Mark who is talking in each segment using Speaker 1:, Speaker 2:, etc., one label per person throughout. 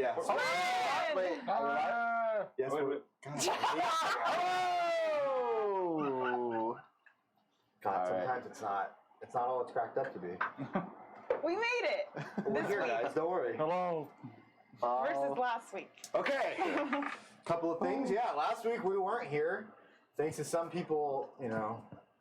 Speaker 1: Yeah.
Speaker 2: Wait.
Speaker 1: Yes.
Speaker 3: Wait.
Speaker 2: Oh!
Speaker 1: God,
Speaker 2: All
Speaker 1: sometimes it's not all it's cracked up to be.
Speaker 4: We made it
Speaker 1: We're
Speaker 4: this
Speaker 1: here,
Speaker 4: week
Speaker 1: guys. Don't worry.
Speaker 3: Hello.
Speaker 4: versus last week.
Speaker 1: Okay. Couple of things. Yeah, last week we weren't here, thanks to some people,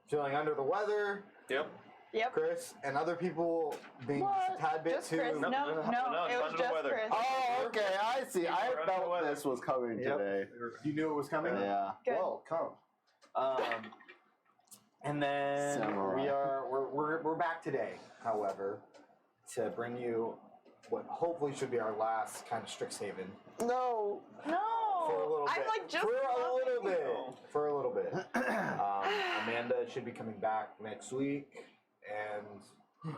Speaker 1: feeling under the weather.
Speaker 3: Yep.
Speaker 4: Yep.
Speaker 1: Chris and other people being just a tad bit
Speaker 4: Just
Speaker 1: too.
Speaker 4: Chris. No,
Speaker 3: No,
Speaker 4: it was
Speaker 3: it's under the
Speaker 4: just
Speaker 3: weather.
Speaker 4: Chris.
Speaker 2: Oh, okay. I see. I
Speaker 3: We're under the
Speaker 2: felt
Speaker 3: weather.
Speaker 2: this was coming
Speaker 1: Yep.
Speaker 2: today.
Speaker 1: You knew it was coming.
Speaker 2: Yeah.
Speaker 4: Good.
Speaker 1: Well, come. And then
Speaker 2: Samurai.
Speaker 1: we're back today, however, to bring you what hopefully should be our last kind of Strixhaven
Speaker 2: No.
Speaker 4: No.
Speaker 1: for a little bit.
Speaker 4: I'm like just
Speaker 1: for a little
Speaker 4: loving-
Speaker 1: bit. For a little bit. Amanda should be coming back next week, and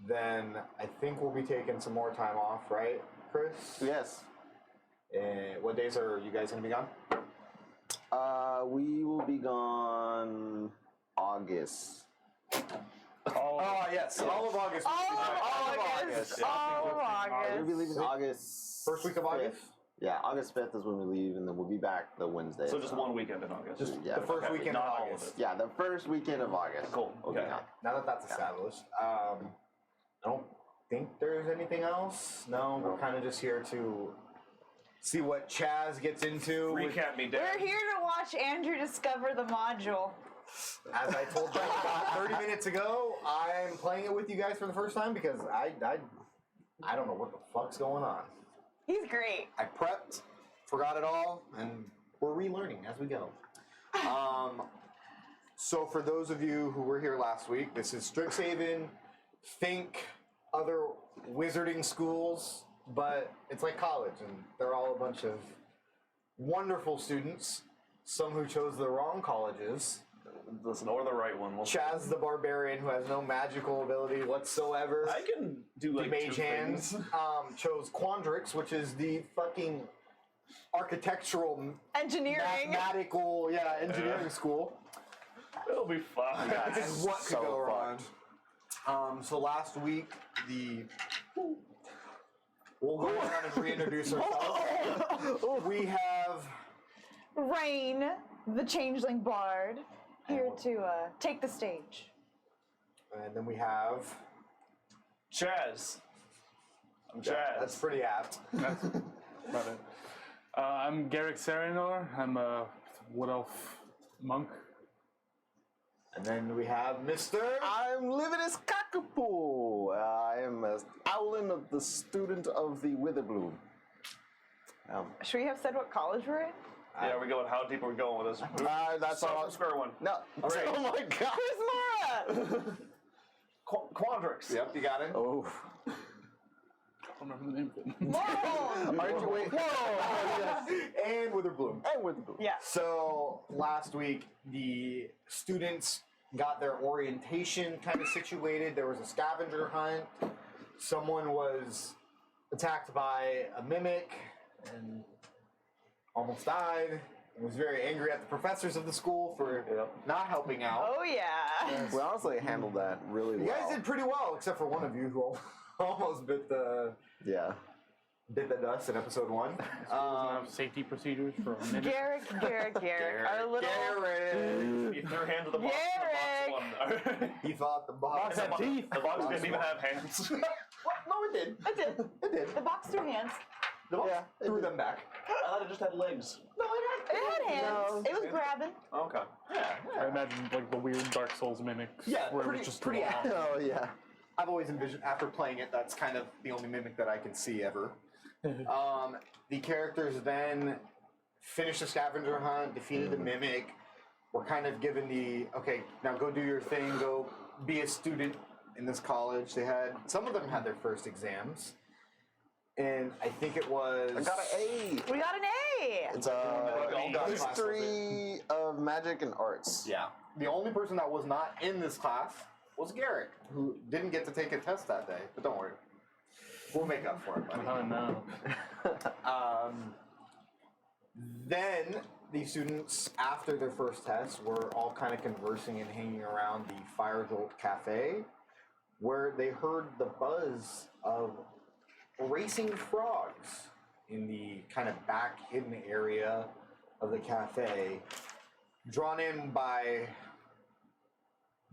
Speaker 1: then I think we'll be taking some more time off, right, Chris?
Speaker 2: Yes.
Speaker 1: And what days are you guys going to be gone?
Speaker 2: We will be gone August.
Speaker 1: Oh, yes. All of August.
Speaker 4: All of
Speaker 2: August.
Speaker 4: August. All of
Speaker 2: We'll
Speaker 4: August.
Speaker 2: be leaving August.
Speaker 1: First week of
Speaker 2: 5th.
Speaker 1: August?
Speaker 2: Yeah, August 5th is when we leave, and then we'll be back the Wednesday.
Speaker 3: So just one weekend in August.
Speaker 1: Just
Speaker 2: Yeah.
Speaker 1: the first
Speaker 3: Okay,
Speaker 1: weekend
Speaker 3: not
Speaker 1: of
Speaker 3: all of
Speaker 1: August.
Speaker 3: it.
Speaker 2: Yeah, the first weekend of August.
Speaker 3: Cool.
Speaker 2: We'll be
Speaker 3: Okay.
Speaker 2: gone.
Speaker 1: Now that that's established, I don't think there's anything else. No, we're kind of just here to see what Chaz gets into.
Speaker 3: Recap me, Dad.
Speaker 4: We're here to watch Andrew discover the module.
Speaker 1: As I told you about 30 minutes ago, I'm playing it with you guys for the first time because I don't know what the fuck's going on.
Speaker 4: He's great.
Speaker 1: I prepped, forgot it all, and we're relearning as we go. So for those of you who were here last week, this is Strixhaven. Think other wizarding schools, but it's like college, and they're all a bunch of wonderful students. Some who chose the wrong colleges.
Speaker 3: Listen, or the right one. We'll
Speaker 1: Chaz the barbarian, who has no magical ability whatsoever.
Speaker 3: I can do like
Speaker 1: mage
Speaker 3: two
Speaker 1: hands.
Speaker 3: things.
Speaker 1: Chose Quandrix, which is the fucking architectural,
Speaker 4: Engineering.
Speaker 1: mathematical, engineering school.
Speaker 3: It'll be fun.
Speaker 1: And what could
Speaker 2: so
Speaker 1: go wrong?
Speaker 2: fun.
Speaker 1: So last week, we'll go around and reintroduce ourselves. We have
Speaker 4: Rain, the changeling bard, here to take the stage.
Speaker 1: and then we have
Speaker 3: Chaz. I'm Chaz.
Speaker 1: that's pretty apt.
Speaker 3: That's about it.
Speaker 5: I'm Garrick Serenor. I'm a wood elf monk.
Speaker 1: And then we have Mr.
Speaker 2: I'm Lividus Cockapoo. I am a Owlin of the student of the Witherbloom.
Speaker 4: Should we have said what college we're in?
Speaker 3: Yeah, we're going. How deep are we going with this?
Speaker 2: That's
Speaker 3: Start
Speaker 2: all.
Speaker 3: from square one.
Speaker 2: No.
Speaker 1: right.
Speaker 2: Oh my god.
Speaker 4: Where's Laura?
Speaker 3: Quandrix.
Speaker 1: Yep, you got it.
Speaker 2: Oh.
Speaker 5: I don't remember the name of it.
Speaker 4: Laurel.
Speaker 2: Aren't you wait?
Speaker 1: And Witherbloom.
Speaker 2: And Witherbloom.
Speaker 4: Yeah.
Speaker 1: So last week, the students got their orientation kind of situated. There was a scavenger hunt. Someone was attacked by a mimic and almost died. And was very angry at the professors of the school for not helping out.
Speaker 4: Oh yeah.
Speaker 2: We honestly handled that really
Speaker 1: You
Speaker 2: well.
Speaker 1: guys did pretty well, except for one of you who almost bit the dust in episode 1.
Speaker 5: Doesn't have safety procedures for a minute.
Speaker 4: Garrick. Our little.
Speaker 1: Garrett.
Speaker 3: He threw hands to the box.
Speaker 4: Garrick.
Speaker 3: The box won.
Speaker 1: He thought the box.
Speaker 5: Box had teeth.
Speaker 3: The box didn't even have hands.
Speaker 1: What? No, it did.
Speaker 4: It did.
Speaker 1: It did.
Speaker 4: The box threw hands.
Speaker 1: The box
Speaker 2: Yeah, it
Speaker 1: threw
Speaker 2: did.
Speaker 1: them back.
Speaker 3: I thought it just had legs.
Speaker 1: No,
Speaker 4: It had hands. It was grabbing.
Speaker 3: Okay.
Speaker 5: I imagine like the weird Dark Souls mimics.
Speaker 1: Yeah,
Speaker 5: where it
Speaker 1: pretty-
Speaker 5: was just
Speaker 1: pretty
Speaker 5: long.
Speaker 1: accurate.
Speaker 2: Oh yeah.
Speaker 1: I've always envisioned, after playing it, that's kind of the only mimic that I can see ever. The characters then finished the scavenger hunt, defeated the mimic. We're kind of given okay, now go do your thing, go be a student in this college. Some of them had their first exams. And I think it was...
Speaker 2: I got an A.
Speaker 4: We got an A.
Speaker 2: It's history of magic and arts.
Speaker 1: Yeah. The only person that was not in this class was Garrett, who didn't get to take a test that day. But don't worry. We'll make up for it, buddy.
Speaker 5: Oh no.
Speaker 1: Then the students, after their first test, were all kind of conversing and hanging around the Fire Jolt Cafe, where they heard the buzz of racing frogs in the kind of back hidden area of the cafe, drawn in by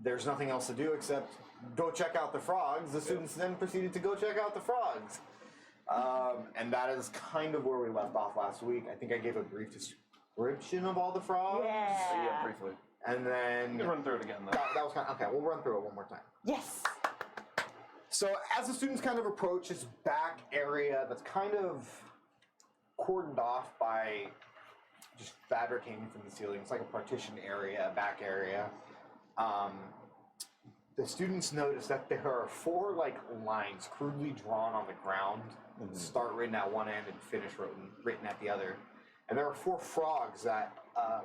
Speaker 1: there's nothing else to do except go check out the frogs. The students then proceeded to go check out the frogs. And that is kind of where we left off last week. I think I gave a brief description of all the frogs.
Speaker 3: Yeah, briefly.
Speaker 1: And then...
Speaker 3: You can run through it again, though.
Speaker 1: That was kind of... Okay, we'll run through it one more time.
Speaker 4: Yes.
Speaker 1: So as the students kind of approach this back area that's kind of cordoned off by just fabric hanging from the ceiling, it's like a partitioned area, a back area. The students notice that there are 4 lines crudely drawn on the ground, start written at one end and finish written at the other. And there are 4 frogs that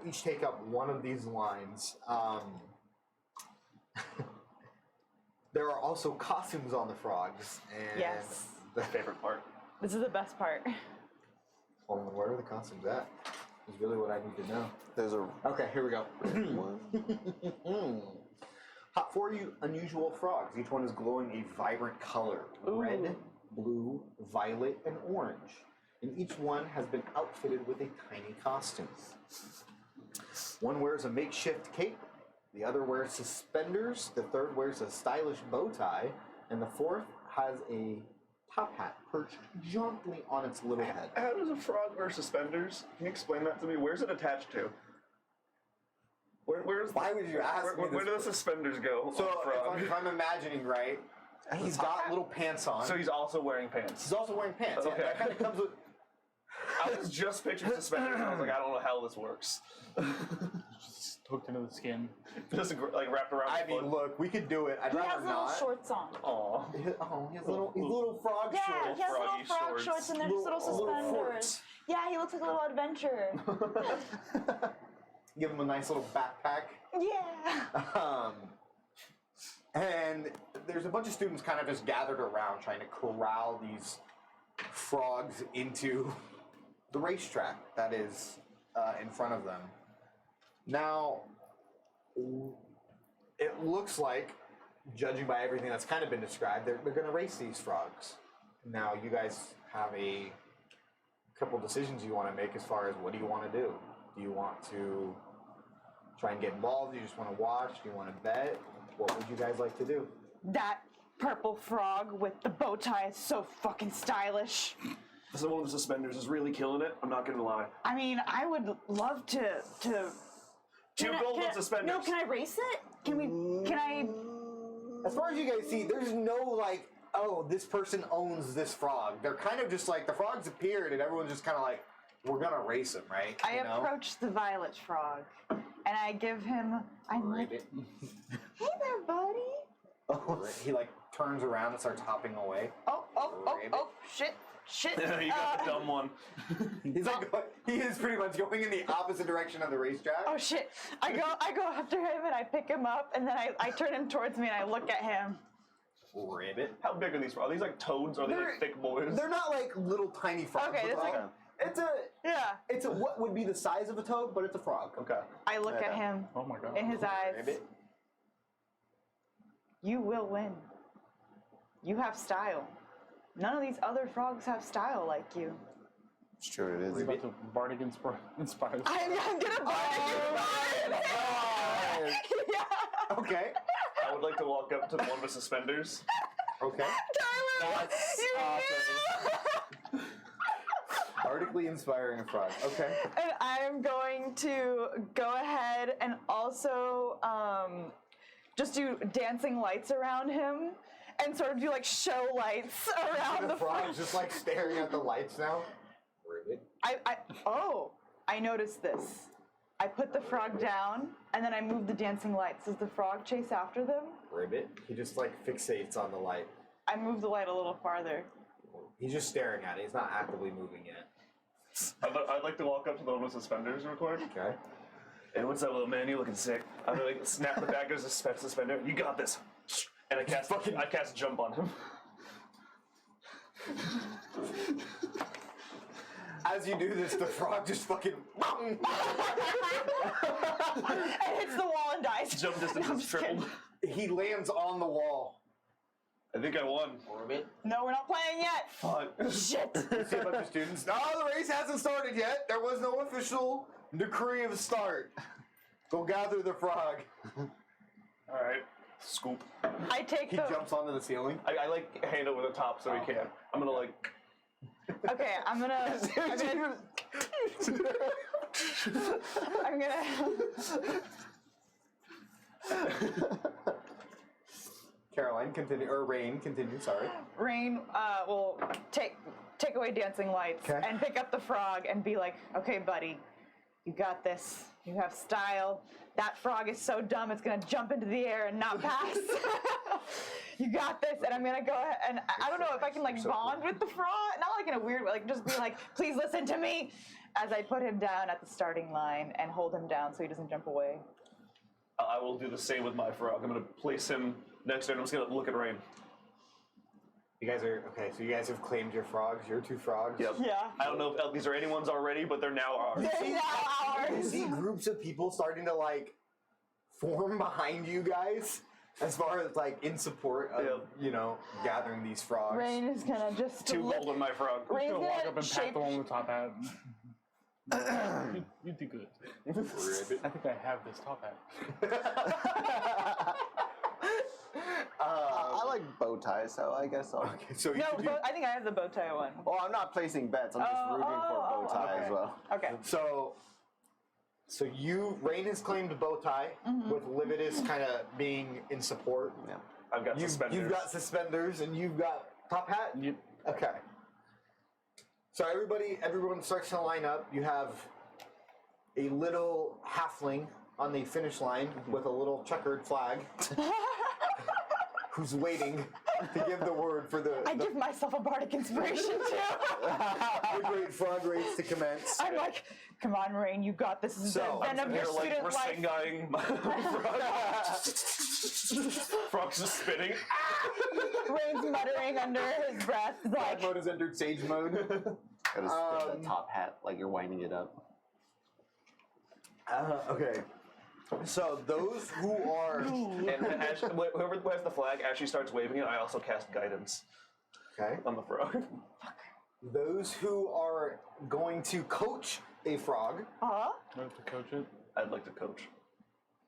Speaker 1: each take up one of these lines. There are also costumes on the frogs. And
Speaker 4: Yes.
Speaker 3: The favorite part.
Speaker 4: This is the best part.
Speaker 1: Hold on, where are the costumes at? Is really what I need to know.
Speaker 2: There's a
Speaker 1: Okay, here we go.
Speaker 2: one.
Speaker 1: Hot 4 unusual frogs. Each one is glowing a vibrant color. Red, blue, violet, and orange. And each one has been outfitted with a tiny costume. One wears a makeshift cape. The other wears suspenders. The third wears a stylish bow tie. And the fourth has a top hat perched jauntily on its little head.
Speaker 3: How does a frog wear suspenders? Can you explain that to me? Where's it attached to? Where's
Speaker 1: Why would you ask me
Speaker 3: where
Speaker 1: this?
Speaker 3: do the suspenders go
Speaker 1: So
Speaker 3: on a frog?
Speaker 1: if I'm imagining right, he's got little pants on.
Speaker 3: So he's also wearing pants.
Speaker 1: He's also wearing pants.
Speaker 3: Okay.
Speaker 1: Yeah, that kind of comes with...
Speaker 3: I was just picturing suspenders, and I was like, I don't know how this works.
Speaker 5: Just hooked into the skin.
Speaker 3: Just wrapped around
Speaker 1: I
Speaker 3: the
Speaker 1: mean,
Speaker 3: foot.
Speaker 1: look, we could do it. I'd
Speaker 4: He has
Speaker 1: rather
Speaker 4: little
Speaker 1: not.
Speaker 4: shorts on.
Speaker 3: Aw.
Speaker 1: His little frog
Speaker 4: Yeah,
Speaker 1: shorts.
Speaker 4: he has little
Speaker 3: froggy
Speaker 4: frog
Speaker 3: shorts.
Speaker 4: shorts and there's little suspenders. Yeah, he looks like a little adventurer.
Speaker 1: Give him a nice little backpack.
Speaker 4: Yeah.
Speaker 1: And there's a bunch of students kind of just gathered around trying to corral these frogs into the racetrack that is in front of them. Now, it looks like, judging by everything that's kind of been described, they're going to race these frogs. Now, you guys have a couple decisions you want to make as far as what do you want to do? Do you want to try and get involved? Do you just want to watch? Do you want to bet? What would you guys like to do?
Speaker 4: That purple frog with the bow tie is so fucking stylish.
Speaker 3: Someone with suspenders is really killing it. I'm not gonna lie.
Speaker 4: I mean, I would love to.
Speaker 3: Two gold on suspenders.
Speaker 4: No, can I race it? Can I?
Speaker 1: As far as you guys see, there's no oh, this person owns this frog. They're kind of just the frogs appeared and everyone's just kind of we're gonna race him, right?
Speaker 4: I approach the violet frog, and I give him. I'm like,
Speaker 1: Ribbit.
Speaker 4: hey there, buddy.
Speaker 1: He turns around and starts hopping away.
Speaker 4: Oh, shit.
Speaker 3: You got the dumb one.
Speaker 1: He's he is pretty much going in the opposite direction of the racetrack.
Speaker 4: Oh shit! I go after him and I pick him up and then I turn him towards me and I look at him.
Speaker 1: Ribbit.
Speaker 3: How big are these frogs? Are these toads or are they thick boys?
Speaker 1: They're not little tiny frogs.
Speaker 4: Okay,
Speaker 1: It's
Speaker 4: it's
Speaker 1: it's a what would be the size of a toad, but it's a frog.
Speaker 3: Okay.
Speaker 4: I look at him
Speaker 5: Oh my god.
Speaker 4: in his eyes.
Speaker 1: Ribbit.
Speaker 4: You will win. You have style. None of these other frogs have style like you.
Speaker 2: It's true, it is.
Speaker 5: He's about to bardic inspire.
Speaker 4: I'm gonna bardic Yeah.
Speaker 1: Okay.
Speaker 3: I would like to walk up to the one with suspenders.
Speaker 1: Okay.
Speaker 4: Tyler, you
Speaker 1: Artically inspiring a frog. Okay.
Speaker 4: And I'm going to go ahead and also just do dancing lights around him and sort of do show lights around
Speaker 1: The
Speaker 4: the
Speaker 1: frog's just staring at the lights now. Ribbit.
Speaker 4: I noticed this. I put the frog down and then I move the dancing lights. Does the frog chase after them?
Speaker 1: Ribbit. He just fixates on the light.
Speaker 4: I move the light a little farther.
Speaker 1: He's just staring at it. He's not actively moving yet.
Speaker 3: I'd like to walk up to the one with suspenders real quick.
Speaker 1: Okay.
Speaker 3: Hey, what's up, little man? You looking sick? I'm gonna snap the back of his suspender. You got this. And I cast jump on him.
Speaker 1: As you do this, the frog just fucking
Speaker 4: And hits the wall and dies.
Speaker 3: Jump distance
Speaker 4: No, I'm
Speaker 3: is
Speaker 4: just kidding.
Speaker 3: tripled.
Speaker 1: he lands on the wall.
Speaker 3: I think I won.
Speaker 1: Orbit.
Speaker 4: No, we're not playing yet.
Speaker 3: Fuck.
Speaker 4: Shit.
Speaker 1: See a bunch of students. No, the race hasn't started yet. There was no official decree of start. Go gather the frog.
Speaker 3: All right. Scoop.
Speaker 4: I take
Speaker 1: He
Speaker 4: the.
Speaker 1: jumps onto the ceiling.
Speaker 3: I like hand over the top so he can. I'm gonna like.
Speaker 4: Okay, I'm gonna. I'm gonna.
Speaker 1: Caroline, continue, or Rain, continue, sorry.
Speaker 4: Rain will take away dancing lights
Speaker 1: 'Kay.
Speaker 4: and pick up the frog and be like, okay, buddy, you got this. You have style. That frog is so dumb it's gonna jump into the air and not pass. You got this. And I'm gonna go ahead and I don't know if I can like bond with the frog, not like in a weird way, like just be like, please listen to me, as I put him down at the starting line and hold him down so he doesn't jump away.
Speaker 3: I will do the same with my frog. I'm gonna place him next to him. I'm just gonna look at Rain.
Speaker 1: You guys are, okay, so you guys have claimed your frogs, your 2 frogs.
Speaker 3: Yep.
Speaker 4: Yeah.
Speaker 3: I don't know if these are anyone's already, but they're now ours.
Speaker 4: They're now
Speaker 1: You
Speaker 4: ours.
Speaker 1: see groups of people starting to like form behind you guys as far as like in support of,
Speaker 3: Yep.
Speaker 1: you know, gathering these frogs.
Speaker 4: Rain is gonna just
Speaker 3: 2 gold on my frog.
Speaker 4: Rain's
Speaker 5: Gonna walk
Speaker 4: gonna
Speaker 5: up and pat
Speaker 4: shape.
Speaker 5: the one with the top hat. You do good.
Speaker 1: Ribbit.
Speaker 5: I think I have this top hat.
Speaker 2: I like bow ties, so I guess I'll.
Speaker 1: Okay, so you
Speaker 4: No,
Speaker 1: should do-
Speaker 4: I think I have the bow tie one.
Speaker 2: Oh, I'm not placing bets. I'm just rooting for bow tie as well.
Speaker 4: Okay.
Speaker 1: So you, Rain has claimed a bow tie, with Lividus kind of being in support.
Speaker 2: Yeah.
Speaker 3: I've got suspenders.
Speaker 1: You've got suspenders and you've got top hat?
Speaker 5: Yep.
Speaker 1: Okay. So everyone starts to line up. You have a little halfling on the finish line with a little checkered flag who's waiting to give the word for
Speaker 4: I give myself a bardic inspiration too.
Speaker 1: the great frog race to commence.
Speaker 4: I'm like, come on, Rain, you got this. This is
Speaker 1: So,
Speaker 4: the end of your
Speaker 3: They're like,
Speaker 4: student
Speaker 3: we're
Speaker 4: life.
Speaker 3: Sengaing my frog. Frog's just spinning.
Speaker 4: Rain's muttering under his breath, like,
Speaker 1: Mode has entered sage mode.
Speaker 2: Gotta spin the top hat like you're winding it up.
Speaker 1: Okay. So those who are
Speaker 3: And as, whoever has the flag, as she starts waving it, I also cast guidance
Speaker 1: okay.
Speaker 3: on the frog.
Speaker 1: Those who are going to coach a frog.
Speaker 4: huh?
Speaker 5: Do I have to coach it?
Speaker 3: I'd like to coach.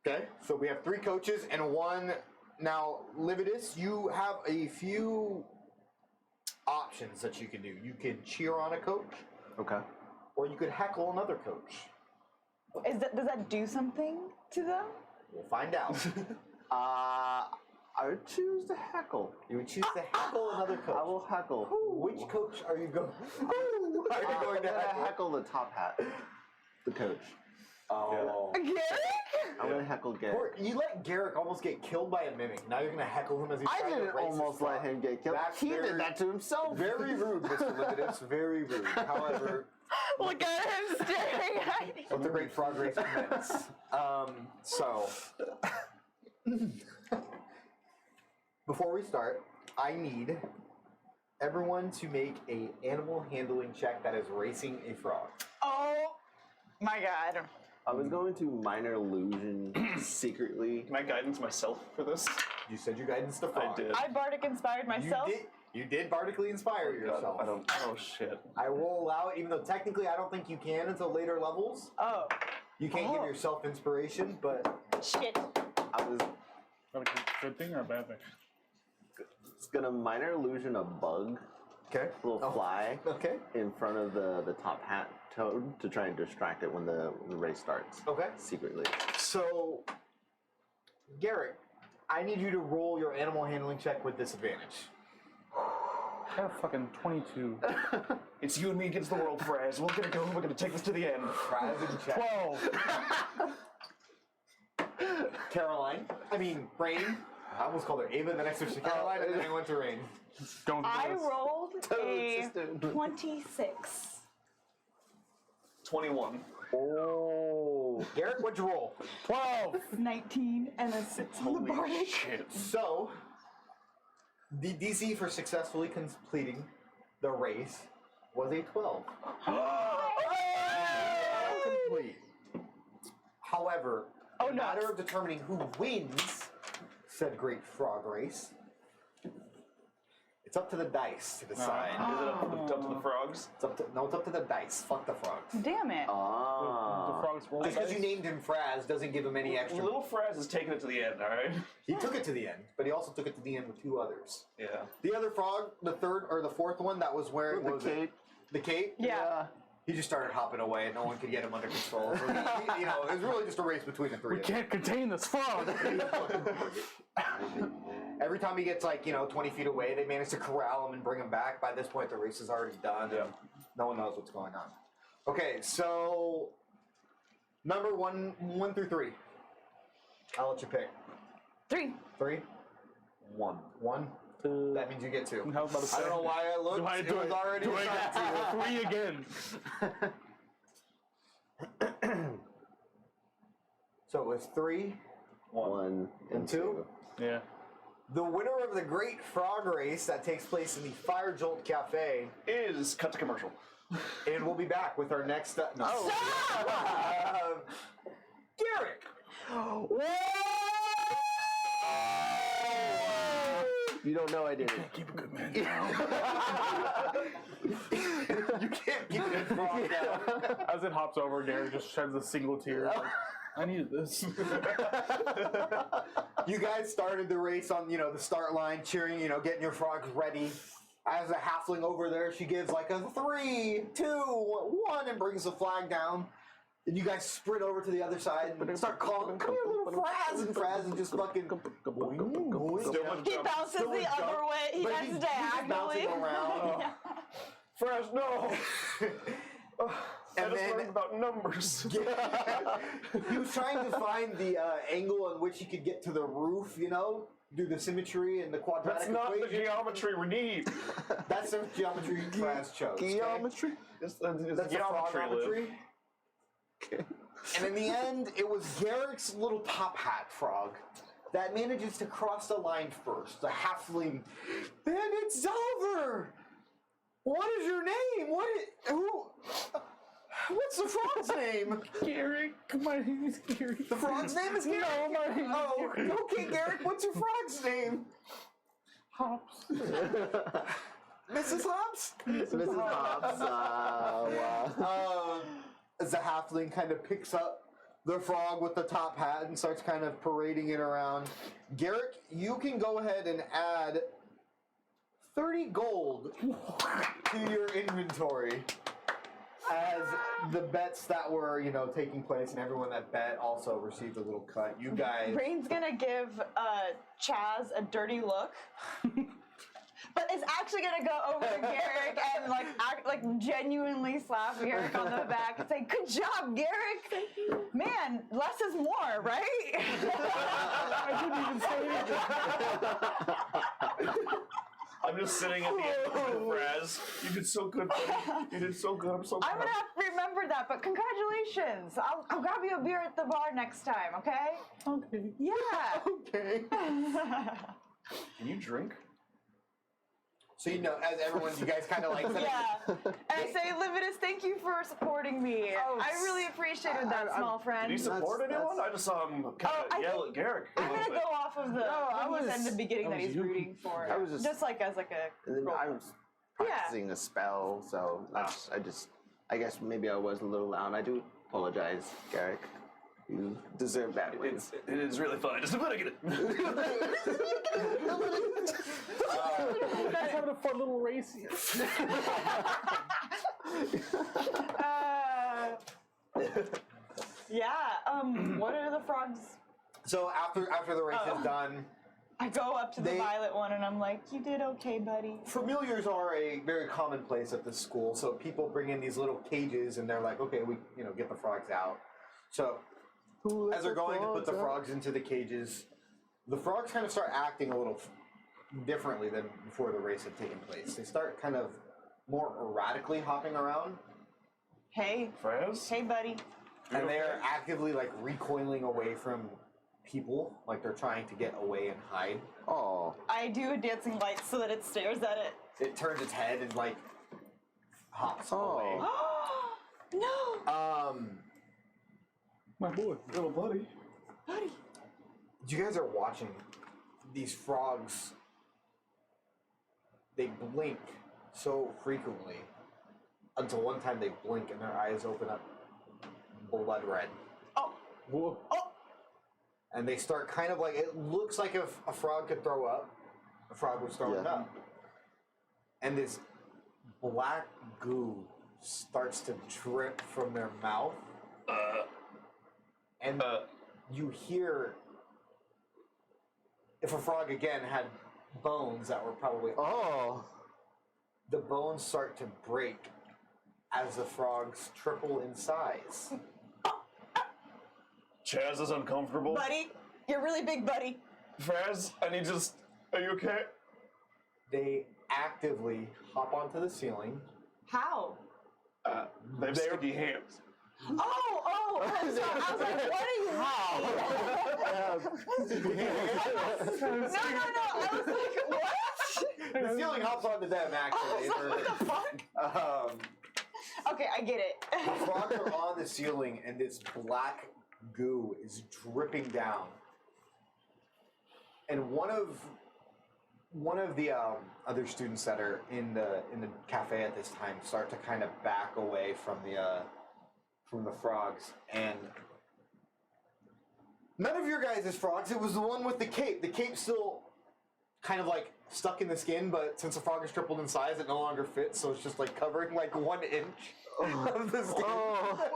Speaker 1: Okay, so we have 3 coaches and 1. Now, Lividus, you have a few options that you can do. You can cheer on a coach,
Speaker 2: Okay.
Speaker 1: or you could heckle another coach.
Speaker 4: Does that do something to them?
Speaker 1: We'll find out.
Speaker 2: I would choose to heckle.
Speaker 1: You would choose to heckle another
Speaker 2: I
Speaker 1: coach.
Speaker 2: will heckle.
Speaker 1: Which coach are you going? Are you going to
Speaker 2: I'm gonna
Speaker 1: heckle?
Speaker 2: heckle the top hat. The coach.
Speaker 1: Oh.
Speaker 4: Garrick?
Speaker 2: I'm gonna heckle Garrick.
Speaker 1: Or you let Garrick almost get killed by a mimic. Now you're going to heckle him as he's
Speaker 2: I
Speaker 1: trying to
Speaker 2: didn't
Speaker 1: race his
Speaker 2: almost
Speaker 1: frog.
Speaker 2: let him get killed.
Speaker 1: That's
Speaker 2: He
Speaker 1: very-
Speaker 2: did that to himself.
Speaker 1: Very rude, Mr. Lividus. Very rude. However,
Speaker 4: Look at him staring at me.
Speaker 1: let the great frog race commence. So, before we start, I need everyone to make a animal handling check that is racing a frog.
Speaker 4: Oh my god.
Speaker 2: I was going to minor illusion secretly.
Speaker 3: Can I guidance myself for this?
Speaker 1: You said your guidance to frog.
Speaker 3: I did.
Speaker 4: I bardic inspired myself.
Speaker 1: You did bardically inspire yourself.
Speaker 3: I don't. Oh shit.
Speaker 1: I will allow it, even though technically I don't think you can until later levels.
Speaker 4: Oh.
Speaker 1: You can't give yourself inspiration, but
Speaker 4: Shit.
Speaker 2: I was
Speaker 5: That a good thing or a bad thing?
Speaker 2: gonna minor illusion a bug,
Speaker 1: okay.
Speaker 2: little fly,
Speaker 1: Okay.
Speaker 2: in front of the top hat toad to try and distract it when the race starts.
Speaker 1: Okay.
Speaker 2: Secretly.
Speaker 1: So, Garrett, I need you to roll your animal handling check with disadvantage.
Speaker 5: I got a fucking 22.
Speaker 3: It's you and me against the world, Fraz. We're gonna go. We're gonna take this to the end.
Speaker 1: Rise and check.
Speaker 5: 12.
Speaker 1: Caroline. I mean, Rain. I almost called her Ava, then I switched to Caroline, and then I went to Rain.
Speaker 5: Don't do
Speaker 4: I
Speaker 5: this.
Speaker 4: rolled a
Speaker 2: sister.
Speaker 4: 26.
Speaker 3: 21.
Speaker 1: Oh. Garrett, what'd you roll?
Speaker 5: 12.
Speaker 4: 19 and a 6 on the bardic.
Speaker 3: Shit.
Speaker 1: So, the DC for successfully completing the race was a 12. Complete. However,
Speaker 4: Oh,
Speaker 1: in
Speaker 4: no.
Speaker 1: matter of determining who wins said great frog race, It's up to the dice to decide.
Speaker 3: Is it up to the frogs?
Speaker 1: It's up to the dice. Fuck the frogs.
Speaker 4: Damn it.
Speaker 5: The frogs roll
Speaker 1: Just because you
Speaker 5: dice.
Speaker 1: named him Fraz doesn't give him any extra.
Speaker 3: Little Fraz is taking it to the end, alright?
Speaker 1: He took it to the end, but he also took it to the end with 2 others.
Speaker 3: Yeah.
Speaker 1: The other frog, the third or the fourth one that was wearing
Speaker 2: The
Speaker 1: what was it?
Speaker 2: cape.
Speaker 1: The cape?
Speaker 4: Yeah.
Speaker 1: He just started hopping away and no one could get him under control. So it was really just a race between the 3
Speaker 5: We
Speaker 1: of them.
Speaker 5: can't contain this frog.
Speaker 1: Every time he gets 20 feet away, they manage to corral him and bring him back. By this point, the race is already done.
Speaker 3: Yeah.
Speaker 1: And no one knows what's going on. Okay, so number 1 through 3. I'll let you pick.
Speaker 4: 3.
Speaker 1: 3?
Speaker 2: 1.
Speaker 1: 1? That means you get 2.
Speaker 5: I was about to say.
Speaker 1: I don't know why I looked.
Speaker 5: Do I
Speaker 1: It
Speaker 5: do
Speaker 1: was
Speaker 5: it?
Speaker 1: already
Speaker 5: Do I
Speaker 1: assigned
Speaker 5: get
Speaker 1: to you.
Speaker 5: 3 again?
Speaker 1: So it was 3
Speaker 2: 1
Speaker 1: and 2.
Speaker 5: Yeah.
Speaker 1: The winner of the Great Frog Race that takes place in the Fire Jolt Cafe,
Speaker 3: Is cut to commercial.
Speaker 1: and we'll be back with our next. Garrick.
Speaker 2: You don't know I did it.
Speaker 5: Keep a good man.
Speaker 1: You can't keep that frog down.
Speaker 5: As it hops over, Gary just sheds a single tear. Like, I needed this.
Speaker 1: You guys started the race on, the start line, cheering, getting your frogs ready. As a halfling over there, she gives like a 3, 2, 1, and brings the flag down. And you guys sprint over to the other side and start calling, "Come here, little Fraz!" And Fraz is just fucking boing.
Speaker 4: He bounces
Speaker 1: Still
Speaker 4: the
Speaker 1: jump,
Speaker 4: other way. He
Speaker 1: but
Speaker 4: does
Speaker 1: he's just
Speaker 4: diagonally.
Speaker 1: bouncing around.
Speaker 3: Fraz, no! I
Speaker 1: And
Speaker 3: just
Speaker 1: then
Speaker 3: learned about numbers.
Speaker 1: he was trying to find the angle in which he could get to the roof, do the symmetry and the quadratic
Speaker 3: That's not the
Speaker 1: equation.
Speaker 3: geometry we need.
Speaker 1: That's the geometry Fraz chose. okay?
Speaker 2: Geometry?
Speaker 3: It's
Speaker 1: That's the
Speaker 3: geometry, Liv.
Speaker 1: frogometry. And in the end, it was Garrick's little top hat frog that manages to cross the line first. The halfling. And it's over! What is your name? What's the frog's name?
Speaker 5: Gary, my name is Gary.
Speaker 1: The frog's name is Garrick?
Speaker 5: No, my name is
Speaker 1: Oh,
Speaker 5: Gary.
Speaker 1: okay, Garrick, what's your frog's name?
Speaker 5: Hops.
Speaker 1: Mrs. Hobbs?
Speaker 2: Mrs. Hobbs. Wow.
Speaker 1: As the halfling kind of picks up the frog with the top hat and starts kind of parading it around. Garrick, you can go ahead and add 30 gold to your inventory as the bets that were, taking place, and everyone that bet also received a little cut. You guys.
Speaker 4: Rain's gonna give Chaz a dirty look. But it's actually gonna go over to Garrick and genuinely slap Garrick on the back and say, "Good job, Garrick! Man, less is more, right?"
Speaker 5: I didn't even say anything.
Speaker 3: I'm just sitting at the end of Fraz. You did so good, buddy. You did so good. I'm so proud.
Speaker 4: I'm gonna have to remember that, but congratulations! I'll grab you a beer at the bar next time, okay?
Speaker 5: Okay.
Speaker 4: Yeah.
Speaker 1: Okay.
Speaker 3: Can you drink?
Speaker 1: So as everyone, you guys kind of like.
Speaker 4: Yeah. And I say, Lividus, thank you for supporting me. I really appreciated that, small friend.
Speaker 3: Did he support
Speaker 2: That's-
Speaker 3: anyone? I just saw him kind
Speaker 4: Oh,
Speaker 3: of
Speaker 4: I
Speaker 3: yell
Speaker 4: think-
Speaker 3: at Garrick.
Speaker 4: I'm gonna go off of the what he said in the beginning that
Speaker 5: was
Speaker 4: he's
Speaker 5: you.
Speaker 4: rooting for.
Speaker 2: I was just-
Speaker 4: like as like a.
Speaker 2: And then
Speaker 4: role
Speaker 2: I
Speaker 4: play.
Speaker 2: was practicing a spell, so I guess maybe I was a little loud. I do apologize, Garrick. You deserve that win.
Speaker 3: It is really fun. Just a minute, get it.
Speaker 5: You guys having a fun little race here.
Speaker 4: What are the frogs?
Speaker 1: So after the race is done,
Speaker 4: I go up to the
Speaker 1: They-
Speaker 4: violet one and I'm like, "You did okay, buddy."
Speaker 1: familiars are a very commonplace at this school. So people bring in these little cages, and they're like, "Okay, we get the frogs out." So as they're going to put the frogs into the cages, the frogs kind of start acting a little differently than before the race had taken place. They start kind of more erratically hopping around,
Speaker 4: Hey,
Speaker 3: Fraz?
Speaker 4: hey, buddy.
Speaker 1: and they are actively recoiling away from people, like they're trying to get away and hide.
Speaker 2: Oh,
Speaker 4: I do a dancing light so that it stares at it.
Speaker 1: It turns its head and hops
Speaker 2: Oh.
Speaker 1: away.
Speaker 4: No,
Speaker 5: My boy.
Speaker 3: Little buddy.
Speaker 4: buddy.
Speaker 1: You guys are watching these frogs. they blink so frequently until one time they blink and their eyes open up blood red.
Speaker 5: Whoa.
Speaker 1: And they start kind of like, it looks like if a frog could throw up, a frog was throwing
Speaker 2: Yeah.
Speaker 1: up. And this black goo starts to drip from their mouth. And you hear, if a frog again had bones that were probably,
Speaker 2: Oh.
Speaker 1: the bones start to break as the frogs triple in size.
Speaker 3: Chaz is uncomfortable.
Speaker 4: Buddy, you're really big, buddy.
Speaker 3: Fraz, I need to. Are you okay?
Speaker 1: They actively hop onto the ceiling.
Speaker 4: How?
Speaker 3: They have sticky hands.
Speaker 4: Oh, I'm sorry. I was like, what are you No. I was like, what?
Speaker 1: The ceiling hops onto them, actually.
Speaker 4: What the fuck? Okay, I get it.
Speaker 1: The frogs are on the ceiling, and this black goo is dripping down. And one of the other students that are in the cafe at this time start to kind of back away from the frogs, and none of your guys' frogs. It was the one with the cape. The cape's still kind of like stuck in the skin, but since the frog is tripled in size, it no longer fits. So it's just like covering like 1 inch of the skin.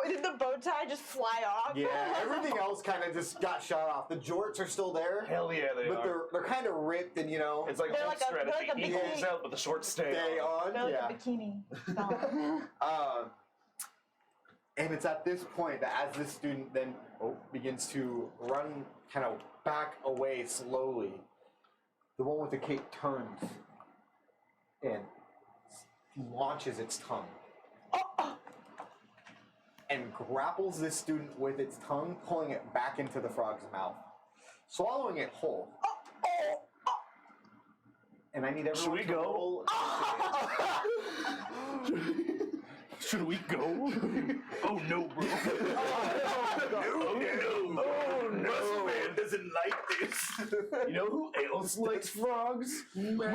Speaker 4: Did the bow tie just fly off?
Speaker 1: Yeah, everything else kind of just got shot off. The jorts are still there,
Speaker 3: Hell yeah, they
Speaker 1: but
Speaker 3: are.
Speaker 1: they're kind of ripped, and
Speaker 3: It's like
Speaker 4: They're
Speaker 3: a
Speaker 4: like a-
Speaker 3: strategy.
Speaker 4: they're like a
Speaker 3: He
Speaker 4: bikini.
Speaker 3: goes out, but the shorts stay
Speaker 1: stay
Speaker 3: on.
Speaker 1: on.
Speaker 4: They're like
Speaker 1: Yeah.
Speaker 4: a bikini. No.
Speaker 1: And it's at this point that as this student then begins to run kind of back away slowly, the one with the cape turns and launches its tongue and grapples this student with its tongue, pulling it back into the frog's mouth, swallowing it whole. And I need everyone
Speaker 3: Should we
Speaker 1: to
Speaker 3: go?
Speaker 1: roll.
Speaker 5: Should we go?
Speaker 3: Oh no, bro. Oh no. Muscle Man doesn't like this. You know who else likes frogs? My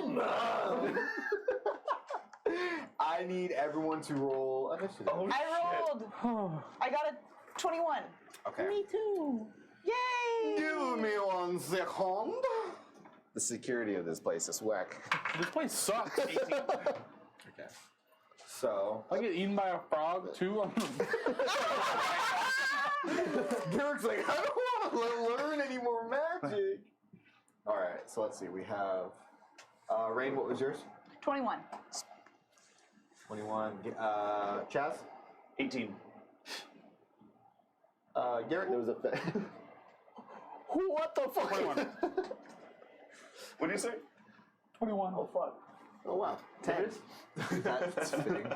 Speaker 3: mom.
Speaker 1: I need everyone to roll initiative.
Speaker 3: Oh,
Speaker 4: I
Speaker 3: shit.
Speaker 4: rolled. I got a 21.
Speaker 1: Okay.
Speaker 4: Me too. Yay!
Speaker 1: Give me 1 second.
Speaker 2: The security of this place is whack.
Speaker 5: This place sucks.
Speaker 1: Okay. So,
Speaker 5: I get eaten by a frog too.
Speaker 1: Garrick's like, I don't want to learn any more magic. All right, so let's see. We have Rain. What was yours?
Speaker 4: 21.
Speaker 1: 21. Chaz.
Speaker 3: 18.
Speaker 1: Garrett.
Speaker 2: There was a what the fuck?
Speaker 5: 21.
Speaker 3: What do you say?
Speaker 5: 21.
Speaker 3: Oh fuck.
Speaker 2: Oh wow. 10.
Speaker 1: That's fitting.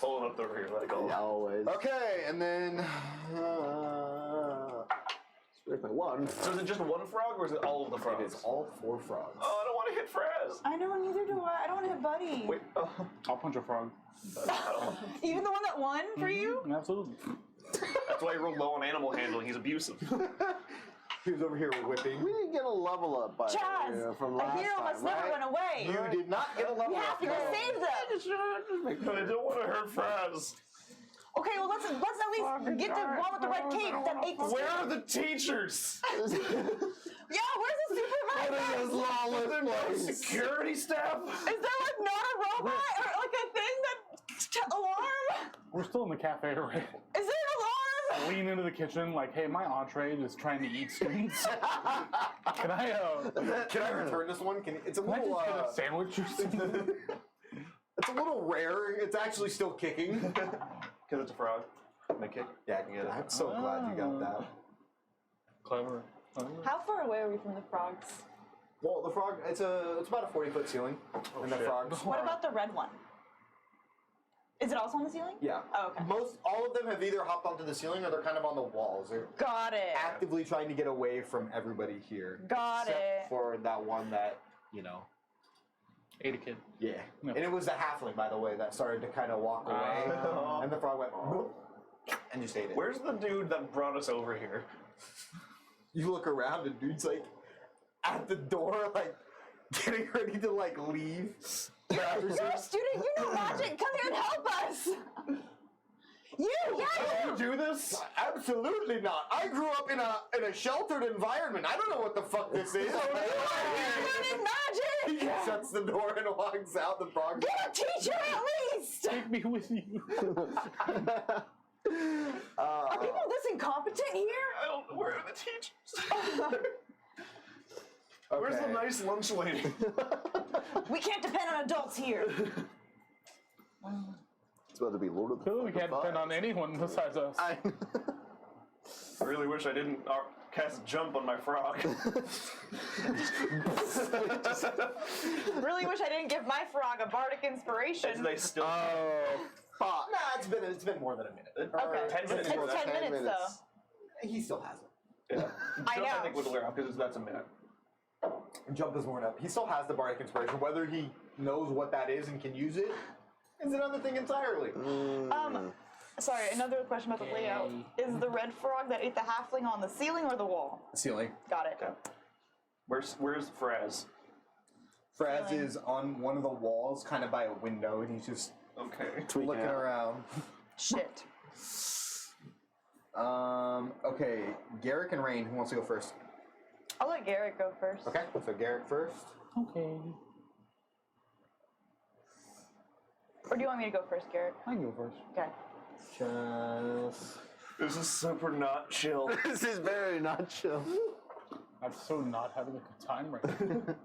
Speaker 3: Pulling up the rear like all.
Speaker 2: Yeah, always.
Speaker 1: Okay, and then
Speaker 2: Where's my 1?
Speaker 3: So is it just one frog or is it all of the
Speaker 1: it
Speaker 3: frogs?
Speaker 1: is all 4 frogs.
Speaker 3: Oh, I don't want to hit Fraz.
Speaker 4: I know, neither do I. I don't want to hit Buddy.
Speaker 3: Wait.
Speaker 5: I'll punch a frog.
Speaker 4: Even the one that won for you?
Speaker 5: Absolutely.
Speaker 3: That's why he rolled low on animal handling. He's abusive.
Speaker 1: He was over here whipping.
Speaker 2: We didn't get a level up by
Speaker 4: Chaz,
Speaker 2: from
Speaker 4: a
Speaker 2: last
Speaker 4: hero
Speaker 2: time,
Speaker 4: must never
Speaker 2: right?
Speaker 4: run away.
Speaker 1: You did not get a level
Speaker 4: We have
Speaker 1: up.
Speaker 4: to go
Speaker 1: no.
Speaker 4: save them.
Speaker 3: I don't want to hurt Fraz.
Speaker 4: Okay, well let's at least get the one with the red cape that ate the
Speaker 3: Where are the teachers?
Speaker 4: Yeah, where's the supervisor?
Speaker 3: Is there no security staff?
Speaker 4: Is there like not a robot or like a thing that alarm?
Speaker 5: We're still in the cafe, right?
Speaker 4: Is there an alarm?
Speaker 5: Lean into the kitchen, like, hey, my entree is trying to eat students. Can
Speaker 1: Can I return this one? It's a
Speaker 5: I
Speaker 1: little.
Speaker 5: just get a sandwich or something?
Speaker 1: It's a little rare. It's actually still kicking.
Speaker 3: Because it's a frog. They kick.
Speaker 1: Yeah, I can get it. I'm so glad you got that.
Speaker 5: Clever.
Speaker 4: How far away are we from the frogs?
Speaker 1: Well, the frog. It's about a 40-foot ceiling, and the
Speaker 3: shit.
Speaker 1: frogs.
Speaker 4: What about the red one? Is it also on the ceiling?
Speaker 1: Yeah.
Speaker 4: Oh, okay.
Speaker 1: All of them have either hopped onto the ceiling or they're kind of on the walls. They're
Speaker 4: Got it.
Speaker 1: actively trying to get away from everybody here.
Speaker 4: Got
Speaker 1: except
Speaker 4: it.
Speaker 1: for that one that,
Speaker 5: Ate a kid.
Speaker 1: yeah.
Speaker 5: No.
Speaker 1: And it was the halfling, by the way, that started to kind of walk away. And the frog went, "Boop," and just ate it.
Speaker 3: Where's the dude that brought us over here?
Speaker 1: You look around and dude's like at the door, like getting ready to like leave.
Speaker 4: You're a student, you know magic. Come here and help us. You, yeah,
Speaker 1: You do this? Absolutely not. I grew up in a sheltered environment. I don't know what the fuck this is.
Speaker 4: you learning magic.
Speaker 1: He shuts the door and walks out. The frog.
Speaker 4: Get a teacher at least.
Speaker 5: Take me with you.
Speaker 4: Are people this incompetent here?
Speaker 3: I don't know where are the teachers. Where's the nice lunch lady?
Speaker 4: We can't depend on adults here.
Speaker 2: It's about to be Lord of the
Speaker 5: Clearly, we can't depend on anyone besides us.
Speaker 3: I really wish I didn't cast jump on my frog.
Speaker 4: Really wish I didn't give my frog a bardic inspiration.
Speaker 3: They still.
Speaker 1: Fuck. Nah, it's been more than a minute.
Speaker 4: Okay.
Speaker 3: 10 minutes.
Speaker 4: It's 10 minutes though.
Speaker 1: He still has it.
Speaker 3: Yeah.
Speaker 4: I
Speaker 3: Jump,
Speaker 4: know.
Speaker 3: I think would wear off because that's a minute.
Speaker 1: Jump is worn up. He still has the bardic inspiration. Whether he knows what that is and can use it is another thing entirely.
Speaker 4: Sorry, another question about the layout. Is the red frog that ate the halfling on the ceiling or the wall?
Speaker 1: Ceiling.
Speaker 4: Got it.
Speaker 3: Okay. Where's Fraz?
Speaker 1: Fraz
Speaker 4: Ceiling.
Speaker 1: is on one of the walls, kind of by a window, and he's just
Speaker 3: Okay.
Speaker 1: looking around.
Speaker 4: Shit.
Speaker 1: Okay, Garrick and Rain, who wants to go first?
Speaker 4: I'll let Garrett go first.
Speaker 1: Okay, so Garrick first.
Speaker 5: Okay.
Speaker 4: Or do you want me to go first, Garrett?
Speaker 5: I can go first.
Speaker 4: Okay.
Speaker 5: Just.
Speaker 3: This is super not chill.
Speaker 2: This is very not chill.
Speaker 5: I'm so not having a good time right now.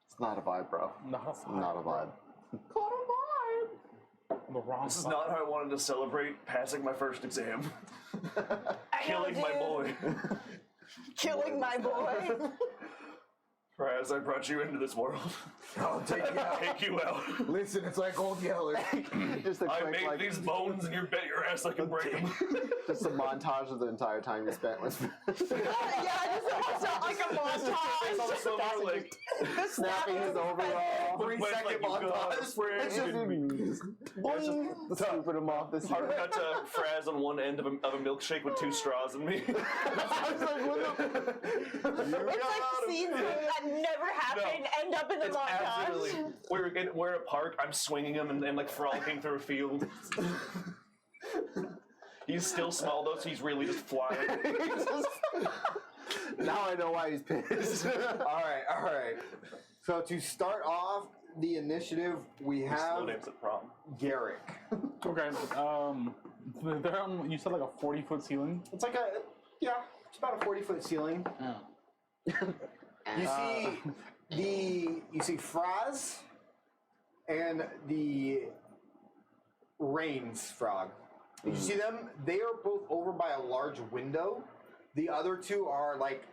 Speaker 2: It's not a vibe, bro.
Speaker 5: Not a
Speaker 2: Not a vibe.
Speaker 5: The wrong
Speaker 3: This is
Speaker 5: vibe.
Speaker 3: not how I wanted to celebrate passing my first exam. Killing my boy.
Speaker 4: Killing my boy.
Speaker 3: Fraz, I brought you into this world.
Speaker 1: I'll take you out.
Speaker 3: Take you out.
Speaker 1: Listen, it's like Old Yeller.
Speaker 2: Just a
Speaker 3: I
Speaker 2: quick,
Speaker 3: made
Speaker 2: like,
Speaker 3: these bones and you bet your ass I can break them.
Speaker 2: just a montage of the entire time you spent with
Speaker 4: Yeah, just not like a montage.
Speaker 3: Like,
Speaker 2: snapping his overall.
Speaker 1: 3
Speaker 3: But,
Speaker 1: second
Speaker 3: like, you got
Speaker 1: montage.
Speaker 3: Fraz
Speaker 1: It's just
Speaker 2: Boing! Scooping him off this
Speaker 3: Hard cut to Fraz on one end of a milkshake with 2 straws in me.
Speaker 2: I was like, what the?
Speaker 4: It's like scenes that never happened end up in the montage.
Speaker 3: Absolutely. We're in a park. I'm swinging him and like frolicking through a field. He's still small though, so he's really just flying.
Speaker 2: Now I know why he's pissed.
Speaker 1: all right. So to start off the initiative, we
Speaker 3: Slow
Speaker 1: have
Speaker 3: names at prom.
Speaker 1: Garrick.
Speaker 5: Okay. They're on, you said like a 40-foot ceiling?
Speaker 1: It's like it's about a 40-foot ceiling. You see Fraz and the Rain's frog. Did you see them? They are both over by a large window. The other two are like,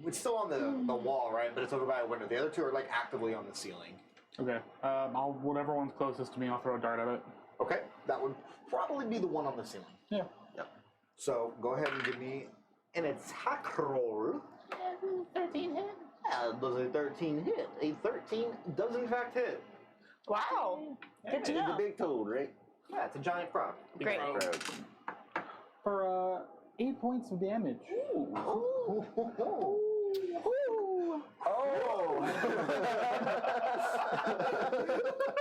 Speaker 1: it's still on the wall, right? But it's over by a window. The other two are like actively on the ceiling.
Speaker 5: Okay. Whatever one's closest to me, I'll throw a dart at it.
Speaker 1: Okay, that would probably be the one on the ceiling.
Speaker 5: Yeah.
Speaker 1: Yep. So go ahead and give me an attack roll. 13 hit. Does a 13 hit? A 13 does in fact hit.
Speaker 4: Wow. Good to
Speaker 2: The
Speaker 4: know.
Speaker 2: big toad, right?
Speaker 1: Yeah, it's a giant frog. Big
Speaker 4: Great.
Speaker 1: frog.
Speaker 5: For 8 points of damage.
Speaker 1: Oh!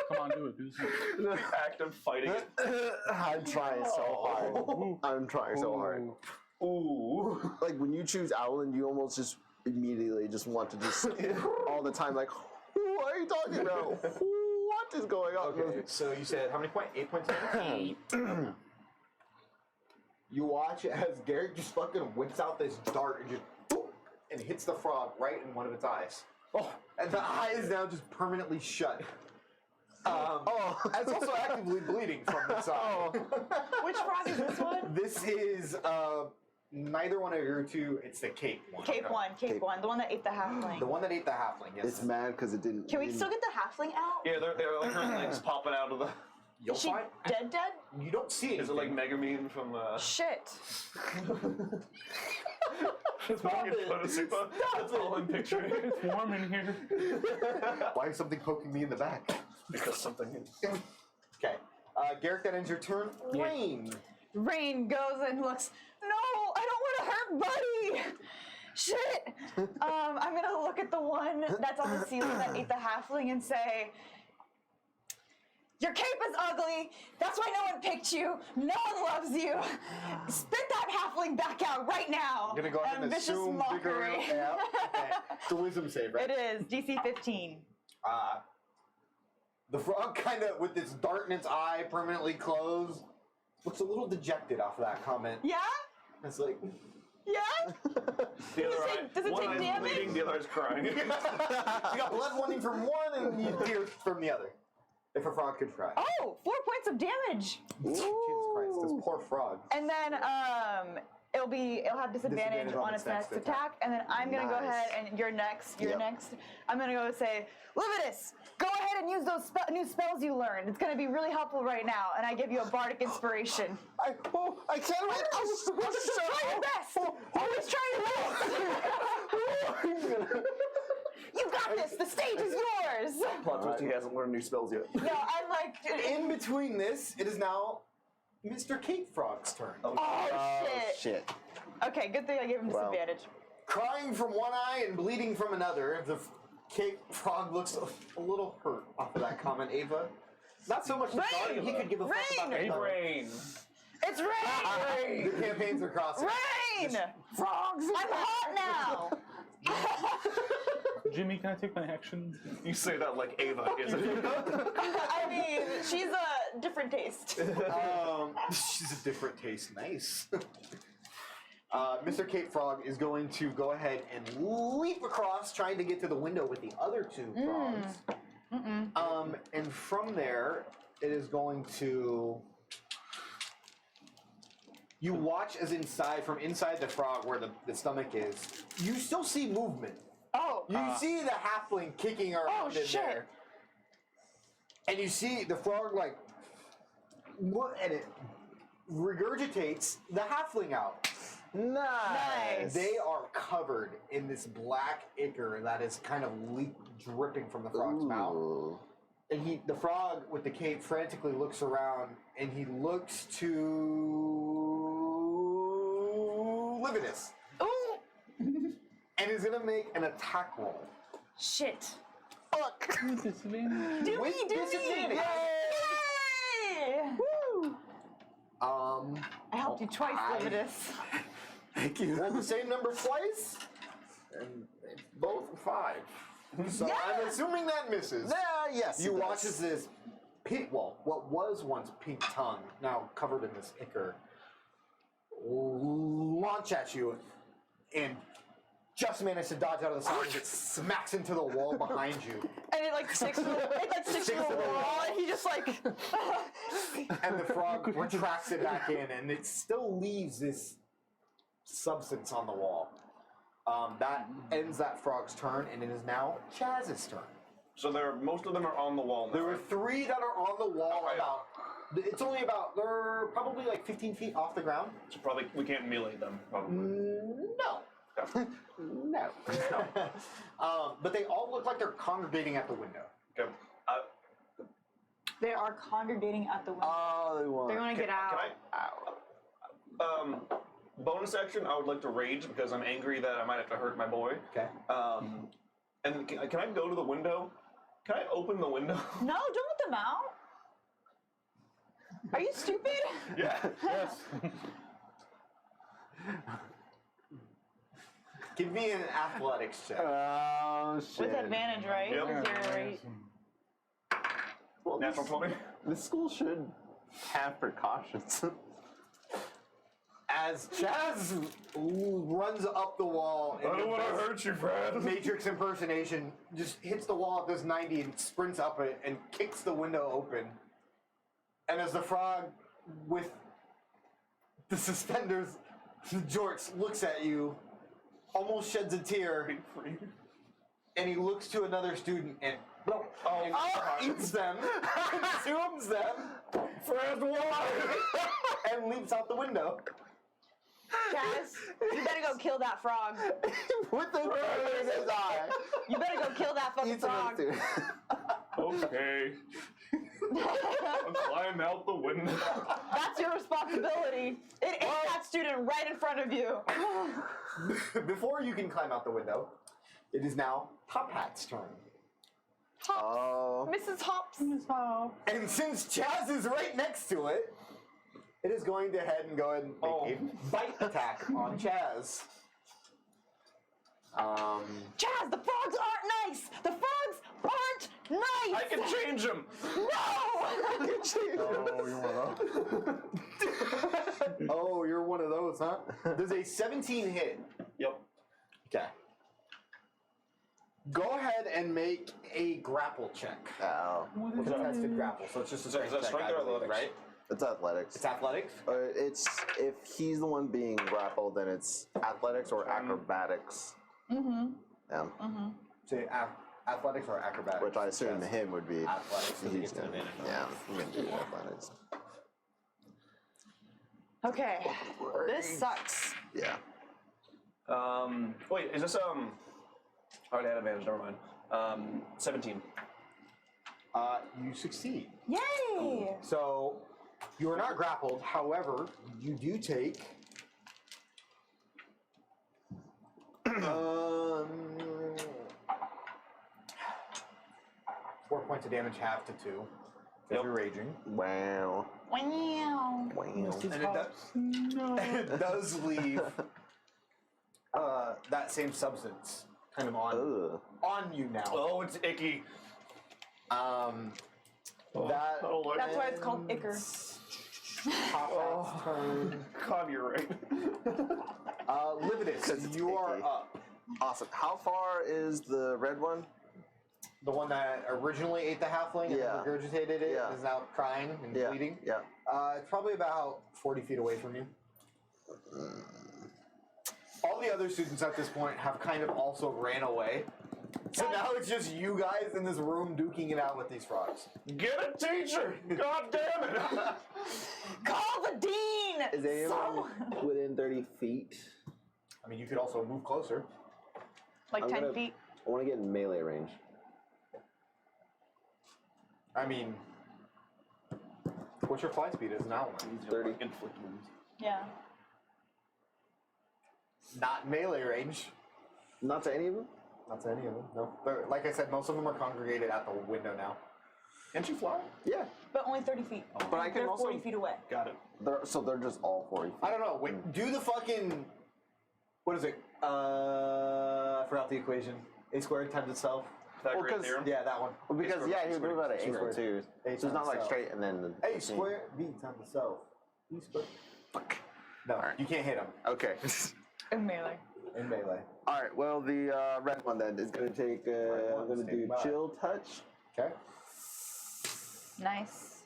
Speaker 5: Come on, do it. Do something.
Speaker 3: The act of fighting it.
Speaker 2: I'm trying so hard. I'm trying so hard.
Speaker 3: Ooh.
Speaker 2: Like when you choose Owlin, you almost just immediately just want to just all the time like, what are you talking about? What is going on?
Speaker 1: Okay, so you said how many points? 8 points of damage? You watch as Garrett just fucking whips out this dart and just boop, and hits the frog right in one of its eyes. Oh, and the eye is now just permanently shut. It's also actively bleeding from the side.
Speaker 4: Which frog is this one?
Speaker 1: This is neither one of your two. It's the Cape one.
Speaker 4: Cape one. The one that ate the halfling.
Speaker 1: The one that ate the halfling. Yes.
Speaker 2: It's mad because it didn't.
Speaker 4: Can we still get the halfling out?
Speaker 3: Yeah, they're like her legs popping out of the.
Speaker 1: You'll
Speaker 4: Is she
Speaker 1: find.
Speaker 4: dead?
Speaker 1: You don't see it.
Speaker 3: Is it like Megamine from?
Speaker 4: Shit.
Speaker 3: It's Konosuba. That's all I'm picturing.
Speaker 5: It's warm in here.
Speaker 1: Why is something poking me in the back?
Speaker 3: Because something is.
Speaker 1: Okay. Garrett, that ends your turn.
Speaker 5: Yeah.
Speaker 1: Rain.
Speaker 4: Rain goes and looks. No, I don't want to hurt Buddy. Shit! I'm gonna look at the one that's on the ceiling that ate the halfling and say, your cape is ugly. That's why no one picked you. No one loves you. Spit that halfling back out right now.
Speaker 1: I'm gonna go ahead and
Speaker 4: Ambitious
Speaker 1: assume
Speaker 4: mockery.
Speaker 1: Yeah, okay. It's a wisdom save, right?
Speaker 4: It is DC 15.
Speaker 1: The frog kind of, with its dart in its eye permanently closed, looks a little dejected off of that comment.
Speaker 4: Yeah?
Speaker 1: It's like,
Speaker 4: Yeah?
Speaker 3: The other eye,
Speaker 4: does it
Speaker 3: one
Speaker 4: take
Speaker 3: eye's
Speaker 4: damage?
Speaker 3: bleeding, the other eye's crying.
Speaker 1: you got blood running from one and you tears from the other. If a frog could cry.
Speaker 4: Oh, 4 points of damage.
Speaker 1: Jesus Christ, this poor frog.
Speaker 4: And then it'll have disadvantage
Speaker 1: Disadvantage on
Speaker 4: on
Speaker 1: its
Speaker 4: its next
Speaker 1: next
Speaker 4: attack. And then I'm gonna go
Speaker 2: Nice.
Speaker 4: ahead and you're next.
Speaker 2: Yep.
Speaker 4: I'm gonna go say, Lividus, go ahead and use those new spells you learned. It's gonna be really helpful right now. And I give you a bardic inspiration.
Speaker 2: I can't wait.
Speaker 4: Try your best. Always try your best. You got this. The stage is yours.
Speaker 3: Plot twist, he hasn't learned new spells yet.
Speaker 4: No, I'm like,
Speaker 1: In between this, it is now Mr. Cape Frog's turn.
Speaker 4: oh shit.
Speaker 2: Shit.
Speaker 4: Okay, good thing I gave him
Speaker 2: Wow.
Speaker 4: disadvantage.
Speaker 1: Crying from one eye and bleeding from another, the Cape Frog looks a little hurt off of that comment, Ava. Not so much the
Speaker 4: Rain!
Speaker 1: guardian, he could give a fuck about
Speaker 4: Rain!
Speaker 1: that comment.
Speaker 3: Rain.
Speaker 4: It's rain.
Speaker 1: The campaigns are crossing.
Speaker 4: Rain. Frogs. I'm hot now.
Speaker 5: Jimmy, can I take my action?
Speaker 3: You say that like Ava, isn't it?
Speaker 4: I mean, she's a different taste.
Speaker 1: She's a different taste. Nice. Mr. Cape Frog is going to go ahead and leap across, trying to get to the window with the other two frogs. And from there, it is going to. You watch as from inside the frog where the stomach is, you still see movement.
Speaker 4: Oh.
Speaker 1: You see the halfling kicking around in
Speaker 4: shit.
Speaker 1: there. And you see the frog like, and it regurgitates the halfling out.
Speaker 2: Nice.
Speaker 1: They are covered in this black ichor that is kind of dripping from the frog's mouth.
Speaker 2: Ooh.
Speaker 1: And the frog with the cape frantically looks around and he looks to Lividus.
Speaker 4: Ooh.
Speaker 1: And he's gonna make an attack roll.
Speaker 4: Shit.
Speaker 1: Fuck.
Speaker 5: Disadvantage.
Speaker 4: Do
Speaker 1: With
Speaker 4: me, do
Speaker 1: disadvantage.
Speaker 4: me. Yay! Woo! I helped you twice, Lividus.
Speaker 1: Thank you. Roll the same number twice, and it's both 5. So I'm assuming that misses.
Speaker 2: Yes.
Speaker 1: You
Speaker 2: it
Speaker 1: watch
Speaker 2: does.
Speaker 1: as this pink, what was once pink tongue, now covered in this ichor, launch at you, and just manage to dodge out of the side as it smacks into the wall behind you.
Speaker 4: And it like sticks to the wall, and he just like.
Speaker 1: And the frog retracts it back in, and it still leaves this substance on the wall. That ends that frog's turn, and it is now Chaz's turn.
Speaker 3: So most of them are on the wall now.
Speaker 1: There were 3 that are on the wall
Speaker 3: Alright.
Speaker 1: they're probably like 15 feet off the ground.
Speaker 3: So probably we can't melee them, probably.
Speaker 1: No.
Speaker 3: Okay.
Speaker 1: No. But they all look like they're congregating at the window.
Speaker 3: Okay.
Speaker 4: They are congregating at the window.
Speaker 2: Oh, they want.
Speaker 4: They're gonna get out.
Speaker 3: Can I? Bonus action, I would like to rage because I'm angry that I might have to hurt my boy.
Speaker 1: Okay.
Speaker 3: And can I go to the window? Can I open the window?
Speaker 4: No, don't let them out. Are you stupid?
Speaker 3: Yeah.
Speaker 5: Yes.
Speaker 1: Give me an athletics check.
Speaker 2: Oh shit.
Speaker 4: With advantage, right?
Speaker 3: Yep.
Speaker 4: Because you're right.
Speaker 2: Well,
Speaker 3: Natural 20.
Speaker 2: The school should have precautions.
Speaker 1: As Chaz runs up the wall
Speaker 3: I
Speaker 1: and
Speaker 3: don't want to hurt you, Fred.
Speaker 1: Matrix impersonation, just hits the wall at this 90 and sprints up it and kicks the window open. And as the frog with the suspenders, the jorts, looks at you, almost sheds a tear, and he looks to another student and eats them, consumes them,
Speaker 3: Fred, why?
Speaker 1: and leaps out the window.
Speaker 4: Chaz, you better go kill that frog.
Speaker 2: With the bird in his eye.
Speaker 4: You better go kill that fucking
Speaker 2: Eats him
Speaker 4: frog.
Speaker 2: too.
Speaker 3: Okay. I'll climb out the window.
Speaker 4: That's your responsibility. It is that student right in front of you.
Speaker 1: Before you can climb out the window, it is now Top Hat's turn.
Speaker 4: Hops.
Speaker 2: Oh.
Speaker 4: Mrs. Hops.
Speaker 1: And since Chaz is right next to it, it is going to head and go ahead and make a bite attack on Chaz.
Speaker 4: Chaz, the frogs aren't nice. The frogs aren't nice.
Speaker 3: I can change him.
Speaker 4: No.
Speaker 1: Oh, you're one of those, huh? Does a 17 hit?
Speaker 3: Yep.
Speaker 1: Okay. Go ahead and make a grapple check.
Speaker 2: Ow.
Speaker 1: Contested grapple, so it's just a
Speaker 3: Is that
Speaker 1: strength check,
Speaker 3: strength
Speaker 1: I
Speaker 3: or
Speaker 1: believe,
Speaker 3: athletics?
Speaker 1: right?
Speaker 2: It's athletics.
Speaker 1: It's athletics?
Speaker 2: It's if he's the one being grappled, then it's athletics or acrobatics.
Speaker 4: Mm-hmm.
Speaker 2: Yeah.
Speaker 4: Mm-hmm.
Speaker 1: So athletics or acrobatics?
Speaker 2: Which I assume
Speaker 1: Yes.
Speaker 2: him would be.
Speaker 1: Athletics, so he
Speaker 2: He's
Speaker 1: gets an
Speaker 2: gonna,
Speaker 1: advantage.
Speaker 2: yeah, I'm gonna do athletics.
Speaker 4: Okay. This sucks.
Speaker 2: Yeah.
Speaker 3: Wait, is this I already had advantage. Never mind. 17.
Speaker 1: You succeed.
Speaker 4: Yay!
Speaker 1: So you are not grappled. However, you do take 4 points of damage, half to 2. Because
Speaker 3: Yep.
Speaker 1: you're raging.
Speaker 2: Wow.
Speaker 4: Wow.
Speaker 2: Wow.
Speaker 1: And it does leave that same substance kind of on you now.
Speaker 3: Oh, it's icky.
Speaker 1: That
Speaker 3: Oh, Lord.
Speaker 4: That's why it's called Icker.
Speaker 1: Top Hat's turn.
Speaker 3: God, you're right.
Speaker 1: Lividus,
Speaker 2: 'Cause it's
Speaker 1: you are
Speaker 2: icky.
Speaker 1: up.
Speaker 2: Awesome. How far is the red one?
Speaker 1: The one that originally ate the halfling and
Speaker 2: Yeah.
Speaker 1: regurgitated it
Speaker 2: Yeah.
Speaker 1: is now crying and
Speaker 2: Yeah.
Speaker 1: bleeding.
Speaker 2: Yeah.
Speaker 1: It's probably about 40 feet away from you. All the other students at this point have kind of also ran away. So now it's just you guys in this room duking it out with these frogs.
Speaker 3: Get a teacher! God damn it!
Speaker 4: Call the dean!
Speaker 2: Is anyone within 30 feet?
Speaker 1: I mean, you could also move closer.
Speaker 4: Like
Speaker 2: I'm
Speaker 4: 10
Speaker 2: gonna-
Speaker 4: feet.
Speaker 2: I want to get in melee range.
Speaker 1: I mean, what's your flight speed? Is now
Speaker 2: 30.
Speaker 3: Inflict wounds.
Speaker 4: Yeah.
Speaker 1: not melee range.
Speaker 2: Not to any of them?
Speaker 1: Not to any of them. No. But like I said, most of them are congregated at the window now.
Speaker 3: Can't you fly?
Speaker 2: Yeah.
Speaker 4: But only 30 feet.
Speaker 2: But I can
Speaker 4: They're
Speaker 2: also.
Speaker 4: 40 feet away.
Speaker 3: Got it.
Speaker 2: So they're just all 40 feet.
Speaker 1: I don't know. Wait, do the fucking. What is it? I forgot the equation. A squared times itself.
Speaker 3: Pythagorean
Speaker 2: 'cause-
Speaker 3: theorem.
Speaker 1: Yeah, that one.
Speaker 2: Well, because, yeah, he would move out of
Speaker 1: A
Speaker 2: angle,
Speaker 1: squared.
Speaker 2: too.
Speaker 1: A
Speaker 2: So it's
Speaker 1: times
Speaker 2: not like
Speaker 1: itself.
Speaker 2: straight and then the.
Speaker 1: A squared B times itself. B squared.
Speaker 2: Fuck.
Speaker 1: No,
Speaker 2: Alright.
Speaker 1: you can't hit him
Speaker 2: Okay.
Speaker 4: In melee.
Speaker 1: in melee.
Speaker 2: Alright, well, the red one then is going to take.
Speaker 1: Red
Speaker 2: I'm
Speaker 1: one's
Speaker 2: going to do
Speaker 1: standing by.
Speaker 2: chill touch.
Speaker 1: Okay.
Speaker 4: Nice.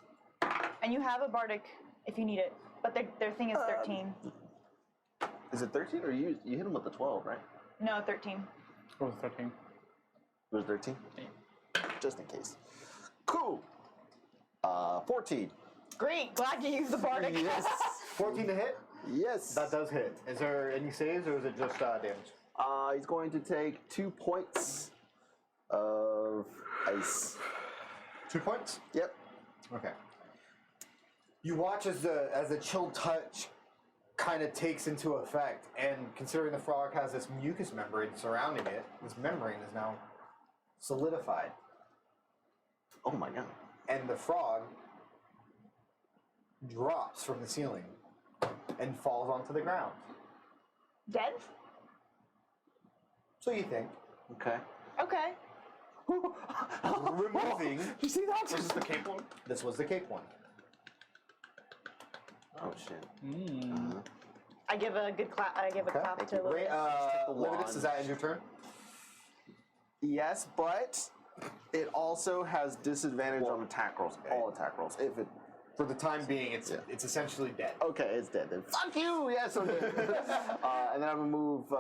Speaker 4: And you have a bardic if you need it. But their thing is 13.
Speaker 2: Is it 13 or you hit him with the 12, right?
Speaker 4: No, 13.
Speaker 5: It was 13.
Speaker 2: It was 13? Just in case. Cool. 14.
Speaker 4: Great. Glad you used the bardic.
Speaker 2: Yes.
Speaker 1: 14 to hit.
Speaker 2: Yes.
Speaker 1: That does hit. Is there any saves or is it just damage?
Speaker 2: He's going to take 2 points of ice.
Speaker 1: 2 points.
Speaker 2: Yep.
Speaker 1: Okay. You watch as the chill touch kind of takes into effect, and considering the frog has this mucus membrane surrounding it, this membrane is now solidified,
Speaker 2: Oh my god.
Speaker 1: and the frog drops from the ceiling and falls onto the ground.
Speaker 4: Dead?
Speaker 1: So you think,
Speaker 2: Okay.
Speaker 4: Okay.
Speaker 1: removing
Speaker 2: You see that?
Speaker 3: Is this the cape one?
Speaker 1: this was the cape one.
Speaker 2: Oh shit.
Speaker 4: I give a good clap. I give a
Speaker 1: Okay.
Speaker 4: clap to
Speaker 1: Wait,
Speaker 2: the
Speaker 1: Lividus,
Speaker 2: wand.
Speaker 1: is that end your turn?
Speaker 2: Yes, but it also has disadvantage on attack rolls. All attack rolls. If it.
Speaker 1: For the time being, it's essentially dead.
Speaker 2: Okay, it's dead then. Fuck you! Yes, okay. And then I'm gonna move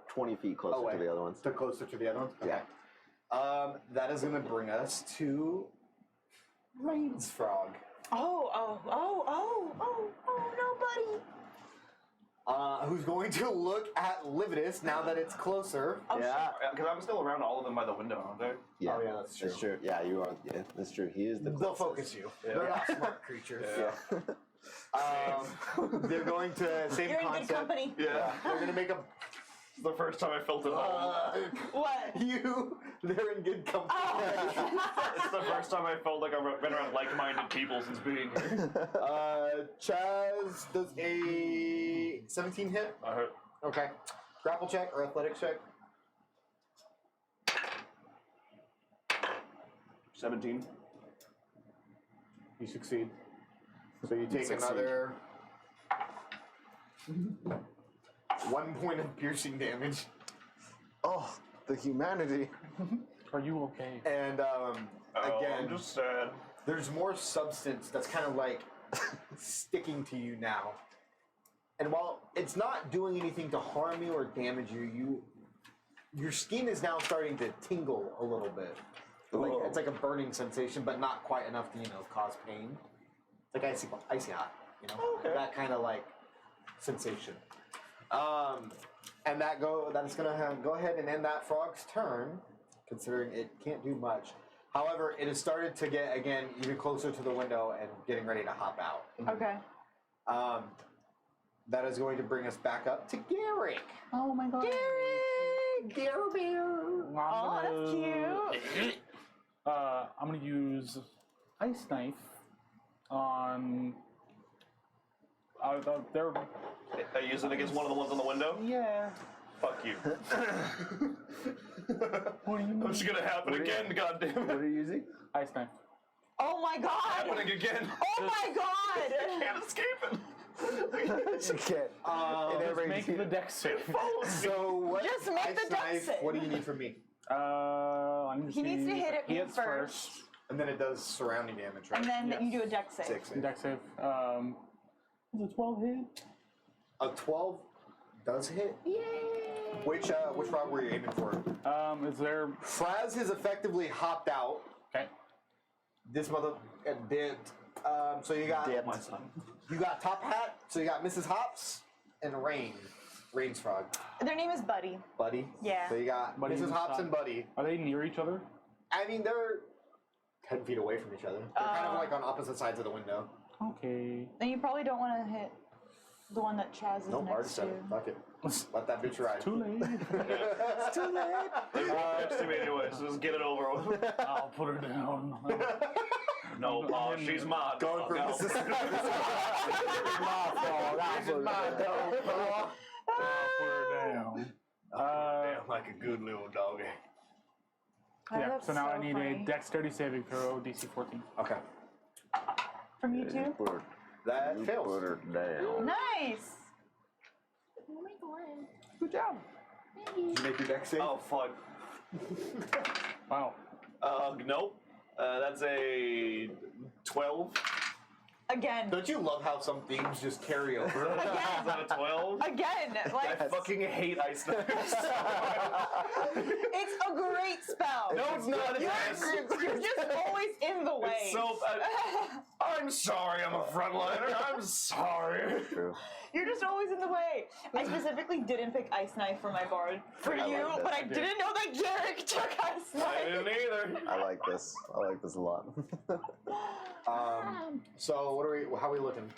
Speaker 2: 20 feet closer
Speaker 1: Away.
Speaker 2: to the other ones.
Speaker 1: To closer to the other ones?
Speaker 2: Yeah.
Speaker 1: That is going to bring us to Rain's frog.
Speaker 4: Oh, nobody.
Speaker 1: who's going to look at Lividus now that it's closer.
Speaker 2: Yeah.
Speaker 3: Because I'm still around all of them by the window, aren't they?
Speaker 2: Yeah.
Speaker 1: Oh, yeah, that's
Speaker 2: That's true. Yeah, you are. Yeah, that's true. He is the.
Speaker 1: They'll
Speaker 2: closest.
Speaker 1: focus you. They're not smart creatures.
Speaker 2: Yeah.
Speaker 1: They're going to same
Speaker 4: You're in good
Speaker 1: concept.
Speaker 4: company.
Speaker 3: Yeah.
Speaker 1: They're going to make a.
Speaker 3: The first time I felt at home.
Speaker 4: What?
Speaker 1: They're in good company.
Speaker 3: It's the first time I felt like I've been around like-minded people since being here.
Speaker 1: Chaz does a 17 hit.
Speaker 3: I heard.
Speaker 1: Okay. Grapple check or athletic check.
Speaker 3: 17.
Speaker 1: You succeed. So you take
Speaker 2: Succeed.
Speaker 1: another 1 point of piercing damage.
Speaker 2: Oh, the humanity.
Speaker 5: Are you okay?
Speaker 1: And again,
Speaker 3: I'm just sad.
Speaker 1: there's more substance that's kind of like sticking to you now. And while it's not doing anything to harm you or damage you, your skin is now starting to tingle a little bit. Like it's like a burning sensation, but not quite enough to cause pain. It's like icy hot,
Speaker 3: Okay.
Speaker 1: that kind of like sensation. And that is gonna go ahead and end that frog's turn, considering it can't do much. However, it has started to get again even closer to the window and getting ready to hop out.
Speaker 4: Okay.
Speaker 1: That is going to bring us back up to Garrick.
Speaker 5: Oh my god.
Speaker 1: Garrick Bear.
Speaker 4: Oh, that's cute.
Speaker 5: I'm gonna use ice knife on. They're
Speaker 3: I use it against one of the ones on the window?
Speaker 5: yeah.
Speaker 3: Fuck you.
Speaker 5: What do you mean?
Speaker 3: It's gonna happen again, goddammit.
Speaker 2: What are you using?
Speaker 5: Ice knife.
Speaker 4: Oh my god.
Speaker 3: Happening again.
Speaker 4: Oh my god.
Speaker 3: Can't escape it.
Speaker 2: You can't.
Speaker 5: Just make the deck save.
Speaker 1: So what?
Speaker 4: Just make
Speaker 1: ice
Speaker 4: the deck
Speaker 1: knife,
Speaker 4: save.
Speaker 1: what do you need from me?
Speaker 5: I'm gonna
Speaker 4: He needs to
Speaker 5: see-
Speaker 4: hit it
Speaker 5: he hits
Speaker 4: first.
Speaker 1: And then it does surrounding damage, right?
Speaker 4: And then
Speaker 5: Yes.
Speaker 4: you do a deck save.
Speaker 1: 6.
Speaker 5: Deck save. Is it 12 hit?
Speaker 1: A 12 does hit. Yay! Which frog were you aiming for?
Speaker 5: Is there?
Speaker 1: Fraz has effectively hopped out.
Speaker 5: Okay.
Speaker 1: This mother dipped. So you got
Speaker 3: My son.
Speaker 1: you got Top Hat. So you got Mrs. Hops and Rain's frog,
Speaker 4: Their name is Buddy.
Speaker 1: Buddy.
Speaker 4: Yeah.
Speaker 1: So you got
Speaker 5: Buddy
Speaker 1: Mrs.
Speaker 5: and
Speaker 1: Hops
Speaker 5: Son.
Speaker 1: and Buddy.
Speaker 5: Are they near each other?
Speaker 1: I mean, they're 10 feet away from each other. They're kind of like on opposite sides of the window.
Speaker 5: Okay.
Speaker 4: Then you probably don't want to hit the one that Chaz is
Speaker 1: Nope, already
Speaker 4: next
Speaker 1: said
Speaker 4: to.
Speaker 1: it. Fuck it. Let that bitch ride.
Speaker 5: Too late.
Speaker 1: It's too late.
Speaker 3: They won't catch me anyway, so just get it over with.
Speaker 5: I'll put her down.
Speaker 3: No, she's mine.
Speaker 1: Going for
Speaker 3: No.
Speaker 1: Mrs.
Speaker 5: I'll put her down.
Speaker 3: Damn, like a good little doggy.
Speaker 4: Oh,
Speaker 5: Yeah.
Speaker 4: that's
Speaker 5: So now I need
Speaker 4: funny.
Speaker 5: a dexterity saving throw, DC 14.
Speaker 1: Okay.
Speaker 4: From you two.
Speaker 1: That
Speaker 2: You
Speaker 1: fails.
Speaker 2: put her down.
Speaker 4: Nice.
Speaker 1: Good job. Did you make your deck save?
Speaker 3: Oh, fuck.
Speaker 5: Wow.
Speaker 3: Nope. That's a 12.
Speaker 4: Again.
Speaker 1: Don't you love how some themes just carry over?
Speaker 3: Is that a 12?
Speaker 4: Again.
Speaker 3: I
Speaker 4: Like,
Speaker 3: fucking hate ice knives.
Speaker 4: it's a great spell.
Speaker 3: No, it's not.
Speaker 4: You're just always in the way.
Speaker 3: It's so. I'm sorry, I'm a frontliner. I'm sorry.
Speaker 2: True.
Speaker 4: You're just always in the way. I specifically didn't pick Ice Knife for my bard for
Speaker 2: I
Speaker 4: you,
Speaker 2: like that.
Speaker 4: but I didn't know that Garrick took Ice
Speaker 3: I
Speaker 4: Knife.
Speaker 3: didn't either.
Speaker 2: I like this. I like this a lot.
Speaker 1: So how are we looking?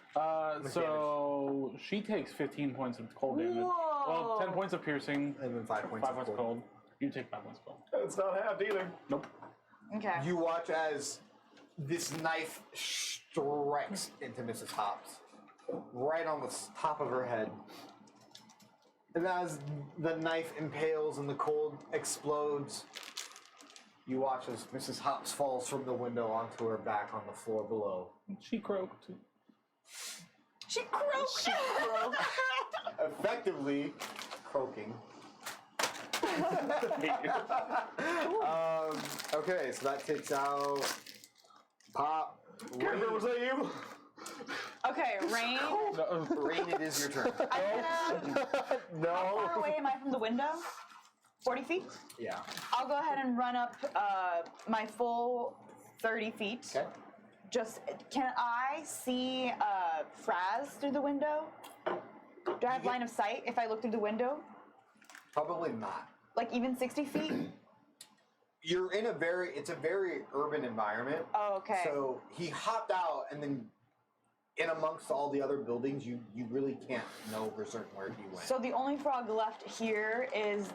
Speaker 5: So she takes 15 points of cold damage.
Speaker 4: Whoa.
Speaker 5: Well, 10 points of piercing,
Speaker 1: And then 5 points.
Speaker 5: 5 points of cold. You take 5 points of cold.
Speaker 3: It's not halved either.
Speaker 5: Nope.
Speaker 4: Okay.
Speaker 1: You watch as this knife strikes into Mrs. Hops, right on the top of her head. And as the knife impales and the cold explodes, you watch as Mrs. Hops falls from the window onto her back on the floor below.
Speaker 5: She croaked.
Speaker 4: She croaked.
Speaker 1: Effectively croaking. Okay, so that takes out Pop.
Speaker 3: Camber, was that you?
Speaker 4: Okay, Rain.
Speaker 1: Rain, it is your turn.
Speaker 4: I'm gonna. How far away am I from the window? 40 feet?
Speaker 1: Yeah.
Speaker 4: I'll go ahead and run up my full 30 feet.
Speaker 1: Okay.
Speaker 4: Just, can I see Fraz through the window? Do I have line of sight if I look through the window?
Speaker 1: Probably not.
Speaker 4: Like even 60 feet?
Speaker 1: You're in it's a very urban environment.
Speaker 4: Oh, okay.
Speaker 1: So he hopped out, and then in amongst all the other buildings, you really can't know for certain where he went.
Speaker 4: So the only frog left here is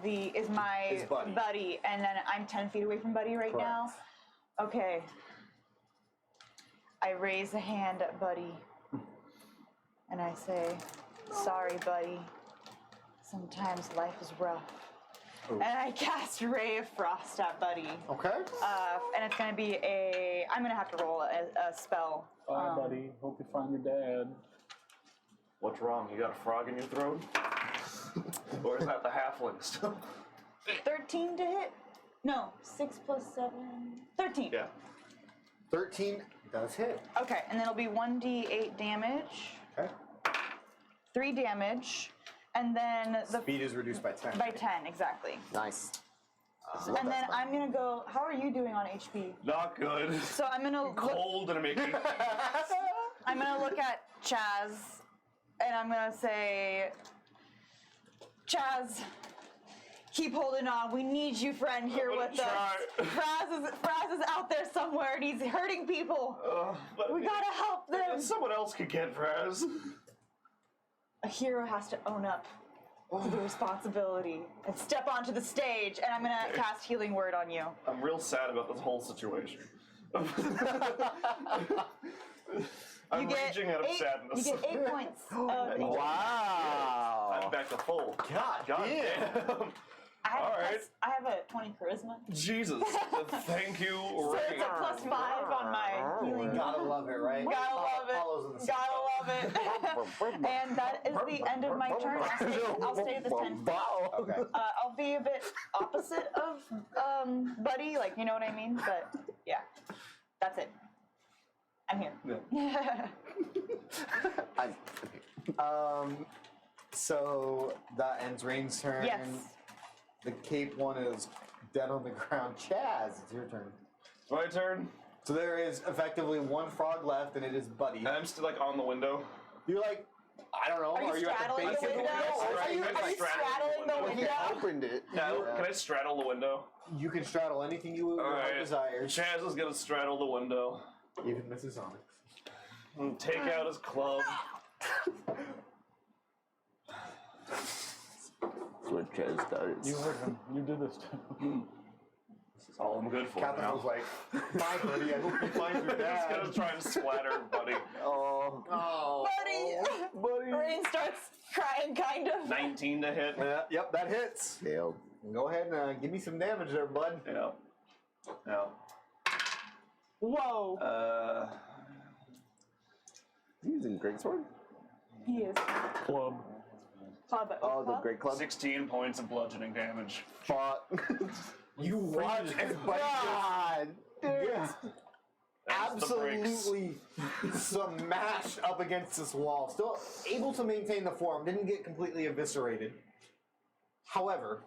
Speaker 4: my
Speaker 1: Is Buddy.
Speaker 4: and then I'm 10 feet away from Buddy right now. Okay. I raise a hand at Buddy, and I say, "Sorry, Buddy. Sometimes life is rough." And I cast Ray of Frost at Buddy.
Speaker 1: Okay.
Speaker 4: And it's gonna be I'm gonna have to roll a spell.
Speaker 5: Bye, buddy. Hope you find your dad.
Speaker 3: What's wrong? You got a frog in your throat? Or is that the halflings?
Speaker 4: 13 to hit? No, 6 plus 7. 13.
Speaker 3: Yeah.
Speaker 1: 13 does hit.
Speaker 4: Okay, and then it'll be 1d8 damage,
Speaker 1: Okay.
Speaker 4: 3 damage, and then the
Speaker 1: Speed is reduced by 10.
Speaker 4: by 10 exactly.
Speaker 2: Nice.
Speaker 4: And then I'm gonna go. How are you doing on HP?
Speaker 3: Not good.
Speaker 4: So I'm gonna look.
Speaker 3: Cold and making.
Speaker 4: I'm gonna look at Chaz, and I'm gonna say, Chaz, keep holding on. We need you, friend, here
Speaker 3: I'm gonna
Speaker 4: with us. Fraz is out there somewhere, and he's hurting people.
Speaker 3: But
Speaker 4: We gotta help them.
Speaker 3: someone else could get Fraz.
Speaker 4: A hero has to own up to the responsibility and step onto the stage, and I'm gonna cast Healing Word on you.
Speaker 3: I'm real sad about this whole situation. I'm raging out of sadness.
Speaker 4: You get 8 points of
Speaker 2: Wow.
Speaker 3: I'm back to full.
Speaker 1: God damn.
Speaker 4: I have a 20 charisma.
Speaker 3: Jesus. Thank you,
Speaker 4: So
Speaker 3: Ray.
Speaker 4: it's a plus 5 on my healing.
Speaker 1: Gotta love it, right?
Speaker 4: Gotta love
Speaker 1: Follows in
Speaker 4: it.
Speaker 1: the same
Speaker 4: Gotta love it. And that is the end of my turn. I'll stay this 10 feet.
Speaker 1: Okay.
Speaker 4: I'll be a bit opposite of Buddy, like, you know what I mean? But yeah, that's it. I'm here.
Speaker 1: So that ends Rain's turn.
Speaker 4: Yes.
Speaker 1: The cape one is dead on the ground. Chaz, it's your turn.
Speaker 3: My turn.
Speaker 1: So there is effectively one frog left, and it is Buddy.
Speaker 3: I'm still like on the window.
Speaker 1: You're like, I don't know.
Speaker 4: Are you
Speaker 1: at the
Speaker 4: straddling
Speaker 1: base
Speaker 4: the
Speaker 1: of
Speaker 4: window?
Speaker 1: Are you
Speaker 4: straddling the
Speaker 2: He
Speaker 4: window?
Speaker 2: opened it.
Speaker 3: Now, can I straddle the window?
Speaker 1: You can straddle anything you
Speaker 3: Alright.
Speaker 1: desire.
Speaker 3: Chaz is gonna straddle the window
Speaker 1: Even Mrs. Onyx.
Speaker 3: and take out his club.
Speaker 2: That's what Chaz does.
Speaker 5: You heard him. You did this too.
Speaker 3: This is all I'm good for
Speaker 1: Catherine
Speaker 3: now.
Speaker 1: was like, bye, Buddy. I hope you find your
Speaker 3: He's
Speaker 1: dad.
Speaker 3: gonna try and splatter Buddy.
Speaker 2: Oh.
Speaker 1: Oh.
Speaker 4: Buddy! Rain starts crying, kind of.
Speaker 3: 19 to hit.
Speaker 1: Yep, that hits.
Speaker 2: Failed.
Speaker 1: Go ahead and give me some damage there, bud.
Speaker 3: Yeah. Yeah.
Speaker 4: Whoa.
Speaker 2: He's using greatsword?
Speaker 4: He is.
Speaker 5: Club.
Speaker 4: Club.
Speaker 2: Oh, the great club.
Speaker 3: 16 points of bludgeoning damage.
Speaker 2: Fuck.
Speaker 1: You watch as Buddy
Speaker 2: God.
Speaker 1: gets
Speaker 3: That's the breaks.
Speaker 1: absolutely smashed up against this wall. Still able to maintain the form. Didn't get completely eviscerated. However,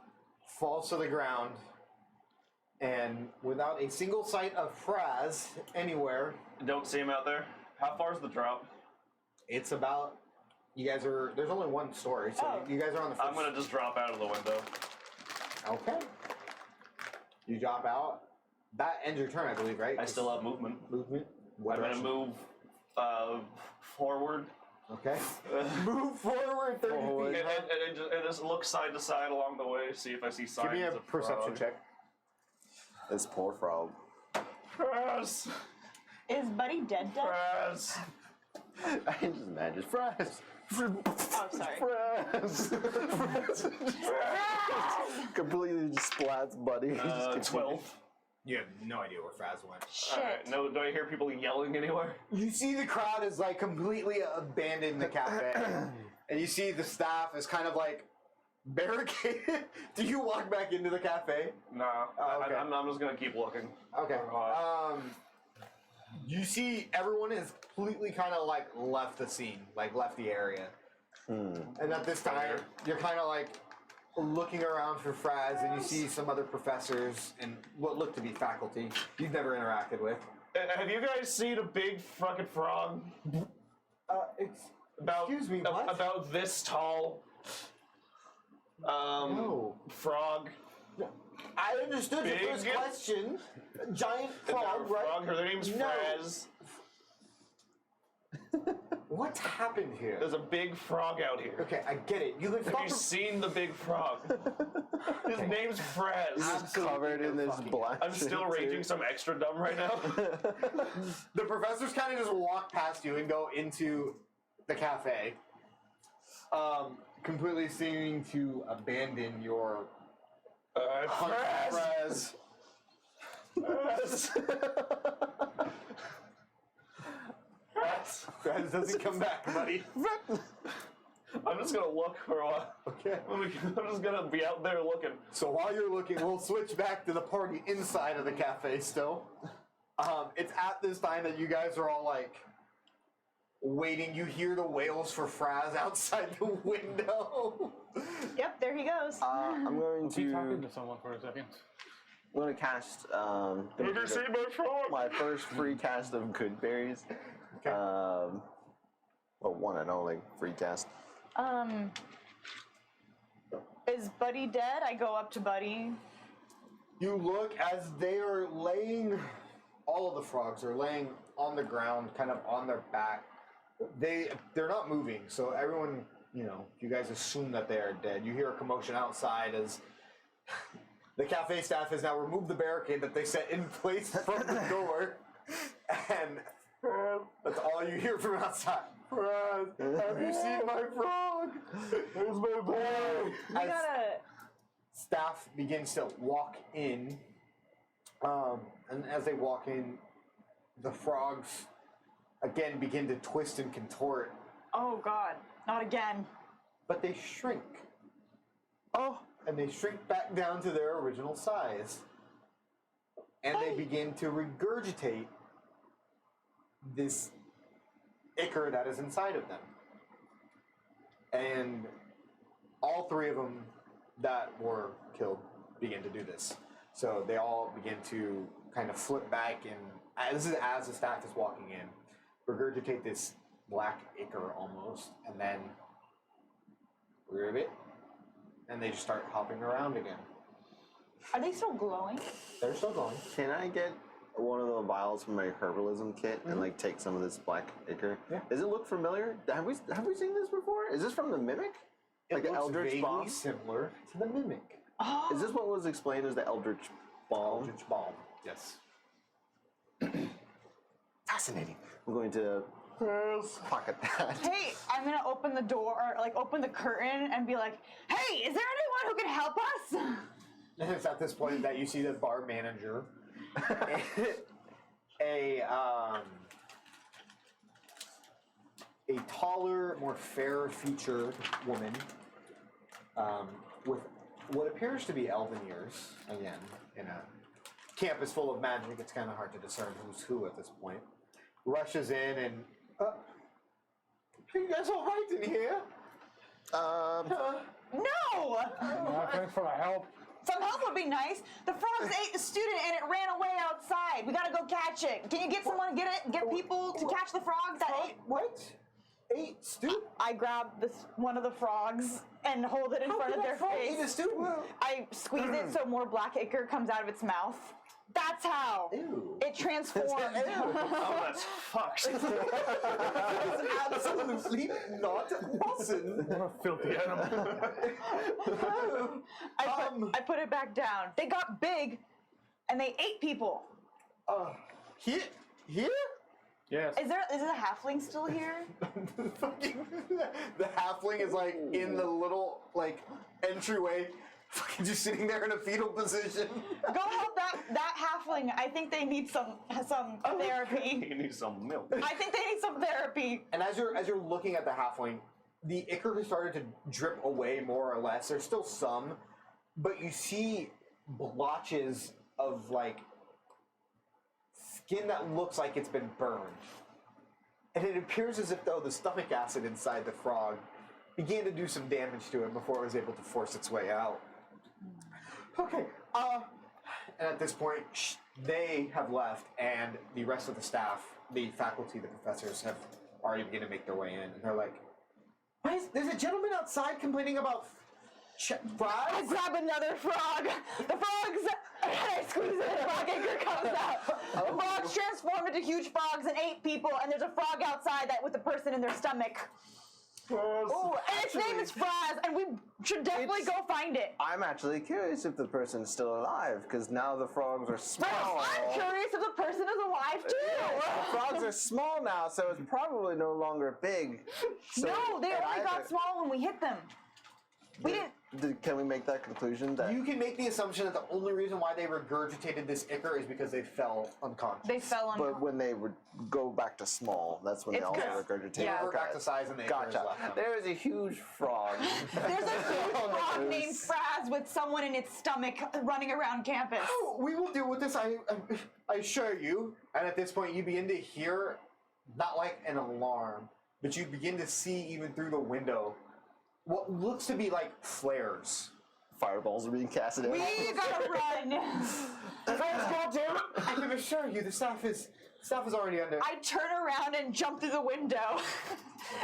Speaker 1: falls to the ground. And without a single sight of Fraz anywhere,
Speaker 3: Don't see him out there. How far is the drop?
Speaker 1: it's about. You guys are. There's only one story, so
Speaker 4: Oh.
Speaker 1: you guys are on the first.
Speaker 3: I'm gonna just drop out of the window.
Speaker 1: Okay. You drop out. That ends your turn, I believe, right?
Speaker 3: I still have movement.
Speaker 1: movement. What
Speaker 3: I'm gonna
Speaker 1: direction?
Speaker 3: move forward.
Speaker 1: Okay. Move forward 30
Speaker 3: And,
Speaker 1: feet.
Speaker 3: and just look side to side along the way, see if I see signs
Speaker 1: Give me a
Speaker 3: of
Speaker 1: perception
Speaker 3: frog.
Speaker 1: check.
Speaker 2: This poor frog.
Speaker 3: Fraz!
Speaker 4: Is Buddy dead?
Speaker 3: Fraz!
Speaker 2: I can just imagine. Fries.
Speaker 4: Oh, sorry.
Speaker 2: Fries. Completely just splats Buddy. He just keeps
Speaker 3: 12.
Speaker 1: You have no idea where Fraz went.
Speaker 4: Shit.
Speaker 3: Alright, no, do I hear people yelling anywhere?
Speaker 1: You see the crowd is like completely abandoned the cafe. And you see the staff is kind of like barricaded. Do you walk back into the cafe?
Speaker 3: Nah,
Speaker 1: Oh, okay.
Speaker 3: I'm just gonna keep looking.
Speaker 1: Okay. You see everyone has completely kind of like left the scene, like left the area. And at this time, you're kind of like looking around for Fraz, and you see some other professors and what look to be faculty you've never interacted with.
Speaker 3: Have you guys seen a big fucking frog?
Speaker 1: It's Excuse me, what?
Speaker 3: About this tall.
Speaker 1: No.
Speaker 3: Frog.
Speaker 1: I understood your
Speaker 3: Big?
Speaker 1: first question. Giant frog, right?
Speaker 3: Frog. Her name's
Speaker 1: No.
Speaker 3: Fraz.
Speaker 1: What's happened here?
Speaker 3: There's a big frog out here.
Speaker 1: Okay, I get it. You can
Speaker 3: Have
Speaker 1: stop.
Speaker 3: you seen the big frog? His name's Fraz.
Speaker 2: He's covered in this black.
Speaker 3: I'm still
Speaker 2: shit,
Speaker 3: raging
Speaker 2: too.
Speaker 3: some extra dumb right now.
Speaker 1: The professors kind of just walk past you and go into the cafe, completely seeming to abandon your
Speaker 3: Fraz.
Speaker 1: Fraz. Fraz doesn't come back, buddy.
Speaker 3: I'm just gonna look for a while.
Speaker 1: Okay.
Speaker 3: I'm just gonna be out there looking.
Speaker 1: So while you're looking, we'll switch back to the party inside of the cafe still. It's at this time that you guys are all like waiting. You hear the wails for Fraz outside the window.
Speaker 4: Yep, there he goes.
Speaker 2: I'm going
Speaker 5: Be talking
Speaker 2: to.
Speaker 5: to someone for a second.
Speaker 2: I'm going to cast.
Speaker 3: Look and see my frog.
Speaker 2: my first free cast of good berries.
Speaker 1: Okay.
Speaker 2: Well, one and only free cast.
Speaker 4: Is Buddy dead? I go up to Buddy.
Speaker 1: You look as they are laying. All of the frogs are laying on the ground, kind of on their back. They're not moving, so everyone, you guys assume that they are dead. You hear a commotion outside as the cafe staff has now removed the barricade that they set in place from the door, and that's all you hear from outside. Fraz, have you seen my frog? Where's my boy?
Speaker 4: We gotta.
Speaker 1: Staff begins to walk in, and as they walk in, the frogs again begin to twist and contort,
Speaker 4: Oh God, not again.
Speaker 1: but they shrink. And they shrink back down to their original size. And they begin to regurgitate this ichor that is inside of them. And all three of them that were killed begin to do this. So they all begin to kind of flip back, and this is as the staff is walking in, regurgitate this black ichor almost, and then ribbit, and they just start hopping around again.
Speaker 4: Are they still glowing?
Speaker 1: They're still going.
Speaker 2: Can I get one of the vials from my herbalism kit and like take some of this black ichor?
Speaker 1: Yeah.
Speaker 2: Does it look familiar? Have we seen this before? Is this from the Mimic? Like
Speaker 1: It
Speaker 2: an
Speaker 1: looks
Speaker 2: Eldritch
Speaker 1: vaguely
Speaker 2: Bomb?
Speaker 1: similar to the Mimic.
Speaker 4: Oh.
Speaker 2: Is this what was explained as the Eldritch Bomb?
Speaker 1: Eldritch Bomb. Yes. Fascinating.
Speaker 2: I'm going to pocket that.
Speaker 4: Hey, I'm gonna open the door, or like open the curtain, and be like, "Hey, is there anyone who can help us?"
Speaker 1: And it's at this point that you see the bar manager, a taller, more fair-featured woman, with what appears to be elven ears. Again, in a campus full of magic, it's kind of hard to discern who's who at this point. Rushes in and, are you guys all right in here?
Speaker 4: No!
Speaker 5: Thanks for the help.
Speaker 4: Some help would be nice. The frogs ate a student and it ran away outside. We gotta go catch it. Can you get someone, get people to catch the frogs that ate?
Speaker 1: What? 8 students?
Speaker 4: I grab one of the frogs and hold it in front of their
Speaker 1: Eat a
Speaker 4: face.
Speaker 1: student?
Speaker 4: I squeeze it so more black ichor comes out of its mouth. That's how
Speaker 1: Ew.
Speaker 4: it transforms.
Speaker 3: Oh, that's fucked.
Speaker 1: That's absolutely not awesome.
Speaker 5: What a filthy animal.
Speaker 4: I put it back down. They got big, and they ate people.
Speaker 1: Here?
Speaker 5: Yes.
Speaker 4: Is a halfling still here?
Speaker 1: The halfling is like in the little like entryway, fucking just sitting there in a fetal position.
Speaker 4: Go help that halfling. I think they need some therapy.
Speaker 3: You need some milk.
Speaker 4: I think they need some therapy.
Speaker 1: And as you're looking at the halfling, the ichor has started to drip away more or less. There's still some, but you see blotches of like skin that looks like it's been burned. And it appears as if though the stomach acid inside the frog began to do some damage to it before it was able to force its way out. Okay, and at this point, they have left, and the rest of the staff, the faculty, the professors, have already begun to make their way in. And they're like, There's a gentleman outside complaining about
Speaker 4: I
Speaker 1: fries.
Speaker 4: grab another frog. The frogs, and I squeeze it, and a frog anchor comes out. The frogs transform into huge frogs and 8 people, and there's a frog outside that with a person in their stomach. Oh, and its name is Fraz, and we should definitely go find it.
Speaker 2: I'm actually curious if the person's still alive, because now the frogs are small.
Speaker 4: I'm curious if the person is alive too.
Speaker 2: The frogs are small now, so it's probably no longer big. So
Speaker 4: No, they only got
Speaker 2: either-
Speaker 4: small when we hit them. We didn't.
Speaker 2: Can we make that conclusion that
Speaker 1: You can make the assumption that the only reason why they regurgitated this ichor is because they fell unconscious.
Speaker 4: They fell on.
Speaker 2: but when they would go back to small, that's when they
Speaker 4: It's
Speaker 2: also
Speaker 4: good.
Speaker 2: regurgitate.
Speaker 4: Yeah.
Speaker 1: We're back to size and the ichor is
Speaker 2: Gotcha.
Speaker 1: left on.
Speaker 2: There is a huge frog.
Speaker 4: There's a huge frog named Fraz with someone in its stomach running around campus.
Speaker 1: Oh, we will deal with this, I assure you. And at this point, you begin to hear, not like an alarm, but you begin to see even through the window what looks to be like flares.
Speaker 2: Fireballs are being casted in.
Speaker 4: We gotta run.
Speaker 1: I can assure you, the staff is already under.
Speaker 4: I turn around and jump through the window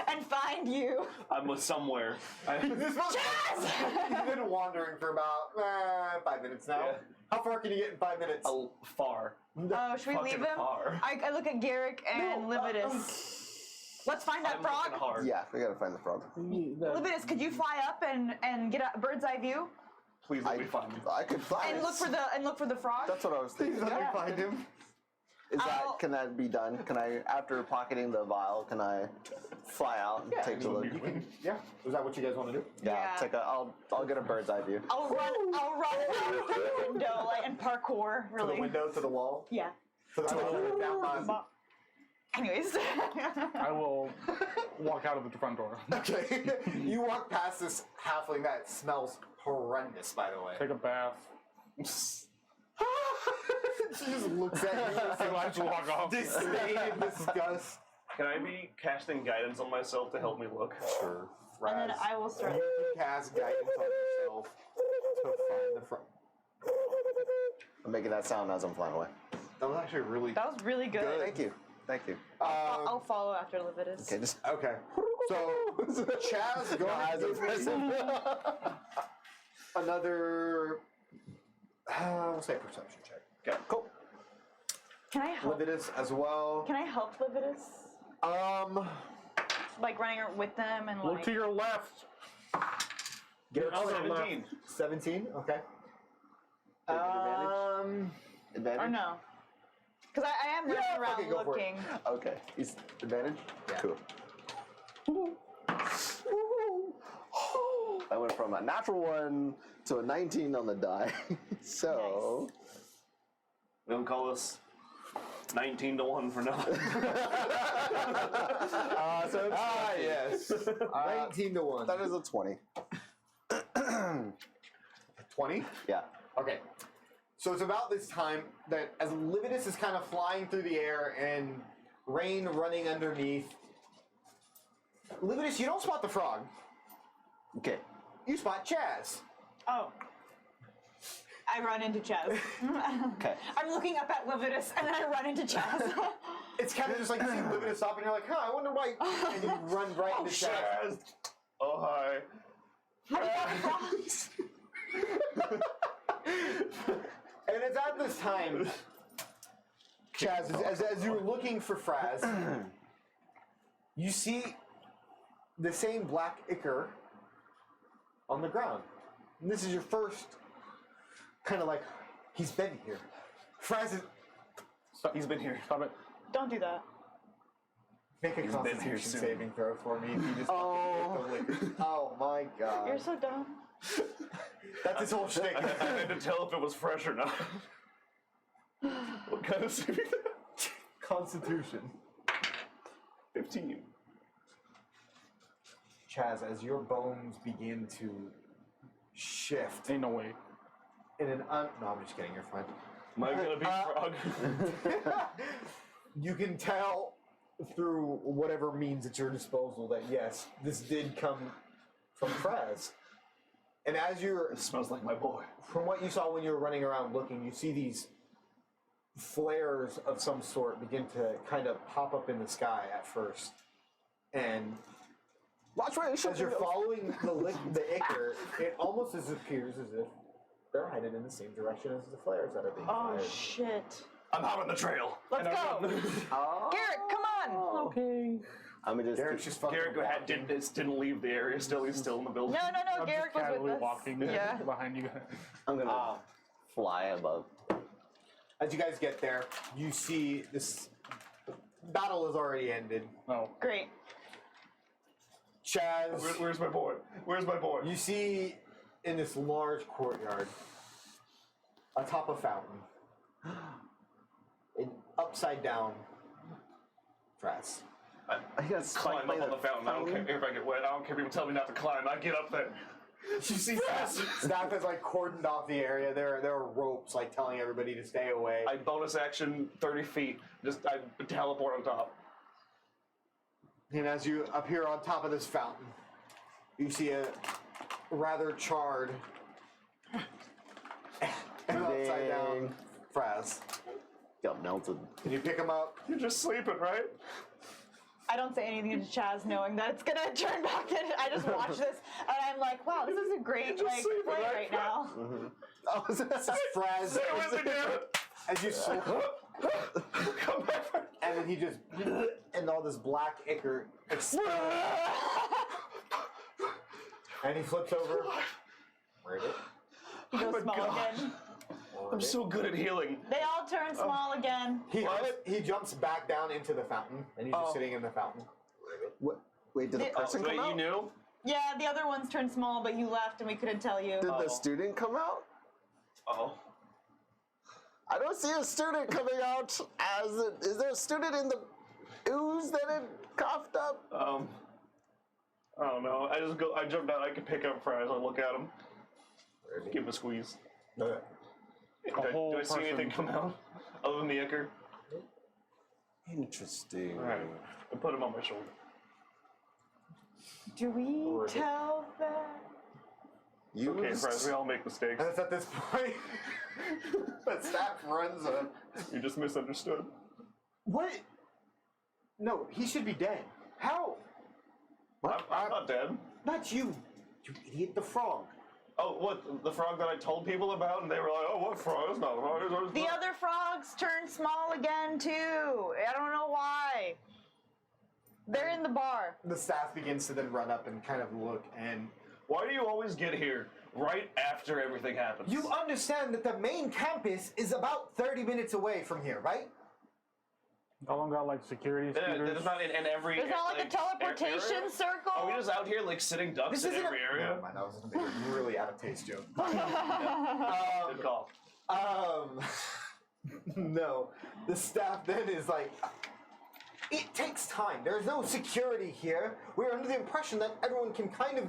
Speaker 4: and find you.
Speaker 3: I'm with somewhere.
Speaker 4: Jazz!
Speaker 1: You've been wandering for about 5 minutes now.
Speaker 3: Yeah.
Speaker 1: How far can you get in 5 minutes?
Speaker 3: Far.
Speaker 4: Oh, should we
Speaker 3: Fucking
Speaker 4: leave him?
Speaker 3: far.
Speaker 4: I look at Garrick and Lividus. Let's find that
Speaker 3: I'm
Speaker 4: frog.
Speaker 3: looking hard.
Speaker 2: Yeah, we gotta find the frog.
Speaker 4: Lividus, could you fly up and get a bird's eye view
Speaker 3: Please let me find you.
Speaker 2: I could fly.
Speaker 4: and look for the frog?
Speaker 2: That's what I was thinking.
Speaker 1: Please let
Speaker 4: Yeah.
Speaker 1: me find him.
Speaker 2: Can that be done? Can I, after pocketing the vial, can I fly out and take a look?
Speaker 1: You can, yeah. Is that what you guys want to do?
Speaker 4: Yeah.
Speaker 2: I'll get a bird's eye view.
Speaker 4: I'll run out through the window and parkour.
Speaker 1: To
Speaker 4: Really?
Speaker 1: the window, to the wall,
Speaker 4: Yeah.
Speaker 1: to the wall, down by.
Speaker 4: Anyways.
Speaker 5: I will walk out of the front door.
Speaker 1: Okay. You walk past this halfling that smells horrendous, by the way.
Speaker 5: Take a bath.
Speaker 1: She just looks at you
Speaker 5: I just walk off.
Speaker 1: with disdain and disgust.
Speaker 3: Can I be casting guidance on myself to help me look?
Speaker 1: Sure.
Speaker 4: And then I will start.
Speaker 1: You can cast guidance on yourself to find the front.
Speaker 2: I'm making that sound as I'm flying away.
Speaker 1: That was actually really
Speaker 4: That was really good.
Speaker 2: Thank you. Thank you.
Speaker 4: I'll follow after Lividus.
Speaker 2: Okay, just
Speaker 1: Okay. So, Chaz, go
Speaker 2: Not
Speaker 1: ahead
Speaker 2: as
Speaker 1: and give me
Speaker 2: impressive.
Speaker 1: another, we'll say perception check.
Speaker 3: Okay.
Speaker 2: Cool.
Speaker 4: Can I help?
Speaker 1: Lividus as well.
Speaker 4: Can I help Lividus? Like running with them and
Speaker 5: Look
Speaker 4: like.
Speaker 5: to your left.
Speaker 1: Get
Speaker 3: Oh,
Speaker 1: another
Speaker 3: 17.
Speaker 1: 17, okay.
Speaker 2: Advantage?
Speaker 4: Or
Speaker 2: Advantage?
Speaker 4: no? Because I am running
Speaker 1: Yeah,
Speaker 4: around
Speaker 1: fucking go for it.
Speaker 4: looking.
Speaker 2: Okay. Is advantage?
Speaker 1: Yeah.
Speaker 2: Cool. I went from a natural 1 to a 19 on the die. So.
Speaker 3: We don't call this 19-1 for nothing.
Speaker 1: Yes. 19 to 1.
Speaker 2: That is a 20.
Speaker 1: 20?
Speaker 2: Yeah.
Speaker 1: Okay. So it's about this time that as Lividus is kind of flying through the air and rain running underneath, Lividus, you don't spot the frog.
Speaker 2: Okay.
Speaker 1: You spot Chaz.
Speaker 4: Oh. I run into Chaz.
Speaker 2: Okay.
Speaker 4: I'm looking up at Lividus and then I run into Chaz.
Speaker 1: It's kind of just like you see Lividus stop and you're like, huh, I wonder why. And you run right into Chaz.
Speaker 3: Oh, hi.
Speaker 4: How do you got the frogs?
Speaker 1: And it's at this time, Chaz, as you're looking for Fraz, you see the same black ichor on the ground. And this is your first kind of like, he's been here. Fraz is.
Speaker 3: He's been here.
Speaker 5: Stop it.
Speaker 4: Don't do that.
Speaker 1: Make a
Speaker 3: He's been here
Speaker 1: constitution
Speaker 3: soon.
Speaker 1: saving throw for me if you just fucking get the liquor. Oh my god.
Speaker 4: You're so dumb.
Speaker 1: That's his whole shtick.
Speaker 3: I had to tell if it was fresh or not. What kind of saving?
Speaker 1: Constitution.
Speaker 3: 15.
Speaker 1: Chaz, as your bones begin to shift
Speaker 5: Ain't no way.
Speaker 1: in an no, I'm just kidding, you're fine.
Speaker 3: Am I gonna be frog?
Speaker 1: You can tell through whatever means at your disposal that yes, this did come from Fraz. And as you're,
Speaker 3: It smells like my boy.
Speaker 1: from what you saw when you were running around looking, you see these flares of some sort begin to kind of pop up in the sky at first. And
Speaker 2: Watch where you shoot.
Speaker 1: As you're following the Ichor, it almost appears as if they're headed in the same direction as the flares that are being
Speaker 4: Oh
Speaker 1: fired.
Speaker 4: shit.
Speaker 3: I'm out on the trail.
Speaker 4: Let's
Speaker 3: And I
Speaker 4: go.
Speaker 3: run.
Speaker 4: Garrett, come on.
Speaker 5: Okay.
Speaker 2: I'm gonna
Speaker 1: Garrett's
Speaker 2: just.
Speaker 1: just fucking
Speaker 3: Garrett
Speaker 1: walking.
Speaker 3: didn't leave the area. Still, he's still in the building.
Speaker 4: No,
Speaker 5: I'm
Speaker 4: Garrett
Speaker 5: just
Speaker 4: was
Speaker 5: casually
Speaker 4: with us.
Speaker 5: walking
Speaker 4: Yeah.
Speaker 5: behind you guys.
Speaker 2: I'm gonna fly above.
Speaker 1: As you guys get there, you see this battle has already ended.
Speaker 5: Oh.
Speaker 4: Great.
Speaker 1: Chaz,
Speaker 3: Where's my boy? Where's my boy?
Speaker 1: you see in this large courtyard, atop a fountain, an upside down dress.
Speaker 2: I got spiked
Speaker 3: Climb
Speaker 2: by
Speaker 3: up on the fountain. I don't care if I get wet. I don't care if people tell me not to climb. I get up there.
Speaker 1: You see staff has like cordoned off the area. There are ropes like telling everybody to stay away.
Speaker 3: I bonus action 30 feet. I teleport on top.
Speaker 1: And as you appear on top of this fountain, you see a rather charred and upside down Fraz.
Speaker 2: Got melted.
Speaker 1: And you pick him up.
Speaker 3: You're just sleeping, right?
Speaker 4: I don't say anything to Chaz knowing that it's gonna turn back in. I just watch this and I'm like, wow, this is a great like
Speaker 3: sleeping,
Speaker 4: play
Speaker 3: right?
Speaker 4: right now.
Speaker 1: Oh, this is Fraz.
Speaker 3: Stay with me, damn it.
Speaker 1: As you
Speaker 3: Come back.
Speaker 1: and then he just and all this black ichor explodes. And he flips over. Where did it?
Speaker 4: He goes
Speaker 3: my
Speaker 4: small
Speaker 3: God.
Speaker 4: again.
Speaker 3: I'm so good at healing.
Speaker 4: They all turn small again.
Speaker 1: He jumps back down into the fountain, and he's just sitting in the fountain.
Speaker 2: What? Wait, did the person
Speaker 3: Wait,
Speaker 2: come out?
Speaker 3: you knew?
Speaker 4: Yeah, the other ones turned small, but you left and we couldn't tell you.
Speaker 2: Did the student come out?
Speaker 3: Oh.
Speaker 2: I don't see a student coming out. Is there a student in the ooze that it coughed up?
Speaker 3: I don't know. I jump down. I can pick up Fries. I look at him. Give him a squeeze.
Speaker 1: Okay.
Speaker 3: Do I see anything come out other than the ichor?
Speaker 2: Interesting.
Speaker 3: All right. I put him on my shoulder.
Speaker 4: Do we tell them?
Speaker 3: Okay, Fries. We all make mistakes.
Speaker 1: And it's at this point that staff runs up.
Speaker 3: You just misunderstood.
Speaker 1: What? No, he should be dead. How?
Speaker 3: I'm not dead.
Speaker 1: Not you. You idiot, the frog.
Speaker 3: Oh, what? The frog that I told people about, and they were like, "Oh, what frog? It's not a frog. It's
Speaker 4: The
Speaker 3: not."
Speaker 4: other frogs turn small again too. I don't know why. They're in the bar.
Speaker 1: The staff begins to then run up and kind of look, and
Speaker 3: Why do you always get here right after everything happens?
Speaker 1: you understand that the main campus is about 30 minutes away from here, right?
Speaker 5: How long got like security
Speaker 3: Yeah,
Speaker 5: scooters?
Speaker 3: there's not in every.
Speaker 4: There's not like a teleportation
Speaker 3: area?
Speaker 4: circle.
Speaker 3: Are we just out here like sitting ducks in every area?
Speaker 1: Never mind, that was a really out of taste joke.
Speaker 3: Good call.
Speaker 1: No. The staff then is like, it takes time. There's no security here. We're under the impression that everyone can kind of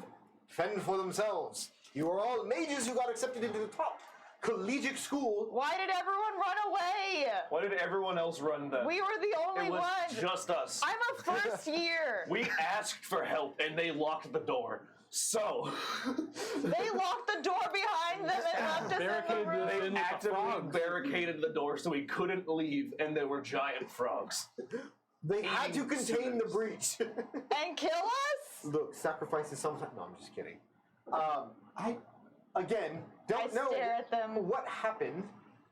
Speaker 1: fend for themselves. You are all mages who got accepted into the top collegiate school.
Speaker 4: Why did everyone run away?
Speaker 3: Why did everyone else run then?
Speaker 4: We were the only
Speaker 3: It was
Speaker 4: ones.
Speaker 3: just us.
Speaker 4: I'm a first year.
Speaker 3: We asked for help and they locked the door. So
Speaker 4: They locked the door behind them and left us in the
Speaker 5: Barricaded
Speaker 4: room.
Speaker 5: it in with the
Speaker 3: actively
Speaker 5: frogs.
Speaker 3: barricaded the door so we couldn't leave, and there were giant frogs.
Speaker 1: They had to contain the
Speaker 3: students.
Speaker 1: breach.
Speaker 4: And kill us?
Speaker 1: Look, sacrifices sometimes. No, I'm just kidding. I don't
Speaker 4: I
Speaker 1: know
Speaker 4: stare at them.
Speaker 1: what happened.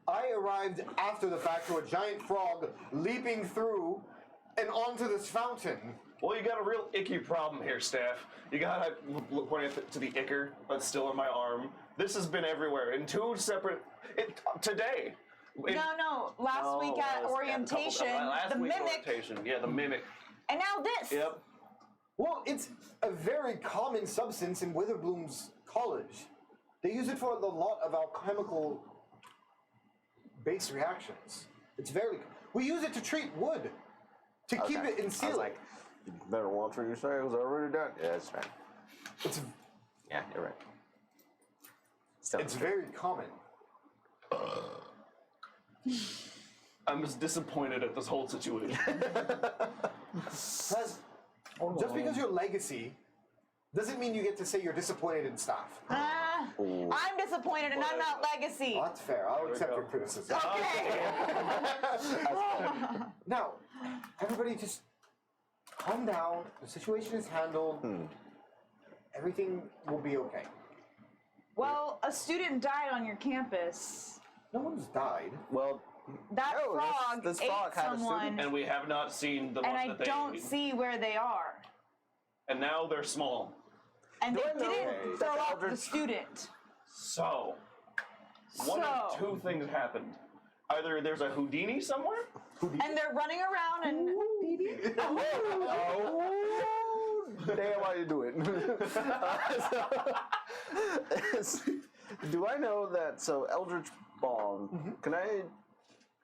Speaker 1: I arrived after the fact to a giant frog leaping through and onto this fountain.
Speaker 3: Well, you got a real icky problem here, staff. You gotta point to the ichor that's still on my arm. This has been everywhere in two separate. Today.
Speaker 4: No. Last week at orientation, the mimic,
Speaker 3: Orientation. Yeah, the mimic.
Speaker 4: and now this.
Speaker 3: Yep.
Speaker 1: Well, it's a very common substance in Witherbloom's college. They use it for a lot of alchemical base reactions. It's very. We use it to treat wood, to keep it in
Speaker 2: I was
Speaker 1: seal.
Speaker 2: like, you better watch what you say. Was already done. Yeah, that's right.
Speaker 1: It's
Speaker 2: Yeah, you're right. Still
Speaker 1: it's very common.
Speaker 3: I'm just disappointed at this whole situation.
Speaker 1: Plus, just because you're legacy doesn't mean you get to say you're disappointed in stuff.
Speaker 4: I'm disappointed and I'm not legacy.
Speaker 1: Well, that's fair. I'll accept your criticism.
Speaker 4: Okay.
Speaker 1: Now, everybody just calm down. The situation is handled. everything will be okay.
Speaker 4: Well, a student died on your campus.
Speaker 1: No one's died.
Speaker 2: Well,
Speaker 4: That
Speaker 2: No,
Speaker 4: frog
Speaker 2: this
Speaker 4: ate
Speaker 2: frog had a
Speaker 4: someone,
Speaker 2: student.
Speaker 3: And we have not seen the
Speaker 4: and
Speaker 3: one
Speaker 4: I
Speaker 3: that they
Speaker 4: don't
Speaker 3: ate.
Speaker 4: see where they are.
Speaker 3: And now they're small.
Speaker 4: And
Speaker 2: Do
Speaker 4: they
Speaker 2: I know
Speaker 4: didn't
Speaker 2: that
Speaker 4: throw
Speaker 2: the
Speaker 4: out the
Speaker 2: Eldritch-
Speaker 4: student.
Speaker 3: So, one of
Speaker 4: So-
Speaker 3: two things happened. Either there's a Houdini somewhere,
Speaker 4: And they're running around and
Speaker 2: Oh, damn, why you do it? Do I know that? So, Eldritch Bomb. Can I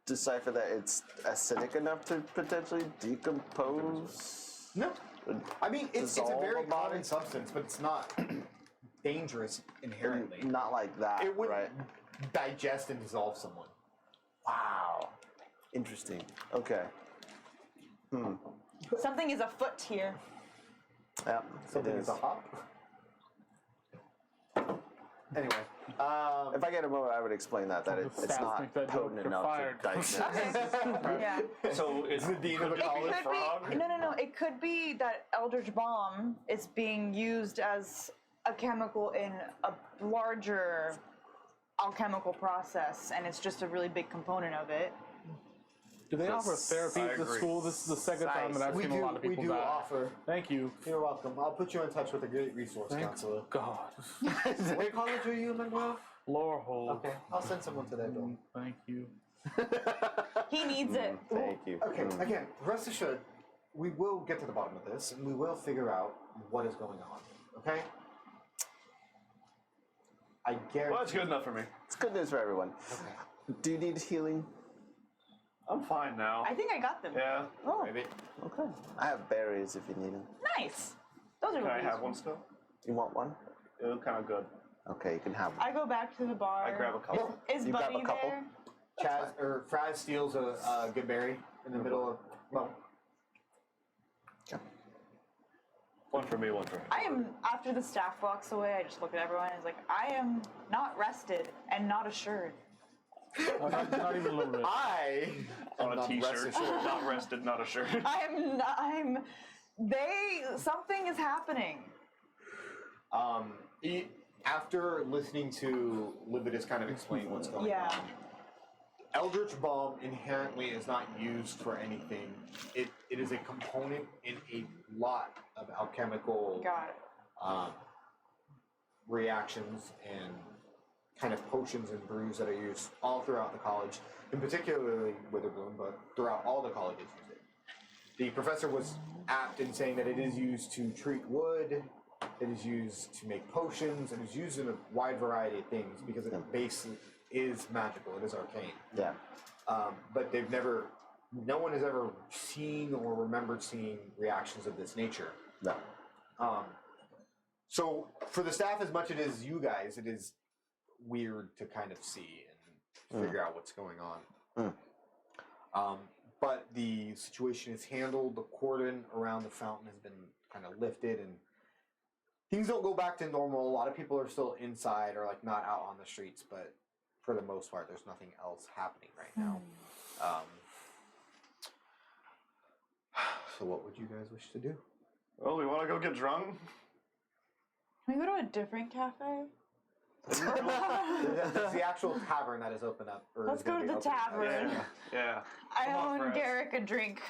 Speaker 2: decipher that it's acidic enough to potentially decompose?
Speaker 1: No. I mean, it's a
Speaker 2: Dissolve
Speaker 1: very
Speaker 2: a body?
Speaker 1: common substance, but it's not dangerous inherently.
Speaker 2: Not like that,
Speaker 1: It wouldn't
Speaker 2: right?
Speaker 1: digest and dissolve someone.
Speaker 2: Wow. Interesting. Okay.
Speaker 4: something is afoot here.
Speaker 2: Yep.
Speaker 1: Something
Speaker 2: it
Speaker 1: is a hop. Anyway,
Speaker 2: If I get a moment, I would explain that it's
Speaker 5: Stats
Speaker 2: not
Speaker 5: make that
Speaker 2: potent
Speaker 5: joke, you're
Speaker 2: enough
Speaker 5: fired.
Speaker 2: to digest.
Speaker 4: Yeah.
Speaker 3: so it's
Speaker 1: the dean of the
Speaker 3: could it be
Speaker 1: college.
Speaker 3: a frog.
Speaker 4: No. It could be that Eldritch Bomb is being used as a chemical in a larger alchemical process, and it's just a really big component of it.
Speaker 5: Do they offer therapy at the
Speaker 3: agree.
Speaker 5: school? This is the second time that I've
Speaker 1: we
Speaker 5: seen
Speaker 1: do,
Speaker 5: a lot of
Speaker 1: we
Speaker 5: people
Speaker 1: do
Speaker 5: die.
Speaker 1: offer.
Speaker 5: Thank you.
Speaker 1: You're welcome. I'll put you in touch with a great resource counselor.
Speaker 5: God.
Speaker 1: What college are you a member of?
Speaker 5: Lowerhold.
Speaker 1: Okay, I'll send someone to that door.
Speaker 5: Thank you.
Speaker 4: He needs it.
Speaker 2: Thank you.
Speaker 1: Okay, again, rest assured, we will get to the bottom of this, and we will figure out what is going on. Okay? I guarantee.
Speaker 3: Well, that's good enough for me.
Speaker 2: It's good news for everyone. Do you need healing?
Speaker 3: I'm fine now.
Speaker 4: I think I got them.
Speaker 3: Yeah.
Speaker 4: Oh,
Speaker 1: Maybe.
Speaker 2: Okay. I have berries if you need them.
Speaker 4: nice. Those are
Speaker 3: Can I
Speaker 4: really
Speaker 3: have one still?
Speaker 2: You want one?
Speaker 3: It look kind of good.
Speaker 2: Okay, you can have one.
Speaker 4: I go back to the bar.
Speaker 3: I grab a couple.
Speaker 4: Is
Speaker 2: You grab
Speaker 4: Buddy
Speaker 2: a couple?
Speaker 4: there?
Speaker 1: Chaz or Fraz steals a good berry in the middle of. Well,
Speaker 3: One for me, one for him.
Speaker 4: I am, after the staff walks away, I just look at everyone and is like, I am not rested and not assured.
Speaker 5: Not even a little bit.
Speaker 3: On a
Speaker 1: not
Speaker 3: t-shirt.
Speaker 1: rest assured.
Speaker 3: Not rested, not assured.
Speaker 4: Something is happening.
Speaker 1: After listening to Libidus kind of explain what's going
Speaker 4: Yeah.
Speaker 1: on, Eldritch Bomb inherently is not used for anything. It is a component in a lot of alchemical
Speaker 4: Got it.
Speaker 1: reactions and kind of potions and brews that are used all throughout the college, and particularly Witherbloom, but throughout all the colleges use it. The professor was apt in saying that it is used to treat wood, it is used to make potions, and it's used in a wide variety of things because its base is magical, it is arcane.
Speaker 2: Yeah.
Speaker 1: But no one has ever seen or remembered seeing reactions of this nature.
Speaker 2: No.
Speaker 1: So for the staff, as much as it is you guys, it is weird to kind of see and figure out what's going on. But the situation is handled. The cordon around the fountain has been kind of lifted, and things don't go back to normal. A lot of people are still inside or like not out on the streets, but for the most part, there's nothing else happening right now. So what would you guys wish to do?
Speaker 3: Well, we want to go get drunk.
Speaker 4: Can we go to a different cafe?
Speaker 1: There's the actual tavern that is open up. Or
Speaker 4: Let's
Speaker 1: is gonna
Speaker 4: go to
Speaker 1: be
Speaker 4: the
Speaker 1: opening up.
Speaker 4: tavern.
Speaker 3: Yeah.
Speaker 4: I
Speaker 3: Come on,
Speaker 4: owe
Speaker 3: friends.
Speaker 4: Garrick a drink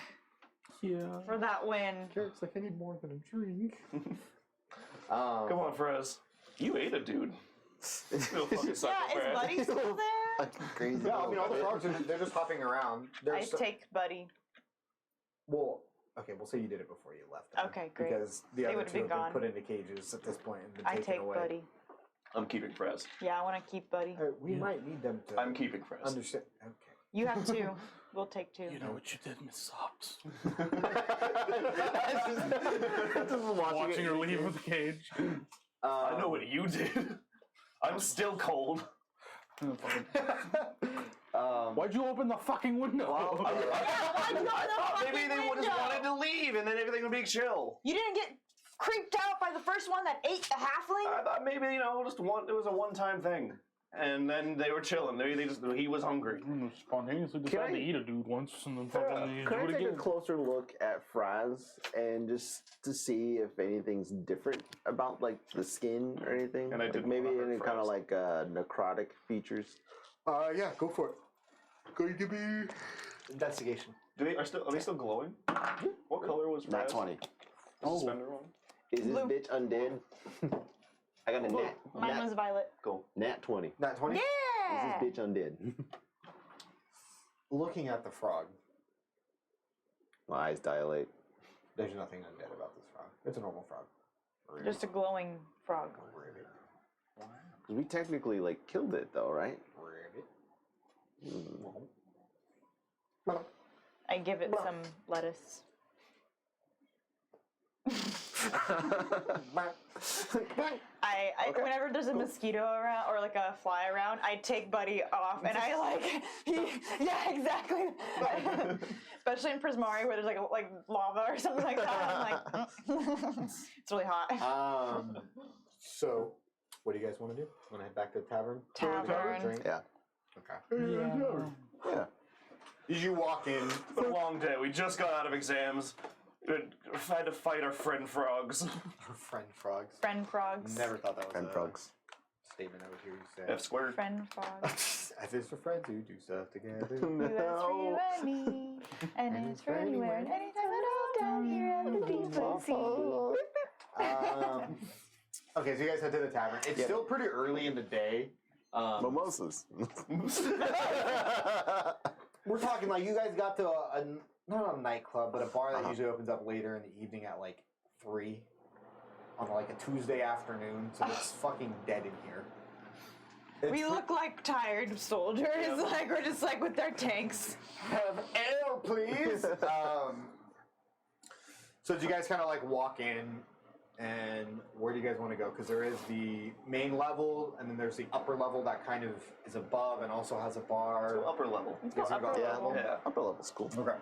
Speaker 5: Yeah.
Speaker 4: for that win.
Speaker 1: It's like I need more than a drink.
Speaker 3: Come on, Frez. You ate a dude. No fucking
Speaker 4: Yeah, is
Speaker 3: psychopath.
Speaker 4: Buddy still there?
Speaker 2: Fucking crazy.
Speaker 1: Yeah, I mean all the frogs they're just hopping around.
Speaker 4: I take Buddy.
Speaker 1: Well, okay, we'll say you did it before you left. then,
Speaker 4: Okay, great.
Speaker 1: Because the
Speaker 4: They
Speaker 1: other
Speaker 4: would've
Speaker 1: two
Speaker 4: been
Speaker 1: have
Speaker 4: gone.
Speaker 1: been put into cages at this point and been
Speaker 4: I
Speaker 1: taken
Speaker 4: take
Speaker 1: away.
Speaker 4: Buddy.
Speaker 3: I'm keeping Frez.
Speaker 4: Yeah, I want to keep Buddy.
Speaker 1: We might need them to
Speaker 3: I'm keeping Frez.
Speaker 1: understand. Okay.
Speaker 4: You have two. We'll take two.
Speaker 5: You know what you did, Miss Sops.
Speaker 2: Just
Speaker 5: Watching her leave with the cage.
Speaker 3: I know what you did. I'm still cold.
Speaker 5: Why'd you open the fucking window?
Speaker 3: Maybe they just wanted to leave and then everything would be chill.
Speaker 4: You didn't get creeped out by the first one that ate the halfling?
Speaker 3: I thought maybe, just it was a one-time thing. and then they were chilling. He was hungry.
Speaker 5: Spontaneously decided to eat a dude once, and then fucking
Speaker 2: Can I
Speaker 5: do it
Speaker 2: take a
Speaker 5: again.
Speaker 2: closer look at Fraz and just to see if anything's different about like the skin or anything?
Speaker 3: And I
Speaker 2: Like,
Speaker 3: didn't
Speaker 2: maybe
Speaker 3: wanna hurt
Speaker 2: any kind of
Speaker 3: Fraz.
Speaker 2: like necrotic features.
Speaker 1: Yeah, go for it. Going to be investigation.
Speaker 3: Are they still glowing? What color was
Speaker 2: Nat
Speaker 3: Raz?
Speaker 2: 20.
Speaker 3: Suspender one?
Speaker 2: Is this
Speaker 4: Blue.
Speaker 2: bitch undead? I got a
Speaker 4: Mine was violet.
Speaker 3: Cool.
Speaker 2: nat 20. Is
Speaker 1: Nat 20?
Speaker 4: Yeah.
Speaker 2: this bitch undead?
Speaker 1: Looking at the frog,
Speaker 2: My eyes dilate.
Speaker 1: there's nothing undead about this frog. It's a normal frog.
Speaker 4: Just a glowing frog.
Speaker 1: Ribbit. Wow.
Speaker 2: 'Cause we technically like killed it though, right?
Speaker 1: Ribbit.
Speaker 4: I give it some lettuce. Whenever there's a mosquito around or like a fly around, I take Buddy off and I like, yeah, exactly. Especially in Prismari where there's like lava or something like that. I'm like, it's really hot.
Speaker 1: So, what do you guys want to do? Want to head back to the tavern?
Speaker 4: Tavern.
Speaker 1: Drink?
Speaker 2: Yeah.
Speaker 1: Okay.
Speaker 2: Yeah.
Speaker 1: As you walk in,
Speaker 3: It's been a long day. We just got out of exams. We had to fight our friend frogs.
Speaker 1: friend frogs.
Speaker 4: Friend frogs.
Speaker 1: Never thought that was
Speaker 2: And
Speaker 1: a
Speaker 2: frogs.
Speaker 1: statement I would hear you say.
Speaker 3: F squared.
Speaker 4: Friend frogs.
Speaker 1: As is for friends who do stuff together.
Speaker 4: You ask for you and me, and it's for anywhere and anytime at all down here at the deep blue sea.
Speaker 1: Okay, so you guys head to the tavern. It's still pretty early in the day.
Speaker 2: Mimosas.
Speaker 1: We're talking like you guys got to not a nightclub, but a bar that usually opens up later in the evening at like 3 on like a Tuesday afternoon. So it's fucking dead in here.
Speaker 4: We look like tired soldiers, like we're just like with their tanks.
Speaker 1: Have ale, please. So do you guys kind of like walk in, and where do you guys want to go? Because there is the main level, and then there's the upper level that kind of is above and also has a bar.
Speaker 3: So upper level.
Speaker 4: Let's go
Speaker 1: Guess we
Speaker 4: upper
Speaker 1: go
Speaker 4: level.
Speaker 3: Yeah.
Speaker 2: Upper level's cool.
Speaker 1: Okay.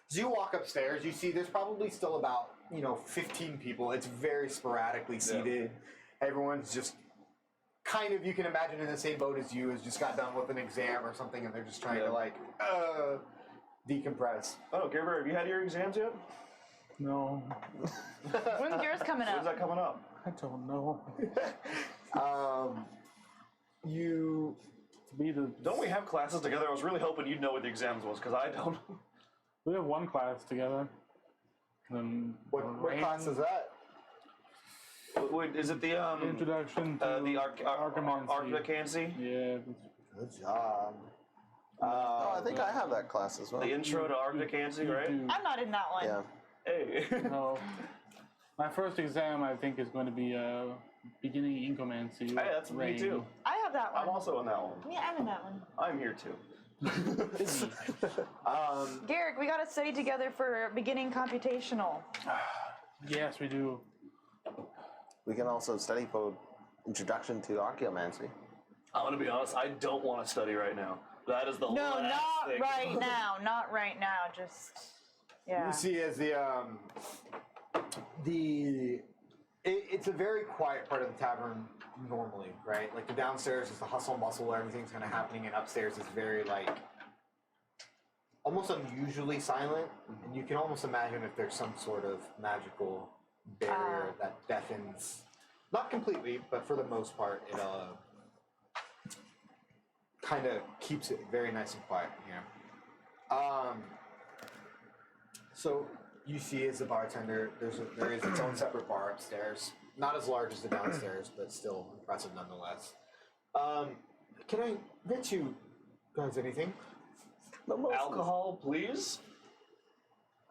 Speaker 1: So you walk upstairs, you see there's probably still about, 15 people. It's very sporadically seated. Everyone's just kind of, you can imagine, in the same boat as you, has just got done with an exam or something, and they're just trying to like decompress.
Speaker 3: Oh, Gerber, have you had your exams yet?
Speaker 5: No,
Speaker 4: When's yours coming
Speaker 3: When's
Speaker 4: up?
Speaker 3: that coming up?
Speaker 5: I don't know.
Speaker 1: You
Speaker 3: Don't we have classes together? I was really hoping you'd know what the exams was, because I don't.
Speaker 5: We have one class together. Then
Speaker 1: what class is that?
Speaker 3: Wait, is it the
Speaker 5: Introduction to
Speaker 3: the
Speaker 5: Archimancy.
Speaker 3: Archimancy?
Speaker 5: Yeah.
Speaker 1: Good job.
Speaker 2: Oh, I think I have that class as well.
Speaker 3: The intro to Archimancy,
Speaker 5: You
Speaker 3: right?
Speaker 5: do.
Speaker 4: I'm not in that one.
Speaker 2: Yeah.
Speaker 3: Hey.
Speaker 5: No. My first exam, I think, is going to be beginning Incomancy.
Speaker 3: Hey, that's me too.
Speaker 4: I have that one.
Speaker 3: I'm also in that one.
Speaker 4: Yeah, I'm in that one.
Speaker 3: I'm here too.
Speaker 4: Garrick, we gotta study together for beginning computational.
Speaker 5: Yes, we do.
Speaker 2: We can also study for Introduction to Archaeomancy.
Speaker 3: I'm gonna be honest. I don't want to study right now. That is the
Speaker 4: No,
Speaker 3: last
Speaker 4: not
Speaker 3: thing.
Speaker 4: right now. Not right now. Just yeah.
Speaker 1: You see, as it's a very quiet part of the tavern normally, right? Like the downstairs is the hustle and bustle, everything's kind of happening, and upstairs is very like almost unusually silent. And you can almost imagine if there's some sort of magical barrier that deafens, not completely, but for the most part, it kind of keeps it very nice and quiet in here. So you see, as a bartender, there is its own separate bar upstairs. Not as large as the downstairs, but still impressive nonetheless. Can I get you guys anything?
Speaker 3: Alcohol, please.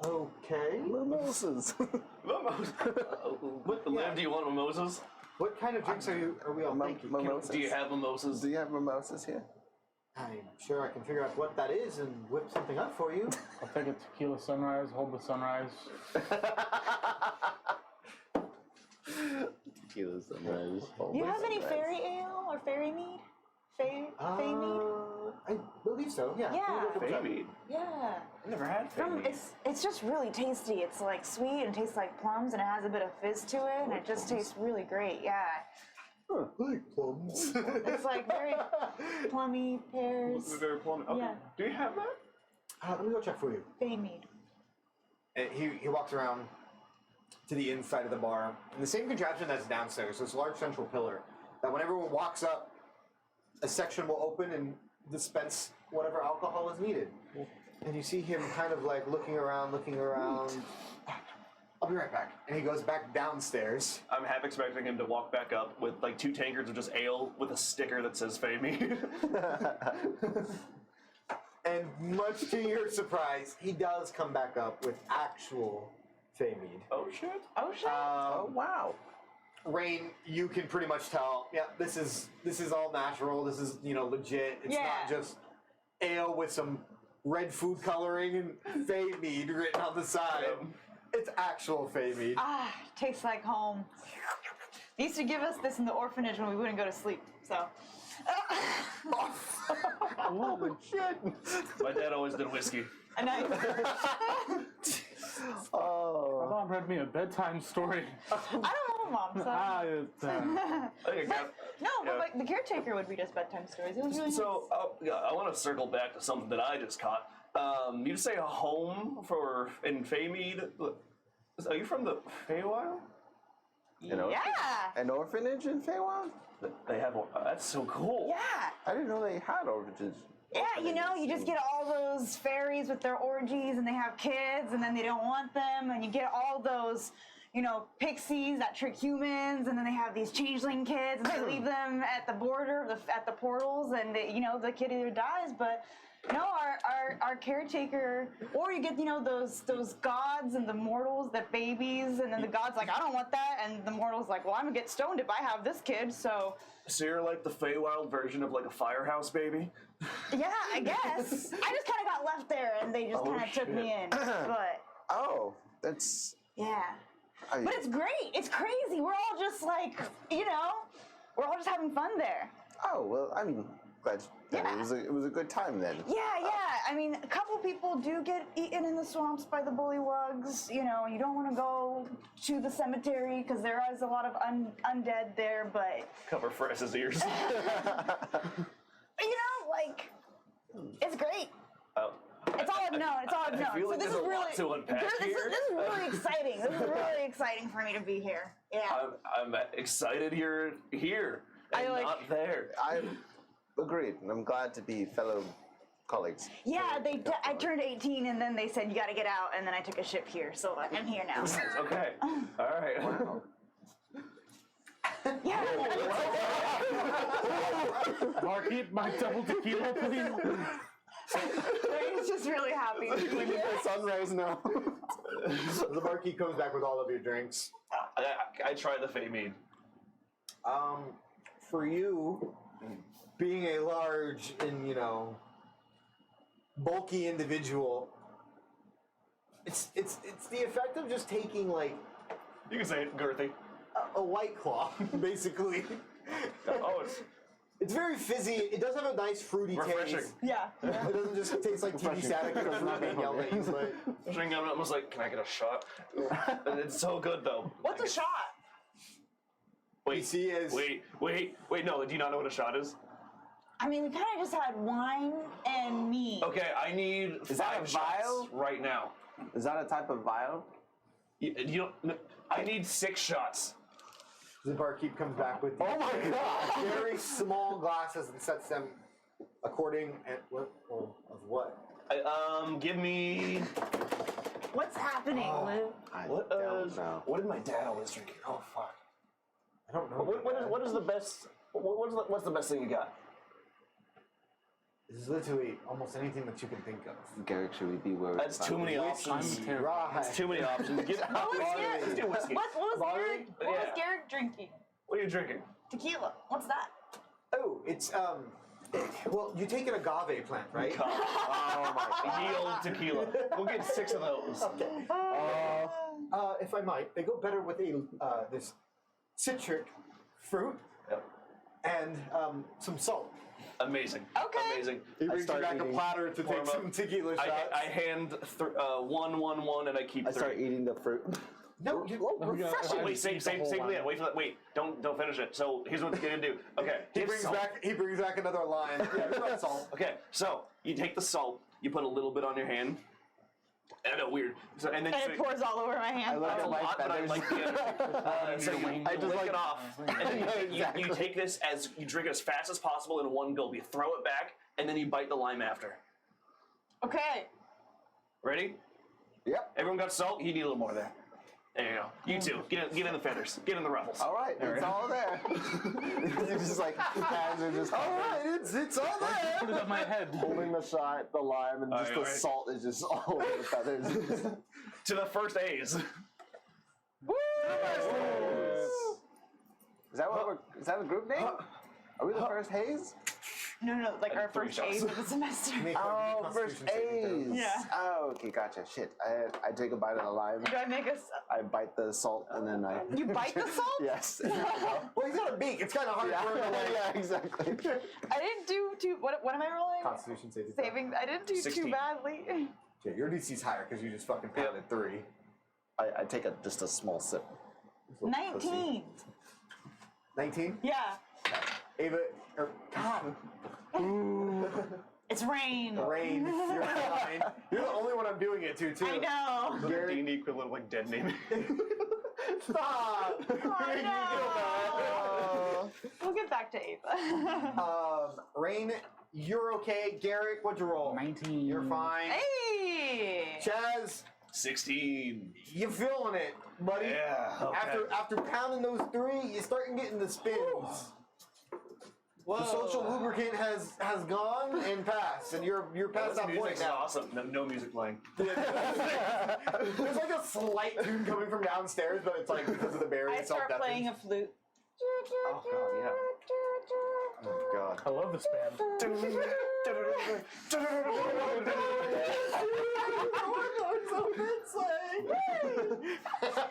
Speaker 1: Okay.
Speaker 2: Mimosas.
Speaker 3: Mimosas. Lamb, do you want mimosas?
Speaker 1: What kind of drinks are we all thinking?
Speaker 2: Mimosas.
Speaker 3: Do you have mimosas?
Speaker 2: Do you have mimosas here?
Speaker 1: I'm sure I can figure out what that is and whip something up for you.
Speaker 5: I'll take a tequila sunrise, hold the sunrise.
Speaker 2: Tequila sunrise.
Speaker 4: Do you have any fairy ale or fairy mead? Fey mead?
Speaker 1: I believe so, yeah.
Speaker 4: Yeah.
Speaker 3: Baby.
Speaker 4: Yeah.
Speaker 3: I've never had
Speaker 4: From,
Speaker 3: baby.
Speaker 4: it's just really tasty. It's like sweet and tastes like plums and it has a bit of fizz to it and it just tastes really great. Yeah.
Speaker 1: Like plums.
Speaker 4: It's like very plummy pears.
Speaker 3: Very plum. Okay.
Speaker 4: Yeah.
Speaker 3: Do you have that?
Speaker 1: Let me go check for you.
Speaker 4: Bay mead.
Speaker 1: And he walks around to the inside of the bar. And the same contraption that's downstairs, this large central pillar, that when everyone walks up, a section will open and dispense whatever alcohol is needed. And you see him kind of like looking around. I'll be right back. And he goes back downstairs.
Speaker 3: I'm half expecting him to walk back up with like 2 tankards of just ale with a sticker that says Fey Mead.
Speaker 1: And much to your surprise, he does come back up with actual Fey mead.
Speaker 3: Oh shit.
Speaker 4: Oh shit.
Speaker 2: Oh wow.
Speaker 1: Rain, you can pretty much tell. Yeah, this is all natural. This is legit. It's
Speaker 4: Yeah.
Speaker 1: not just ale with some red food coloring and Fey mead written on the side. It's actual Fey mead.
Speaker 4: Tastes like home. They used to give us this in the orphanage when we wouldn't go to sleep. So.
Speaker 2: Oh shit.
Speaker 3: My dad always did whiskey.
Speaker 4: And I.
Speaker 2: Oh.
Speaker 5: My mom read me a bedtime story.
Speaker 4: I don't have a mom, so.
Speaker 5: It's,
Speaker 3: I think I got-
Speaker 4: No, but
Speaker 3: Yeah.
Speaker 4: like the caretaker would read us bedtime stories. It was really
Speaker 3: So I want to circle back to something that I just caught. You say a home in Feymead. Are you from the Feywild?
Speaker 2: You know,
Speaker 4: nice.
Speaker 2: an orphanage in Feywild?
Speaker 3: They have one. That's so cool.
Speaker 4: Yeah.
Speaker 2: I didn't know they had orphanages.
Speaker 4: Yeah, you just get all those fairies with their orgies and they have kids and then they don't want them and you get all those, pixies that trick humans and then they have these changeling kids and they leave them at the border, at the portals and the kid either dies, but no, our caretaker, or you get, those gods and the mortals, the babies, and then the god's like, I don't want that, and the mortal's like, well, I'm gonna get stoned if I have this kid, so.
Speaker 3: So you're like the Feywild version of like a firehouse baby?
Speaker 4: Yeah, I guess. I just kind of got left there, and they just
Speaker 3: Oh,
Speaker 4: kind of took me in. But
Speaker 2: Oh, that's.
Speaker 4: yeah, but it's great. It's crazy. We're all just like, we're all just having fun there.
Speaker 2: Oh well, I mean, glad that
Speaker 4: Yeah.
Speaker 2: it was a good time then.
Speaker 4: Yeah. I mean, a couple people do get eaten in the swamps by the bullywugs. You don't want to go to the cemetery because there is a lot of undead there. But
Speaker 3: Cover Fress's ears.
Speaker 4: it's great.
Speaker 3: Oh.
Speaker 4: It's all I've known. It's all I've known.
Speaker 3: I feel like
Speaker 4: so this
Speaker 3: there's
Speaker 4: is
Speaker 3: a
Speaker 4: really
Speaker 3: lot to unpack
Speaker 4: this
Speaker 3: here.
Speaker 4: is really exciting. This is really exciting for me to be here. Yeah.
Speaker 3: I'm excited you're here and not there.
Speaker 2: I'm agreed. I'm glad to be fellow colleagues.
Speaker 4: Yeah, I turned 18 and then they said you got to get out and then I took a ship here, so I'm here now.
Speaker 3: Okay. All right.
Speaker 2: Wow.
Speaker 4: Yeah.
Speaker 5: Barkeep, my double tequila, please.
Speaker 4: He's just really happy.
Speaker 2: We need the sunrise now.
Speaker 1: The barkeep comes back with all of your drinks.
Speaker 3: I tried the Feymead.
Speaker 1: For you, being a large and bulky individual, it's the effect of just taking like
Speaker 3: You can say it, girthy.
Speaker 1: a White Claw, basically.
Speaker 3: Oh,
Speaker 1: It's very fizzy. It does have a nice fruity
Speaker 3: Refreshing.
Speaker 1: taste.
Speaker 4: Yeah.
Speaker 1: It doesn't just taste like TV static and a fruit being yelled at you. But
Speaker 3: it's I was like, can I get a shot? And it's so good though.
Speaker 4: What's a shot?
Speaker 3: Wait,
Speaker 1: see is-
Speaker 3: wait, no, do you not know what a shot is?
Speaker 4: I mean, we kind of just had wine and meat.
Speaker 3: Okay, I need
Speaker 2: Is that
Speaker 3: 5
Speaker 2: a
Speaker 3: shots
Speaker 2: vial?
Speaker 3: right now.
Speaker 2: Is that a type of vial?
Speaker 3: You don't, I need 6 shots.
Speaker 1: the barkeep comes back with very small glasses and sets them according of what?
Speaker 3: Give me.
Speaker 4: What's happening, Lou?
Speaker 2: I
Speaker 3: What
Speaker 2: don't know.
Speaker 3: What did my dad always drink? Oh fuck.
Speaker 1: I don't know.
Speaker 3: What is the best? What's the best thing you got?
Speaker 1: This is literally almost anything that you can think of.
Speaker 2: Garrick, should we be worried?
Speaker 3: That's
Speaker 2: about
Speaker 3: too many
Speaker 2: this?
Speaker 3: options.
Speaker 5: I'm terrible.
Speaker 1: Right.
Speaker 3: That's too many options. Get
Speaker 4: What was
Speaker 3: Let's do
Speaker 4: Garrett?
Speaker 3: whiskey.
Speaker 4: What was Garrett? What was
Speaker 3: Yeah.
Speaker 4: Garrett drinking?
Speaker 3: What are you drinking?
Speaker 4: Tequila. What's that?
Speaker 1: Oh, it's well, you take an agave plant, right?
Speaker 3: Oh my! Yield tequila. We'll get 6 of those.
Speaker 1: If I might, they go better with this citric fruit
Speaker 3: Yep.
Speaker 1: and some salt.
Speaker 3: Amazing.
Speaker 4: Okay.
Speaker 3: Amazing.
Speaker 1: He brings you
Speaker 2: start
Speaker 1: back a
Speaker 2: eating-
Speaker 1: platter to
Speaker 3: Pour
Speaker 1: take
Speaker 3: 'em up.
Speaker 1: some tequila shots.
Speaker 3: I hand 1, and I keep
Speaker 2: I start
Speaker 3: 3.
Speaker 2: eating the fruit.
Speaker 1: No, you,
Speaker 5: Refreshing.
Speaker 3: Wait, save Leanne. Wait for that. Wait, don't finish it. So here's what you're gonna do. Okay,
Speaker 1: he brings back another line. Yeah, that's all.
Speaker 3: Okay, so you take the salt, you put a little bit on your hand. I know, weird. So, and then
Speaker 4: And it pours all over my hand.
Speaker 2: I look
Speaker 3: That's
Speaker 2: at
Speaker 3: a
Speaker 2: my
Speaker 3: lot, but I
Speaker 2: feathers.
Speaker 3: like the energy. So you
Speaker 2: I just
Speaker 3: lick
Speaker 2: like-
Speaker 3: it off, and then you take this as you drink it as fast as possible in one gulp. You throw it back, and then you bite the lime after.
Speaker 4: Okay.
Speaker 3: Ready?
Speaker 2: Yep.
Speaker 3: Everyone got salt? You need a little more there. There you go. You too. Get in the feathers. Get in the ruffles.
Speaker 2: All right, it's all there. It's just like hands are just. All right, it's all there.
Speaker 5: Put it on my head.
Speaker 2: Holding the shot, the lime, and just
Speaker 3: All
Speaker 2: the
Speaker 3: right.
Speaker 2: salt is just all over the feathers.
Speaker 3: To the first A's.
Speaker 2: Is that a group name? Are we the first Haze?
Speaker 4: No, like our
Speaker 3: three
Speaker 4: first
Speaker 3: shots.
Speaker 4: A's of the semester.
Speaker 2: Oh, first A's.
Speaker 4: Yeah.
Speaker 2: Oh, okay, gotcha. Shit, I take a bite of the lime.
Speaker 4: Do I make us?
Speaker 2: I bite the salt, and then I.
Speaker 4: You bite the salt?
Speaker 2: Yes.
Speaker 1: Well, he's got a beak. It's kind of hard
Speaker 2: yeah,
Speaker 1: for him to like.
Speaker 2: yeah, exactly.
Speaker 4: I didn't do too. What am I rolling?
Speaker 1: Constitution saving. throw.
Speaker 4: Saving. I didn't do
Speaker 3: 16.
Speaker 4: too badly.
Speaker 1: Okay, your DC's higher because you just fucking pounded 3.
Speaker 2: I take just a small sip.
Speaker 4: 19.
Speaker 1: 19.
Speaker 4: Yeah.
Speaker 1: Ava, or God,
Speaker 4: It's rain.
Speaker 1: Rain, you're fine. You're the only one I'm doing it to, too.
Speaker 4: I know.
Speaker 3: The D&D equivalent of like dead naming.
Speaker 1: Stop! You're making me feel bad.
Speaker 4: We'll get back to Ava.
Speaker 1: Rain, you're okay. Garrick, what'd you roll?
Speaker 5: 19.
Speaker 1: You're fine.
Speaker 4: Hey.
Speaker 1: Chaz,
Speaker 3: 16.
Speaker 1: you feeling it, buddy?
Speaker 3: Yeah. Okay.
Speaker 1: After pounding those 3, you're starting getting the spins. The social lubricant has gone and passed, and you're past that point
Speaker 3: music's
Speaker 1: now.
Speaker 3: awesome. No music playing.
Speaker 1: There's like a slight tune coming from downstairs, but it's like because of the barrier.
Speaker 4: I start playing a flute.
Speaker 3: Oh god, yeah.
Speaker 2: Oh God.
Speaker 5: I love this band.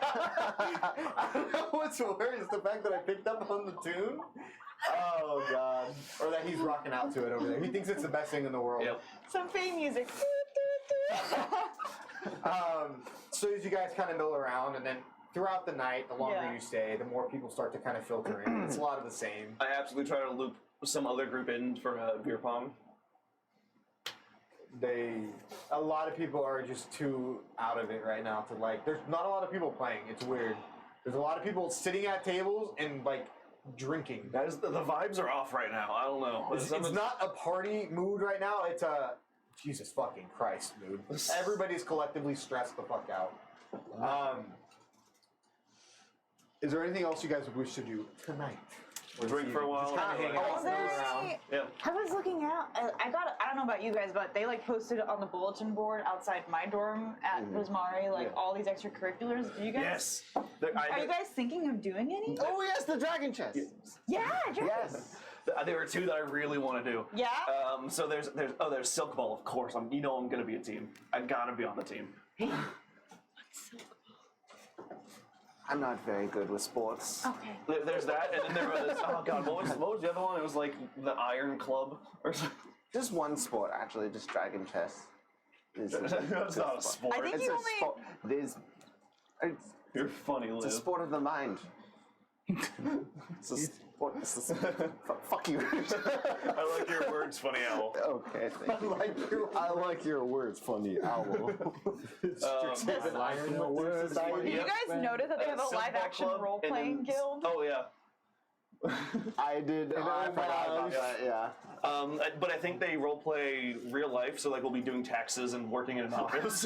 Speaker 1: I don't know what's worse, the fact that I picked up on the tune. Oh god. Or that he's rocking out to it over there. He thinks it's the best thing in the world.
Speaker 3: Yep.
Speaker 4: Some fame music.
Speaker 1: So as you guys kind of mill around, and then throughout the night, the longer
Speaker 4: Yeah.
Speaker 1: you stay, the more people start to kind of filter in. It's a lot of the same.
Speaker 3: I absolutely try to loop some other group in for beer pong.
Speaker 1: A lot of people are just too out of it right now to like. There's not a lot of people playing. It's weird. There's a lot of people sitting at tables and like drinking.
Speaker 3: That is the vibes are off right now. I don't know.
Speaker 1: It's not a party mood right now. It's a Jesus fucking Christ mood. Everybody's collectively stressed the fuck out. Is there anything else you guys wish to do tonight? Or
Speaker 3: Drink
Speaker 1: this
Speaker 3: for a
Speaker 1: evening?
Speaker 3: while.
Speaker 1: Just kind of hang out,
Speaker 4: Was there
Speaker 1: mill around.
Speaker 4: any?
Speaker 3: Yeah.
Speaker 4: I was looking out. I don't know about you guys, but they like posted on the bulletin board outside my dorm at Rosemary, like all these extracurriculars. Do you guys?
Speaker 3: Yes.
Speaker 4: Are you guys thinking of doing any?
Speaker 2: Oh yes, the dragon chest.
Speaker 4: Yeah.
Speaker 2: Yes.
Speaker 3: There are 2 that I really want to do.
Speaker 4: Yeah.
Speaker 3: So there's Silk Ball, of course. I'm gonna be a team. I gotta be on the team.
Speaker 2: I'm not very good with sports.
Speaker 4: Okay.
Speaker 3: There's that, and then there was oh god, what was the other one? It was like the Iron Club or something.
Speaker 2: Just one sport, actually, just dragon chess.
Speaker 3: That's not a sport.
Speaker 4: I think
Speaker 2: It's
Speaker 4: you
Speaker 2: a
Speaker 4: only.
Speaker 2: sport.
Speaker 3: You're funny, Liz.
Speaker 2: It's a sport of the mind. It's a sport. Fuck you.
Speaker 3: I like your words, funny owl.
Speaker 2: Okay, thank you. I like your words, funny owl.
Speaker 4: Do you guys notice that they have a
Speaker 3: Silk
Speaker 4: live
Speaker 3: Ball
Speaker 4: action
Speaker 3: Club,
Speaker 4: role
Speaker 3: and
Speaker 4: playing
Speaker 3: then-
Speaker 4: guild?
Speaker 3: Oh yeah.
Speaker 2: I did. I forgot about that. Yeah.
Speaker 3: But I think they roleplay real life, so like we'll be doing taxes and working in an office.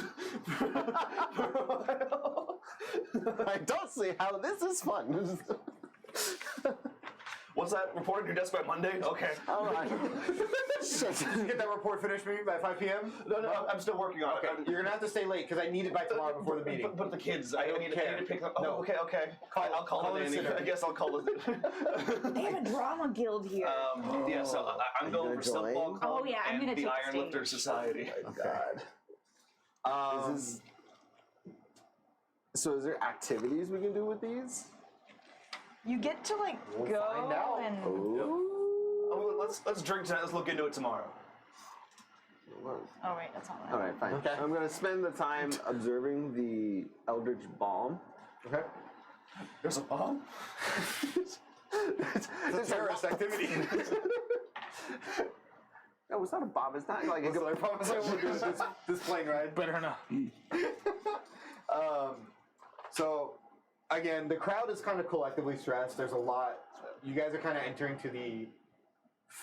Speaker 2: I don't see how this is fun.
Speaker 3: What's that? Report on your desk by Monday? Okay.
Speaker 2: All right. Shit.
Speaker 1: Did you get that report finished for me by 5 p.m.?
Speaker 3: No, I'm still working on
Speaker 1: Okay,
Speaker 3: it.
Speaker 1: you're gonna have to stay late because I need it by tomorrow before the meeting.
Speaker 3: But the kids, I need
Speaker 1: care.
Speaker 3: to pick them. Oh,
Speaker 1: No.
Speaker 3: okay. I'll call
Speaker 1: call
Speaker 3: it
Speaker 1: it a
Speaker 3: Andy.
Speaker 1: sitter.
Speaker 3: I guess I'll call it.
Speaker 4: They have a drama guild here.
Speaker 3: Yeah, so I'm
Speaker 2: Are
Speaker 3: going
Speaker 2: you
Speaker 3: for Silk
Speaker 2: gonna
Speaker 3: Ball
Speaker 2: join?
Speaker 3: Club
Speaker 4: Oh, yeah, I'm
Speaker 3: and
Speaker 4: gonna
Speaker 3: the
Speaker 4: take the
Speaker 3: Iron
Speaker 4: stage.
Speaker 3: Lifter Society.
Speaker 2: God. So is there activities we can do with these?
Speaker 4: You get to like
Speaker 1: We'll
Speaker 4: go
Speaker 1: find out.
Speaker 4: and.
Speaker 3: Oh, let's drink tonight. Let's look into it tomorrow.
Speaker 4: Oh wait, that's not right.
Speaker 2: All right, fine.
Speaker 1: Okay.
Speaker 2: I'm gonna spend the time observing the Eldritch Balm
Speaker 1: Okay.
Speaker 3: There's a bomb?
Speaker 1: It's a terrorist activity.
Speaker 2: No, it's not a bomb. It's not like
Speaker 1: I promise I won't do this plane ride.
Speaker 5: Better not.
Speaker 1: So, again, the crowd is kind of collectively stressed. There's a lot. You guys are kind of entering to the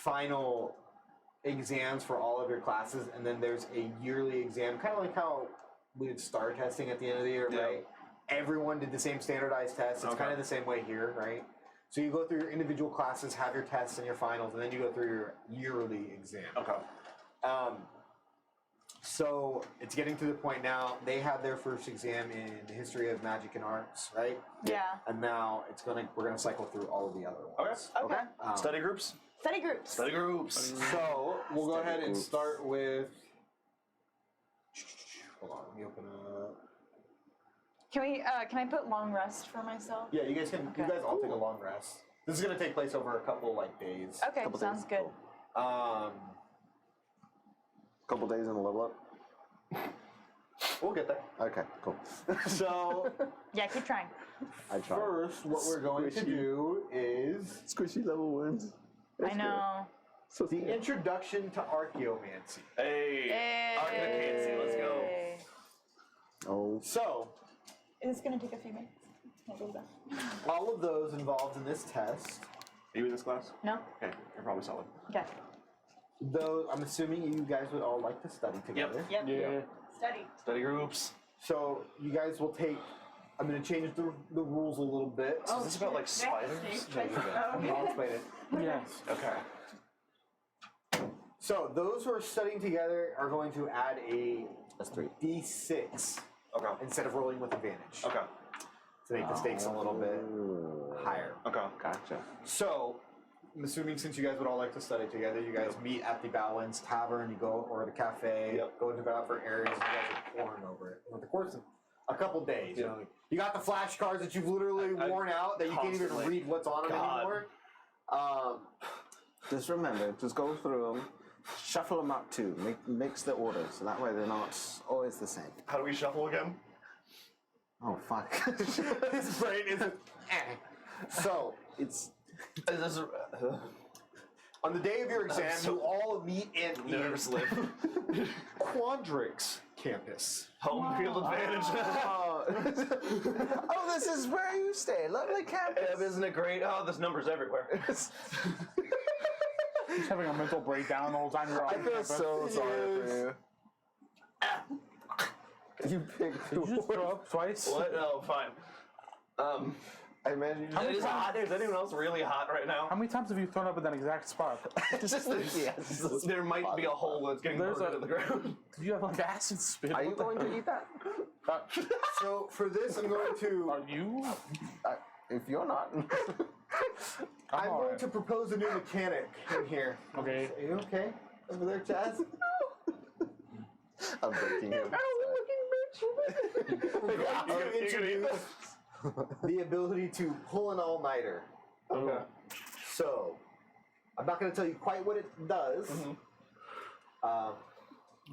Speaker 1: final exams for all of your classes, and then there's a yearly exam, kind of like how we did STAR testing at the end of the year, right? Everyone did the same standardized test. It's kind of the same way here, right? So you go through your individual classes, have your tests and your finals, and then you go through your yearly exam.
Speaker 3: Okay.
Speaker 1: So it's getting to the point now. They had their first exam in the history of magic and arts, right?
Speaker 4: Yeah.
Speaker 1: And now we're gonna cycle through all of the other ones.
Speaker 4: Okay.
Speaker 3: Study groups?
Speaker 4: Study groups.
Speaker 3: Study groups.
Speaker 1: So we'll go ahead and
Speaker 2: groups.
Speaker 1: start with. Hold on, let me open up.
Speaker 4: Can we? Can I put long rest for myself?
Speaker 1: Yeah, you guys can.
Speaker 4: Okay.
Speaker 1: You guys all take a long rest. This is gonna take place over a couple days.
Speaker 4: Okay,
Speaker 2: Couple
Speaker 4: sounds
Speaker 2: days.
Speaker 4: good.
Speaker 2: Couple days in the level up.
Speaker 1: We'll get there.
Speaker 2: Okay, cool.
Speaker 1: So
Speaker 4: Yeah, keep trying.
Speaker 2: I tried.
Speaker 1: first, what we're going to do is
Speaker 2: Squishy level wins.
Speaker 4: I know.
Speaker 2: So
Speaker 1: the introduction to archaeomancy.
Speaker 3: Hey. Archaeomancy, let's go.
Speaker 4: Yay.
Speaker 2: Oh,
Speaker 1: So
Speaker 4: It's gonna take a few minutes. Can't go back.
Speaker 1: all of those involved in this test,
Speaker 3: Are you in this class?
Speaker 4: No.
Speaker 3: Okay, you're probably solid.
Speaker 4: Okay.
Speaker 1: though I'm assuming you guys would all like to study together.
Speaker 4: Yep.
Speaker 5: Yeah.
Speaker 4: Study.
Speaker 3: Study groups.
Speaker 1: So you guys will take. I'm going to change the rules a little bit.
Speaker 3: Is this about like spiders?
Speaker 1: I'll explain it.
Speaker 5: Yes.
Speaker 3: Okay.
Speaker 1: So those who are studying together are going to add a
Speaker 2: that's 3.
Speaker 1: d6
Speaker 3: Okay.
Speaker 1: instead of rolling with advantage
Speaker 3: Okay.
Speaker 1: to make the stakes a little bit higher.
Speaker 3: Okay.
Speaker 2: Gotcha.
Speaker 1: So I'm assuming since you guys would all like to study together, you guys meet at the Balance Tavern, you go or the cafe, go into different areas, and you guys are pouring over it. Over the course of a couple days, you know, you got the flashcards that you've literally worn out that you can't even
Speaker 3: constantly.
Speaker 1: read what's on them anymore.
Speaker 2: Just remember, just go through them, shuffle them up too, mix the order, so that way they're not always the same.
Speaker 3: How do we shuffle again?
Speaker 2: Oh fuck!
Speaker 1: His brain is. So
Speaker 2: It's
Speaker 3: Is this
Speaker 1: on the day of your exam,
Speaker 3: so-
Speaker 1: you all meet in
Speaker 3: nervous lip?
Speaker 1: Quandrix campus.
Speaker 3: Home field advantage.
Speaker 2: oh, this is where you stay, lovely campus.
Speaker 3: Isn't it great? Oh, there's numbers everywhere.
Speaker 5: Just having a mental breakdown the whole time you're on
Speaker 2: I feel
Speaker 5: campus.
Speaker 2: so sorry for you. You picked
Speaker 5: Did you just throw up twice?
Speaker 3: What? No, fine.
Speaker 2: I imagine you
Speaker 3: It is hot. Is anyone else really hot right
Speaker 5: How
Speaker 3: now?
Speaker 5: many times have you thrown up in that exact spot?
Speaker 3: There might be a hole that's getting
Speaker 5: There's
Speaker 3: burned
Speaker 5: a-
Speaker 3: into the ground.
Speaker 5: Do you have like acid spit?
Speaker 2: Are you
Speaker 5: What the
Speaker 2: going to
Speaker 5: hell?
Speaker 2: eat that?
Speaker 1: So for this, I'm going to
Speaker 5: Are you?
Speaker 2: If you're not.
Speaker 1: I'm going
Speaker 5: alright.
Speaker 1: to propose a new mechanic in here.
Speaker 5: Okay.
Speaker 1: Are you okay over there, Chaz?
Speaker 2: I'm breaking him.
Speaker 1: I'm going to introduce the ability to pull an all-nighter.
Speaker 3: Okay.
Speaker 1: So, I'm not going to tell you quite what it does.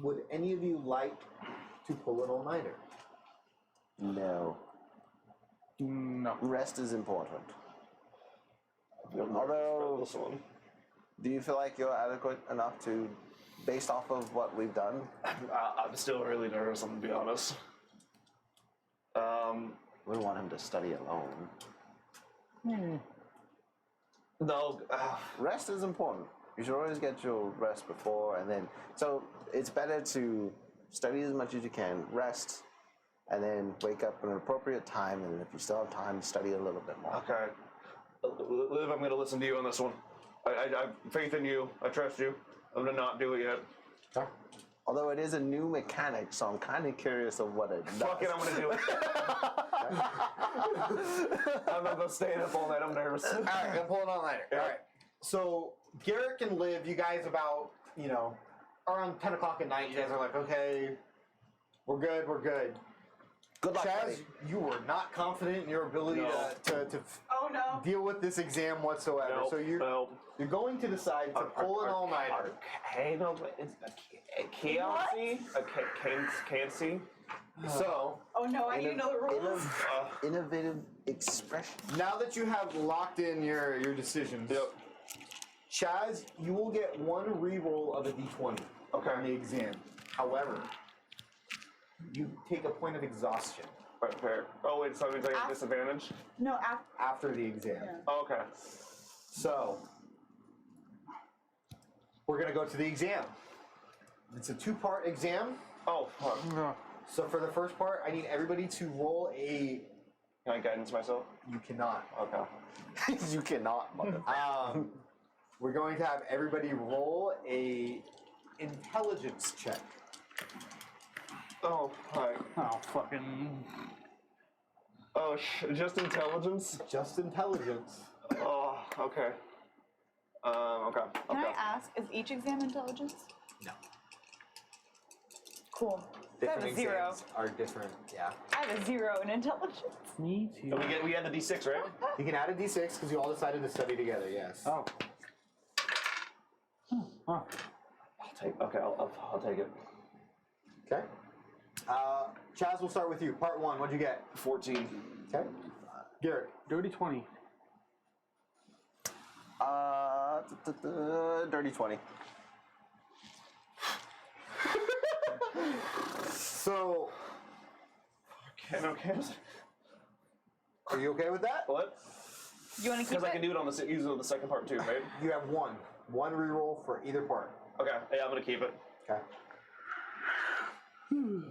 Speaker 1: Would any of you like to pull an all-nighter?
Speaker 2: No.
Speaker 5: No.
Speaker 2: Rest is important. Although,
Speaker 3: This one.
Speaker 2: do you feel like you're adequate enough to, based off of what we've done?
Speaker 3: I'm still really nervous, I'm gonna be honest.
Speaker 2: We don't want him to study alone.
Speaker 3: No.
Speaker 2: Rest is important. You should always get your rest before and then. So it's better to study as much as you can, rest, and then wake up at an appropriate time. And if you still have time, study a little bit more.
Speaker 3: Okay. Liv, I'm gonna listen to you on this one. I have faith in you. I trust you. I'm gonna not do it yet.
Speaker 2: Although it is a new mechanic, so I'm kind of curious of what it does.
Speaker 3: Fuck it, I'm gonna do it. I'm not gonna stay up all night. I'm nervous.
Speaker 1: All right, I'm pulling an all-nighter.
Speaker 3: Yeah.
Speaker 1: All right. So, Garrick and Liv, you guys about, around 10 o'clock at night, you guys are like, okay, we're good.
Speaker 2: Good luck,
Speaker 1: Chaz,
Speaker 2: buddy.
Speaker 1: you were not confident in your ability
Speaker 3: No.
Speaker 1: to
Speaker 4: Oh no.
Speaker 1: deal with this exam whatsoever.
Speaker 3: Nope,
Speaker 1: So you're going to decide to pull an all-nighter.
Speaker 3: Arcane, it's a Chansey? A Chansey?
Speaker 1: So,
Speaker 4: Oh no, I need to know the rules.
Speaker 2: Innovative expression.
Speaker 1: now that you have locked in your decisions,
Speaker 3: Yep.
Speaker 1: Chaz, you will get one reroll of a d20 on the exam. However, you take a point of exhaustion
Speaker 3: Right, fair. Oh, wait, so I'm taking a disadvantage?
Speaker 4: No,
Speaker 1: after the exam.
Speaker 4: Yeah.
Speaker 3: Oh, okay.
Speaker 1: So, we're going to go to the exam. It's a 2-part exam.
Speaker 3: Oh, fuck.
Speaker 1: So for the first part, I need everybody to roll a...
Speaker 3: Can I guidance myself?
Speaker 1: You cannot.
Speaker 3: Okay.
Speaker 2: You cannot.
Speaker 1: We're going to have everybody roll a intelligence check.
Speaker 3: Oh, hi.
Speaker 5: Oh, fucking.
Speaker 3: Oh, just intelligence?
Speaker 1: Just intelligence.
Speaker 3: Oh, okay. Okay.
Speaker 4: Can I ask, is each exam intelligence?
Speaker 1: No.
Speaker 4: Cool. I have
Speaker 1: Different
Speaker 4: a 0.
Speaker 1: exams are different. Yeah.
Speaker 4: I have a 0 in intelligence.
Speaker 5: Me too.
Speaker 3: So we had the D6, right?
Speaker 1: You can add a d6 because you all decided to study together. Yes.
Speaker 5: Oh. Huh.
Speaker 3: I'll take. I'll take it.
Speaker 1: Okay. Chaz, we'll start with you. Part 1. What'd you get?
Speaker 3: 14.
Speaker 1: Okay. Garrett.
Speaker 5: Dirty 20.
Speaker 2: Dirty 20.
Speaker 1: So,
Speaker 3: Okay.
Speaker 1: are you okay with that?
Speaker 3: What?
Speaker 4: You want to keep
Speaker 3: Because I
Speaker 4: it?
Speaker 3: can do it on use it on the second part too, right?
Speaker 1: You have one reroll for either part.
Speaker 3: Okay. Yeah, I'm gonna keep it.
Speaker 1: Okay.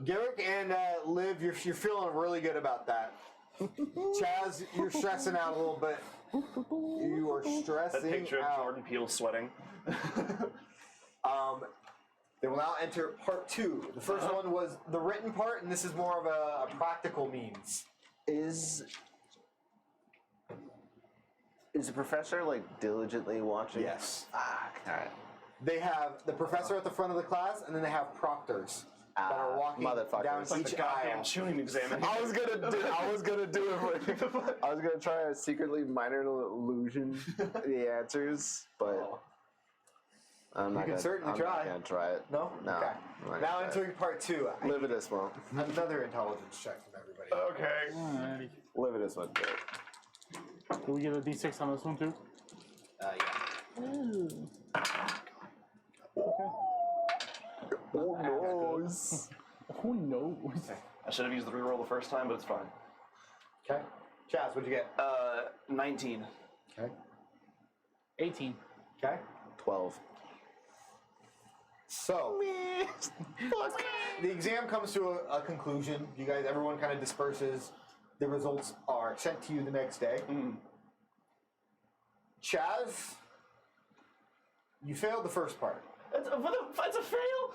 Speaker 1: Garrick and Liv, you're feeling really good about that. Chaz, you're stressing out a little bit. You are
Speaker 3: That
Speaker 1: stressing
Speaker 3: picture of
Speaker 1: out.
Speaker 3: Jordan Peele sweating.
Speaker 1: They will now enter part 2. The first one was the written part, and this is more of a practical means.
Speaker 2: Is the professor like diligently watching?
Speaker 1: Yes.
Speaker 2: Alright.
Speaker 1: They have the professor at the front of the class, and then they have proctors that are walking
Speaker 2: motherfuckers.
Speaker 1: down
Speaker 2: It's
Speaker 3: Like
Speaker 1: each
Speaker 3: the goddamn
Speaker 1: aisle.
Speaker 3: tuning exam.
Speaker 2: I was gonna do it. I was gonna try a secretly minor illusion the answers, but I'm not
Speaker 1: can
Speaker 2: gonna,
Speaker 1: certainly
Speaker 2: I'm
Speaker 1: try.
Speaker 2: not gonna try it.
Speaker 1: No?
Speaker 2: No.
Speaker 1: Okay.
Speaker 2: I'm not
Speaker 1: Now
Speaker 2: gonna try
Speaker 1: entering part 2.
Speaker 2: it. Live it as well.
Speaker 1: Another intelligence check from everybody.
Speaker 3: Okay.
Speaker 5: Alrighty.
Speaker 2: Live it as one.
Speaker 5: Do we get a d6 on this one too?
Speaker 1: Yeah.
Speaker 2: Oh noise.
Speaker 5: Who knows?
Speaker 3: I should have used the reroll the first time, but it's fine.
Speaker 1: Okay. Chaz, what'd you get?
Speaker 3: 19.
Speaker 1: Okay.
Speaker 5: 18.
Speaker 1: Okay.
Speaker 2: 12.
Speaker 1: So, the exam comes to a conclusion. You guys, everyone kind of disperses. The results are sent to you the next day. Chaz, you failed the first part.
Speaker 3: It's a fail.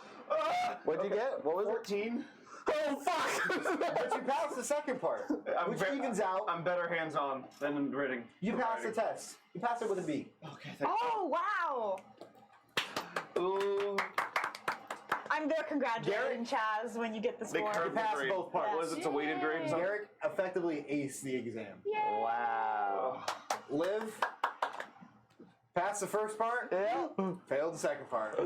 Speaker 2: What'd you get? What was it?
Speaker 3: 14.
Speaker 2: Oh fuck!
Speaker 1: But you passed the second part, which evens out.
Speaker 3: I'm better hands-on than reading.
Speaker 1: You passed the test. You passed it with a B.
Speaker 3: Okay. Thank
Speaker 4: Oh, wow.
Speaker 3: Ooh.
Speaker 4: I'm there congratulating
Speaker 1: Garrett?
Speaker 4: Chaz when you get the
Speaker 3: They
Speaker 4: score.
Speaker 3: curved the
Speaker 1: passed
Speaker 3: grade.
Speaker 1: both parts.
Speaker 3: What is it? It's a weighted grade or something?
Speaker 1: Garrick effectively aced the exam.
Speaker 2: Wow.
Speaker 1: Liv, passed the first part.
Speaker 2: Yeah.
Speaker 1: Failed the second part.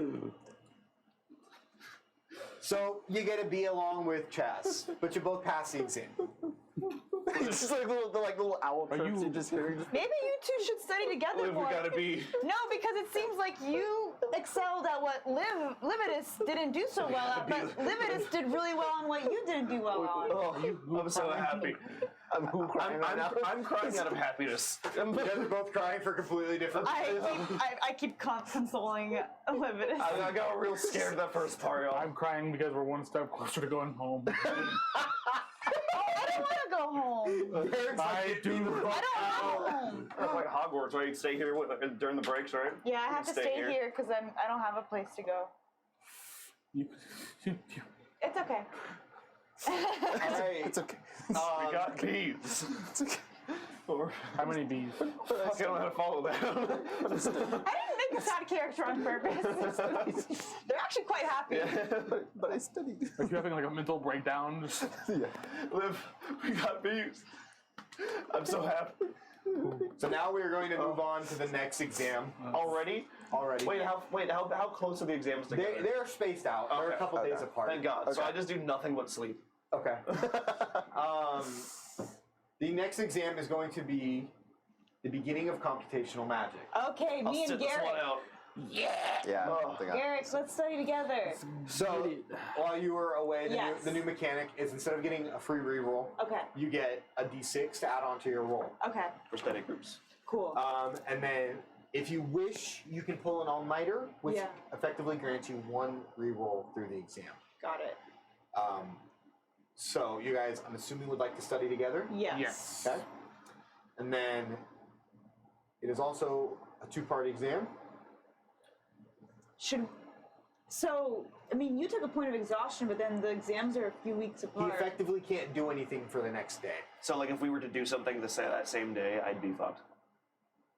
Speaker 1: So you get a B along with Chaz, but you both pass the exam.
Speaker 2: It's just like little owl chirps you just hear.
Speaker 4: Maybe you two should study together
Speaker 3: We
Speaker 4: more.
Speaker 3: gotta be.
Speaker 4: No, because it seems like you excelled at what Livitus didn't do so well at, but Livitus did really well on what you didn't do well on.
Speaker 3: Oh, I'm so happy.
Speaker 2: I'm crying right now.
Speaker 3: I'm crying out of happiness.
Speaker 1: You guys are both crying for completely different
Speaker 4: I keep consoling Livitus.
Speaker 3: I got real scared of that first part, y'all.
Speaker 5: I'm crying because we're one step closer to going home.
Speaker 4: I don't want to go home.
Speaker 5: I do.
Speaker 4: I don't want home.
Speaker 3: That's like Hogwarts, right? You stay here during the breaks, right?
Speaker 4: Yeah, I have to
Speaker 3: Stay
Speaker 4: stay
Speaker 3: here.
Speaker 4: here because I don't have a place to go. It's okay.
Speaker 1: Hey,
Speaker 2: It's okay.
Speaker 3: We got bees.
Speaker 2: It's okay.
Speaker 3: Or,
Speaker 5: How many bees?
Speaker 3: fuck, I don't know how to follow that.
Speaker 4: I didn't make a sad character on purpose. They're actually quite happy.
Speaker 2: But I studied.
Speaker 5: Like you're having like a mental breakdown. Just...
Speaker 2: Yeah.
Speaker 3: Liv, we got bees. I'm so happy.
Speaker 1: so now we are going to move on to the next exam.
Speaker 3: Already?
Speaker 1: Already.
Speaker 3: How close are the exams together?
Speaker 1: They're spaced out. They're a
Speaker 3: Okay.
Speaker 1: couple days
Speaker 2: Okay.
Speaker 1: apart.
Speaker 3: Thank God. So
Speaker 2: Okay.
Speaker 3: I just do nothing but sleep.
Speaker 1: Okay. The next exam is going to be the beginning of computational magic.
Speaker 4: Okay,
Speaker 3: I'll
Speaker 4: me
Speaker 3: sit
Speaker 4: and
Speaker 3: this one
Speaker 4: Garrett.
Speaker 3: out.
Speaker 2: Yeah. I think
Speaker 4: Garrett, let's study together.
Speaker 1: So while you were away,
Speaker 4: Yes.
Speaker 1: the new mechanic is instead of getting a free reroll,
Speaker 4: Okay.
Speaker 1: you get a d6 to add onto your roll.
Speaker 4: Okay.
Speaker 3: For study groups.
Speaker 4: Cool.
Speaker 1: And then if you wish, you can pull an all-nighter, which
Speaker 4: Yeah.
Speaker 1: effectively grants you one reroll through the exam.
Speaker 4: Got it.
Speaker 1: So you guys, I'm assuming, would like to study together?
Speaker 4: Yes.
Speaker 5: Yes.
Speaker 1: Okay. And then it is also a two-part exam.
Speaker 4: I mean, you took a point of exhaustion, but then the exams are a few weeks
Speaker 1: He
Speaker 4: apart.
Speaker 1: effectively can't do anything for the next day.
Speaker 3: So, like, if we were to do something that same day, I'd be fucked.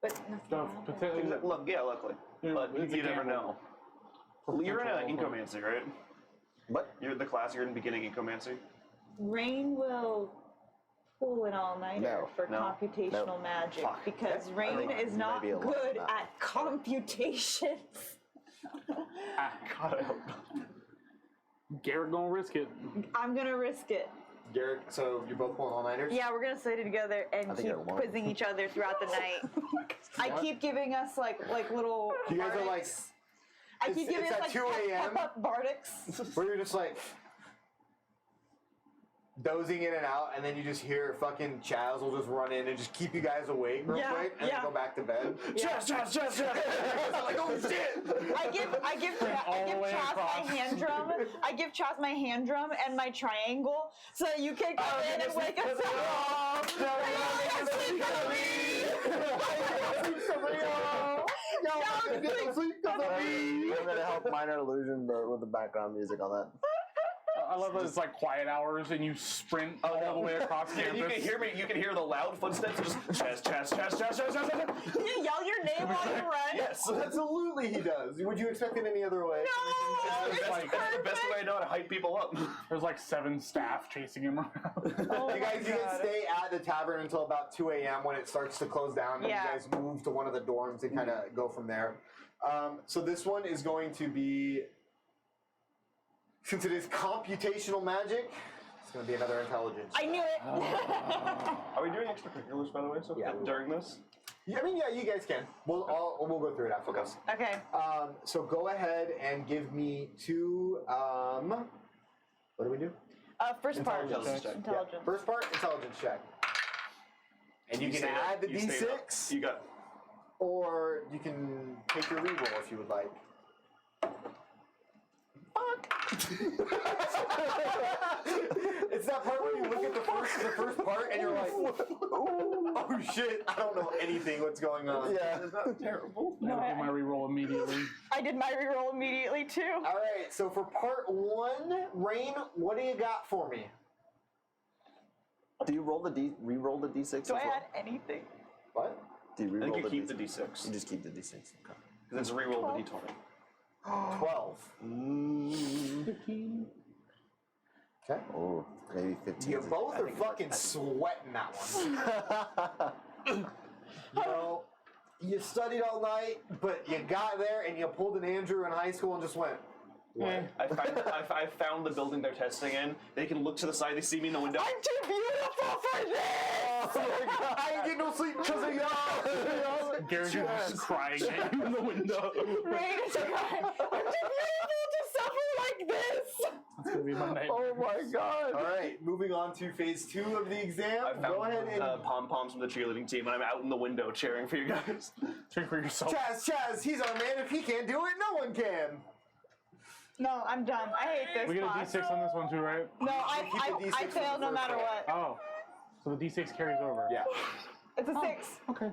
Speaker 4: But nothing
Speaker 5: So,
Speaker 4: happened.
Speaker 3: Look, yeah, luckily. But
Speaker 5: it's a
Speaker 3: you never
Speaker 5: gamble.
Speaker 3: know. You're in
Speaker 5: Potential.
Speaker 3: Incomancy, right?
Speaker 2: What?
Speaker 3: You're the class, you're in beginning Incomancy?
Speaker 4: Rain will pull an all-nighter
Speaker 2: No.
Speaker 4: for
Speaker 3: No.
Speaker 4: computational
Speaker 2: No.
Speaker 4: magic
Speaker 3: Fuck.
Speaker 4: because
Speaker 2: I
Speaker 4: Rain
Speaker 2: think
Speaker 4: is
Speaker 2: you
Speaker 4: not
Speaker 2: might be alone
Speaker 4: good
Speaker 2: on that.
Speaker 4: at computations.
Speaker 3: God, I hope not.
Speaker 5: Garrett gonna risk it.
Speaker 4: I'm gonna risk it.
Speaker 1: Garrett, so you're both pulling all-nighters?
Speaker 4: Yeah, we're gonna study together and
Speaker 2: think
Speaker 4: keep
Speaker 2: I won.
Speaker 4: quizzing each other throughout the night. I keep giving us like little.
Speaker 1: You guys are like,
Speaker 4: bardics. I keep
Speaker 1: it's
Speaker 4: giving us
Speaker 1: at
Speaker 4: like
Speaker 1: 2 a.m.
Speaker 4: pep up bardics.
Speaker 1: where you're just like dozing in and out, and then you just hear fucking Chaz will just run in and just keep you guys awake real
Speaker 4: Yeah,
Speaker 1: quick, and
Speaker 4: yeah.
Speaker 1: then go back to bed.
Speaker 3: Chess!
Speaker 1: I'm like, oh shit!
Speaker 4: I give
Speaker 5: All the way
Speaker 4: Chaz
Speaker 5: across.
Speaker 4: my hand drum. I give Chaz my hand drum and my triangle so that you can come in and wake us up.
Speaker 2: I'm gonna help Minor Illusion with the background music on that.
Speaker 5: I love that it's like quiet hours and you sprint all the way across
Speaker 3: Yeah,
Speaker 5: campus.
Speaker 3: you can hear me. You can hear the loud footsteps. Just chess.
Speaker 4: Can you yell your name while you run?
Speaker 3: Yes.
Speaker 1: Absolutely, he does. Would you expect it any other way?
Speaker 4: No,
Speaker 5: It's
Speaker 4: it's
Speaker 5: like-
Speaker 3: That's the best way I know how to hype people up.
Speaker 5: There's like 7 staff chasing him around.
Speaker 4: Oh
Speaker 1: You
Speaker 4: my
Speaker 1: guys, you can
Speaker 4: God.
Speaker 1: stay at the tavern until about 2 a.m. when it starts to close down, and
Speaker 4: Yeah.
Speaker 1: you guys move to one of the dorms and kind of go from there. So this one is going to be, since it is computational magic, it's going to be another intelligence.
Speaker 4: I knew it.
Speaker 3: Are we doing extracurriculars, by the way, so
Speaker 1: Yeah.
Speaker 3: during this?
Speaker 1: Yeah, I mean, yeah, you guys can. We'll go through it after this.
Speaker 4: Okay.
Speaker 1: So go ahead and give me two. What do we do?
Speaker 4: First part.
Speaker 3: Intelligence check.
Speaker 4: Intelligence.
Speaker 1: Yeah. First part, intelligence check. And you can
Speaker 3: stayed
Speaker 1: add
Speaker 3: up.
Speaker 1: the
Speaker 3: You stayed up.
Speaker 1: d6,
Speaker 3: You got.
Speaker 1: or you can take your reroll if you would like. It's that part where you look at the first part and you're like, oh shit, I don't know anything what's going on.
Speaker 2: Yeah.
Speaker 3: Is that terrible?
Speaker 5: I did my reroll immediately.
Speaker 4: I did my reroll immediately too.
Speaker 1: All right, so for part one, Rain, what do you got for me?
Speaker 2: Do you re-roll the d6
Speaker 4: Do I
Speaker 2: as well?
Speaker 4: add anything?
Speaker 1: What?
Speaker 2: Do you
Speaker 3: I
Speaker 2: re-roll
Speaker 3: think you keep
Speaker 2: d6?
Speaker 3: the d6.
Speaker 2: You just keep the d6. Okay.
Speaker 3: Because it's reroll the d20.
Speaker 1: 12.
Speaker 5: 15.
Speaker 1: Okay.
Speaker 2: Oh, maybe 15.
Speaker 1: You both are fucking sweating that one. You know, you studied all night, but you got there and you pulled an Andrew in high school and just went, what?
Speaker 3: I found the building they're testing in. They can look to the side. They see me in the window.
Speaker 4: I'm too beautiful for this!
Speaker 1: I ain't getting no sleep because of y'all.
Speaker 5: Garrett is just crying at you in the window.
Speaker 4: Rain is crying. I'm too beautiful to suffer like this!
Speaker 5: That's gonna be my nightmare.
Speaker 2: Oh my god!
Speaker 1: All right, moving on to phase 2 of the exam.
Speaker 3: I found
Speaker 1: Go ahead and
Speaker 3: pom-poms from the cheerleading team, and I'm out in the window cheering for you guys.
Speaker 5: Drink for yourself.
Speaker 1: Chaz, he's our man. If he can't do it, no one can.
Speaker 4: No, I'm done. I hate this
Speaker 5: We get a
Speaker 4: class.
Speaker 5: D6 on this one too, right?
Speaker 4: No,
Speaker 1: keep the D6
Speaker 4: I
Speaker 1: for
Speaker 4: fail
Speaker 1: the
Speaker 4: no
Speaker 1: first
Speaker 4: matter
Speaker 1: one.
Speaker 4: what.
Speaker 5: Oh. So the D6 carries over.
Speaker 1: Yeah.
Speaker 4: It's a 6.
Speaker 5: Okay.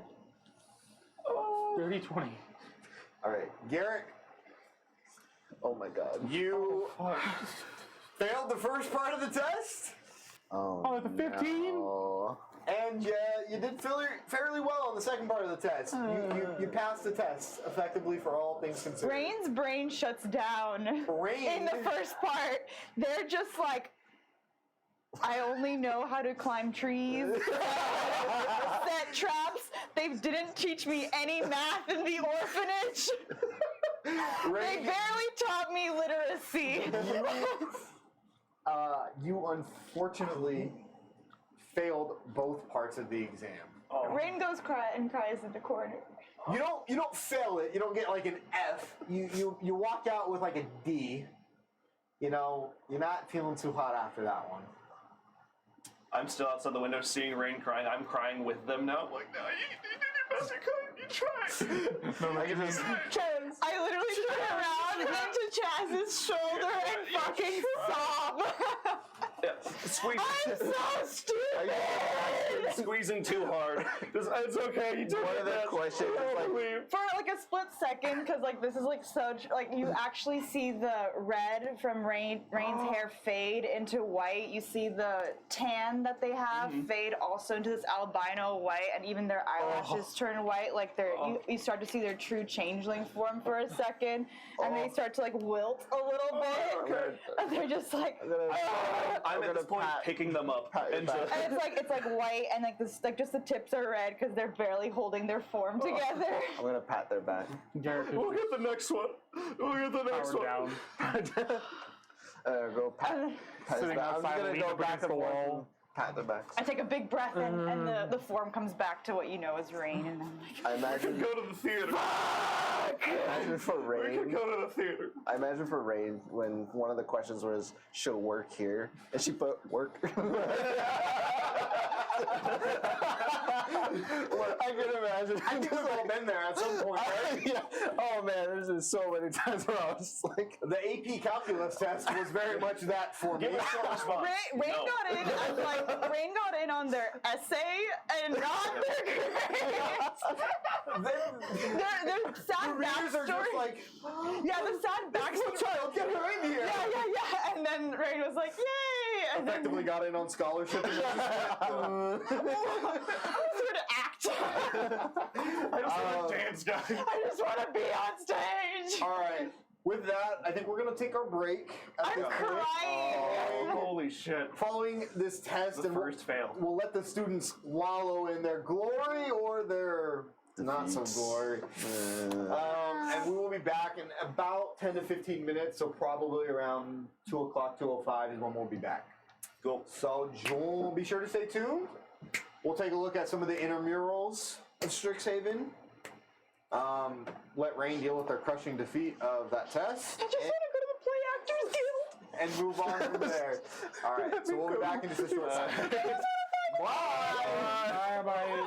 Speaker 5: Dirty 20.
Speaker 1: All right, Garrett,
Speaker 2: Oh my god.
Speaker 1: you failed the first part of the test.
Speaker 5: Oh, the 15?
Speaker 2: No.
Speaker 1: And you did fairly well on the second part of the test. You passed the test effectively for all things considered.
Speaker 4: Rain's brain shuts down
Speaker 1: Rain.
Speaker 4: in the first part. They're just like, I only know how to climb trees, set traps. They didn't teach me any math in the orphanage. They
Speaker 1: Rain,
Speaker 4: barely taught me literacy.
Speaker 1: You unfortunately failed both parts of the exam.
Speaker 4: Rain goes and cries in the corner.
Speaker 1: You don't fail it. You don't get like an F. You walk out with like a D. You know, you're not feeling too hot after that one.
Speaker 3: I'm still outside the window seeing Rain crying. I'm crying with them now. I'm like, no, you did your best. You tried.
Speaker 2: I can just.
Speaker 4: I literally turn around into Chaz's shoulder and fucking sob.
Speaker 3: Yeah, squeeze.
Speaker 4: I'm so stupid.
Speaker 3: Squeezing too hard. It's okay. You did
Speaker 2: One of the questions is like,
Speaker 4: For like a split second, because like this is like such like you actually see the red from Rain's hair fade into white. You see the tan that they have fade also into this albino white, and even their eyelashes turn white. Like you start to see their true changeling form for a second, and they start to like wilt a little bit, and they're just like.
Speaker 3: I'm at this point picking them up.
Speaker 4: And it's like white, and like this, like just the tips are red because they're barely holding their form together.
Speaker 2: I'm gonna pat their back.
Speaker 5: Garrett is
Speaker 3: We'll get the next one. We'll get the next
Speaker 5: powered
Speaker 3: one.
Speaker 5: down.
Speaker 2: Go pat his
Speaker 5: Sitting
Speaker 2: back. I'm
Speaker 5: outside,
Speaker 2: gonna
Speaker 5: leaning
Speaker 2: go
Speaker 5: up
Speaker 2: back
Speaker 5: against
Speaker 2: and
Speaker 5: the
Speaker 2: forth
Speaker 5: wall.
Speaker 2: and pat their backs.
Speaker 4: I take a big breath in, and the form comes back to what you know as Rain, and I'm like,
Speaker 2: I imagine.
Speaker 3: Go to the theater.
Speaker 2: Imagine for
Speaker 3: We
Speaker 2: Rain.
Speaker 3: could go to the theater.
Speaker 2: I imagine for Rain when one of the questions was, "She'll work here," and she put "work." I can imagine.
Speaker 1: I think we've all been there at some point, right?
Speaker 2: Yeah. Oh man, there's been so many times where I was just like,
Speaker 1: The AP calculus test was very much that for me.
Speaker 3: Give us your response.
Speaker 4: Rain
Speaker 3: No.
Speaker 4: got in as like Rain got in on their essay and not their grades. their sad
Speaker 1: Readers are just
Speaker 4: backstory.
Speaker 1: like,
Speaker 4: Yeah, the sad backstory.
Speaker 1: child, get her in here.
Speaker 4: Yeah. And then Rain was like, "Yay!" And then
Speaker 1: Effectively got in on scholarship. And
Speaker 4: I just want to act.
Speaker 3: I just want to dance, guy.
Speaker 4: I just want to be on stage.
Speaker 1: All right. With that, I think we're gonna take our break. At
Speaker 4: I'm
Speaker 1: this point.
Speaker 4: crying.
Speaker 3: Holy shit.
Speaker 1: Following this test,
Speaker 3: The
Speaker 1: and
Speaker 3: first fail.
Speaker 1: we'll let the students wallow in their glory or their not so glory. And we will be back in about 10 to 15 minutes, so probably around 2 o'clock, 2:05 is when we'll be back.
Speaker 3: Cool.
Speaker 1: So, be sure to stay tuned. We'll take a look at some of the intramurals of Strixhaven. Let Rain deal with their crushing defeat of that test.
Speaker 4: I just want to go to the Play Actors Guild.
Speaker 1: And move on from there. All right, so we'll be back in just a short second. Bye.
Speaker 5: Bye.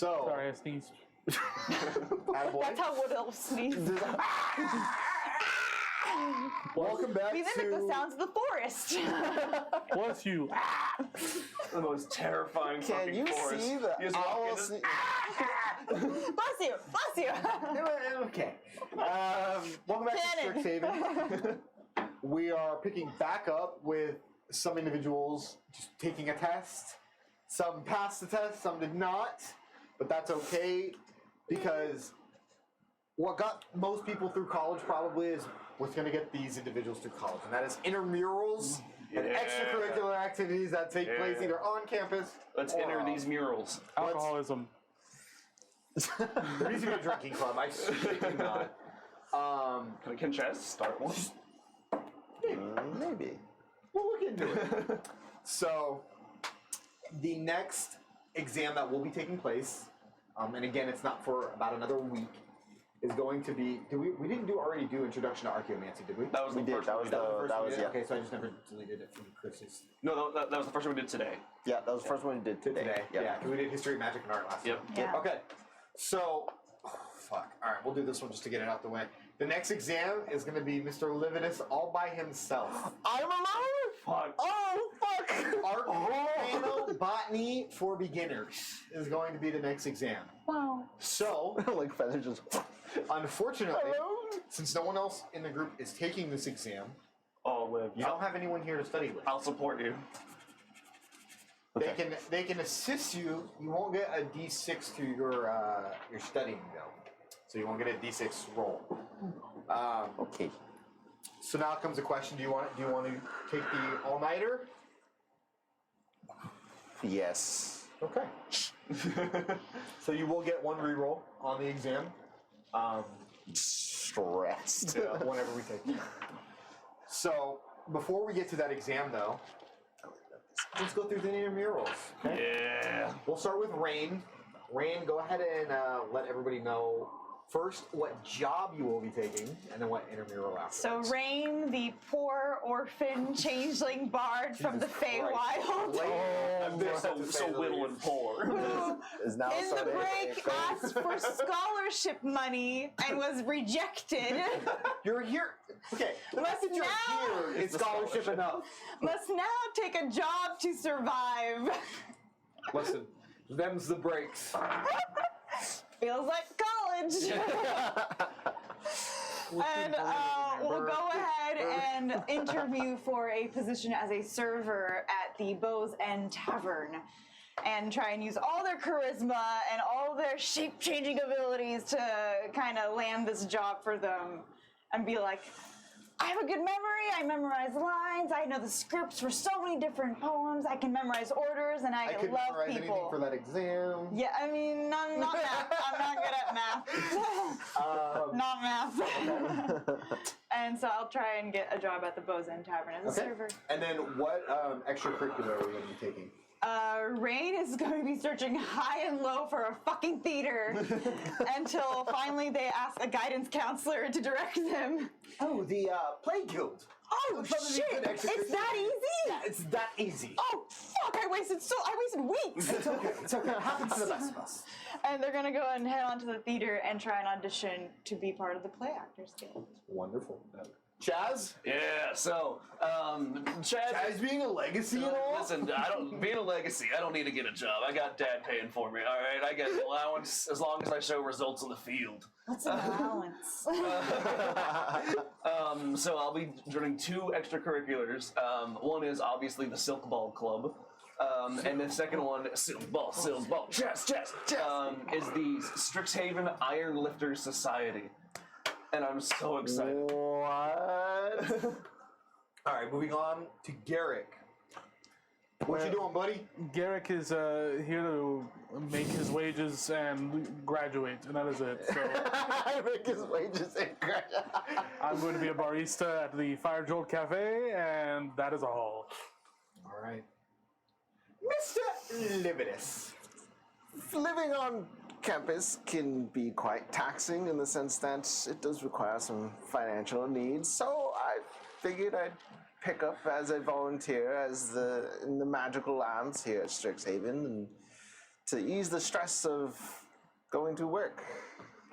Speaker 1: So,
Speaker 5: Sorry, I sneezed.
Speaker 1: attaboy.
Speaker 4: That's how wood elves sneeze.
Speaker 1: Welcome back
Speaker 4: We mimic
Speaker 1: to
Speaker 4: the sounds of the forest.
Speaker 5: Bless you.
Speaker 3: The most terrifying
Speaker 2: Can
Speaker 3: fucking
Speaker 2: you
Speaker 3: forest.
Speaker 2: see the
Speaker 3: You just walk
Speaker 2: owl?
Speaker 3: in
Speaker 4: Bless you. Bless you.
Speaker 1: Okay. Welcome back
Speaker 4: Cannon.
Speaker 1: to Strixhaven. We are picking back up with some individuals just taking a test. Some passed the test, some did not, but that's okay because what got most people through college probably is what's going to get these individuals through college, and that is intramurals and
Speaker 3: Yeah.
Speaker 1: extracurricular activities that take place
Speaker 3: Yeah.
Speaker 1: either on campus.
Speaker 3: Let's
Speaker 1: or
Speaker 3: enter
Speaker 1: off.
Speaker 3: these murals.
Speaker 5: Alcoholism.
Speaker 1: There needs to be a drinking club. I shit you not.
Speaker 3: Can Chaz start one?
Speaker 2: Maybe.
Speaker 1: We'll look into it. So, the next exam that will be taking place, and again, it's not for about another week, is going to be. We didn't already do Introduction to Archaeomancy, did we?
Speaker 3: That was
Speaker 2: We
Speaker 3: the
Speaker 2: did.
Speaker 3: first
Speaker 2: That
Speaker 3: one
Speaker 2: was
Speaker 3: we
Speaker 2: the.
Speaker 3: did.
Speaker 1: First
Speaker 2: That
Speaker 1: one
Speaker 2: was
Speaker 1: we did?
Speaker 2: yeah.
Speaker 1: Okay, so I just never deleted it from Chris's.
Speaker 3: No, that was the first one we did today.
Speaker 2: Yeah, that was the first one we did today.
Speaker 1: Today, yeah, because we did History, Magic, and Art last
Speaker 3: Yep.
Speaker 1: time.
Speaker 4: Yeah.
Speaker 1: Okay, so, fuck. All right, we'll do this one just to get it out the way. The next exam is going to be Mr. Lividus all by himself.
Speaker 2: I'm alone.
Speaker 3: Fuck.
Speaker 2: Oh fuck!
Speaker 1: Archaeobotany for beginners is going to be the next exam.
Speaker 4: Wow.
Speaker 1: So,
Speaker 2: Like feather just.
Speaker 1: unfortunately,
Speaker 2: Hello?
Speaker 1: since no one else in the group is taking this exam,
Speaker 3: Oh, Liv.
Speaker 1: you don't have anyone here to study with.
Speaker 3: I'll support you.
Speaker 1: They can assist you. You won't get a D6 to your studying though, so you won't get a D6 roll.
Speaker 2: Okay.
Speaker 1: So now comes the question: do you want to take the all-nighter?
Speaker 2: Yes.
Speaker 1: Okay. So you will get one reroll on the exam.
Speaker 2: Stressed.
Speaker 1: Whenever we take it. So before we get to that exam, though, let's go through the intramurals. Okay?
Speaker 3: Yeah.
Speaker 1: We'll start with Rain. Rain, go ahead and let everybody know first what job you will be taking, and then what intramural afterwards.
Speaker 4: So Rain, the poor orphan changeling bard from the Feywild,
Speaker 3: They're so little and poor.
Speaker 4: who
Speaker 2: Is now
Speaker 4: in the
Speaker 2: starting
Speaker 4: break
Speaker 2: a-
Speaker 4: asked for scholarship money and was rejected,
Speaker 1: You're here. Okay, the fact that you're
Speaker 4: now-
Speaker 1: here is scholarship enough.
Speaker 4: must now take a job to survive.
Speaker 1: Listen, them's the breaks.
Speaker 4: Feels like college. And we'll go ahead and interview for a position as a server at the Beau's End Tavern and try and use all their charisma and all their shape-changing abilities to kind of land this job for them and be like, I have a good memory, I memorize lines, I know the scripts for so many different poems, I can memorize orders, and
Speaker 1: I
Speaker 4: I
Speaker 1: couldn't
Speaker 4: love
Speaker 1: memorize anything
Speaker 4: people.
Speaker 1: for that exam.
Speaker 4: Yeah, I mean, not math. I'm not good at math. Not math. And so I'll try and get a job at the Beau's End Tavern as a
Speaker 1: Okay.
Speaker 4: server.
Speaker 1: And then what extracurricular are we going to be taking?
Speaker 4: Rain is going to be searching high and low for a fucking theater until finally they ask a guidance counselor to direct them.
Speaker 1: Oh, the Play Guild.
Speaker 4: Oh
Speaker 1: That's probably
Speaker 4: shit!
Speaker 1: good
Speaker 4: It's
Speaker 1: extracurricular.
Speaker 4: that easy?
Speaker 1: Yeah, it's that easy.
Speaker 4: Oh fuck! I wasted weeks.
Speaker 1: It's okay. It's okay. It happens to the best of us.
Speaker 4: And they're gonna go and head on to the theater and try and audition to be part of the Play Actors Guild.
Speaker 1: Wonderful. Chaz?
Speaker 3: Yeah, so, Chaz.
Speaker 1: Chaz being a legacy and all?
Speaker 3: Listen, being a legacy, I don't need to get a job. I got dad paying for me, all right? I get an allowance as long as I show results on the field.
Speaker 4: What's an allowance?
Speaker 3: So I'll be running 2 extracurriculars. One is obviously the Silk Ball Club. And the second one, Silk Ball, chess, is the Strixhaven Iron Lifters Society. And I'm so excited.
Speaker 2: What?
Speaker 1: All right, moving on to Garrick. What you doing, buddy?
Speaker 5: Garrick is here to make his wages and graduate, and that is it. So
Speaker 2: I make his wages incredible.
Speaker 5: I'm going to be a barista at the Fire Jolt Cafe, and that is all.
Speaker 1: All right. Mr. Lividus.
Speaker 2: Living on campus can be quite taxing in the sense that it does require some financial needs. So I figured I'd pick up as a volunteer in the magical lands here at Strixhaven and to ease the stress of going to work,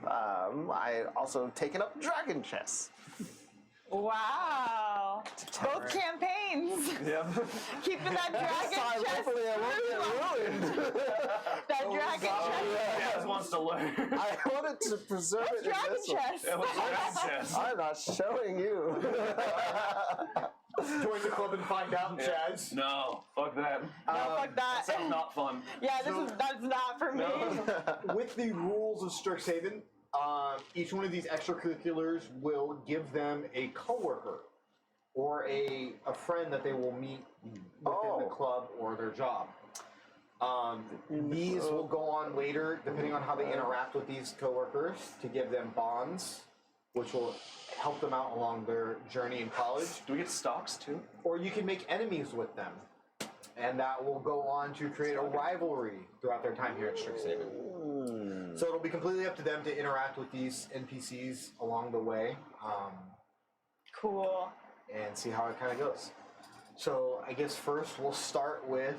Speaker 2: I also taken up dragon chess.
Speaker 4: Wow. Both campaigns.
Speaker 3: Yep.
Speaker 4: Keeping that dragon
Speaker 2: Time,
Speaker 4: chest.
Speaker 2: hopefully I won't get ruined.
Speaker 4: That dragon chest.
Speaker 3: Jazz wants to learn.
Speaker 2: I wanted to preserve it in
Speaker 4: Dragon
Speaker 2: this one.
Speaker 4: chest.
Speaker 3: That was dragon chess.
Speaker 2: I'm not showing you.
Speaker 1: Join the club and find out, Chaz.
Speaker 3: No, fuck that.
Speaker 4: No, fuck that.
Speaker 3: Sounds not fun.
Speaker 4: Yeah, that's not for me.
Speaker 1: With the rules of Strixhaven, each one of these extracurriculars will give them a coworker or a friend that they will meet within the club or their job. These will go on later, depending on how they interact with these coworkers, to give them bonds, which will help them out along their journey in college.
Speaker 3: Do we get stocks too?
Speaker 1: Or you can make enemies with them, and that will go on to create a rivalry throughout their time here at Strixhaven. So it'll be completely up to them to interact with these NPCs along the way,
Speaker 4: Cool.
Speaker 1: and see how it kind of goes. So I guess first we'll start with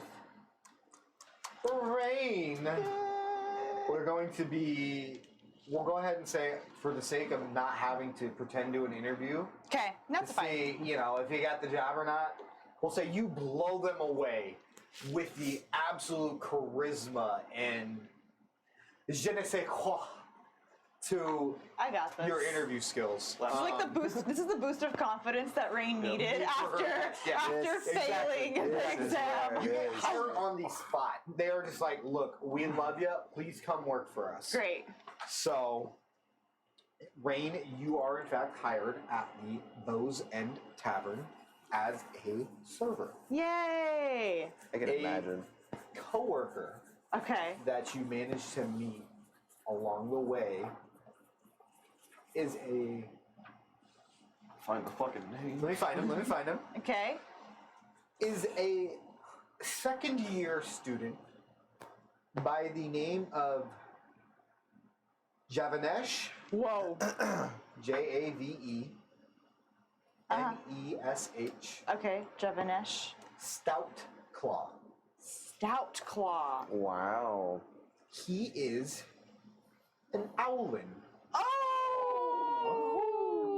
Speaker 1: Rain. We're going to be. We'll go ahead and say, for the sake of not having to pretend to an interview,
Speaker 4: Okay, that's
Speaker 1: to
Speaker 4: fine.
Speaker 1: see, if you got the job or not, we'll say you blow them away with the absolute charisma and je ne sais quoi to
Speaker 4: I got this.
Speaker 1: your interview skills.
Speaker 4: This is like the boost. This is the boost of confidence that Rain needed after
Speaker 1: Yes,
Speaker 4: failing
Speaker 1: exactly.
Speaker 4: the
Speaker 2: This is
Speaker 4: exam.
Speaker 2: where
Speaker 1: You
Speaker 2: it
Speaker 1: get
Speaker 2: is.
Speaker 1: hired on the spot. They're just like, look, we love you. Please come work for us.
Speaker 4: Great.
Speaker 1: So, Rain, you are in fact hired at the Bow's End Tavern as a server.
Speaker 4: Yay.
Speaker 2: I can imagine.
Speaker 1: Coworker
Speaker 4: Okay.
Speaker 1: that you managed to meet along the way is a.
Speaker 3: Find the fucking name.
Speaker 1: Let me find him.
Speaker 4: Okay.
Speaker 1: Is a second-year student by the name of Javanesh.
Speaker 4: Whoa.
Speaker 1: Javenesh.
Speaker 4: Okay. Javanesh.
Speaker 1: Stout Claw.
Speaker 4: Stout Claw.
Speaker 2: Wow.
Speaker 1: He is an owlin.
Speaker 4: Oh.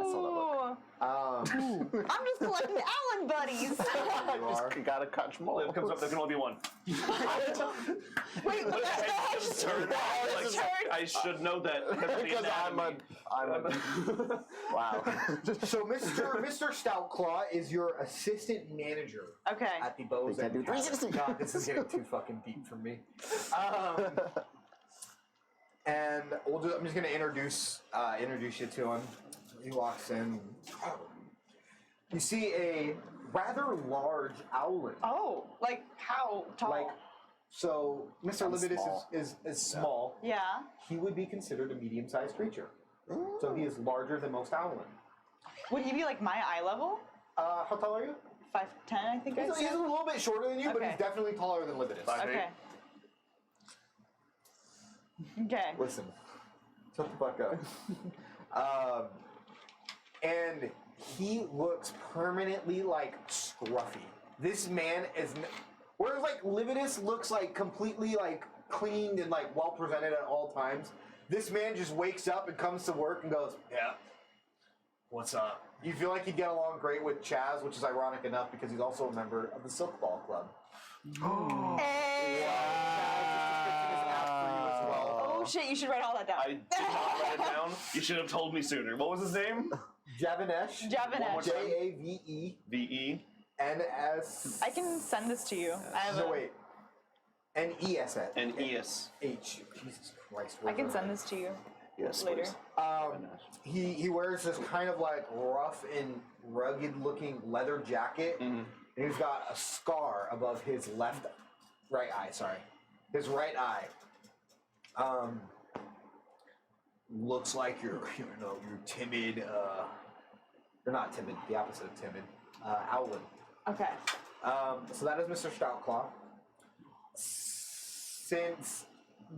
Speaker 2: I saw that look.
Speaker 4: I'm just collecting Allen buddies.
Speaker 1: You are.
Speaker 2: You gotta catch more.
Speaker 3: It comes up, there can only be one.
Speaker 4: Wait, look at that.
Speaker 3: Just turn. Like, I should know that.
Speaker 2: Because I'm a wow.
Speaker 1: So Mr. Stout Claw is your assistant manager
Speaker 4: Okay.
Speaker 1: at the Bow's
Speaker 2: Think I
Speaker 1: End
Speaker 2: do
Speaker 1: Tavern.
Speaker 2: 360.
Speaker 1: God, this is getting too fucking deep for me. And I'm just gonna introduce you to him. He walks in. You see a rather large owlet.
Speaker 4: Oh, like how tall?
Speaker 1: So Mr.
Speaker 2: I'm
Speaker 1: Lividus
Speaker 2: small.
Speaker 1: is small.
Speaker 4: Yeah.
Speaker 1: He would be considered a medium-sized creature. So he is larger than most owlin.
Speaker 4: Would he be like my eye level?
Speaker 1: How tall are you?
Speaker 4: 5'10", I think I
Speaker 1: He's
Speaker 4: said.
Speaker 1: a little bit shorter than you, but
Speaker 4: Okay.
Speaker 1: he's definitely taller than Lividus.
Speaker 4: Okay. Okay.
Speaker 1: Listen, shut the fuck up. And he looks permanently like scruffy. This man is, whereas like Lividus looks like completely like cleaned and like well presented at all times. This man just wakes up and comes to work and goes, "Yeah, what's up?" You feel like he'd get along great with Chaz, which is ironic enough because he's also a member of the Silk Ball Club.
Speaker 4: Hey. Oh shit! You should write all that down.
Speaker 3: I did not write it down. You should have told me sooner. What was his name?
Speaker 1: Javanesh.
Speaker 4: Javanesh.
Speaker 1: Javenesh.
Speaker 3: V-E.
Speaker 4: I can send this to you. I have
Speaker 1: No
Speaker 4: a,
Speaker 1: wait. N-E-S.
Speaker 3: and E-S.
Speaker 1: H. Jesus Christ.
Speaker 4: I can send this to you
Speaker 3: Yes,
Speaker 4: later.
Speaker 3: please.
Speaker 1: He wears this kind of like rough and rugged looking leather jacket, and he's got a scar above his right eye. Sorry, his right eye. Looks like you're timid. You're not timid. The opposite of timid. Owlin.
Speaker 4: Okay.
Speaker 1: So that is Mr. Stoutclaw. Since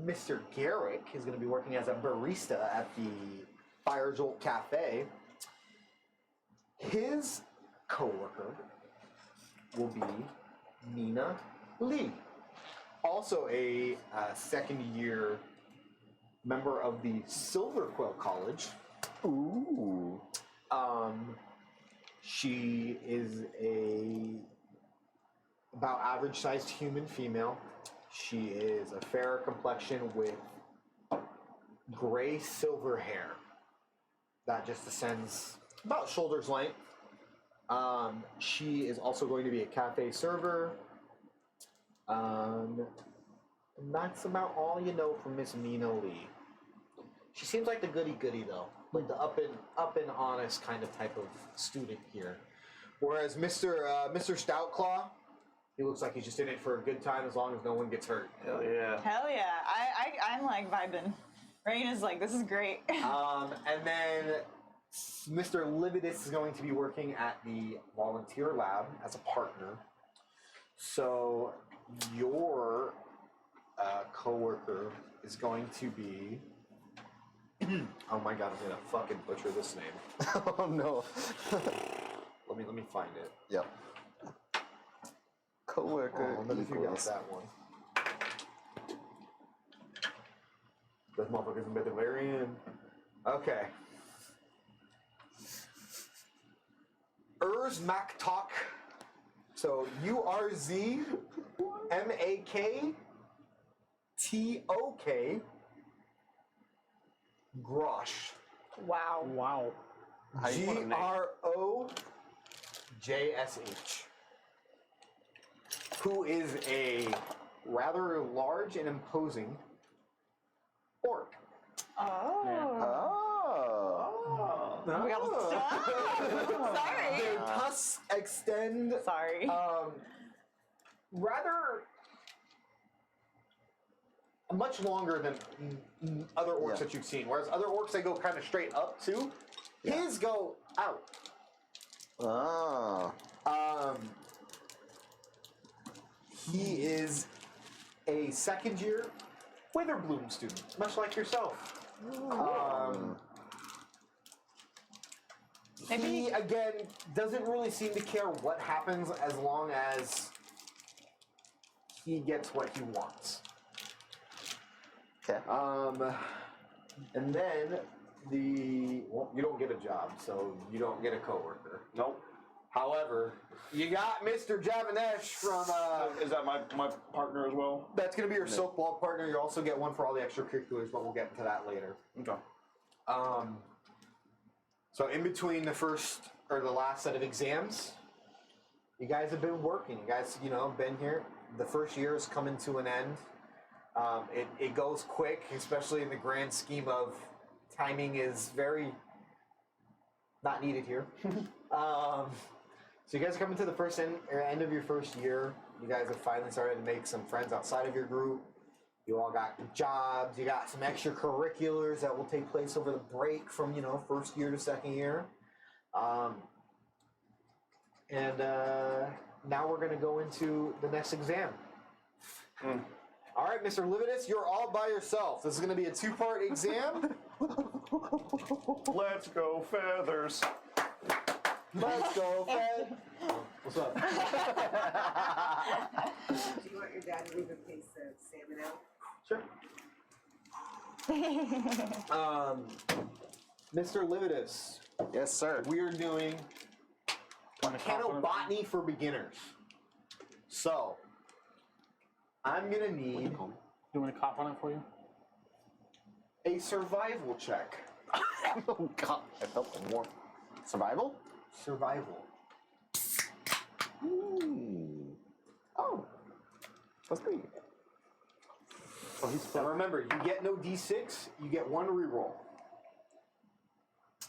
Speaker 1: Mr. Garrick is going to be working as a barista at the Fire Jolt Cafe, his coworker will be Nina Lee. also a second-year member of the Silver Quill College.
Speaker 2: Ooh.
Speaker 1: She is about average-sized human female. She is a fairer complexion with gray silver hair that just descends about shoulder's length. She is also going to be a cafe server. And that's about all you know from Miss Mina Lee. She seems like the goody-goody though, like the up and honest kind of type of student here. Whereas Mr. Stoutclaw, he looks like he's just in it for a good time as long as no one gets hurt.
Speaker 3: Hell yeah.
Speaker 4: Hell yeah. I'm like vibing. Rain is like, this is great.
Speaker 1: And then Mr. Lividus is going to be working at the volunteer lab as a partner. So your coworker is going to be. Oh my god, I'm gonna fucking butcher this name.
Speaker 2: Oh no.
Speaker 1: Let me find it.
Speaker 2: Yep. Coworker
Speaker 1: Let me figure out
Speaker 2: equals.
Speaker 1: that one. This motherfucker's in the very end. Okay. Maktok. So URZMAKTOK. Grosh.
Speaker 4: Wow.
Speaker 5: Wow.
Speaker 2: How you put a name?
Speaker 1: GROJSH. Who is a rather large and imposing orc.
Speaker 4: Oh.
Speaker 2: Oh.
Speaker 4: We got stop. Sorry.
Speaker 1: Their tusks extend
Speaker 4: Sorry.
Speaker 1: rather much longer than other orcs that you've seen. Whereas other orcs, they go kind of straight up too. His go out.
Speaker 2: Oh.
Speaker 1: He is a second-year Witherbloom student, much like yourself. He, again, doesn't really seem to care what happens as long as he gets what he wants.
Speaker 2: Okay.
Speaker 1: And then you don't get a job, so you don't get a coworker.
Speaker 3: Nope.
Speaker 1: However, you got Mr. Javanesh from.
Speaker 3: Is that my partner as well?
Speaker 1: That's going to be your silk ball partner. You also get one for all the extracurriculars, but we'll get into that later.
Speaker 3: Okay.
Speaker 1: So in between the first or the last set of exams, you guys have been working. You guys, been here. The first year is coming to an end. It goes quick, especially in the grand scheme of timing is very not needed here. So you guys are coming to the end of your first year. You guys have finally started to make some friends outside of your group. You all got jobs. You got some extracurriculars that will take place over the break from first year to second year. And now we're going to go into the next exam. All right, Mr. Lividus, you're all by yourself. This is going to be a two-part exam.
Speaker 3: Let's go feathers.
Speaker 1: Let's go, Fed. What's up?
Speaker 6: Do you want your dad to leave a piece of salmon out?
Speaker 1: Sure. Mr. Lividus,
Speaker 2: Yes, sir.
Speaker 1: we are doing botany for beginners. So, I'm going to need
Speaker 5: You want me to cough on it for you?
Speaker 1: a survival check.
Speaker 2: Oh god, I felt the warmth. Survival?
Speaker 1: Survival.
Speaker 2: Oh. That's pretty.
Speaker 1: Oh, and remember, you get no d6, you get one reroll.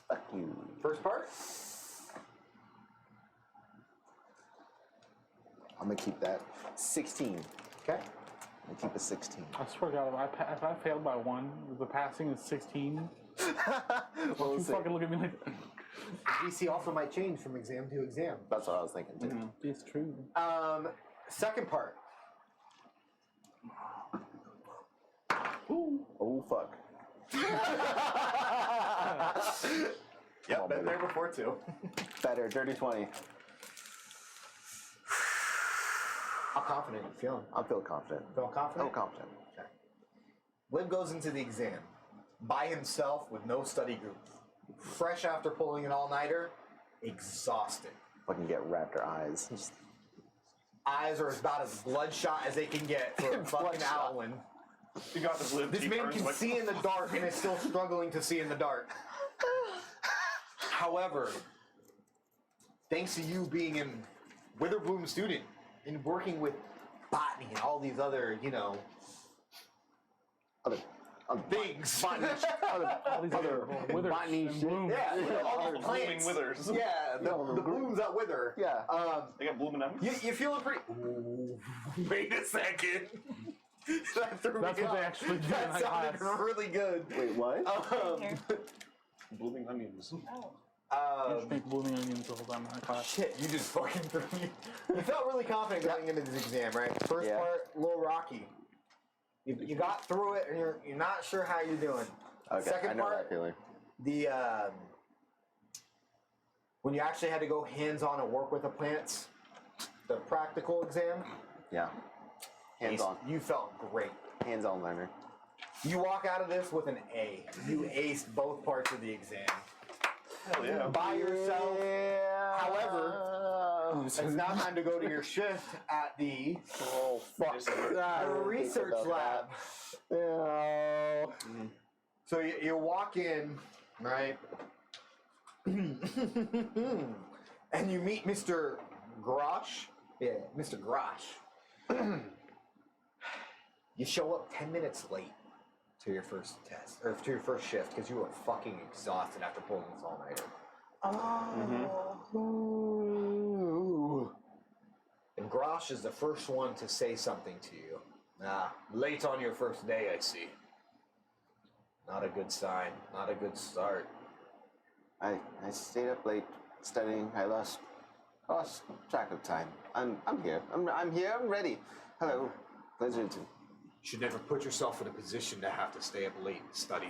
Speaker 2: Fuck you.
Speaker 1: First part?
Speaker 2: I'm gonna keep that. 16.
Speaker 1: Okay.
Speaker 2: I'm gonna keep a 16.
Speaker 5: I swear to God, if I failed by one, the passing is 16.
Speaker 2: Well,
Speaker 5: You
Speaker 2: let's see.
Speaker 5: fucking look at me like
Speaker 1: DC also might change from exam to exam.
Speaker 2: That's what I was thinking too.
Speaker 5: it's true.
Speaker 1: Second part.
Speaker 2: Oh fuck.
Speaker 1: Yep, been there before too.
Speaker 2: Better, dirty 20.
Speaker 1: How confident are you feeling?
Speaker 2: I feel confident.
Speaker 1: Feel confident?
Speaker 2: I'm confident.
Speaker 1: Okay. Lib goes into the exam by himself with no study group. Fresh after pulling an all-nighter, exhausted.
Speaker 2: Fucking get raptor eyes. Just
Speaker 1: Eyes are about as bloodshot as they can get for a fucking
Speaker 2: Bloodshot.
Speaker 1: Outland.
Speaker 3: You got this live.
Speaker 1: This man can see in the dark and is still struggling to see in the dark. However, thanks to you being a Witherbloom student and working with botany and all these other,
Speaker 2: other
Speaker 1: things.
Speaker 5: All these other withers
Speaker 2: botany
Speaker 5: and
Speaker 2: shit.
Speaker 5: blooms.
Speaker 1: Yeah, all
Speaker 3: Other
Speaker 1: these
Speaker 3: blooming
Speaker 1: plants.
Speaker 3: withers.
Speaker 1: Yeah, the blooms that wither.
Speaker 2: Yeah.
Speaker 3: They got blooming onions.
Speaker 1: You feeling pretty. Ooh, wait a second. That threw
Speaker 5: That's
Speaker 1: me
Speaker 5: what they
Speaker 1: off.
Speaker 5: actually do in
Speaker 1: That
Speaker 5: my
Speaker 1: sounded
Speaker 5: class.
Speaker 1: really good.
Speaker 2: Wait, what?
Speaker 4: Here.
Speaker 3: Blooming onions.
Speaker 5: I just make blooming onions the whole time in my class.
Speaker 1: Shit, you just fucking threw me. You felt really confident going into this exam, right? First
Speaker 2: Yeah.
Speaker 1: part, a little rocky. You got through it, and you're not sure how you're doing.
Speaker 2: Okay,
Speaker 1: Second
Speaker 2: I know
Speaker 1: part,
Speaker 2: that feeling.
Speaker 1: the when you actually had to go hands-on and work with the plants, the practical exam,
Speaker 2: Yeah. Hands on.
Speaker 1: you felt great.
Speaker 2: Hands on learner.
Speaker 1: You walk out of this with an A. You aced both parts of the exam.
Speaker 3: Hell yeah.
Speaker 1: By yourself.
Speaker 2: Yeah.
Speaker 1: However, it's now time to go to your shift at the
Speaker 2: Oh, fuck.
Speaker 1: research lab.
Speaker 2: Yeah.
Speaker 1: So you walk in, right? And you meet Mr. Grosh. Yeah, Mr. Grosh. You show up 10 minutes late to your first test, or to your first shift, because you were fucking exhausted after pulling this all-nighter. And Grosh is the first one to say something to you. Late on your first day, I see. Not a good sign. Not a good start.
Speaker 2: I stayed up late studying. I lost track of time. I'm here. I'm here. I'm ready. Hello, pleasure to.
Speaker 1: You should never put yourself in a position to have to stay up late and study.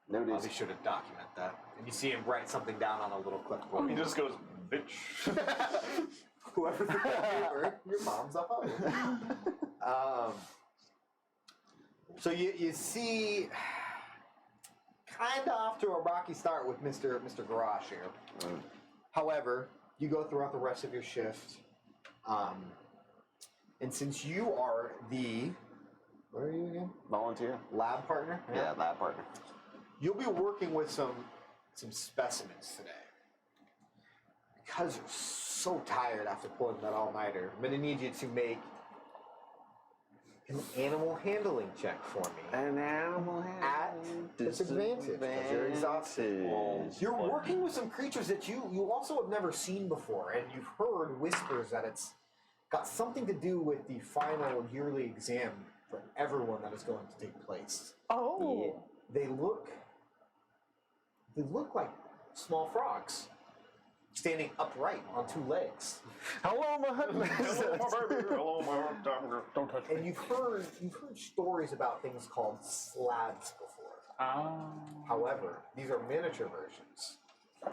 Speaker 2: Notice.
Speaker 1: Probably should have documented that. And you see him write something down on a little clipboard.
Speaker 3: He just goes, bitch.
Speaker 1: Whoever's the computer, your mom's a hoe. So you see, kind of off to a rocky start with Mr. Garage here. However, you go throughout the rest of your shift, and since you are the, what are you again?
Speaker 2: Volunteer.
Speaker 1: Lab partner?
Speaker 2: Yeah, lab partner.
Speaker 1: You'll be working with some specimens today. Because you're so tired after pulling that all-nighter, I'm going to need you to make an animal handling check for me.
Speaker 2: An animal
Speaker 1: At disadvantage, because you're exhausted. You're working with some creatures that you also have never seen before, and you've heard whispers that it's got something to do with the final yearly exam for everyone that is going to take place.
Speaker 4: Oh.
Speaker 1: They look like small frogs standing upright on two legs.
Speaker 2: Hello, my husband.
Speaker 3: Hello, my
Speaker 5: Don't touch
Speaker 1: And
Speaker 5: me.
Speaker 1: you've heard stories about things called slabs before. However, these are miniature versions.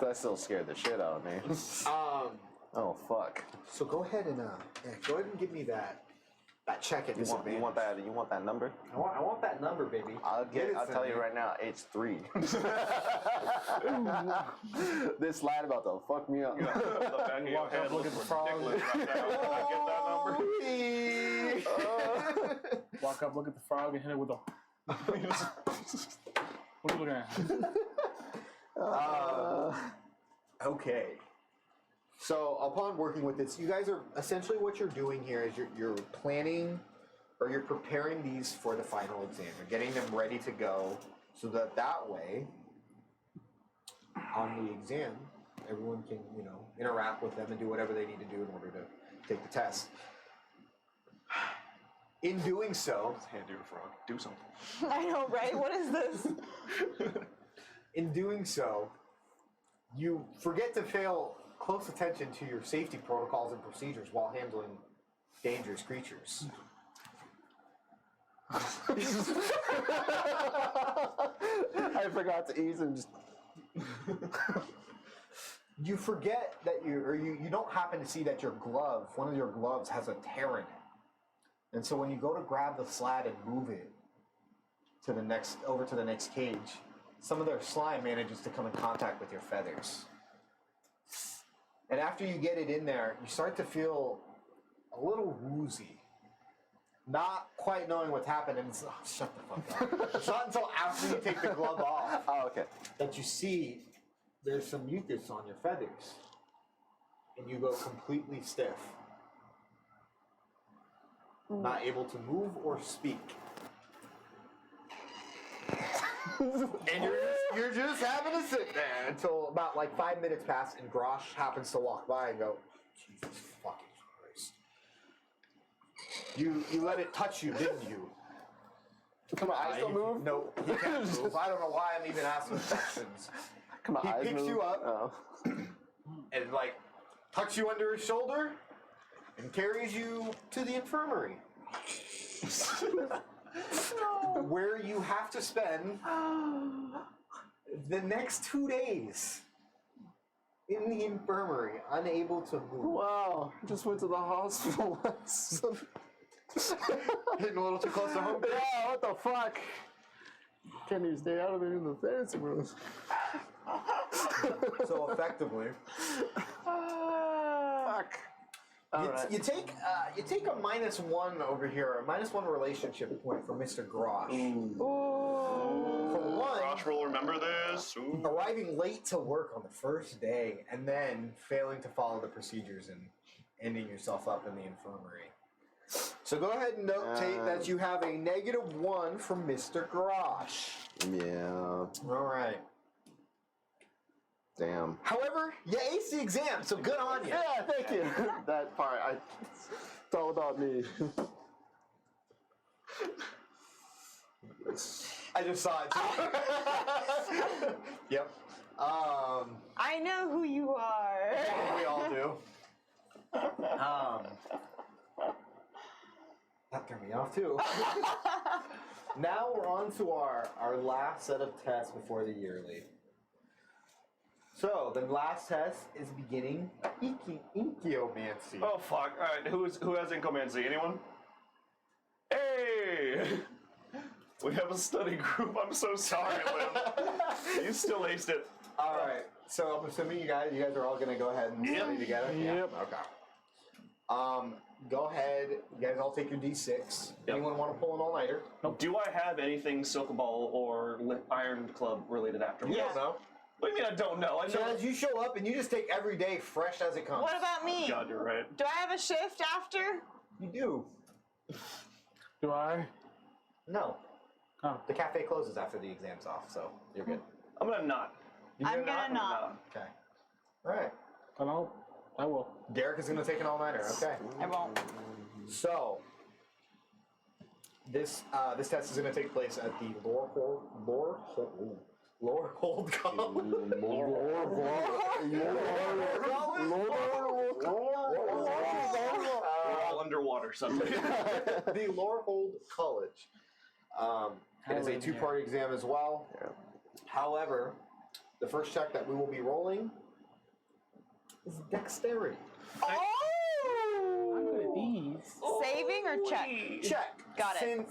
Speaker 2: That still scared the shit out of me. Oh fuck.
Speaker 1: So go ahead and give me that check at
Speaker 2: You
Speaker 1: disadvantage.
Speaker 2: want that number?
Speaker 1: I want that number, baby.
Speaker 2: I'll
Speaker 1: Get it
Speaker 2: I'll
Speaker 1: to
Speaker 2: tell
Speaker 1: me.
Speaker 2: you right now, it's 3. This lad about to fuck me up.
Speaker 5: Walk up, look at the frog. Walk up, look at the frog, and hit it with a. What are you looking at?
Speaker 1: Okay. So upon working with this, you guys are essentially what you're doing here is you're planning or you're preparing these for the final exam. You're getting them ready to go so that way on the exam everyone can, interact with them and do whatever they need to do in order to take the test. In doing so,
Speaker 3: Hand to a frog. Do something.
Speaker 4: I know, right? What is this?
Speaker 1: in doing so, you forget to fail close attention to your safety protocols and procedures while handling dangerous creatures.
Speaker 2: I forgot to ease and just.
Speaker 1: You forget that you don't happen to see that your glove, one of your gloves, has a tear in it. And so when you go to grab the slat and move it to the next cage, some of their slime manages to come in contact with your feathers. And after you get it in there, you start to feel a little woozy. Not quite knowing what's happened, and it's, shut the fuck up. It's not until after you take the glove off that you see there's some mucus on your feathers. And you go completely stiff. Not able to move or speak. And you're just having to sit there until about like 5 minutes pass, and Grosh happens to walk by and go, Jesus fucking Christ. You let it touch you, didn't you?
Speaker 2: Can my eyes still move?
Speaker 1: No, he can't move. I don't know why I'm even asking questions.
Speaker 2: Can my eyes
Speaker 1: picks
Speaker 2: move?
Speaker 1: you up
Speaker 2: Oh.
Speaker 1: and like tucks you under his shoulder and carries you to the infirmary. Where you have to spend the next 2 days in the infirmary, unable to move.
Speaker 2: Wow, I just went to the hospital.
Speaker 1: Getting a little too close to home.
Speaker 2: Yeah, what the fuck? Can't even stay out of it in the fancy rooms.
Speaker 1: So effectively,
Speaker 2: Fuck.
Speaker 1: you take a -1 over here, a -1 relationship point for Mr. Grosh. For one,
Speaker 7: Josh will remember this. Ooh.
Speaker 1: arriving late to work on the first day and then failing to follow the procedures and ending yourself up in the infirmary. So go ahead and notate that you have a -1 from Mr. Grosh.
Speaker 2: Yeah.
Speaker 1: All right.
Speaker 2: Damn.
Speaker 1: However, you aced the exam, so good on you.
Speaker 2: Yeah, thank you. That part, it's all about me.
Speaker 1: I just saw it too. Yep.
Speaker 4: I know who you are.
Speaker 1: We all do. That threw me off too. Now we're on to our last set of tests before the yearly. So the last test is beginning Inkiomancy.
Speaker 7: Oh fuck! All right, who has Incomancy? Anyone? Hey, we have a study group. I'm so sorry, Lim. You still aced it.
Speaker 1: All right. So I'm assuming you guys are all gonna go ahead and study together.
Speaker 5: Yep.
Speaker 1: Yeah. Okay. Go ahead. You guys all take your D6.
Speaker 7: Yep.
Speaker 1: Anyone want to pull an all-nighter?
Speaker 3: Do I have anything Silk Ball or Iron Club related afterwards?
Speaker 1: You don't know.
Speaker 3: What do you mean I don't know? I
Speaker 1: So
Speaker 3: know.
Speaker 1: as you show up and you just take every day fresh as it comes.
Speaker 4: What about me?
Speaker 7: God, you're right.
Speaker 4: Do I have a shift after?
Speaker 1: You do.
Speaker 5: Do I?
Speaker 1: No.
Speaker 5: Oh.
Speaker 1: The cafe closes after the exam's off, so you're good.
Speaker 3: I'm gonna not.
Speaker 4: I'm gonna not.
Speaker 1: Okay. All right.
Speaker 5: I will.
Speaker 1: Derek is going to take an all-nighter. Okay.
Speaker 4: I won't.
Speaker 1: So this test is going to take place at the Lorehold College.
Speaker 3: We're all underwater someday.
Speaker 1: The Lorehold College. It is a two-part exam as well. However, the first check that we will be rolling is dexterity.
Speaker 5: I'm good at these.
Speaker 4: Saving or check?
Speaker 1: Check.
Speaker 4: Got it.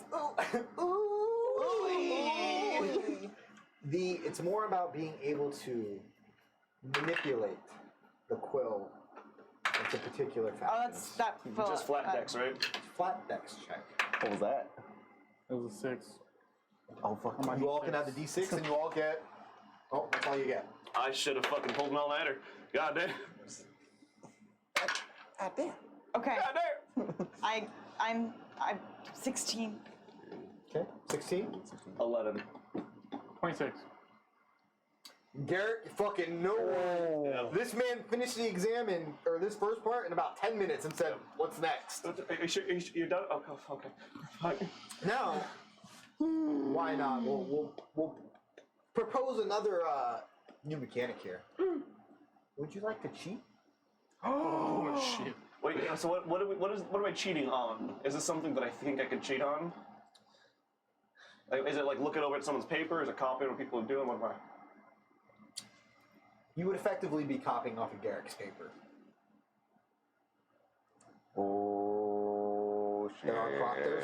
Speaker 1: It's more about being able to manipulate the quill into particular
Speaker 4: Oh,
Speaker 1: fashions.
Speaker 4: that's that.
Speaker 3: Just flat decks, right?
Speaker 1: Flat dex check.
Speaker 2: What was that?
Speaker 5: It was a 6.
Speaker 2: Oh, fuck.
Speaker 1: You all can have the d6 and you all get. Oh, that's all you get.
Speaker 3: I should have fucking pulled an all-nighter. God damn.
Speaker 2: God damn.
Speaker 4: Okay.
Speaker 3: God damn.
Speaker 4: I'm 16.
Speaker 1: Okay. 16.
Speaker 3: 11.
Speaker 5: 26.
Speaker 1: Garrett, you fucking know.
Speaker 2: Oh.
Speaker 1: This man finished the exam or this first part in about 10 minutes and said, "What's next?"
Speaker 3: You done? Okay. Okay. Fine.
Speaker 1: Now, why not? We'll propose another new mechanic here. Would you like to cheat?
Speaker 5: Oh, shit.
Speaker 3: Wait. So what am I cheating on? Is this something that I think I could cheat on? Like, is it like looking over at someone's paper? Is it copying what people are doing? What am I?
Speaker 1: You would effectively be copying off of Garrick's paper.
Speaker 2: Oh shit!
Speaker 1: There are proctors,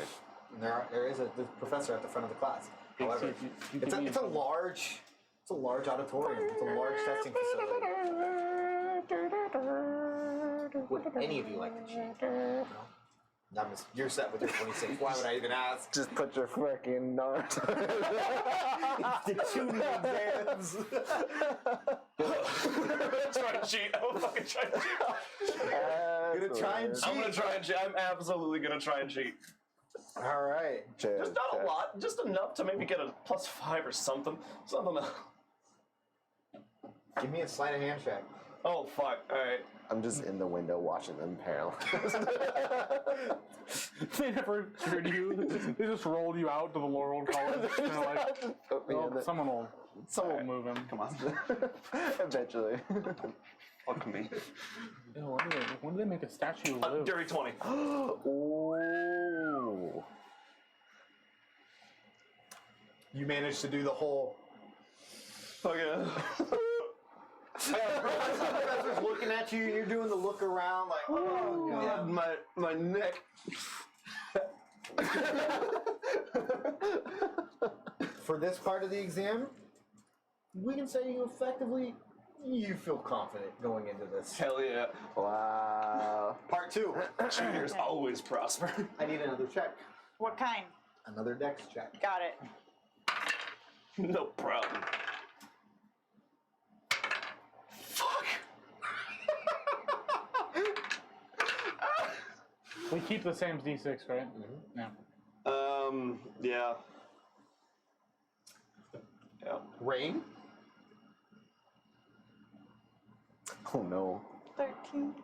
Speaker 1: and there is a professor at the front of the class. However, it's a large auditorium. It's a large testing facility. Would any of you like to cheat? No. You're set with your 26. Why would I even ask?
Speaker 2: Just put your freaking Naruto.
Speaker 1: The 2 exams.
Speaker 3: Try and cheat. I'm fucking trying to cheat.
Speaker 1: Gonna try and cheat.
Speaker 3: I'm gonna try and cheat. I'm absolutely gonna try and cheat.
Speaker 1: All right.
Speaker 3: Just not a lot, just enough to maybe get a +5 or something. Something else.
Speaker 1: Give me a sleight of hand check.
Speaker 3: Oh fuck! All right.
Speaker 2: I'm just in the window watching them paralyzed.
Speaker 5: They never cured you. They just rolled you out to the Laurel College. And they're like,
Speaker 2: Put me
Speaker 5: oh,
Speaker 2: in the-
Speaker 5: someone will move him.
Speaker 3: Come on.
Speaker 2: Eventually.
Speaker 3: Fuck me.
Speaker 5: Ew, when do they make a statue live?
Speaker 3: Dirty 20.
Speaker 2: Ooh.
Speaker 1: You managed to do the whole.
Speaker 3: Fuck yeah.
Speaker 1: Professor's looking at you, and you're doing the look around like, oh god.
Speaker 3: Yeah, my neck.
Speaker 1: For this part of the exam, we can say you feel confident going into this.
Speaker 3: Hell yeah.
Speaker 2: Wow.
Speaker 1: Part 2.
Speaker 3: Cheaters always prosper.
Speaker 1: I need another check.
Speaker 4: What kind?
Speaker 1: Another dex check.
Speaker 4: Got it.
Speaker 3: No problem. Fuck.
Speaker 5: We keep the same D6, right? Yeah.
Speaker 3: Yeah. Yeah.
Speaker 1: Rain.
Speaker 2: Oh no.
Speaker 4: 13.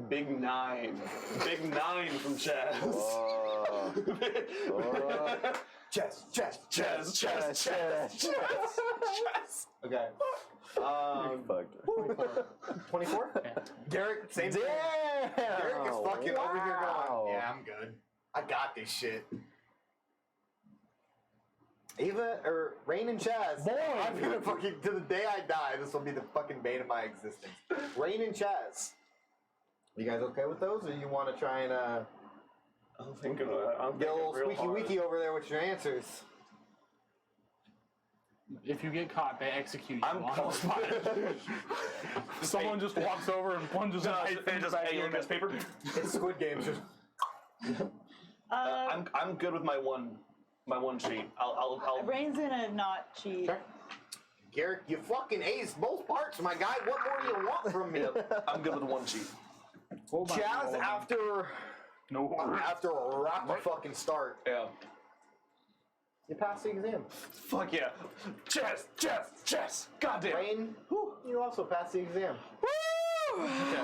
Speaker 3: Big 9. Big 9 from Chaz.
Speaker 2: Oh.
Speaker 1: Chess.
Speaker 3: Chaz.
Speaker 1: Okay.
Speaker 2: Fucked.
Speaker 1: 24?
Speaker 5: Yeah.
Speaker 1: Garrick, same thing.
Speaker 2: Damn!
Speaker 1: Garrick is fucking over here
Speaker 2: Wow.
Speaker 1: going, yeah, I'm good. I got this shit. Ava, or Rain and Chaz.
Speaker 5: Boy.
Speaker 1: I'm gonna fucking, to the day I die, this will be the fucking bane of my existence. Rain and Chaz. You guys okay with those, or you want to try and,
Speaker 3: I'm thinking I'm
Speaker 1: get a little
Speaker 3: real
Speaker 1: squeaky
Speaker 3: hard.
Speaker 1: weaky over there with your answers?
Speaker 5: If you get caught, they execute you.
Speaker 3: I'm
Speaker 5: on the spot. Someone just walks over and plunges a knife
Speaker 3: and
Speaker 5: in
Speaker 3: just
Speaker 5: the back
Speaker 3: hey,
Speaker 5: of
Speaker 3: look
Speaker 5: your
Speaker 3: at this paper.
Speaker 1: It's Squid Games, just
Speaker 3: I'm good with my one sheet. I'll
Speaker 4: Rain's gonna not cheat.
Speaker 1: okay. Garrick, you fucking aced both parts, my guy. What more do you want from me?
Speaker 3: I'm good with one sheet.
Speaker 5: Hold on,
Speaker 1: Chaz,
Speaker 5: hold on.
Speaker 1: after a rapid fucking start,
Speaker 3: Yeah.
Speaker 1: you pass the exam.
Speaker 3: Fuck yeah. Chess. Goddamn.
Speaker 1: Rain, you also pass the exam.
Speaker 3: Okay.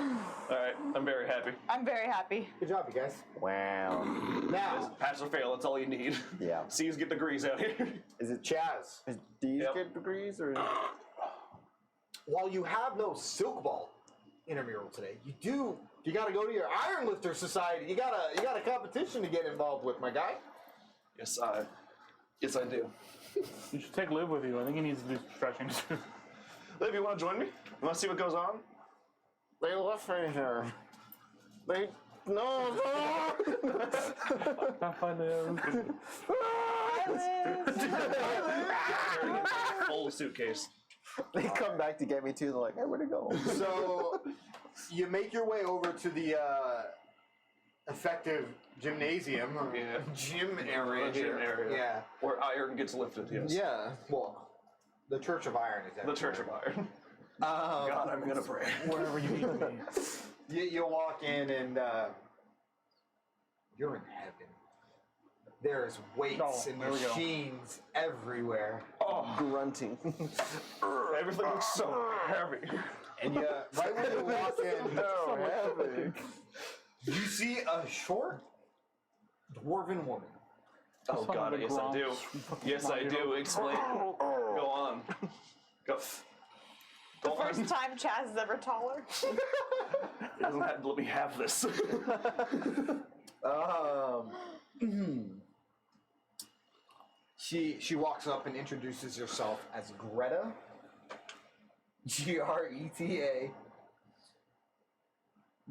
Speaker 3: All right. I'm very happy.
Speaker 4: I'm very happy.
Speaker 1: Good job, you guys.
Speaker 2: Wow.
Speaker 1: Now,
Speaker 3: Pass or fail. That's all you need.
Speaker 2: Yeah.
Speaker 3: C's get degrees out here.
Speaker 1: is it Chaz?
Speaker 2: Is these
Speaker 3: Yep.
Speaker 2: get degrees or?
Speaker 1: While you have no silk ball intramural today, you got to go to your Iron Lifter Society. You got a competition to get involved with, my guy.
Speaker 3: Yes, I do.
Speaker 5: You should take Liv with you. I think he needs to do stretching too.
Speaker 3: Liv, you want to join me? You want to see what goes on?
Speaker 2: They left me here. They no.
Speaker 3: Full suitcase.
Speaker 2: They come back to get me too. They're like, hey, where'd it go?
Speaker 1: So you make your way over to the effective gymnasium, or
Speaker 3: Yeah.
Speaker 1: gym area.
Speaker 3: Gym
Speaker 1: here.
Speaker 3: area.
Speaker 1: Yeah.
Speaker 3: Where iron gets lifted, yes.
Speaker 1: Yeah. Well, the Church of Iron is that.
Speaker 3: The Church of Iron. God, I'm gonna pray.
Speaker 5: Wherever you need to be.
Speaker 1: You walk in and you're in heaven. There's weights and
Speaker 5: there we go.
Speaker 1: machines everywhere.
Speaker 2: Grunting.
Speaker 3: Everything looks so heavy.
Speaker 1: And you, right when you walk in,
Speaker 2: So heavy.
Speaker 1: you see a short dwarven woman.
Speaker 3: Oh
Speaker 5: Son of
Speaker 3: God,
Speaker 5: a
Speaker 3: yes I do.
Speaker 5: Grumps.
Speaker 3: Yes I do. Explain. Go on. Go.
Speaker 4: The first time Chaz is ever taller.
Speaker 3: He doesn't have to let me have this.
Speaker 1: She walks up and introduces herself as Greta. Greta.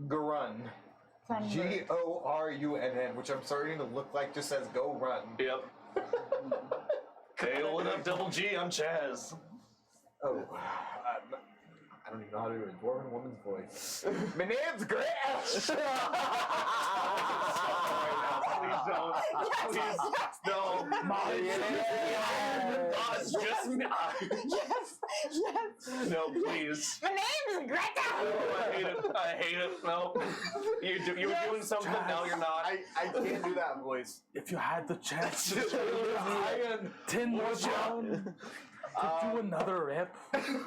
Speaker 1: Garun. Gorunn, which I'm starting to look like just says go run.
Speaker 3: Yep. Hey, what up, Double G? I'm Chaz.
Speaker 1: Oh, I don't even know how to do a dwarven woman's voice. My name's Grash!
Speaker 3: Please don't. Please, no. It's just me.
Speaker 4: Yes, yes.
Speaker 3: No, please.
Speaker 4: My name is Greta.
Speaker 3: Oh, I hate it. I hate it. No. You were doing something, now you're not.
Speaker 1: I can't do that voice.
Speaker 5: If you had the chance to turn 10 more down to do another rep,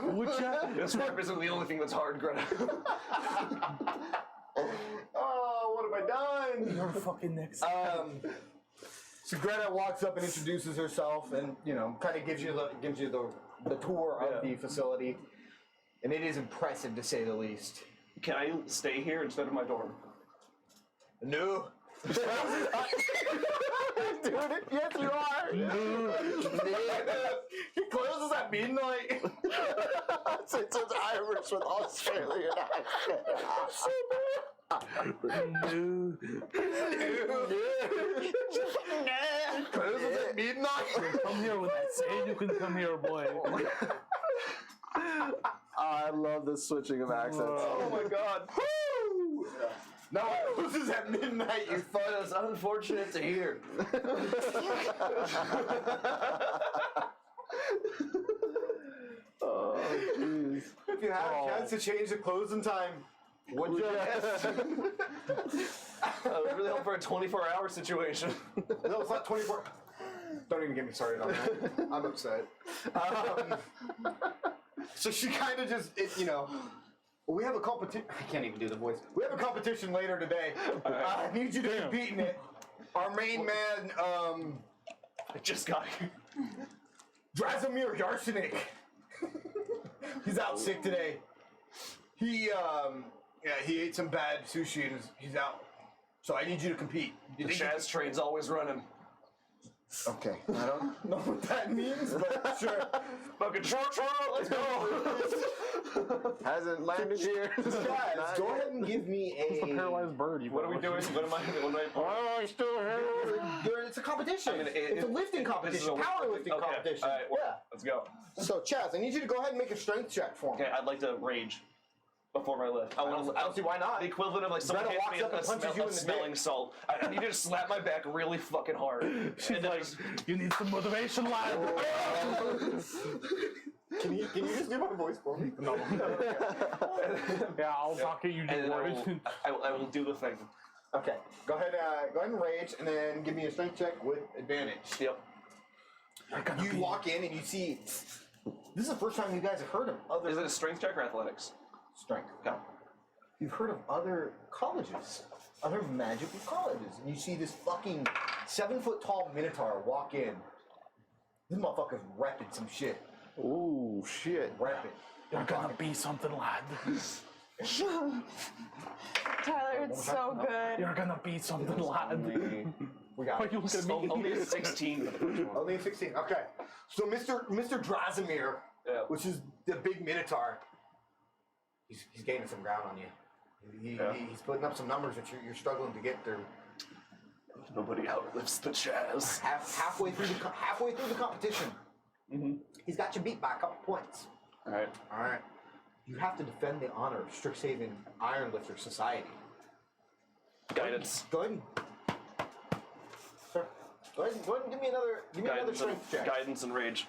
Speaker 5: would you?
Speaker 3: This rep isn't the only thing that's hard, Greta.
Speaker 1: Oh, what have I done?
Speaker 5: You're fucking next.
Speaker 1: So Greta walks up and introduces herself, and kind of gives you the tour of the facility, and it is impressive to say the least.
Speaker 3: Can I stay here instead of my dorm?
Speaker 1: No. Dude, yes you are. He closes at midnight.
Speaker 2: It's Irish with Australian
Speaker 5: No.
Speaker 1: Closes at midnight.
Speaker 5: Come here when I say you can come here, boy.
Speaker 2: I love the switching of accents.
Speaker 3: Oh my god.
Speaker 1: No, it closes at midnight. You
Speaker 3: But it's unfortunate to hear.
Speaker 2: Oh, jeez.
Speaker 1: If you had a chance to change the closing time, would you?
Speaker 3: I was really hoping for a 24-hour situation.
Speaker 1: No, it's not 24. Don't even get me started on that. I'm upset. So she kind of just, we have a competition. I can't even do the voice. We have a competition later today. I need you to compete in it. Our main man,
Speaker 3: I just got here.
Speaker 1: Drazimir Yarsenik. He's out sick today. He ate some bad sushi and he's out. So I need you to compete.
Speaker 3: The Chaz train's always running.
Speaker 1: Okay. I don't know what that means, but sure.
Speaker 3: Fucking short, let's go.
Speaker 2: Hasn't landed here.
Speaker 1: Guys, go ahead and give me
Speaker 5: It's a paralyzed bird. You
Speaker 3: What are we doing? What am I?
Speaker 5: Oh, I still here.
Speaker 1: It's a competition.
Speaker 3: I mean,
Speaker 1: it's a lifting competition, powerlifting competition.
Speaker 3: All right, well,
Speaker 1: Yeah.
Speaker 3: let's go.
Speaker 1: So, Chaz, I need you to go ahead and make a strength check for me.
Speaker 3: Okay, I'd like to rage before my lift.
Speaker 1: I don't see why not.
Speaker 3: The equivalent of like someone
Speaker 1: Greta
Speaker 3: hits me
Speaker 1: walks up and punches you in the
Speaker 3: smelling
Speaker 1: dick.
Speaker 3: salt. I need you to slap my back really fucking hard.
Speaker 5: She's like, you need some motivation, lad.
Speaker 1: Can you just do my voice for me?
Speaker 5: No. Yeah, I'll talk at you.
Speaker 3: And then
Speaker 5: Just
Speaker 3: I will do the thing.
Speaker 1: Okay. Go ahead and rage, and then give me a strength check with advantage.
Speaker 3: Yep.
Speaker 1: You walk in and you see. This is the first time you guys have heard of other
Speaker 3: Is it a strength check or athletics?
Speaker 1: strength.
Speaker 3: Okay.
Speaker 1: You've heard of other colleges, other magical colleges, and you see this fucking 7-foot-tall minotaur walk in. This motherfucker's repping some shit.
Speaker 2: Ooh, shit.
Speaker 1: Repping.
Speaker 5: You're gonna be something, lad.
Speaker 4: Tyler, it's so good.
Speaker 5: You're gonna be something, lad.
Speaker 1: We got
Speaker 5: Why
Speaker 1: it.
Speaker 5: you look at me?
Speaker 3: Only a 16.
Speaker 1: Only 16. Okay. So Mr. Drazimir,
Speaker 3: Yeah.
Speaker 1: which is the big minotaur, he's gaining some ground on you. He's putting up some numbers that you're struggling to get through.
Speaker 3: Nobody outlives the Chaz.
Speaker 1: Halfway through the competition, he's got you beat by a couple points.
Speaker 3: All right.
Speaker 1: All right. You have to defend the honor of Strixhaven Ironlifter Society.
Speaker 3: Guidance.
Speaker 1: Go ahead and. Sir, go ahead and give me another strength check.
Speaker 3: Guidance and rage.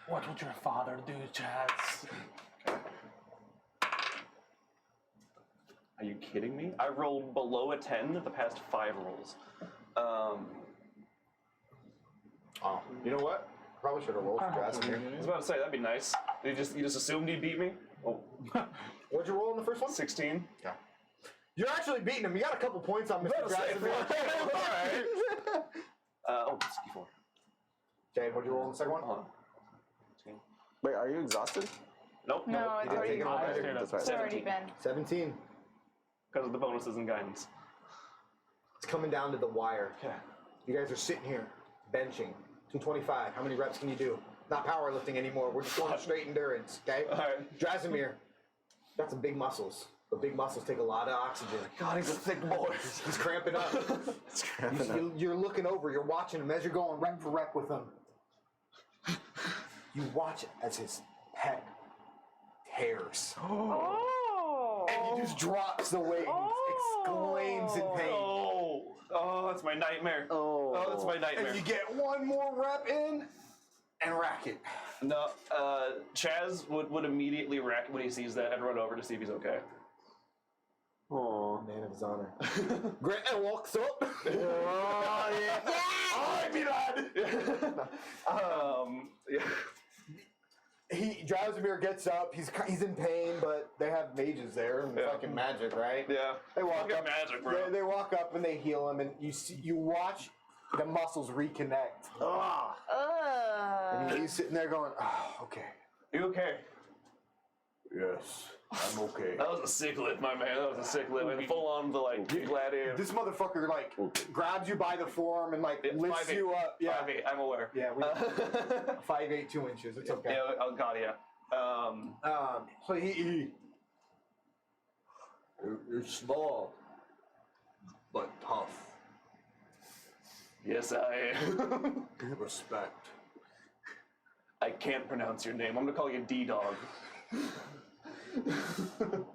Speaker 5: What would your father do, Chaz?
Speaker 3: Are you kidding me? I rolled below a 10 the past 5 rolls.
Speaker 1: Oh, you know what? Probably should have rolled for
Speaker 3: I
Speaker 1: Drazimir.
Speaker 3: was about to say that'd be nice. You just assumed he'd beat me? Oh,
Speaker 1: What'd you roll in the first one?
Speaker 3: 16.
Speaker 1: Yeah. You're actually beating him. You got a couple points on Mr. Drazimir.
Speaker 3: Oh, 64.
Speaker 1: Jade, what'd you roll in the second one?
Speaker 3: Hold on. 16.
Speaker 2: Wait, are you exhausted?
Speaker 3: Nope.
Speaker 4: No, it's
Speaker 1: didn't
Speaker 4: already,
Speaker 1: take it all back.
Speaker 2: That's right.
Speaker 4: it's already been.
Speaker 1: 17.
Speaker 3: Because of the bonuses and guidance.
Speaker 1: It's coming down to the wire.
Speaker 3: Okay.
Speaker 1: You guys are sitting here, benching. 225. How many reps can you do? not powerlifting anymore. We're just going straight endurance, okay?
Speaker 3: All right.
Speaker 1: Drasimir, got some big muscles. But big muscles take a lot of oxygen.
Speaker 3: God, he's a thick boy.
Speaker 1: He's cramping up. You're looking over, you're watching him as you're going rep for rep with him. You watch as his pec tears.
Speaker 4: Oh.
Speaker 1: And he just drops the weight and exclaims in pain.
Speaker 3: Oh, that's my nightmare. Oh, that's my nightmare.
Speaker 1: And you get one more rep in and rack it.
Speaker 3: No, Chaz would immediately rack it when he sees that and run over to see if he's okay.
Speaker 2: Oh,
Speaker 1: Man of his honor. Grant walks up.
Speaker 2: oh yeah.
Speaker 1: All right, me lad.
Speaker 3: Yeah.
Speaker 1: Drasimir gets up. He's in pain, but they have mages there and fucking magic, right?
Speaker 3: Yeah.
Speaker 1: They walk
Speaker 3: Fucking
Speaker 1: up.
Speaker 3: magic, bro.
Speaker 1: They walk up and they heal him, and you watch the muscles reconnect. And he's sitting there going, "Oh, okay,
Speaker 3: You okay?
Speaker 1: yes, I'm okay."
Speaker 3: That was a sick lift, my man. That was a sick lift. And full on the gladiator.
Speaker 1: This motherfucker grabs you by the forearm and lifts
Speaker 3: 5'8".
Speaker 1: you up. Yeah,
Speaker 3: 5'8", I'm aware.
Speaker 1: yeah. 5'8", 2 inches. It's okay.
Speaker 3: Yeah, oh god, yeah.
Speaker 1: So he you're small, but tough.
Speaker 3: Yes, I am.
Speaker 1: Respect.
Speaker 3: I can't pronounce your name. I'm gonna call you D-Dog.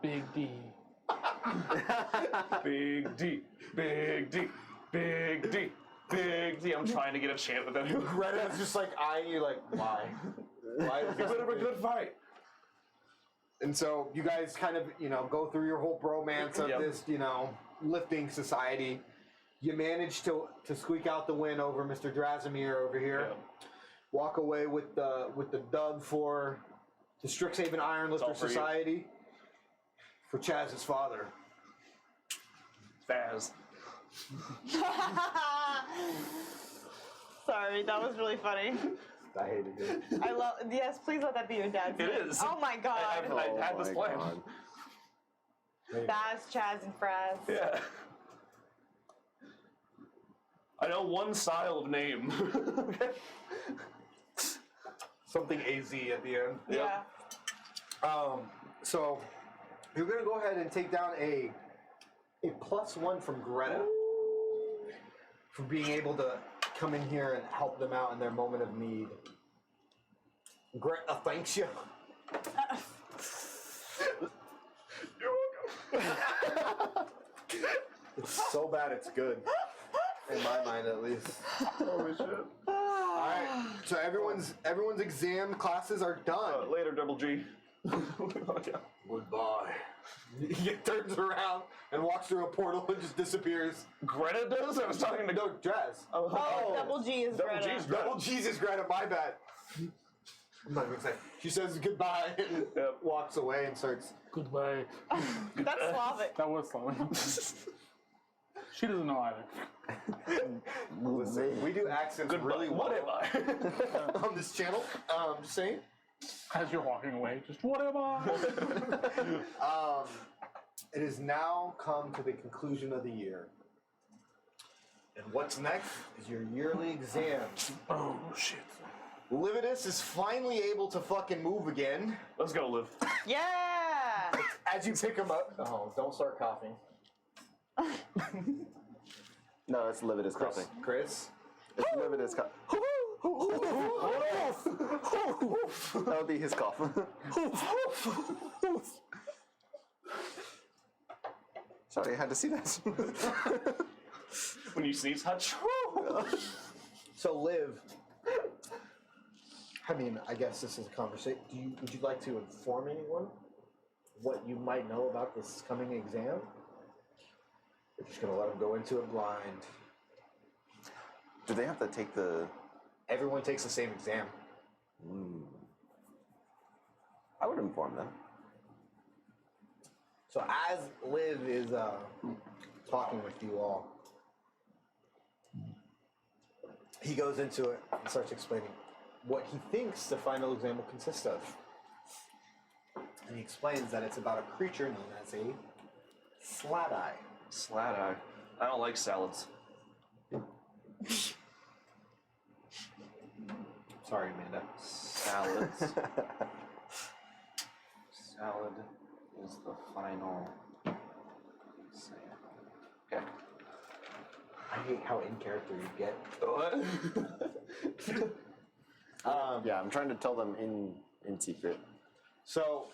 Speaker 5: Big D.
Speaker 3: Big D. Big D. Big D. Big D. I'm trying to get a chant with that.
Speaker 1: Greta's just eyeing you why? Why is
Speaker 3: It's
Speaker 1: this?
Speaker 3: a bit of a good fight.
Speaker 1: And so you guys kind of, go through your whole bromance of
Speaker 3: Yep.
Speaker 1: this, lifting society. You manage to squeak out the win over Mr. Drasimir over here.
Speaker 3: Yeah.
Speaker 1: Walk away with the dub for the Strixhaven Iron
Speaker 3: all
Speaker 1: Lifter
Speaker 3: for you.
Speaker 1: Society. For Chaz's father.
Speaker 3: Faz.
Speaker 4: Sorry, that was really funny.
Speaker 1: I hated it.
Speaker 4: I love. Yes, please let that be your dad's
Speaker 3: It
Speaker 4: name.
Speaker 3: is.
Speaker 4: Oh my god.
Speaker 3: I had this plan.
Speaker 4: Baz, Chaz, and Fraz.
Speaker 3: Yeah. I know one style of name.
Speaker 1: Something AZ at the end.
Speaker 4: Yeah.
Speaker 1: So you're gonna go ahead and take down a +1 from Greta for being able to come in here and help them out in their moment of need. Greta thanks you.
Speaker 3: You're welcome.
Speaker 1: It's so bad it's good. In my mind, at least.
Speaker 3: Holy shit.
Speaker 1: All right. So everyone's exam classes are done.
Speaker 3: Later, Double G.
Speaker 1: Goodbye. He turns around and walks through a portal and just disappears.
Speaker 3: Greta does? I was talking to
Speaker 1: No, Drez.
Speaker 4: Oh, Double G is
Speaker 3: Double
Speaker 4: Greta.
Speaker 3: G's Greta.
Speaker 1: Double Jesus Greta, my bad. I'm not even saying. She says goodbye and walks away and starts.
Speaker 5: Goodbye.
Speaker 4: That's Slavic.
Speaker 5: That was something. She doesn't know either.
Speaker 1: Listen, we do accents really well
Speaker 3: What am I?
Speaker 1: on this channel. Just saying.
Speaker 5: As you're walking away, just what am I?
Speaker 1: It has now come to the conclusion of the year. And what's next is your yearly exams.
Speaker 5: Oh shit.
Speaker 1: Lividus is finally able to fucking move again.
Speaker 3: Let's go, Liv.
Speaker 4: Yeah.
Speaker 1: As you pick him up. Oh, don't start coughing.
Speaker 2: No, it's Lividus coughing.
Speaker 1: Chris.
Speaker 2: It's Lividus coughing. That would be his cough. Sorry, I had to see that.
Speaker 3: When you sneeze, hutch.
Speaker 1: So, Liv. I mean, I guess this is a conversation. Would you like to inform anyone what you might know about this coming exam? We're just gonna let them go into it blind.
Speaker 2: Do they have to take the...
Speaker 1: Everyone takes the same exam.
Speaker 2: I would inform them.
Speaker 1: So as Liv is talking with you all, he goes into it and starts explaining what he thinks the final exam will consist of. And he explains that it's about a creature known as a slat eye.
Speaker 3: Slat eye. I don't like salads.
Speaker 1: Sorry, Amanda.
Speaker 3: Salads. Salad is the final exam. Okay.
Speaker 1: I hate how in character you get.
Speaker 3: What?
Speaker 2: Yeah, I'm trying to tell them in secret.
Speaker 1: So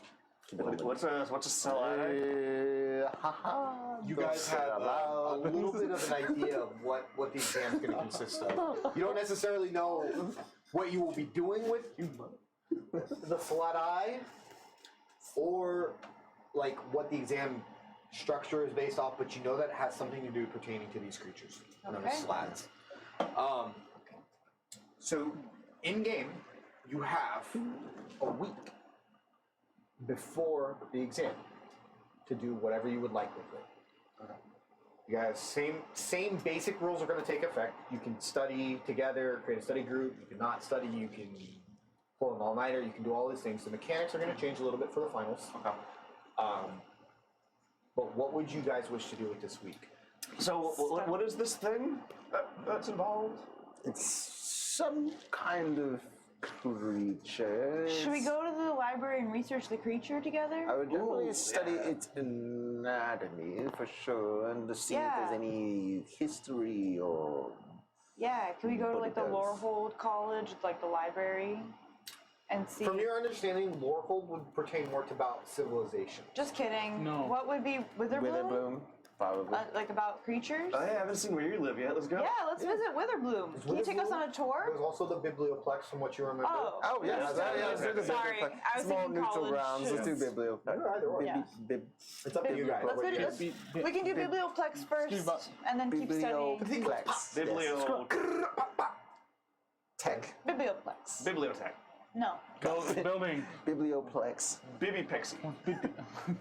Speaker 3: What's a salad?
Speaker 2: Haha.
Speaker 1: you guys have a little bit of an idea of what the exam is going to consist of. You don't necessarily know what you will be doing with the flat eye, or like what the exam structure is based off, but you know that it has something to do pertaining to these creatures known as
Speaker 4: Okay.
Speaker 1: slats. So in game, you have a week before the exam to do whatever you would like with it. You guys, same basic rules are going to take effect. You can study together, create a study group. You can not study. You can pull an all-nighter. You can do all these things. The mechanics are going to change a little bit for the finals.
Speaker 3: Okay.
Speaker 1: But what would you guys wish to do with this week?
Speaker 3: So what is this thing that's involved?
Speaker 2: It's some kind of creature.
Speaker 4: Should we go to the library and research the creature together?
Speaker 2: I would definitely study its anatomy for sure, and to see if
Speaker 4: Yeah.
Speaker 2: there's any history or.
Speaker 4: Yeah, can we go to
Speaker 2: What
Speaker 4: like
Speaker 2: it
Speaker 4: the
Speaker 2: does.
Speaker 4: Lorehold College, like the library, and see?
Speaker 1: From your understanding, Lorehold would pertain more to about civilization.
Speaker 4: Just kidding.
Speaker 5: No.
Speaker 4: What would be Witherbloom?
Speaker 2: Witherbloom, probably.
Speaker 4: Like about creatures?
Speaker 3: I haven't seen where you live yet. Let's go.
Speaker 4: Yeah, let's visit Witherbloom. Can you take us on a
Speaker 1: There
Speaker 4: tour?
Speaker 1: was also the Biblioplex, from what you remember.
Speaker 4: Oh.
Speaker 2: Oh, yeah,
Speaker 3: Yeah,
Speaker 2: let's do the
Speaker 4: Sorry,
Speaker 2: biblioplex.
Speaker 4: I was
Speaker 2: Small
Speaker 4: thinking
Speaker 2: neutral
Speaker 4: college.
Speaker 2: grounds. Let's do biblioplex.
Speaker 1: Either or.
Speaker 4: Yeah.
Speaker 1: It's up to you guys.
Speaker 4: Let's
Speaker 1: what
Speaker 4: go
Speaker 1: you
Speaker 4: to
Speaker 1: guys-
Speaker 4: we can do Biblioplex first, and then keep studying.
Speaker 2: Biblioplex.
Speaker 3: Biblio.
Speaker 2: Tech.
Speaker 4: Biblioplex.
Speaker 3: Bibliotech.
Speaker 4: No.
Speaker 5: Building.
Speaker 2: Biblioplex.
Speaker 3: Bibi Pixie.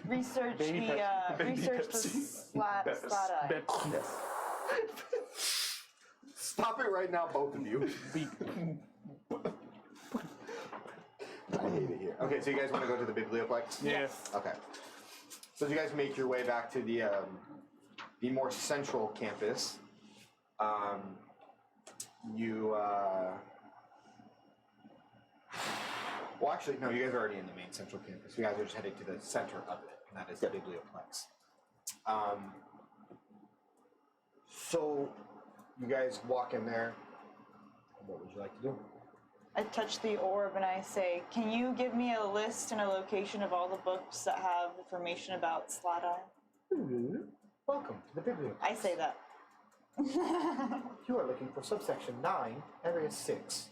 Speaker 4: Research
Speaker 5: Baby
Speaker 4: the
Speaker 5: Pepsi.
Speaker 3: Baby
Speaker 4: research the
Speaker 3: Pepsi.
Speaker 4: slat eye.
Speaker 2: Yes.
Speaker 1: Stop it right now, both of you. I hate it here. Okay, so you guys want to go to the Biblioplex?
Speaker 5: Yeah.
Speaker 1: Okay. So as you guys make your way back to the more central campus, well, actually, no, you guys are already in the main central campus. You guys are just heading to the center of it, and that is the Biblioplex. So you guys walk in there. What would you like to do?
Speaker 4: I touch the orb and I say, "Can you give me a list and a location of all the books that have information about slat eye?"
Speaker 1: Welcome to the Biblioplex.
Speaker 4: I say that.
Speaker 1: You are looking for subsection 9, area 6,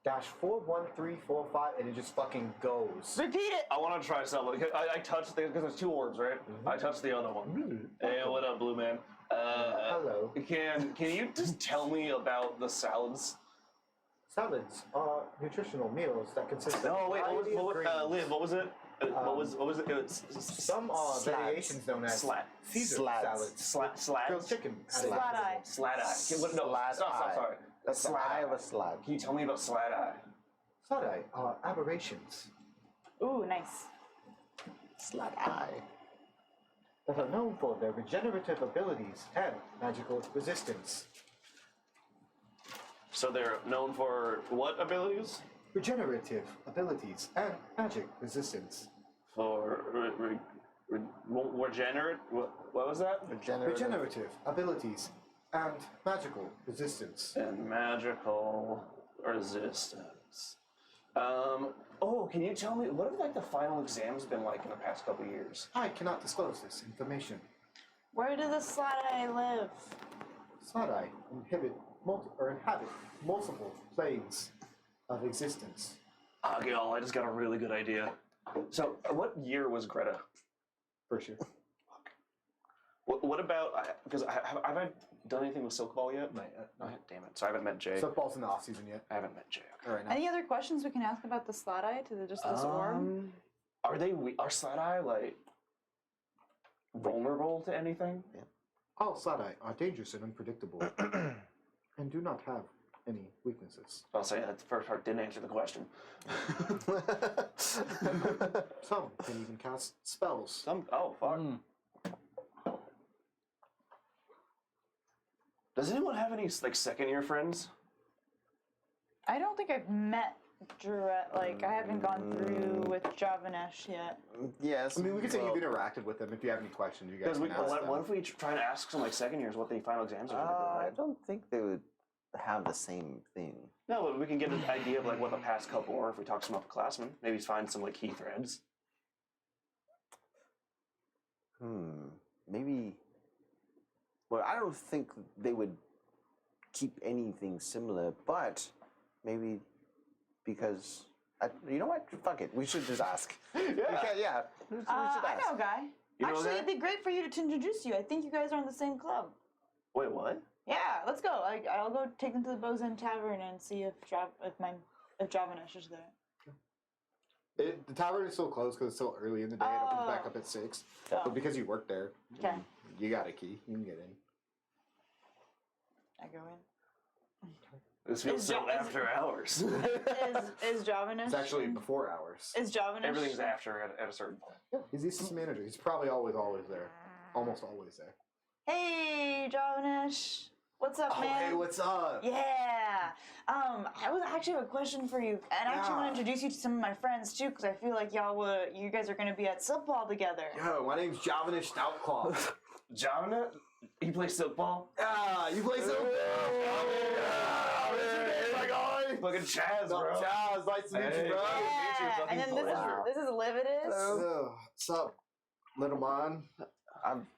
Speaker 1: -41345, and it just fucking goes.
Speaker 4: Repeat it.
Speaker 3: I want to try something. I touched the because there's two orbs, right? I touched the other one. Hey, what up, Blue Man?
Speaker 1: Hello.
Speaker 3: Can you just tell me about the salads?
Speaker 1: Salads are nutritional meals that consist of
Speaker 3: No, wait.
Speaker 1: variety of grains.
Speaker 3: Liv, what was it? What was it?
Speaker 1: Some are variations known as
Speaker 3: Slat.
Speaker 1: Caesar
Speaker 2: Slats.
Speaker 1: salads.
Speaker 3: Slat.
Speaker 1: Grilled chicken.
Speaker 4: Slat eye.
Speaker 3: Slat eye. Okay, what, no,
Speaker 2: Slat
Speaker 3: stop,
Speaker 2: eye.
Speaker 3: sorry.
Speaker 2: That's the
Speaker 3: Slat
Speaker 2: eye of a slab.
Speaker 3: Can you tell me about slat eye?
Speaker 1: Slat eye are aberrations
Speaker 4: Ooh, nice.
Speaker 2: Slat eye.
Speaker 1: that are known for their regenerative abilities and magical resistance.
Speaker 3: So they're known for what abilities?
Speaker 1: Regenerative abilities and magic resistance.
Speaker 3: For regenerate. What was that?
Speaker 1: Regenerative abilities and magical resistance.
Speaker 3: And magical resistance. Oh, can you tell me what have like the final exams been like in the past couple of years?
Speaker 1: I cannot disclose this information.
Speaker 4: Where does the slat eye live?
Speaker 1: Slat eye inhabit multiple planes of existence.
Speaker 3: Okay, I just got a really good idea. So, what year was Greta?
Speaker 1: For sure.
Speaker 3: What about? Because have I done anything with Silk Ball yet?
Speaker 1: Not yet.
Speaker 3: Damn it! So I haven't met Jay.
Speaker 1: Football's in the off season yet.
Speaker 3: I haven't met Jay. Okay.
Speaker 1: All right now.
Speaker 4: Any other questions we can ask about the slat eye to just this orb?
Speaker 3: Are Slat Eye like vulnerable to anything?
Speaker 1: All slat eye are dangerous and unpredictable, and do not have any weaknesses.
Speaker 3: I'll say that the first part didn't answer the question.
Speaker 1: Some can even cast spells.
Speaker 3: Oh fuck. Does anyone have any like second year friends?
Speaker 4: I don't think I've met like I haven't gone through with Javanesh yet.
Speaker 2: Yes.
Speaker 1: I mean, we could say
Speaker 2: well,
Speaker 1: you've interacted with them. If you have any questions, you guys
Speaker 3: Because
Speaker 1: can ask them.
Speaker 3: what if we try to ask some like second years what the final exams are going to be
Speaker 2: I
Speaker 3: like?
Speaker 2: don't think they would have the same thing.
Speaker 3: No, but we can get an idea of like what the past couple are if we talk to some upperclassmen. Maybe find some like key threads.
Speaker 2: Maybe. Well, I don't think they would keep anything similar, but maybe because you know what? Fuck it. We should just ask.
Speaker 1: Yeah.
Speaker 2: Yeah. We should
Speaker 4: I
Speaker 2: ask.
Speaker 4: know, Guy.
Speaker 3: You know
Speaker 4: Actually,
Speaker 3: that?
Speaker 4: it'd be great for you to introduce you. I think you guys are in the same club.
Speaker 3: Wait, what?
Speaker 4: Yeah, let's go. I'll go take them to the Bozan Tavern and see if Javanesh is there.
Speaker 1: The tavern is still closed because it's still early in the day. It opens back up at 6.
Speaker 4: Oh.
Speaker 1: But because you work there,
Speaker 4: Okay,
Speaker 1: you got a key. You can get in.
Speaker 4: I go in.
Speaker 3: This feels
Speaker 4: Is
Speaker 3: so
Speaker 4: it- is-
Speaker 3: after hours.
Speaker 4: Is Javanesh?
Speaker 1: It's actually before hours.
Speaker 4: Is Javanesh?
Speaker 3: Everything's after at a certain point.
Speaker 1: He's the assistant manager. He's probably always there. Almost always there.
Speaker 4: Hey, Javanesh. What's up,
Speaker 1: Oh,
Speaker 4: man?
Speaker 1: hey, what's up?
Speaker 4: Yeah. I actually have a question for you, and I actually want to introduce you to some of my friends too, because I feel like you guys are going to be at Silpball together.
Speaker 1: Yo, my name's Javanish Stoutclaw.
Speaker 3: Javana, you play silkball?
Speaker 1: You play so my guy.
Speaker 3: Fucking Chaz, bro.
Speaker 1: Chaz, nice to meet you, bro.
Speaker 4: Yeah. And then this is Lividus.
Speaker 1: Oh, what's up, little man?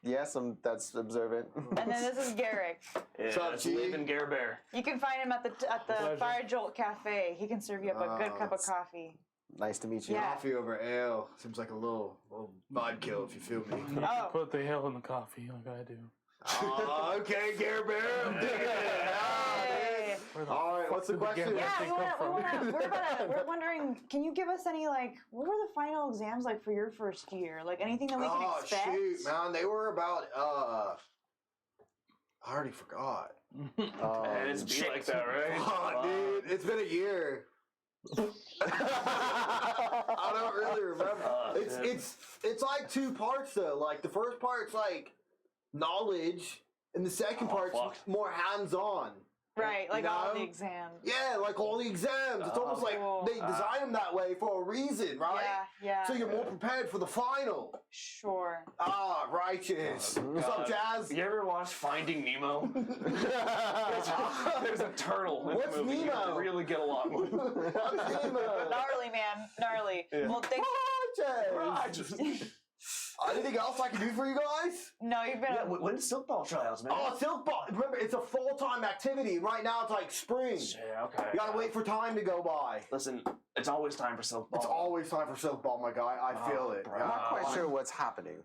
Speaker 2: That's observant.
Speaker 4: And then this is Garrick.
Speaker 3: Yeah,
Speaker 1: What's up,
Speaker 3: it's
Speaker 1: G?
Speaker 3: Live and Gare Bear.
Speaker 4: You can find him at the
Speaker 5: Pleasure.
Speaker 4: Fire Jolt Cafe. He can serve you up a good cup of coffee.
Speaker 2: Nice to meet you.
Speaker 4: Yeah.
Speaker 1: Coffee over ale. Seems like a little vodka, if you feel me.
Speaker 5: You
Speaker 4: Oh.
Speaker 5: put the hell in the coffee like I do.
Speaker 1: Oh, okay, Gare Bear. I'm digging it.
Speaker 4: Hey.
Speaker 5: Where the
Speaker 1: All right,
Speaker 5: fuck
Speaker 1: what's the
Speaker 5: did the
Speaker 1: question?
Speaker 5: game
Speaker 4: Yeah,
Speaker 5: actually come from?
Speaker 4: we're wondering, can you give us any, like, what were the final exams like for your first year? Like, anything that we can
Speaker 1: Oh,
Speaker 4: expect?
Speaker 1: shoot, man. They were about, I already forgot.
Speaker 3: And it's be like that, right?
Speaker 1: Fuck, dude. It's been a year. I don't really remember. It's like 2 parts though. Like the first part's like knowledge, and the second part's
Speaker 3: fuck.
Speaker 1: more hands-on.
Speaker 4: Right, like
Speaker 1: You
Speaker 4: all
Speaker 1: know?
Speaker 4: the exams.
Speaker 1: Yeah, like all the exams. It's almost like
Speaker 4: cool.
Speaker 1: they design them that way for a reason, right?
Speaker 4: Yeah.
Speaker 1: So you're more prepared for the final.
Speaker 4: Sure.
Speaker 1: Ah, righteous. What's up, Jazz?
Speaker 3: You ever watch Finding Nemo? There's a turtle in
Speaker 1: What's
Speaker 3: the movie you have to
Speaker 1: Nemo?
Speaker 3: really get along with.
Speaker 4: Gnarly, man. Gnarly.
Speaker 3: Yeah.
Speaker 4: Well, thank
Speaker 1: Righteous. Anything else I can do for you guys?
Speaker 4: No, you've been.
Speaker 3: Yeah, when's Silkball trials, man?
Speaker 1: Oh, Silk Ball. Remember, it's a full-time activity. Right now, it's like spring.
Speaker 3: Yeah, okay.
Speaker 1: You gotta wait for time to go by.
Speaker 3: Listen, it's always time for Silkball.
Speaker 1: It's always time for Silk Ball, my guy. I feel it.
Speaker 3: bro.
Speaker 2: I'm not quite
Speaker 3: Oh,
Speaker 2: sure what's happening.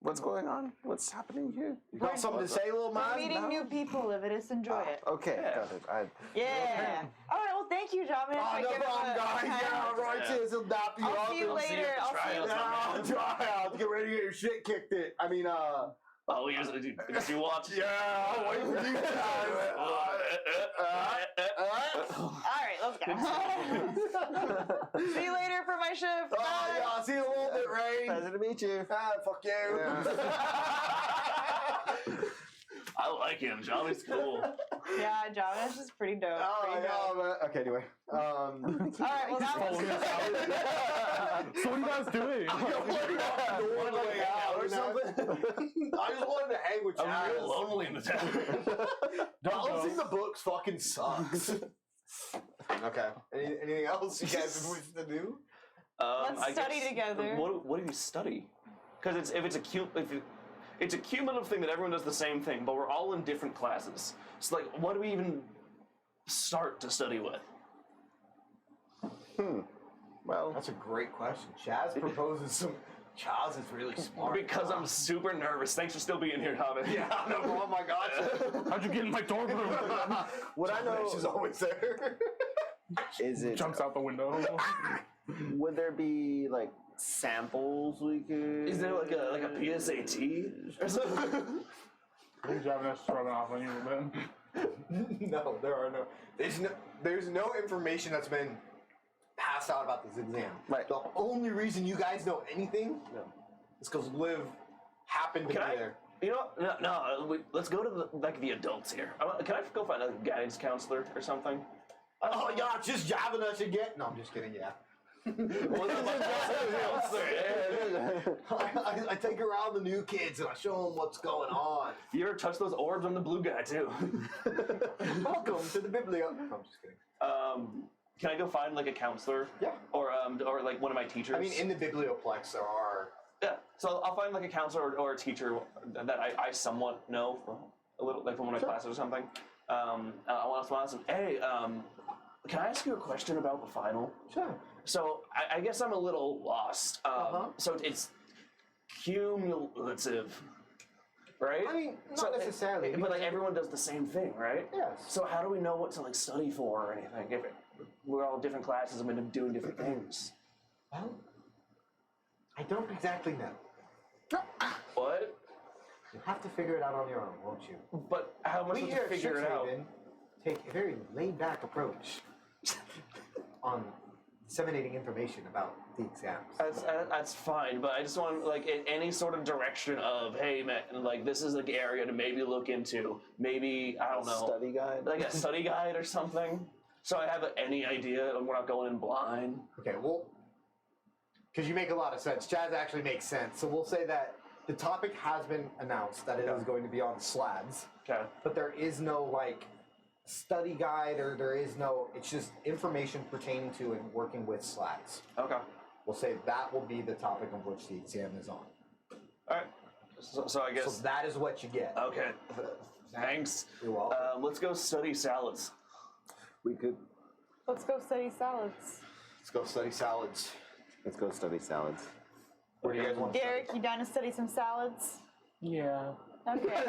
Speaker 2: What's going on? What's happening here?
Speaker 1: You got something to say, little
Speaker 4: We're
Speaker 1: man?
Speaker 4: meeting new people, Lividus. Enjoy it.
Speaker 2: Okay,
Speaker 3: Yeah.
Speaker 2: got it.
Speaker 4: Yeah. All right. Well, thank you, Javanesh.
Speaker 1: Oh,
Speaker 4: for
Speaker 1: no
Speaker 4: giving
Speaker 1: problem,
Speaker 4: us
Speaker 1: guys.
Speaker 4: a
Speaker 1: Yeah,
Speaker 4: hand.
Speaker 1: righteous. He'll dap you
Speaker 4: I'll
Speaker 1: up.
Speaker 4: see you
Speaker 1: and-
Speaker 4: later.
Speaker 3: at the
Speaker 4: I'll see you
Speaker 3: trials,
Speaker 4: later.
Speaker 3: man.
Speaker 1: Yeah, tryouts. Get ready to get your shit kicked in. I mean,
Speaker 3: Oh, because you watch.
Speaker 1: yeah, I'll wait for you guys.
Speaker 4: All right, let's go. See you later for my shift.
Speaker 1: Oh,
Speaker 4: Bye.
Speaker 1: yeah, I'll see you in a little bit, Rain.
Speaker 2: Pleasure to meet you.
Speaker 1: Ah, fuck you.
Speaker 3: I like him. Johnny's cool.
Speaker 4: Yeah, Javanesh is pretty dope.
Speaker 1: Oh,
Speaker 4: pretty dope.
Speaker 1: yeah, man. Okay, anyway.
Speaker 4: All right, well, that was
Speaker 5: So what are you guys doing?
Speaker 1: One way out or something. I just wanted to hang with
Speaker 3: I'm real
Speaker 1: Chaz.
Speaker 3: lonely in the town.
Speaker 1: Balancing the books fucking sucks. Okay. Anything else you guys wish to do?
Speaker 4: Let's
Speaker 3: I
Speaker 4: study
Speaker 3: guess-
Speaker 4: together.
Speaker 3: What do you study? Because it's a cumulative thing that everyone does the same thing, but we're all in different classes. So like, what do we even start to study with?
Speaker 2: Well,
Speaker 1: That's a great question. Chaz proposes some. Chaz is really smart.
Speaker 3: Because I'm super nervous. Thanks for still being here, Tommy.
Speaker 1: Yeah, no problem. I got you.
Speaker 5: How'd you get in my dorm room?
Speaker 2: what I know
Speaker 1: She's always there.
Speaker 2: is it.
Speaker 5: Jumps out the window.
Speaker 2: Would there be like samples we could?
Speaker 3: Is there like a PSAT or something?
Speaker 5: I think Javanesh is rubbing off on you a little bit.
Speaker 1: No, there are no. There's no information that's been passed out about this exam.
Speaker 2: Right.
Speaker 1: The only reason you guys know anything is because Liv happened to
Speaker 3: Can
Speaker 1: be
Speaker 3: I?
Speaker 1: there.
Speaker 3: You know what? Let's go to the adults here. Can I go find a guidance counselor or something?
Speaker 1: Oh, y'all just jabbing us again. No, I'm just kidding. Yeah. I take around the new kids and I show them what's going on.
Speaker 3: You ever touch those orbs? I'm the blue guy too.
Speaker 1: Welcome to the biblio. No, I'm just kidding.
Speaker 3: Can I go find like a counselor?
Speaker 1: Yeah.
Speaker 3: Or like one of my teachers?
Speaker 1: I mean, in the biblioplex there are.
Speaker 3: Yeah. So I'll find like a counselor or a teacher that I somewhat know from a little, like from one of my classes or something. I want to ask them, hey, can I ask you a question about the final?
Speaker 1: Sure.
Speaker 3: So I guess I'm a little lost. So it's cumulative, right?
Speaker 1: I mean, not necessarily.
Speaker 3: But like everyone does the same thing, right?
Speaker 1: Yes.
Speaker 3: So how do we know what to like study for or anything? If we're all different classes and we're doing different things.
Speaker 1: Well, I don't exactly know.
Speaker 3: What?
Speaker 1: You'll have to figure it out on your own, won't you?
Speaker 3: But how am I
Speaker 1: We
Speaker 3: supposed
Speaker 1: here
Speaker 3: to
Speaker 1: at
Speaker 3: figure it out?
Speaker 1: Strixhaven take a very laid-back approach on disseminating information about the exams.
Speaker 3: That's fine, but I just want like any sort of direction of, hey man, like this is the area to maybe look into. Maybe I don't know,
Speaker 2: Study guide.
Speaker 3: like a study guide or something. So I have any idea, and we're not going in blind.
Speaker 1: Okay, well, because you make a lot of sense. Jazz actually makes sense. So we'll say that the topic has been announced that it is going to be on SLADs,
Speaker 3: Okay.
Speaker 1: but there is no like study guide or there is no. It's just information pertaining to and working with SLADs.
Speaker 3: Okay.
Speaker 1: We'll say that will be the topic of which the exam is on.
Speaker 3: All right. So I guess.
Speaker 1: So that is what you get.
Speaker 3: Okay. Thanks.
Speaker 1: You're welcome.
Speaker 3: Let's go study salads.
Speaker 2: We could.
Speaker 4: Let's go study salads.
Speaker 1: Let's go study salads.
Speaker 2: Let's go study salads.
Speaker 1: Where do you guys want to
Speaker 4: Derek, you down to study some salads?
Speaker 5: Yeah.
Speaker 4: Okay.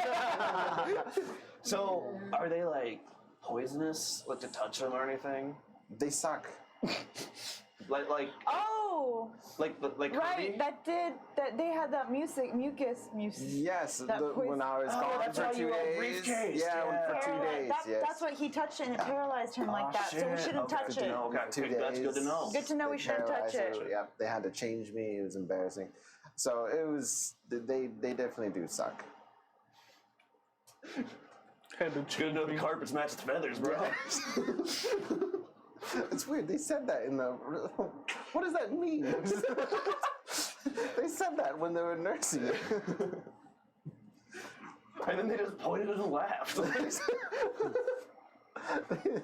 Speaker 3: So are they like poisonous, like to touch them or anything?
Speaker 2: They suck.
Speaker 3: Like
Speaker 4: Oh,
Speaker 3: like
Speaker 4: right.
Speaker 3: Kirby?
Speaker 4: That they had that mucus.
Speaker 2: Yes,
Speaker 4: That
Speaker 2: when I was gone
Speaker 3: that's
Speaker 2: for
Speaker 3: why
Speaker 2: 2
Speaker 3: you were
Speaker 2: days.
Speaker 3: briefcased,
Speaker 2: Yeah,
Speaker 3: yeah.
Speaker 2: for 2 days. Yes.
Speaker 4: That's what he touched it and it paralyzed him like that. So we
Speaker 3: shit.
Speaker 4: shouldn't
Speaker 3: Okay,
Speaker 4: touch
Speaker 3: good to
Speaker 4: it.
Speaker 3: know. Okay,
Speaker 2: 2
Speaker 3: okay, that's good to
Speaker 2: days.
Speaker 3: know.
Speaker 4: Good to know we
Speaker 2: They
Speaker 4: shouldn't touch
Speaker 2: paralyzed
Speaker 4: it.
Speaker 2: her. Yep, they had to change me. It was embarrassing. So it was. They definitely do suck.
Speaker 5: Had to
Speaker 3: Good to know the carpets match the feathers, bro.
Speaker 2: It's weird. They said that in the. What does that mean? They said that when they were nursing it.
Speaker 3: And then they just pointed and laughed.
Speaker 2: They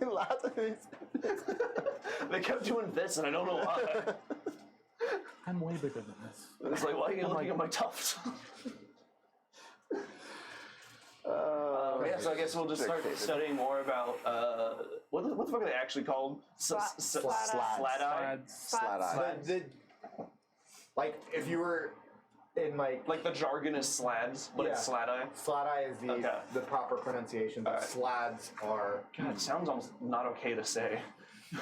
Speaker 2: laughed at me.
Speaker 3: They kept doing this, and I don't know why.
Speaker 5: I'm way bigger than this.
Speaker 3: It's like, why are you looking at my tuft? Yeah, so I guess we'll just start studying more about what the fuck are they actually called?
Speaker 4: Slat-eye.
Speaker 3: Slat-eye?
Speaker 2: Slat eye.
Speaker 1: like if you were in
Speaker 3: Like the jargon is slads, but it's
Speaker 1: Yeah.
Speaker 3: slat-eye.
Speaker 1: slat eye is the proper pronunciation, but
Speaker 3: Alright.
Speaker 1: slads are
Speaker 3: God, it sounds almost not okay to say.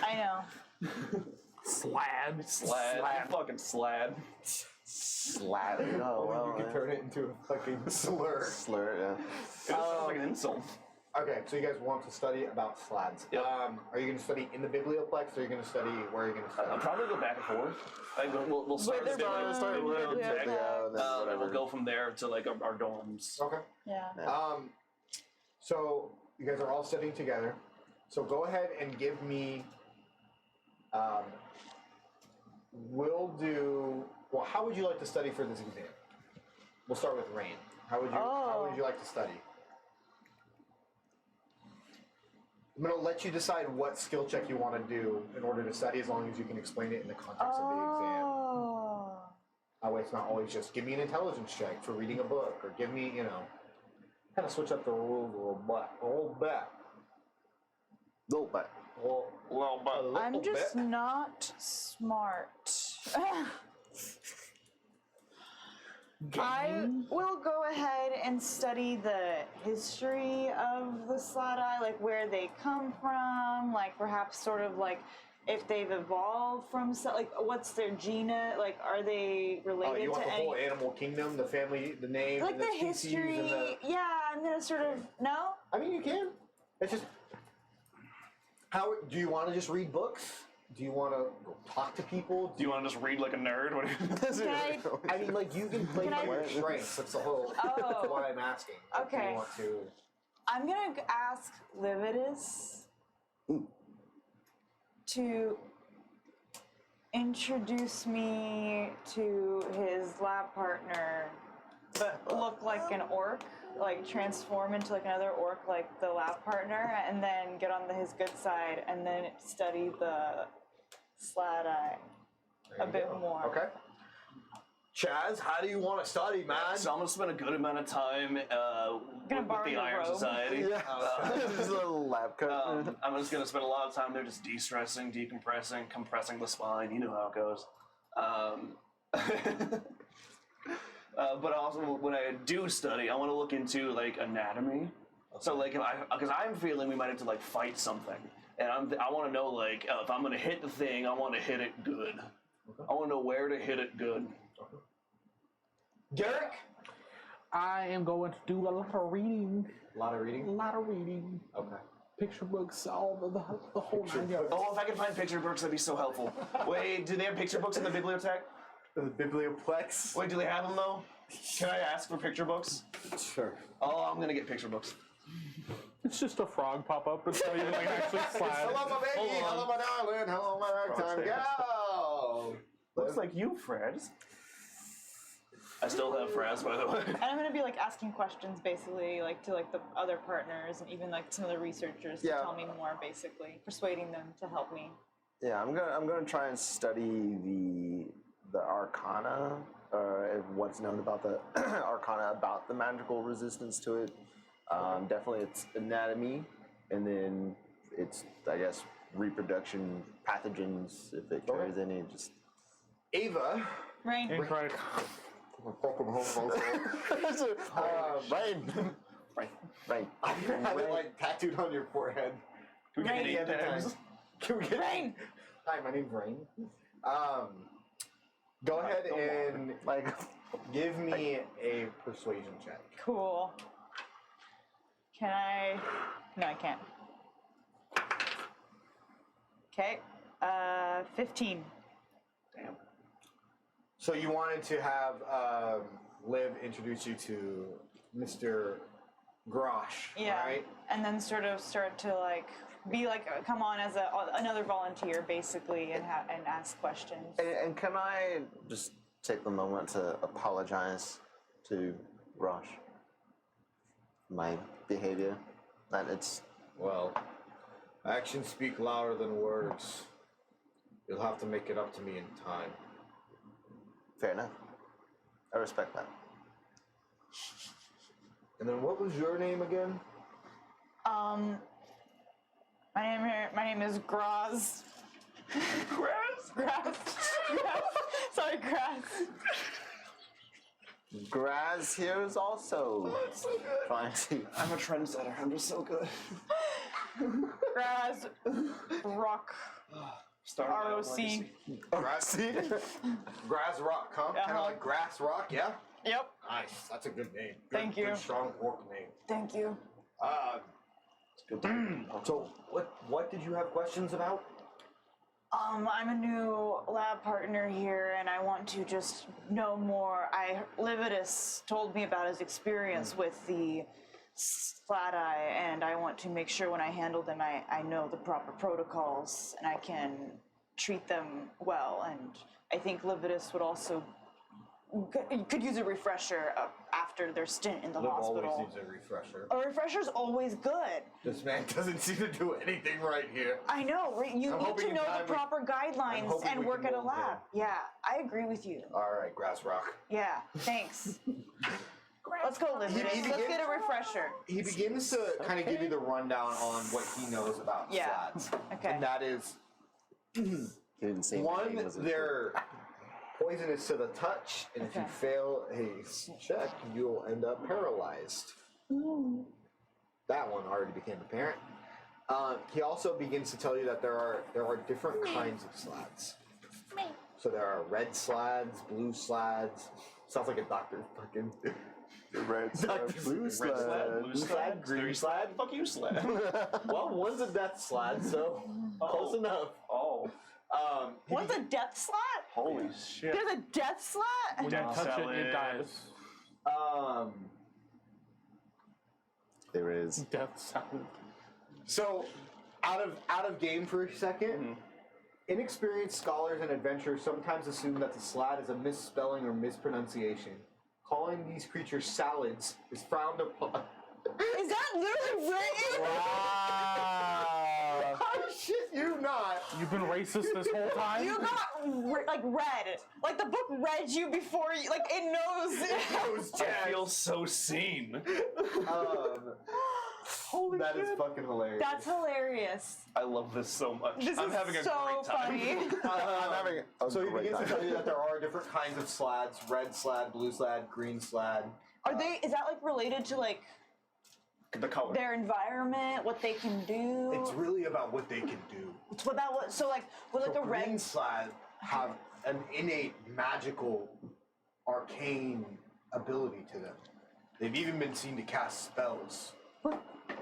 Speaker 4: I know.
Speaker 5: Slab.
Speaker 3: Slad. You fucking slad.
Speaker 2: Slat. Oh, well,
Speaker 1: you can turn it into a fucking slur.
Speaker 2: slur. Yeah.
Speaker 3: It sounds like an insult.
Speaker 1: Okay, so you guys want to study about slads.
Speaker 3: Yep.
Speaker 1: Are you going to study in the biblioplex, or are you going to study where are you going to study?
Speaker 3: I'll probably go back and forth. Like, we'll start
Speaker 4: Wait,
Speaker 3: the
Speaker 4: there's
Speaker 3: start
Speaker 4: one-
Speaker 3: with
Speaker 4: yeah,
Speaker 3: tech,
Speaker 4: yeah.
Speaker 2: and then
Speaker 3: and
Speaker 2: whatever.
Speaker 3: we'll go from there to like our dorms.
Speaker 1: Okay.
Speaker 4: Yeah.
Speaker 1: So you guys are all studying together. So go ahead and give me. We'll do. Well, how would you like to study for this exam? We'll start with Rain. How would you like to study? I'm going to let you decide what skill check you want to do in order to study, as long as you can explain it in the context of the exam.
Speaker 4: Oh.
Speaker 1: That way, it's not always just give me an intelligence check for reading a book, or give me, kind of switch up the rules a little bit.
Speaker 2: Little bit.
Speaker 4: I'm just not smart. I will go ahead and study the history of the slat-eye, like where they come from, like perhaps sort of like if they've evolved from, like what's their gene, like are they related
Speaker 1: Oh, you want
Speaker 4: to
Speaker 1: the
Speaker 4: any,
Speaker 1: whole animal kingdom, the family, the name,
Speaker 4: like
Speaker 1: and
Speaker 4: the
Speaker 1: species,
Speaker 4: history?
Speaker 1: and the...
Speaker 4: Yeah, I'm gonna sort of no.
Speaker 1: I mean, you can. It's just... How do you want to just read books? Do you want to go talk to people?
Speaker 3: Do you want to just read like a nerd? What do you...
Speaker 1: I mean, like, you can play
Speaker 4: Can
Speaker 1: by
Speaker 4: I-
Speaker 1: your strengths. That's the whole...
Speaker 4: Oh.
Speaker 1: That's why I'm asking. Like, Do
Speaker 4: Okay.
Speaker 1: you want to...
Speaker 4: I'm gonna ask Lividus to introduce me to his lab partner, but look like an orc, like transform into like another orc, like the lab partner, and then get on his good side, and then study the slat eye a bit more.
Speaker 1: Okay. Chaz, how do you want to study, man?
Speaker 3: So I'm gonna spend a good amount of time with
Speaker 4: borrow
Speaker 3: the
Speaker 4: your
Speaker 3: Iron
Speaker 4: robe.
Speaker 3: Society.
Speaker 2: Just a little lab coat.
Speaker 3: I'm just gonna spend a lot of time there, just de-stressing, decompressing, compressing the spine. You know how it goes. But also, when I do study, I want to look into like anatomy. So like, because I'm feeling we might have to like fight something, and I want to know like if I'm gonna hit the thing, I want to hit it good. I want to know where to hit it good.
Speaker 1: Garrick?
Speaker 5: I am going to do a lot of reading.
Speaker 1: A lot of reading?
Speaker 5: A lot of reading.
Speaker 1: Okay.
Speaker 5: Picture books, all the whole nine yards.
Speaker 3: Oh, if I could find picture books, that'd be so helpful. Wait, do they have picture books in the bibliotech?
Speaker 1: The Biblioplex?
Speaker 3: Wait, do they have them though? Can I ask for picture books?
Speaker 1: Sure.
Speaker 3: Oh, I'm gonna get picture books.
Speaker 5: It's just a frog pop up until you like actually slide.
Speaker 1: Hello, my baby.
Speaker 3: Hold on.
Speaker 1: Hello, my darling. Hello, my ragtime gal.
Speaker 3: Looks like you, Fred. I still have Fraz, by the way.
Speaker 4: And I'm gonna be like asking questions, basically, like to like the other partners and even like some of the researchers to
Speaker 2: Yeah.
Speaker 4: tell me more, basically, persuading them to help me.
Speaker 2: Yeah, I'm gonna try and study the arcana, what's known about the arcana about the magical resistance to it. Definitely its anatomy, and then its, I guess, reproduction, pathogens, if it carries any. Just
Speaker 1: Ava.
Speaker 4: Rain.
Speaker 5: Right.
Speaker 2: Rain. Rain.
Speaker 1: I have it like tattooed on your forehead.
Speaker 3: Can we get
Speaker 4: Rain.
Speaker 3: name tags?
Speaker 1: Can we get
Speaker 4: Rain.
Speaker 1: Hi, my name's Rain. Go ahead and
Speaker 2: Like,
Speaker 1: give me a persuasion check.
Speaker 4: Cool. Can I? No, I can't. Okay. 15.
Speaker 3: Damn.
Speaker 1: So you wanted to have Liv introduce you to Mr. Grosh,
Speaker 4: Yeah.
Speaker 1: right?
Speaker 4: And then sort of start to like be like, come on as another volunteer, basically, and ask questions.
Speaker 2: and can I just take the moment to apologize to Rosh? My behavior, that it's
Speaker 1: Well, actions speak louder than words. You'll have to make it up to me in time.
Speaker 2: fair enough. I respect that.
Speaker 1: And then what was your name again?
Speaker 4: My name is Graz. Graz. Sorry, Graz.
Speaker 2: Graz here is also trying to.
Speaker 3: I'm a trendsetter. I'm just so good.
Speaker 4: Graz. Rock. ROC.
Speaker 1: Grass Rock, huh? Kind
Speaker 4: Uh-huh.
Speaker 1: of like Grass Rock, yeah?
Speaker 4: Yep.
Speaker 1: Nice. That's a good name.
Speaker 4: Thank you.
Speaker 1: Good, strong orc name.
Speaker 4: Thank you.
Speaker 1: So, what did you have questions about?
Speaker 4: I'm a new lab partner here, and I want to just know more. Lividus told me about his experience with the flat eye, and I want to make sure when I handle them, I know the proper protocols, and I can treat them well. And I think Lividus would also could use a refresher after their stint in the
Speaker 1: Liv
Speaker 4: hospital.
Speaker 1: always needs a refresher.
Speaker 4: A refresher's always good.
Speaker 1: This man doesn't seem to do anything right here.
Speaker 4: I know, right? You
Speaker 1: I'm
Speaker 4: need
Speaker 1: hoping
Speaker 4: to
Speaker 1: in
Speaker 4: know
Speaker 1: time
Speaker 4: the
Speaker 1: we-
Speaker 4: proper
Speaker 1: I'm
Speaker 4: guidelines
Speaker 1: hoping
Speaker 4: and
Speaker 1: we
Speaker 4: work
Speaker 1: can
Speaker 4: at a
Speaker 1: mold
Speaker 4: lab.
Speaker 1: him.
Speaker 4: Yeah, I agree with you.
Speaker 1: All right, Grass Rock.
Speaker 4: Yeah, thanks. Let's go, Lividus.
Speaker 1: He
Speaker 4: Let's
Speaker 1: begins-
Speaker 4: get a refresher.
Speaker 1: He begins to kind of give you the rundown on what he knows about
Speaker 4: Yeah.
Speaker 1: slats.
Speaker 4: Okay.
Speaker 1: And that is,
Speaker 2: He didn't say my
Speaker 1: one,
Speaker 2: name was
Speaker 1: they're poisonous to the touch, and if you
Speaker 4: Okay.
Speaker 1: fail a check, you'll end up paralyzed. That one already became apparent. He also begins to tell you that there are different kinds of slats. So there are red slads, blue slads. Sounds like a doctor fucking.
Speaker 2: red
Speaker 1: Dr.
Speaker 2: blue
Speaker 1: Red
Speaker 2: sled.
Speaker 3: Blue slad, green slad, fuck you slad.
Speaker 1: Well, one's a death slad, so close enough.
Speaker 3: Oh,
Speaker 1: He
Speaker 4: What's a death slat?
Speaker 3: holy shit.
Speaker 4: There's a death slat?
Speaker 5: When you
Speaker 3: Death
Speaker 5: touch it,
Speaker 3: salad.
Speaker 5: it dies.
Speaker 2: There is.
Speaker 5: Death salad.
Speaker 1: So, out of game for a second, Inexperienced scholars and adventurers sometimes assume that the slad is a misspelling or mispronunciation. Calling these creatures salads is frowned upon.
Speaker 4: Is that literally written?
Speaker 5: Wow.
Speaker 1: I shit you not.
Speaker 5: You've been racist this whole time?
Speaker 4: You got read. Like the book read you before you. Like it knows.
Speaker 3: I feel so seen.
Speaker 4: Holy
Speaker 1: That
Speaker 4: shit.
Speaker 1: is fucking hilarious.
Speaker 4: That's hilarious.
Speaker 3: I love this so much.
Speaker 4: This
Speaker 3: I'm
Speaker 4: is
Speaker 3: having a
Speaker 4: so
Speaker 3: great time.
Speaker 4: funny.
Speaker 2: I'm having a
Speaker 1: So he
Speaker 2: great
Speaker 1: begins to
Speaker 2: time.
Speaker 1: tell you that there are different kinds of slads: red slad, blue slad, green slad.
Speaker 4: Are they? Is that like related to like
Speaker 3: The color.
Speaker 4: their environment, what they can do?
Speaker 1: It's really about what they can do.
Speaker 4: It's about what? So like with like
Speaker 1: So
Speaker 4: a
Speaker 1: green
Speaker 4: red.
Speaker 1: slad have an innate magical, arcane ability to them. They've even been seen to cast spells,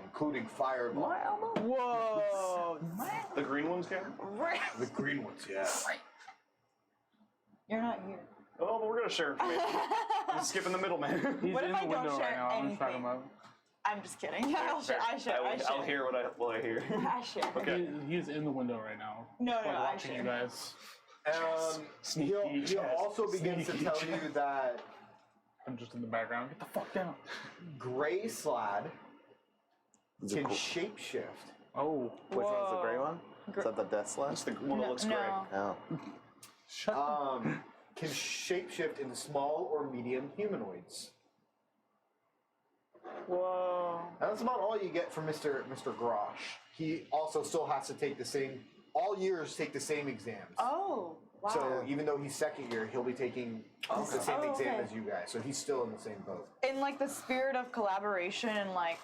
Speaker 1: including fireball.
Speaker 4: Whoa!
Speaker 3: The green ones can?
Speaker 1: The green ones, yeah.
Speaker 4: You're not here.
Speaker 3: Oh, but we're gonna share information. I'm skipping the middleman.
Speaker 5: He's
Speaker 4: What
Speaker 5: in
Speaker 4: if I
Speaker 5: the
Speaker 4: don't
Speaker 5: window
Speaker 4: share
Speaker 5: right now. I'm just talking
Speaker 4: anything?
Speaker 5: about.
Speaker 4: I'm just kidding. I'll share. I share. I share.
Speaker 3: I'll hear what I hear.
Speaker 4: I share.
Speaker 3: Okay.
Speaker 5: He's in the window right now.
Speaker 4: No,
Speaker 5: Like
Speaker 4: no, I
Speaker 5: watching you
Speaker 4: share.
Speaker 5: guys.
Speaker 1: He'll also begin to tell you that
Speaker 5: I'm just in the background. Get the fuck down.
Speaker 1: gray slad
Speaker 2: Is it
Speaker 1: can
Speaker 2: cool?
Speaker 1: shapeshift.
Speaker 5: Oh.
Speaker 2: Which one's the gray one?
Speaker 4: Gr-
Speaker 2: Is that the death slash?
Speaker 3: That's the one that looks
Speaker 4: no.
Speaker 3: great.
Speaker 2: Oh.
Speaker 5: Shut up.
Speaker 1: Can shapeshift into small or medium humanoids.
Speaker 4: Whoa.
Speaker 1: And that's about all you get from Mr. Grosh. He also still has to take the same, all years take the same exams.
Speaker 4: Oh. Wow.
Speaker 1: So even though he's second year, he'll be taking the same
Speaker 4: Oh,
Speaker 1: exam
Speaker 4: okay.
Speaker 1: as you guys. So he's still in the same boat.
Speaker 4: In like the spirit of collaboration and like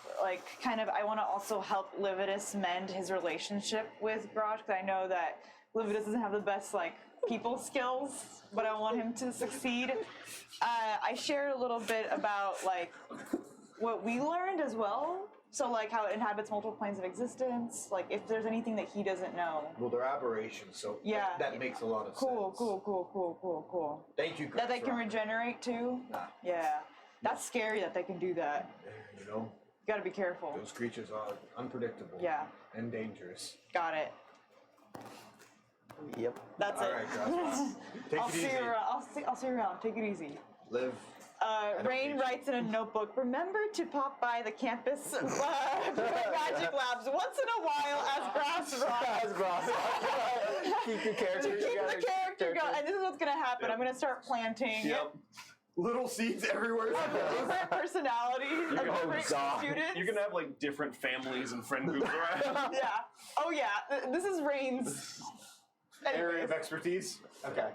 Speaker 4: kind of, I want to also help Lividus mend his relationship with Grosh because I know that Lividus doesn't have the best like people skills, but I want him to succeed. I shared a little bit about like what we learned as well. So like how it inhabits multiple planes of existence. Like if there's anything that he doesn't know.
Speaker 1: Well, they're aberrations, so
Speaker 4: Yeah.
Speaker 1: that makes a lot of
Speaker 4: Cool,
Speaker 1: sense.
Speaker 4: cool.
Speaker 1: Thank you,
Speaker 4: That they can
Speaker 1: Grosh.
Speaker 4: regenerate too.
Speaker 1: Nah.
Speaker 4: Yeah. That's scary that they can do that.
Speaker 1: You know,
Speaker 4: You gotta be careful.
Speaker 1: those creatures are unpredictable.
Speaker 4: Yeah.
Speaker 1: And dangerous.
Speaker 4: Got it.
Speaker 2: Yep.
Speaker 4: That's
Speaker 1: All
Speaker 4: it.
Speaker 1: right, Grosh. Take
Speaker 4: I'll
Speaker 1: it
Speaker 4: see
Speaker 1: easy.
Speaker 4: you around. I'll see you around. Take it easy.
Speaker 1: Live. don't
Speaker 4: Rain
Speaker 1: need you.
Speaker 4: writes in a notebook, remember to pop by the campus magic labs once in a while as grass rots.
Speaker 2: As grass. Keep your character
Speaker 4: Keep the character going. And this is what's going to happen. I'm going to start planting
Speaker 3: Yep.
Speaker 1: Little seeds everywhere.
Speaker 4: different personalities of different
Speaker 2: God.
Speaker 4: students.
Speaker 3: You can have like different families and friend groups around.
Speaker 4: Yeah. Oh, yeah. This is Rain's
Speaker 1: Area of expertise. Okay.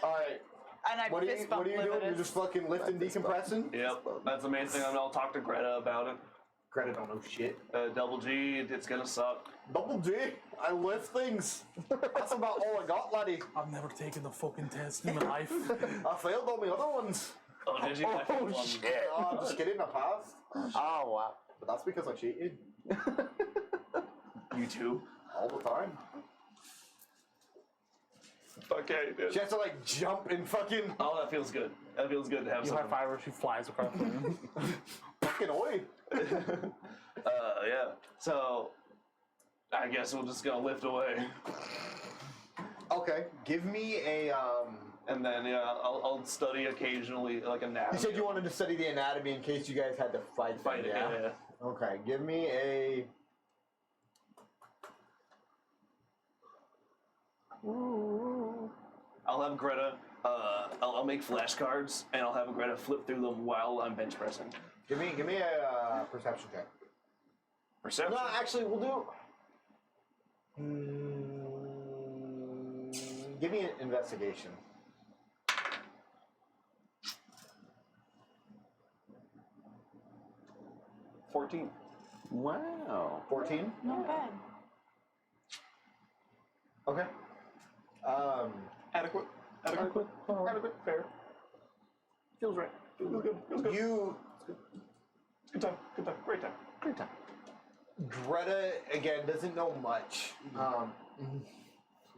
Speaker 1: All right.
Speaker 4: And I
Speaker 1: What are
Speaker 4: fist
Speaker 1: you
Speaker 4: bump
Speaker 1: doing? You're
Speaker 4: Lividus.
Speaker 1: just fucking lifting, decompressing?
Speaker 3: Yep. That's the main thing. I'll talk to Greta about it.
Speaker 1: Greta don't know shit.
Speaker 3: Double G, it's gonna suck.
Speaker 1: Double G, I lift things. That's about all I got, laddie.
Speaker 5: I've never taken the fucking test in my life.
Speaker 1: I failed all my other ones.
Speaker 3: Oh, did you? I failed one.
Speaker 2: shit.
Speaker 1: Oh, I'm just kidding, I passed.
Speaker 2: Oh, wow.
Speaker 1: But that's because I cheated.
Speaker 3: You too.
Speaker 1: All the time.
Speaker 3: Okay, dude.
Speaker 1: She has to like jump and fucking
Speaker 3: Oh, that feels good. That feels good to have
Speaker 5: You high
Speaker 3: something.
Speaker 5: five her, she flies across the room.
Speaker 1: fucking away.
Speaker 3: Yeah. So, I guess we're just gonna lift away.
Speaker 1: Okay, give me a
Speaker 3: And then, yeah, I'll study occasionally, like a nap.
Speaker 1: you said you wanted to study the anatomy in case you guys had to fight them,
Speaker 3: Fight it, yeah.
Speaker 1: Okay, give me a
Speaker 3: I'll have Greta, I'll make flashcards, and I'll have Greta flip through them while I'm bench pressing.
Speaker 1: give me a perception check.
Speaker 3: Perception?
Speaker 1: No, actually, we'll do. Give me an investigation.
Speaker 3: $14.
Speaker 2: Wow.
Speaker 1: 14.
Speaker 4: Not bad.
Speaker 1: Okay.
Speaker 3: Adequate. Adequate. Adequate. Fair. Feels right. Feels good. Feels good.
Speaker 1: You,
Speaker 3: Good time. Good time. Great time.
Speaker 2: Great time.
Speaker 1: Greta, again, doesn't know much.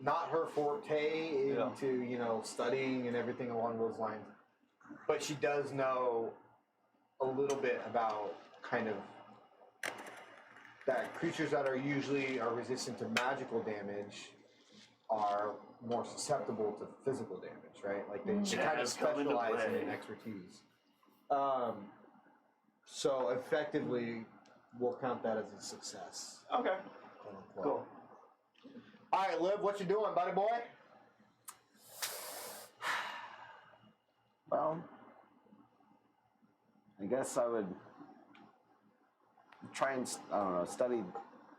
Speaker 1: Not her forte
Speaker 3: Yeah.
Speaker 1: into, you know, studying and everything along those lines. But she does know a little bit about kind of that creatures that are usually resistant to magical damage are more susceptible to physical damage, right? Like they kind of
Speaker 7: Jazz come into
Speaker 1: specialize
Speaker 7: play.
Speaker 1: in expertise. So effectively, we'll count that as a success.
Speaker 7: Okay.
Speaker 1: quote unquote.
Speaker 7: Cool.
Speaker 1: All right, Liv, what you doing, buddy boy?
Speaker 2: Well, I guess I would try and I don't know, study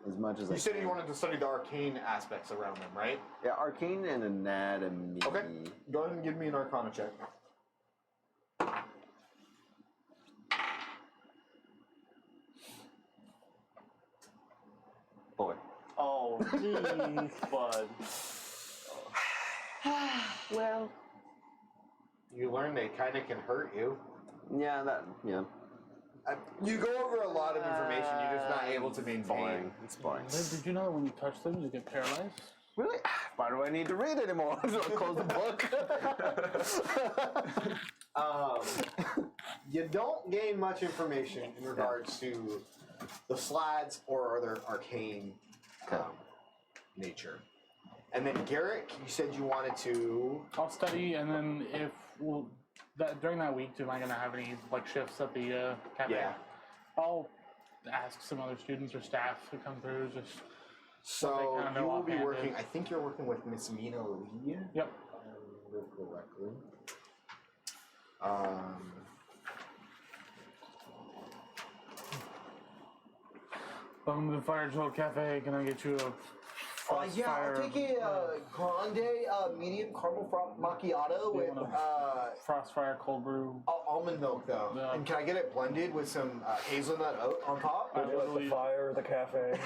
Speaker 2: as much as I
Speaker 1: You said
Speaker 2: can.
Speaker 1: you wanted to study the arcane aspects around them, right?
Speaker 2: Yeah, arcane and anatomy.
Speaker 1: Okay. Go ahead and give me an Arcana check.
Speaker 2: Boy.
Speaker 7: Oh, bud.
Speaker 2: Well.
Speaker 1: You learn they kind of can hurt you.
Speaker 2: Yeah,
Speaker 1: You go over a lot of information, you're just not able to maintain.
Speaker 2: boring. It's boring.
Speaker 5: Liv, did you know that when you touch them, you get paralyzed?
Speaker 2: Really? Why do I need to read anymore? So I close the book.
Speaker 1: You don't gain much information in regards to the slads or other arcane nature. And then Garrick, you said you wanted to.
Speaker 5: I'll study, and then if during that week, am I gonna have any like shifts at the cafe?
Speaker 1: Yeah.
Speaker 5: I'll ask some other students or staff to come through. Just
Speaker 1: So
Speaker 5: kinda
Speaker 1: you
Speaker 5: know
Speaker 1: will be
Speaker 5: offhand
Speaker 1: working.
Speaker 5: is-
Speaker 1: I think you're working with Miss Mina Lee.
Speaker 5: yep.
Speaker 1: Correctly.
Speaker 5: Welcome to the Fire Troll Cafe. Can I get you a
Speaker 8: Yeah,
Speaker 5: fire,
Speaker 8: I'll take a grande medium caramel macchiato with
Speaker 5: Frostfire cold brew?
Speaker 1: Almond milk though.
Speaker 5: Yeah.
Speaker 1: And can I get it blended with some hazelnut oat on top?
Speaker 5: I literally,
Speaker 7: Fire the cafe.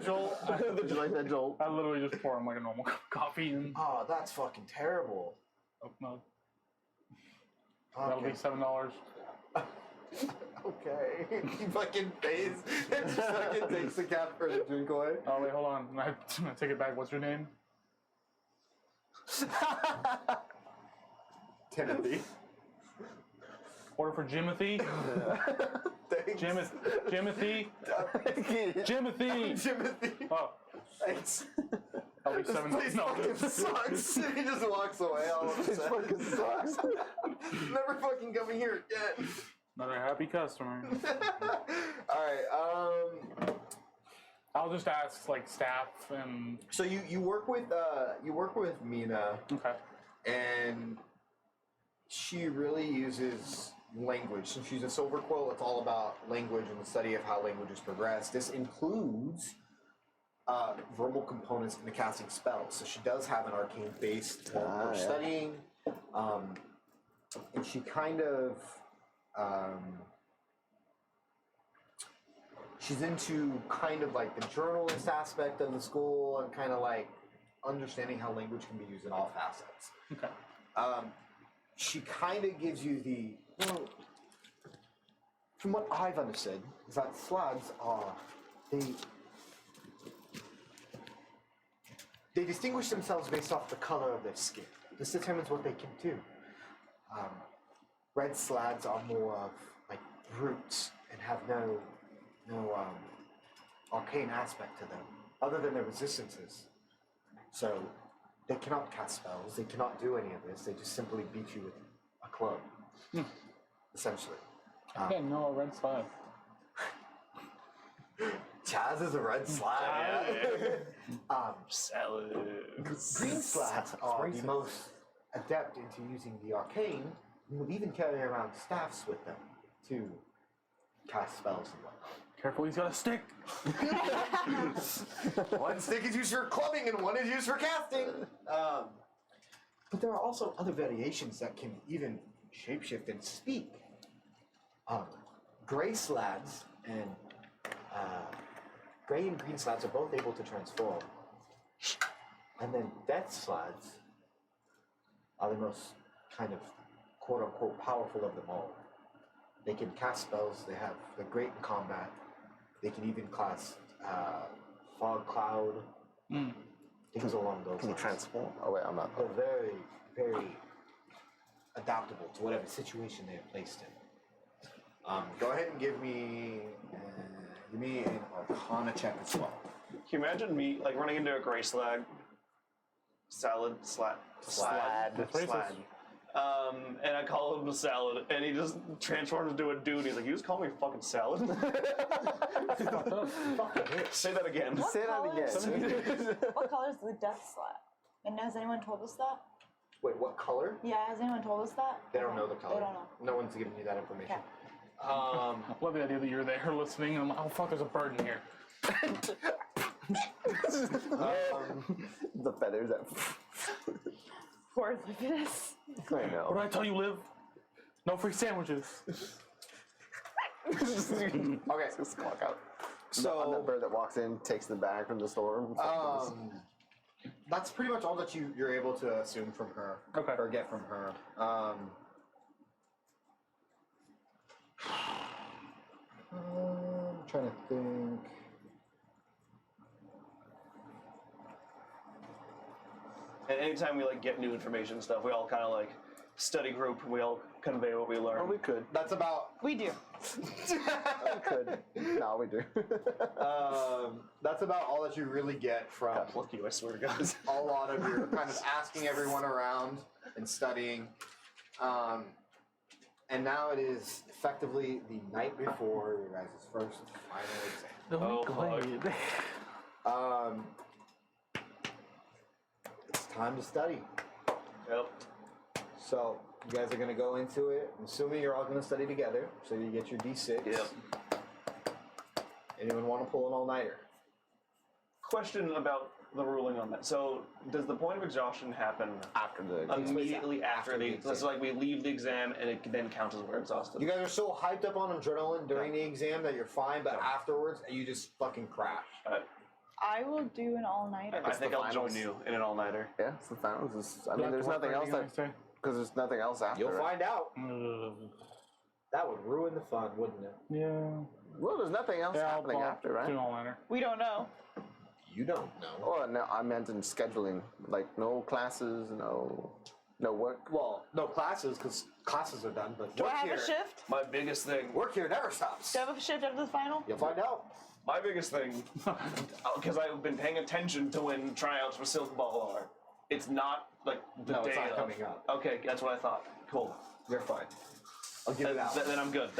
Speaker 1: Joel.
Speaker 2: Did you like that, Joel?
Speaker 5: I literally just pour them like a normal cup of coffee and
Speaker 1: Oh, that's fucking terrible.
Speaker 5: oat milk. That'll be
Speaker 1: Okay.
Speaker 5: $7.
Speaker 1: Okay. He fucking pays and just fucking takes the cap for the drink away.
Speaker 5: Oh wait, hold on. I'm gonna take it back. What's your name?
Speaker 1: Timothy.
Speaker 5: Order for Jimothy.
Speaker 1: Thanks.
Speaker 5: Jimothy. Jimothy.
Speaker 1: Timothy.
Speaker 5: Oh,
Speaker 1: Thanks.
Speaker 5: that'll be
Speaker 1: This
Speaker 5: $7.
Speaker 1: place fucking sucks. He just walks away all of a
Speaker 2: It
Speaker 1: sudden.
Speaker 2: fucking sucks.
Speaker 1: Never fucking coming here again.
Speaker 5: Another happy customer.
Speaker 1: Alright,
Speaker 5: I'll just ask like staff and
Speaker 1: so you work with Mina,
Speaker 5: okay.
Speaker 1: and she really uses language. Since she's a silver quill, it's all about language and the study of how languages progress. This includes verbal components in the casting spells. So she does have an arcane base for
Speaker 2: yeah.
Speaker 1: studying, and she kind of she's into kind of like the journalist aspect of the school and kind of like understanding how language can be used in all facets.
Speaker 5: Okay.
Speaker 1: She kind of gives you the, well, from what I've understood, is that slugs are, they distinguish themselves based off the color of their skin. This determines what they can do. Red slags are more of like brutes and have no arcane aspect to them, other than their resistances. So they cannot cast spells, they cannot do any of this, they just simply beat you with a club, essentially.
Speaker 5: Yeah, no, a red slab.
Speaker 1: Chaz is a red slag.
Speaker 7: Salad.
Speaker 1: Green slags are the most adept into using the arcane, and will even carry around staffs with them to cast spells and whatnot.
Speaker 5: Careful, he's got a stick.
Speaker 1: One stick is used for clubbing and one is used for casting. But there are also other variations that can even shapeshift and speak. Gray slads and gray and green slads are both able to transform. And then death slads are the most kind of quote unquote powerful of them all. They can cast spells, they're great in combat. They can even cast fog cloud, things along those
Speaker 2: Can you
Speaker 1: lines.
Speaker 2: transform? Oh wait, I'm not.
Speaker 1: They're very, very adaptable to whatever situation they are placed in. Go ahead and give me an Arcana check as well.
Speaker 7: Can you imagine me like running into a gray slag
Speaker 3: Salad, slad.
Speaker 2: Slad.
Speaker 3: Slad. And I call him a salad, and he just transforms into a dude. He's like, "You just call me fucking salad?" Say that again.
Speaker 2: Say that again.
Speaker 4: What color is the death slap? And has anyone told us that?
Speaker 1: Wait, what color?
Speaker 4: Yeah, has anyone told us that?
Speaker 1: They don't know the color.
Speaker 4: They don't know.
Speaker 1: No one's giving you that information.
Speaker 4: Okay.
Speaker 5: I love the idea that you're there listening and I'm like, oh fuck, there's a bird in here.
Speaker 2: The feathers that.
Speaker 4: Porzlius.
Speaker 2: I
Speaker 5: Where
Speaker 2: know.
Speaker 5: did I tell you live? No free sandwiches.
Speaker 1: Okay.
Speaker 2: Just walk out.
Speaker 1: So
Speaker 2: I'm that bird that walks in, takes the bag from the store.
Speaker 1: that's pretty much all that you're able to assume from her.
Speaker 5: Okay.
Speaker 1: Or get from her. I'm trying to think.
Speaker 3: And anytime we like get new information and stuff, we all kind of like study group. We all convey what we learn.
Speaker 2: Oh, we could.
Speaker 1: That's about.
Speaker 4: We do.
Speaker 2: We could. No, we do.
Speaker 1: That's about all that you really get from
Speaker 3: Fuck you! I swear to God.
Speaker 1: a lot of your kind of asking everyone around and studying. And now it is effectively the night before your guys' first final exam.
Speaker 5: Don't
Speaker 3: fuck.
Speaker 1: It's time to study.
Speaker 3: Yep.
Speaker 1: So you guys are going to go into it. I'm assuming you're all going to study together. So you get your D6.
Speaker 3: Yep.
Speaker 1: Anyone want to pull an all-nighter?
Speaker 3: Question about the ruling on that. So, does the point of exhaustion happen
Speaker 2: After the.
Speaker 3: immediately after
Speaker 1: the
Speaker 3: the?
Speaker 1: exam.
Speaker 3: So, like we leave the exam and it then counts as we're exhausted.
Speaker 1: You guys are so hyped up on adrenaline during the exam that you're fine, but afterwards you just fucking crash.
Speaker 4: I will do an all-nighter.
Speaker 3: I think
Speaker 2: the
Speaker 3: I'll join
Speaker 2: finals.
Speaker 3: you in an all-nighter.
Speaker 2: Yeah, it's the finals. I mean, there's nothing else that. Because there's nothing else after.
Speaker 1: You'll
Speaker 2: it.
Speaker 1: find out. That would ruin the fun, wouldn't it?
Speaker 5: Yeah.
Speaker 2: Well, there's nothing else happening after, right?
Speaker 5: Do all-nighter.
Speaker 4: We don't know.
Speaker 1: You don't know.
Speaker 2: Oh, no, I meant in scheduling. Like, no classes, no work.
Speaker 1: Well, no classes, because classes are done, but
Speaker 4: Do
Speaker 1: work
Speaker 4: I have
Speaker 1: here,
Speaker 4: a shift?
Speaker 3: My biggest thing.
Speaker 1: work here never stops.
Speaker 4: Do I have a shift after the final?
Speaker 1: You'll find out.
Speaker 3: My biggest thing, because I've been paying attention to when tryouts for Silk Ball are. It's not like the
Speaker 1: No,
Speaker 3: day
Speaker 1: it's not
Speaker 3: of.
Speaker 1: coming up.
Speaker 3: Okay, that's what I thought. Cool.
Speaker 1: You're fine. I'll give it out.
Speaker 3: Then I'm good.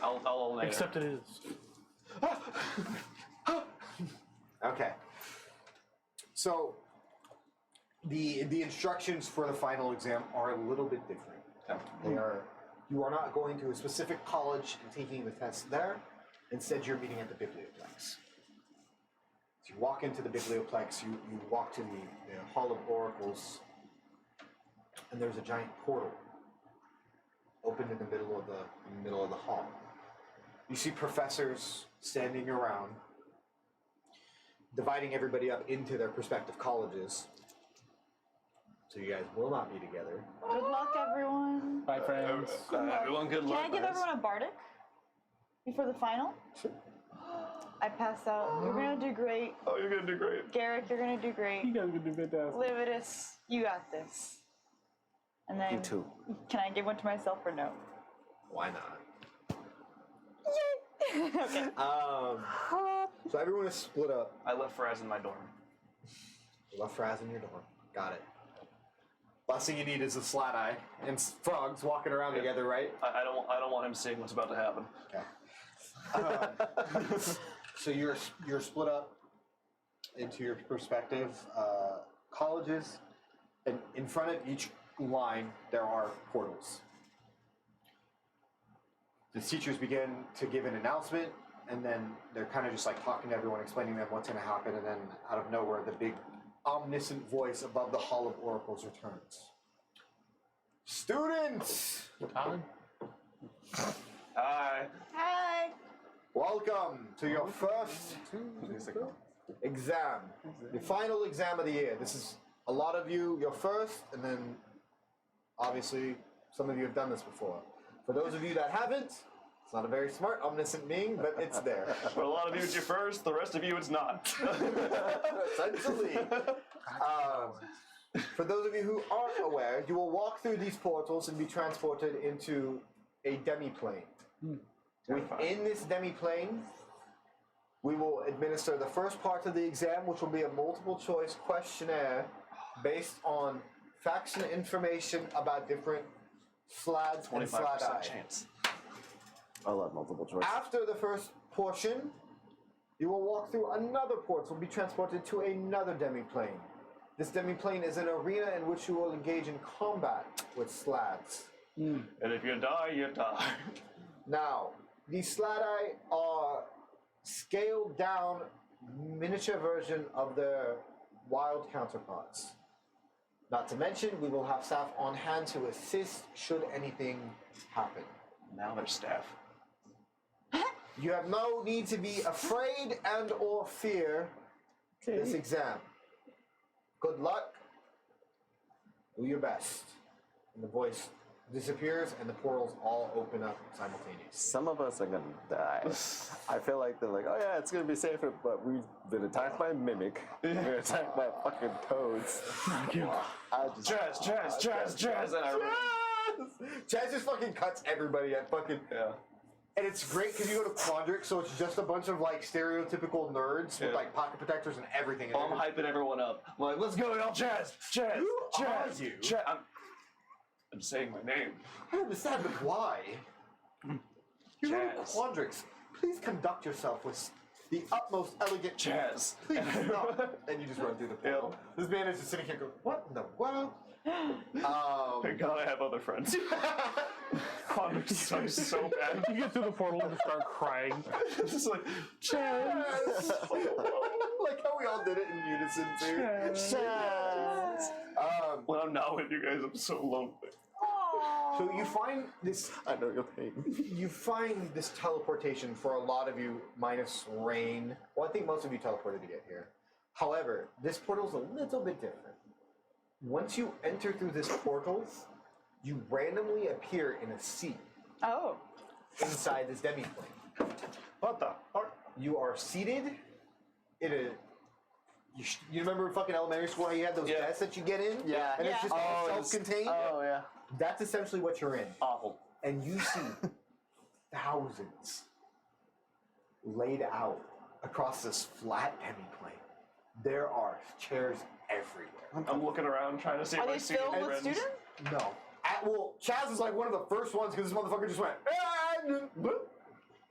Speaker 3: I'll all-nighter.
Speaker 5: Except it is.
Speaker 1: Okay. So, the instructions for the final exam are a little bit different. They are, you are not going to a specific college and taking the test there. Instead, you're meeting at the Biblioplex. So you walk into the Biblioplex, you walk to the Hall of Oracles, and there's a giant portal open in the middle of the hall. You see professors standing around, dividing everybody up into their respective colleges. So you guys will not be together.
Speaker 4: Good luck, everyone.
Speaker 5: Bye, friends.
Speaker 3: Everyone, good
Speaker 4: Can
Speaker 3: luck.
Speaker 4: I give everyone a bardic before the final?
Speaker 1: Sure.
Speaker 4: I pass out. You're gonna do great.
Speaker 3: Oh, you're gonna do great.
Speaker 4: Garrick, you're gonna do great.
Speaker 5: You guys are gonna do fantastic.
Speaker 4: Lividus, you got this. And then,
Speaker 2: You too.
Speaker 4: can I give one to myself or no?
Speaker 1: Why not?
Speaker 4: Okay.
Speaker 1: So everyone is split up.
Speaker 3: I left Faraz in my dorm.
Speaker 1: Left Fraz in your dorm. Got it. Last thing you need is a slat eye and frogs walking around together, right?
Speaker 3: I don't want him seeing what's about to happen.
Speaker 1: Okay. So you're split up into your respective colleges, and in front of each line there are portals. The teachers begin to give an announcement, and then they're kind of just like talking to everyone, explaining to them what's going to happen, and then out of nowhere, the big omniscient voice above the Hall of Oracles returns. Students,
Speaker 5: Todd?
Speaker 3: Hi.
Speaker 4: Hi.
Speaker 1: welcome to your first exam, the final exam of the year. This is a lot of you, your first, and then obviously some of you have done this before. For those of you that haven't, it's not a very smart, omniscient being, but it's there.
Speaker 3: For a lot of you, it's your first. The rest of you, it's not.
Speaker 1: Essentially. For those of you who aren't aware, you will walk through these portals and be transported into a demi-plane. Within this demi-plane, we will administer the first part of the exam, which will be a multiple choice questionnaire based on facts and information about different slaads and
Speaker 3: 25%
Speaker 1: slaadai.
Speaker 3: chance.
Speaker 2: I love multiple choice.
Speaker 1: After the first portion, you will walk through another portal and be transported to another demiplane. This demiplane is an arena in which you will engage in combat with slaads.
Speaker 3: And if you die, you die.
Speaker 1: Now, these slaadai are scaled down miniature version of their wild counterparts. Not to mention, we will have staff on hand to assist should anything happen.
Speaker 3: Now they're staff.
Speaker 1: You have no need to be afraid and or fear this exam. Good luck. Do your best. And the voice disappears and the portals all open up simultaneously.
Speaker 2: Some of us are gonna die. I feel like they're like, oh yeah, it's gonna be safer, but we've been attacked by a mimic. We've been attacked by fucking toads.
Speaker 5: Thank you.
Speaker 2: I just,
Speaker 3: Jazz, and I remember.
Speaker 1: Chaz just fucking cuts everybody at fucking...
Speaker 3: Yeah.
Speaker 1: And it's great because you go to Quandrix, so it's just a bunch of like stereotypical nerds with
Speaker 3: Yeah.
Speaker 1: like pocket protectors and everything. And
Speaker 3: I'm
Speaker 1: they're
Speaker 3: hyping everyone up. I'm like, let's go, y'all, Jazz.
Speaker 1: Who are you?
Speaker 3: I'm saying my name.
Speaker 1: I understand, but why? You go to
Speaker 3: Chaz.
Speaker 1: Quandrix. Please conduct yourself with the utmost elegant.
Speaker 3: Jazz.
Speaker 1: Please stop. And you just run through the portal. This man is just sitting here going, what in the world?
Speaker 3: Thank God I have other friends. Quandrix sucks so bad.
Speaker 5: You get through the portal and start crying.
Speaker 3: Just like,
Speaker 1: Chaz. Like how we all did it in unison too. Chaz.
Speaker 3: when I'm not with you guys, I'm so lonely.
Speaker 1: So you find this.
Speaker 2: I know your pain.
Speaker 1: You find this teleportation for a lot of you, minus rain. Well, I think most of you teleported to get here. However, this portal's a little bit different. Once you enter through this portal, you randomly appear in a seat
Speaker 4: Oh.
Speaker 1: inside this demiplane.
Speaker 3: What the?
Speaker 1: You are seated in a. You remember fucking elementary school how you had those
Speaker 3: Yeah.
Speaker 1: desks that you get in?
Speaker 2: Yeah.
Speaker 1: And it's just
Speaker 2: Oh,
Speaker 1: self-contained?
Speaker 2: Oh yeah.
Speaker 1: That's essentially what you're in.
Speaker 3: Awful.
Speaker 1: And you see thousands laid out across this flat demiplane. There are chairs everywhere.
Speaker 3: I'm looking around trying to see
Speaker 4: Are
Speaker 3: if I
Speaker 4: these
Speaker 3: see
Speaker 4: filled
Speaker 3: any
Speaker 4: with
Speaker 3: friends.
Speaker 4: students?
Speaker 1: No. Well, Chaz is like one of the first ones because this motherfucker just went,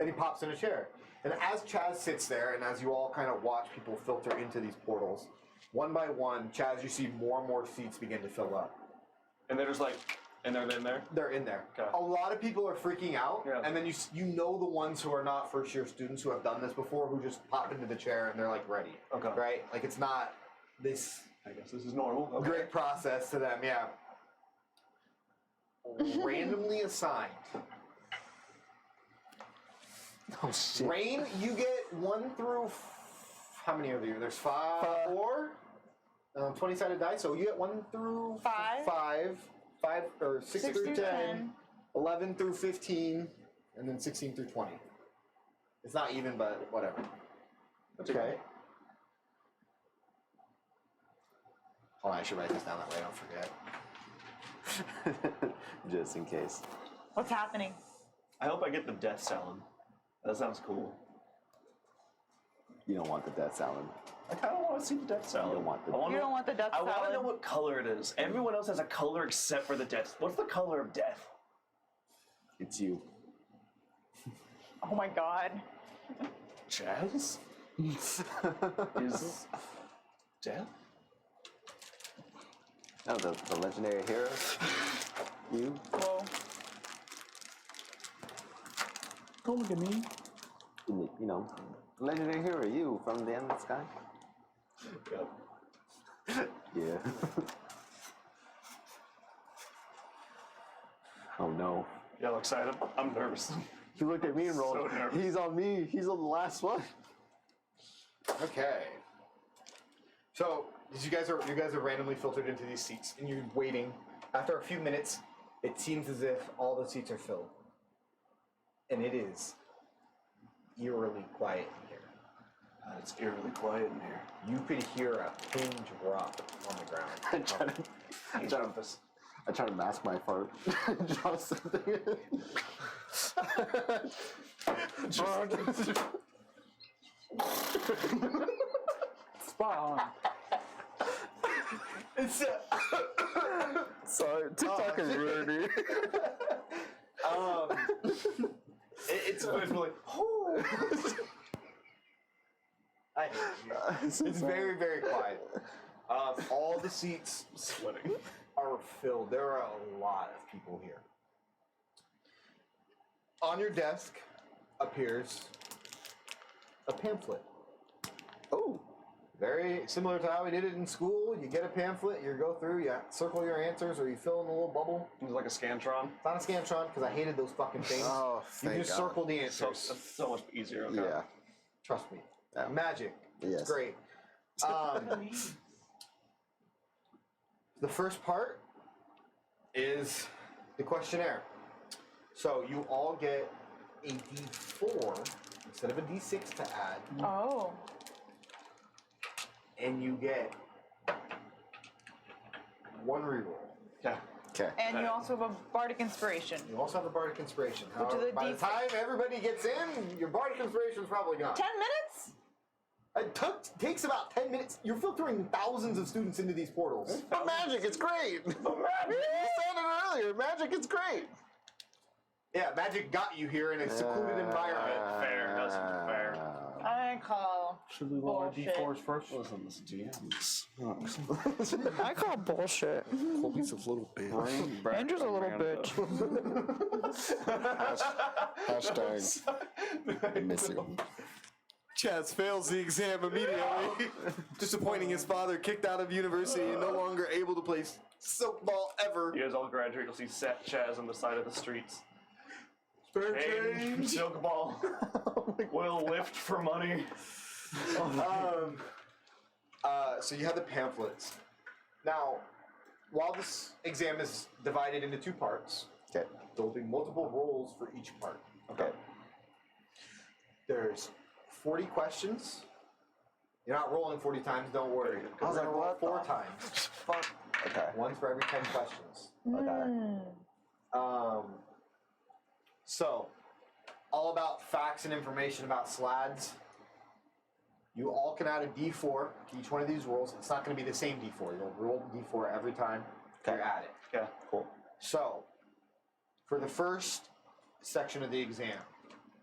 Speaker 1: and he pops in a chair. And as Chaz sits there, and as you all kind of watch people filter into these portals, one by one, Chaz, you see more and more seats begin to fill up.
Speaker 3: And they're just like, and they're in there?
Speaker 1: They're in there.
Speaker 3: Okay.
Speaker 1: A lot of people are freaking out,
Speaker 3: Yeah.
Speaker 1: and then you know the ones who are not first year students who have done this before, who just pop into the chair and they're like ready.
Speaker 3: Okay.
Speaker 1: Right? Like it's not this
Speaker 3: I guess this is normal. Okay.
Speaker 1: great process to them, yeah. Randomly assigned.
Speaker 2: Oh shit.
Speaker 1: Rain, you get 1 through. How many of you? There's 4. 20-sided dice, so you get 1 through
Speaker 4: 5.
Speaker 1: 5 or 6
Speaker 4: 6
Speaker 1: through
Speaker 4: through
Speaker 1: 10, 11 through 15, and then 16 through 20. It's not even, but whatever. Okay. Hold on, I should write this down that way I don't forget.
Speaker 2: Just in case.
Speaker 4: What's happening?
Speaker 3: I hope I get the death salad. That sounds cool.
Speaker 2: You don't want the death salad.
Speaker 3: I kind of want to see the death salad.
Speaker 2: You don't want the-
Speaker 4: You don't want the death
Speaker 3: I want to
Speaker 4: salad?
Speaker 3: know what color it is. Everyone else has a color except for the death. What's the color of death?
Speaker 2: It's you.
Speaker 4: Oh my god.
Speaker 3: Chaz? Is death?
Speaker 2: No, the legendary hero. You.
Speaker 4: Whoa.
Speaker 5: Don't look at me.
Speaker 2: You know, legendary hero. You from the end of the sky.
Speaker 3: Yep.
Speaker 2: Yeah. Oh no.
Speaker 3: Y'all excited? I'm nervous.
Speaker 2: He looked at me and rolled.
Speaker 3: So nervous.
Speaker 2: He's on me. He's on the last one.
Speaker 1: Okay. So you guys are randomly filtered into these seats, and you're waiting. After a few minutes, it seems as if all the seats are filled, and it is eerily quiet in here.
Speaker 3: It's eerily quiet in here.
Speaker 1: You could hear a pin drop on the ground.
Speaker 2: I try to mask my fart. Draw something.
Speaker 5: Spot on.
Speaker 1: It's
Speaker 2: Sorry, TikTok is ruining.
Speaker 1: it's like, I hate you. It's very, very quiet. All the seats
Speaker 7: Sweating.
Speaker 1: are filled. There are a lot of people here. On your desk appears a pamphlet.
Speaker 2: Oh,
Speaker 1: Very similar to how we did it in school. You get a pamphlet, you go through, you circle your answers, or you fill in a little bubble.
Speaker 3: It's like a Scantron.
Speaker 1: It's not a Scantron because I hated those fucking things.
Speaker 2: oh,
Speaker 1: You
Speaker 2: thank
Speaker 1: just
Speaker 2: God.
Speaker 1: circle the
Speaker 3: So,
Speaker 1: answers.
Speaker 3: that's so much easier. Okay.
Speaker 2: Yeah.
Speaker 1: Trust me.
Speaker 2: Yeah.
Speaker 1: Magic.
Speaker 2: Yes.
Speaker 1: It's great. The first part is the questionnaire. So you all get a D4 instead of a D6 to add,
Speaker 4: Oh.
Speaker 1: and you get one reroll.
Speaker 3: Yeah.
Speaker 2: Okay.
Speaker 4: And you also have a bardic inspiration.
Speaker 1: You also have a bardic inspiration.
Speaker 4: Which is
Speaker 1: However,
Speaker 4: a
Speaker 1: by the
Speaker 4: D6.
Speaker 1: time everybody gets in, your bardic inspiration is probably gone.
Speaker 4: 10 minutes?
Speaker 1: It takes about 10 minutes. You're filtering thousands of students into these portals.
Speaker 2: But magic, it's great. Magic. You said it earlier. Magic, it's great.
Speaker 1: Yeah, magic got you here in a secluded environment.
Speaker 3: Fair, that's fair.
Speaker 4: I call
Speaker 5: Should we roll our
Speaker 4: bullshit.
Speaker 5: d4s first?
Speaker 3: Listen, this DMs.
Speaker 4: I call bullshit.
Speaker 2: Colby's a little bitch.
Speaker 4: Andrew's a little bitch.
Speaker 2: Hashtag missing.
Speaker 1: Chaz fails the exam immediately, disappointing his father, kicked out of university, and no longer able to play silk ball ever.
Speaker 3: You guys all graduate. You'll see Chaz on the side of the streets.
Speaker 1: Spare
Speaker 3: Change,
Speaker 1: change.
Speaker 3: silk ball. Will lift for money.
Speaker 1: So you have the pamphlets. Now, while this exam is divided into two parts,
Speaker 2: Okay.
Speaker 1: there will be multiple rolls for each part.
Speaker 2: Okay.
Speaker 1: There's 40 questions. You're not rolling 40 times, don't worry.
Speaker 2: I was
Speaker 1: We're
Speaker 2: like,
Speaker 1: gonna roll
Speaker 2: what
Speaker 1: 4
Speaker 2: the
Speaker 1: times.
Speaker 2: Fuck. Okay.
Speaker 1: One for every 10 questions.
Speaker 2: Okay.
Speaker 1: So, all about facts and information about SLADs. You all can add a D4 to each one of these rolls. It's not going to be the same D4. You'll roll the D4 every time you add it.
Speaker 3: Yeah.
Speaker 2: Cool.
Speaker 1: So, for the first section of the exam,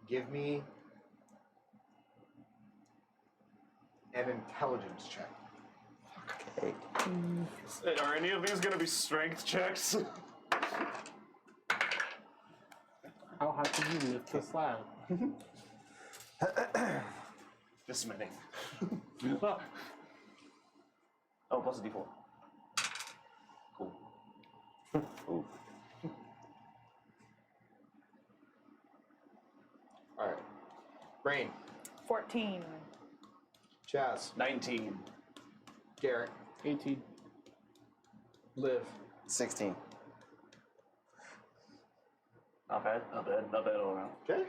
Speaker 1: give me an intelligence check.
Speaker 2: Okay.
Speaker 7: Are any of these going to be strength checks?
Speaker 5: How high can you lift the slab?
Speaker 3: This many.
Speaker 5: Ah,
Speaker 3: Oh, plus a D4. Cool.
Speaker 2: Ooh.
Speaker 1: All right. Brain,
Speaker 4: 14.
Speaker 1: Chaz,
Speaker 3: 19.
Speaker 1: Garrett,
Speaker 5: 18.
Speaker 1: Liv.
Speaker 2: 16.
Speaker 3: Not bad. Not bad. Not bad all around.
Speaker 1: Okay.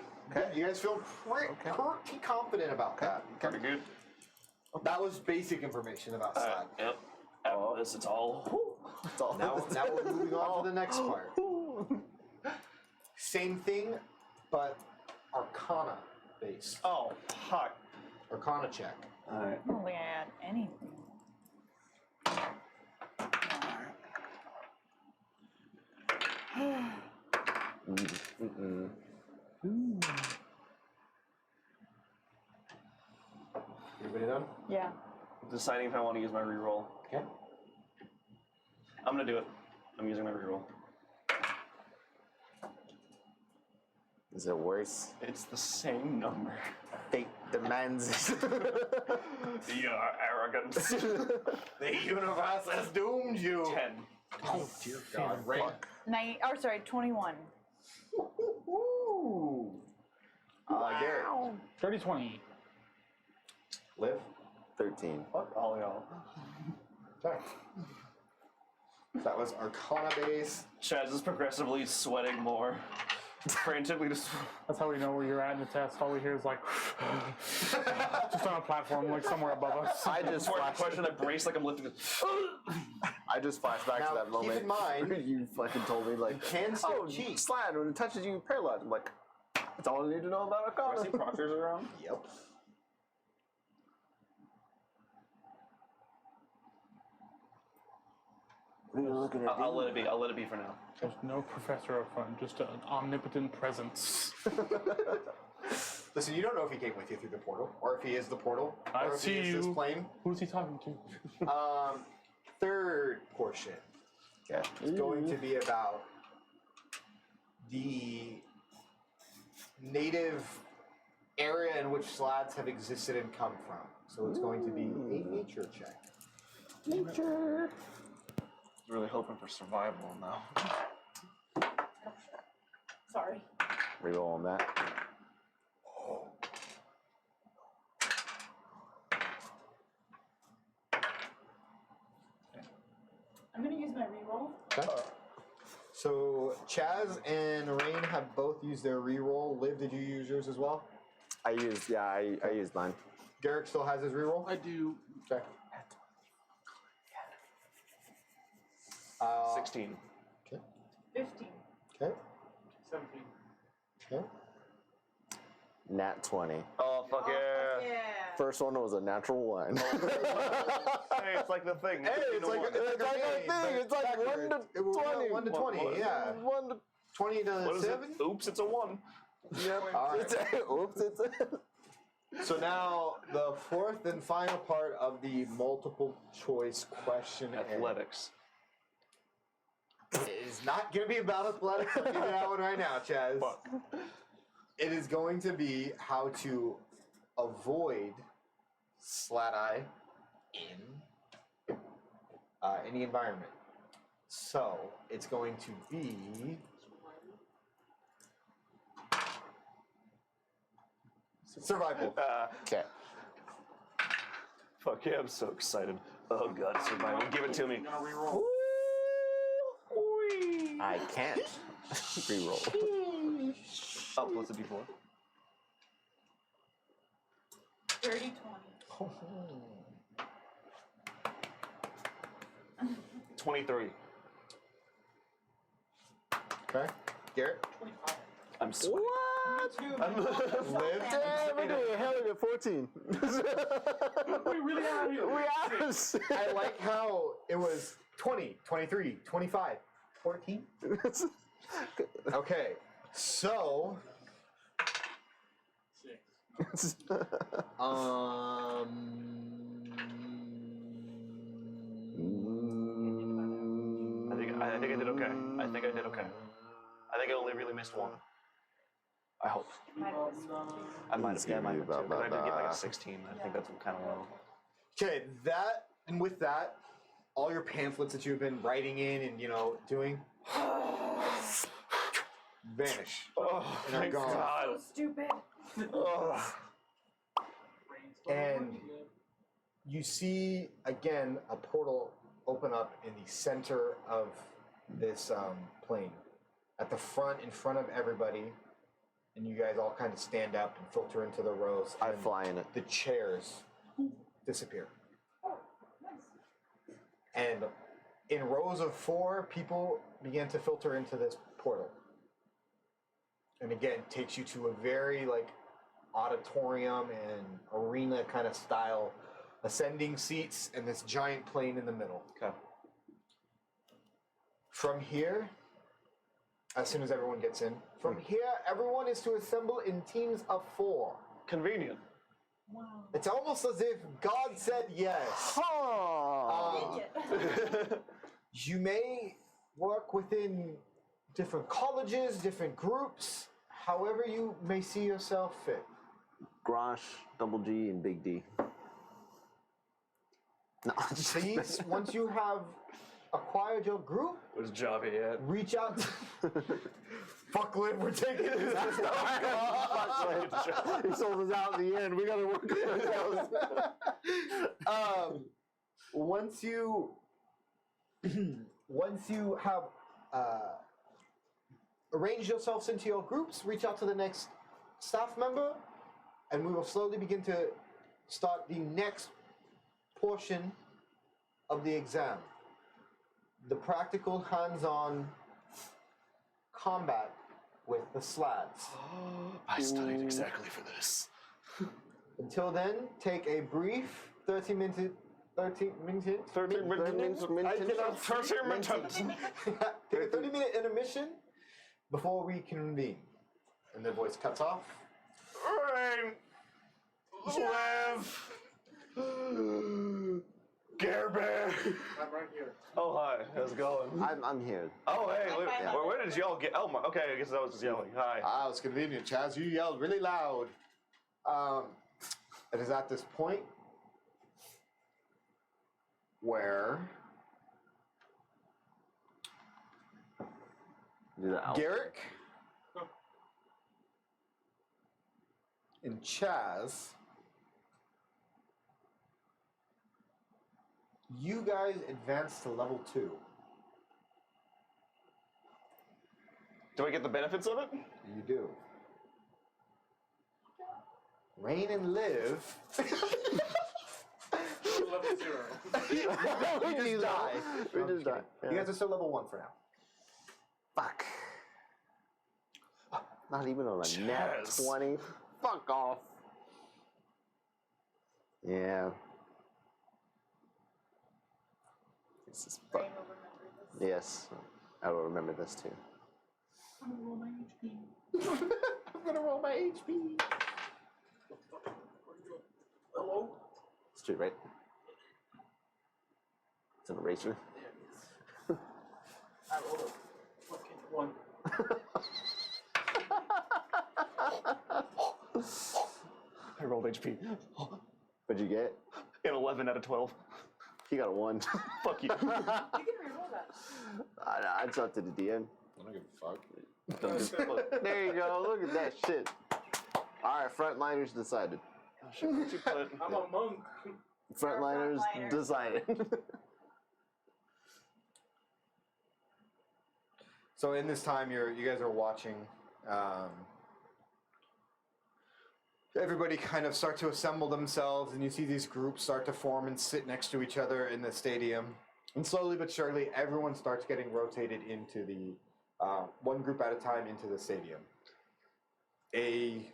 Speaker 1: You guys feel pretty confident about that.
Speaker 3: Pretty good.
Speaker 1: That was basic information about
Speaker 3: All
Speaker 1: SLAD.
Speaker 3: right. Yep. After this, it's all.
Speaker 2: That's all.
Speaker 1: Now we're moving on to the next part. Same thing, but Arcana based.
Speaker 3: Oh, fuck.
Speaker 1: Arcana check.
Speaker 3: All right.
Speaker 4: I don't think I add anything.
Speaker 1: Everybody done?
Speaker 4: Yeah.
Speaker 3: Deciding if I want to use my reroll.
Speaker 1: Okay.
Speaker 3: I'm gonna do it. I'm using my reroll.
Speaker 2: Is it worse?
Speaker 3: It's the same number.
Speaker 2: Fate demands.
Speaker 3: Your arrogance.
Speaker 1: The universe has doomed you.
Speaker 3: 10.
Speaker 1: Oh dear God. Rain.
Speaker 4: 21.
Speaker 1: Ooh. Garrett.
Speaker 5: Dirty 20.
Speaker 1: Liv.
Speaker 2: 13.
Speaker 3: Fuck all y'all.
Speaker 1: Okay. That was Arcana base.
Speaker 3: Chaz is progressively sweating more. Frantically just.
Speaker 5: That's how we know where you're at in the test. All we hear is like, just on a platform, like somewhere above us.
Speaker 2: I just
Speaker 3: Before the
Speaker 2: flashed.
Speaker 3: question, I brace like I'm lifting it.
Speaker 2: I just flashed back
Speaker 1: Now,
Speaker 2: to that
Speaker 1: keep
Speaker 2: moment.
Speaker 1: in mind-
Speaker 2: where you fucking told me like,
Speaker 1: Can still
Speaker 2: oh,
Speaker 1: cheat.
Speaker 2: slide when it touches you, paralyzed. I'm like, that's all I need to know about
Speaker 3: Do I see
Speaker 2: Arcana.
Speaker 3: proctors around?
Speaker 1: Yep.
Speaker 2: What are you looking at?
Speaker 3: I'll let it be. I'll let it be for now.
Speaker 5: There's no professor up front, just an omnipotent presence.
Speaker 1: Listen, you don't know if he came with you through the portal, or if he is the portal,
Speaker 5: I
Speaker 1: or if
Speaker 5: see
Speaker 1: he is
Speaker 5: you.
Speaker 1: this plane.
Speaker 5: Who's he talking to?
Speaker 1: Third portion
Speaker 2: Okay.
Speaker 1: is going to be about the native area in which slats have existed and come from. So it's going to be a nature check.
Speaker 2: Nature.
Speaker 7: Really hoping for survival now.
Speaker 4: Sorry.
Speaker 2: Reroll on that.
Speaker 4: I'm gonna use my reroll.
Speaker 1: Okay. So Chaz and Rain have both used their reroll. Liv, did you use yours as well?
Speaker 2: I used mine.
Speaker 1: Garrick still has his reroll?
Speaker 5: I do.
Speaker 1: Okay.
Speaker 3: 16.
Speaker 4: 15.
Speaker 1: Okay.
Speaker 5: 17.
Speaker 1: Okay.
Speaker 2: Nat 20.
Speaker 3: Oh, fuck yeah.
Speaker 4: Yeah.
Speaker 2: First one was a natural 1.
Speaker 7: Hey, it's like the thing.
Speaker 1: Hey, it's like a
Speaker 2: thing. It's like 1 to 20.
Speaker 1: 1 to 20, yeah.
Speaker 2: 1 to
Speaker 1: 20 to
Speaker 7: What is
Speaker 1: 7?
Speaker 7: it? Oops, it's a 1.
Speaker 2: Yep.
Speaker 1: All right.
Speaker 2: Oops, it's
Speaker 1: So now the fourth and final part of the multiple choice question
Speaker 3: Athletics.
Speaker 1: is not going to be about athletics. I'll give you that one right now, Chaz.
Speaker 7: Fuck.
Speaker 1: It is going to be how to avoid slat eye in any environment. So it's going to be survival.
Speaker 2: Okay.
Speaker 7: Fuck yeah, I'm so excited. Oh god, survival. Give it to me.
Speaker 2: I can't reroll.
Speaker 3: Oh, what's a d4?
Speaker 4: 30, 20.
Speaker 3: 23.
Speaker 1: Okay. Garrett?
Speaker 3: I'm sweating.
Speaker 1: Liv?
Speaker 2: Damn, we're doing a hell of a 14.
Speaker 5: We really are.
Speaker 2: We are.
Speaker 1: I like how it was 20, 23, 25, 14. Okay, so
Speaker 3: I think I did okay. I think I did okay. I think I only really missed one. I hope. I might have. Yeah, I might have too. 'Cause I did get like a 16. I think that's kind of low.
Speaker 1: okay, that and with that, all your pamphlets that you've been writing in and doing vanish.
Speaker 7: Oh,
Speaker 1: And are
Speaker 7: thank
Speaker 1: gone.
Speaker 4: So
Speaker 7: God.
Speaker 4: stupid.
Speaker 7: Oh.
Speaker 1: And you see again a portal open up in the center of this plane, at the front, in front of everybody, and you guys all kind of stand up and filter into the rows.
Speaker 2: I
Speaker 1: and
Speaker 2: fly in it.
Speaker 1: The chairs disappear. And in rows of 4, people begin to filter into this portal. And again, takes you to a very auditorium and arena kind of style, ascending seats and this giant plane in the middle.
Speaker 3: Okay.
Speaker 1: From here, as soon as everyone gets in, from here, everyone is to assemble in teams of 4.
Speaker 3: Convenient.
Speaker 1: It's almost as if God said yes. You may work within different colleges, different groups, however you may see yourself fit.
Speaker 2: Grosh, Double G, and Big D. No,
Speaker 1: Please, once you have acquired your group,
Speaker 7: Where's Javi at?
Speaker 1: reach out to... Fuck Liv, we're taking this.
Speaker 2: He sold us out in the end. We gotta work on ourselves.
Speaker 1: Once you have arranged yourselves into your groups, reach out to the next staff member, and we will slowly begin to start the next portion of the exam. The practical hands-on combat with the slats.
Speaker 7: I studied exactly for this.
Speaker 1: Until then, take a brief 30-minute 13 minutes.
Speaker 7: 13 minutes.
Speaker 1: I cannot
Speaker 7: 13 minutes.
Speaker 1: Take a 30-minute intermission before we convene. And the voice cuts off.
Speaker 7: Rain. Live. Care Bear.
Speaker 8: I'm right here.
Speaker 7: Oh, hi. How's it going?
Speaker 2: I'm here.
Speaker 7: Oh, hey. Look,
Speaker 4: Bye.
Speaker 7: where did y'all get? Oh, my. Okay, I guess I was just yelling. Hi.
Speaker 1: Ah, it's convenient, Chaz. You yelled really loud. It is at this point where
Speaker 2: Do that.
Speaker 1: Garrick and Chaz, you guys advance to level 2.
Speaker 7: Do I get the benefits of it?
Speaker 1: You do. Rain and Liv.
Speaker 8: Level 0.
Speaker 1: You just die.
Speaker 2: We
Speaker 1: No, I'm
Speaker 2: just die.
Speaker 1: kidding. You guys are still level 1 for now.
Speaker 2: Fuck. Not even on a net
Speaker 7: Chaz.
Speaker 2: 20. Fuck off. Yeah. This is fuck. Yes, I will remember this too.
Speaker 1: I'm gonna roll my HP.
Speaker 8: Hello?
Speaker 2: Straight right. It's an eraser.
Speaker 8: I rolled a fucking 1.
Speaker 7: I rolled HP.
Speaker 2: What'd you get?
Speaker 7: An 11 out of 12.
Speaker 2: He got a 1.
Speaker 7: Fuck you.
Speaker 4: You can reroll that.
Speaker 2: It's up to the DM.
Speaker 1: I don't give a fuck.
Speaker 2: There you go. Look at that shit. All right, frontliners decided.
Speaker 7: Oh, shit, where'd you put it?
Speaker 8: I'm a monk.
Speaker 2: Frontliners
Speaker 4: frontliners.
Speaker 2: decided.
Speaker 1: So in this time, you guys are watching. Everybody kind of start to assemble themselves, and you see these groups start to form and sit next to each other in the stadium. And slowly but surely, everyone starts getting rotated into the one group at a time into the stadium. A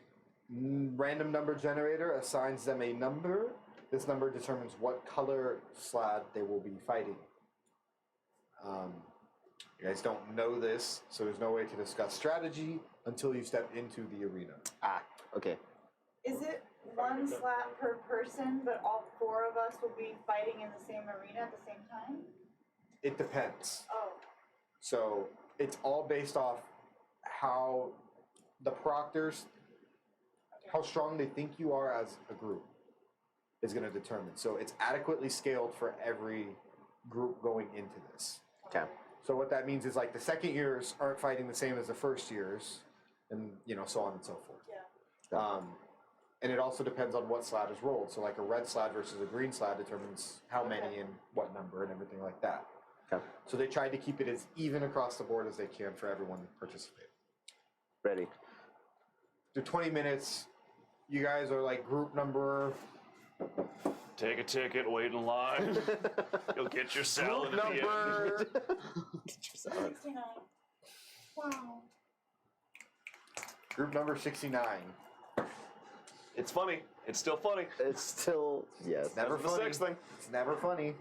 Speaker 1: random number generator assigns them a number. This number determines what color slad they will be fighting. You guys don't know this, so there's no way to discuss strategy until you step into the arena.
Speaker 2: Okay.
Speaker 4: Is it one slap per person, but all 4 of us will be fighting in the same arena at the same time?
Speaker 1: It depends.
Speaker 4: Oh.
Speaker 1: So it's all based off how the proctors, how strong they think you are as a group is going to determine. So it's adequately scaled for every group going into this.
Speaker 2: Okay.
Speaker 1: So what that means is like the second years aren't fighting the same as the first years, and so on and so forth.
Speaker 4: Yeah.
Speaker 1: And it also depends on what slad is rolled. So like a red slad versus a green slad determines how many and what number and everything like that.
Speaker 2: Okay.
Speaker 1: So they tried to keep it as even across the board as they can for everyone to participate.
Speaker 2: Ready.
Speaker 1: Through 20 minutes, you guys are like group number.
Speaker 7: Take a ticket, wait in line. You'll get your salad at the end.
Speaker 1: Number.
Speaker 4: 69. Wow.
Speaker 1: Group number 69.
Speaker 7: It's funny. It's still funny.
Speaker 2: It's still, yes.
Speaker 1: Never
Speaker 7: That's the
Speaker 1: funny.
Speaker 7: sex thing.
Speaker 1: It's never funny.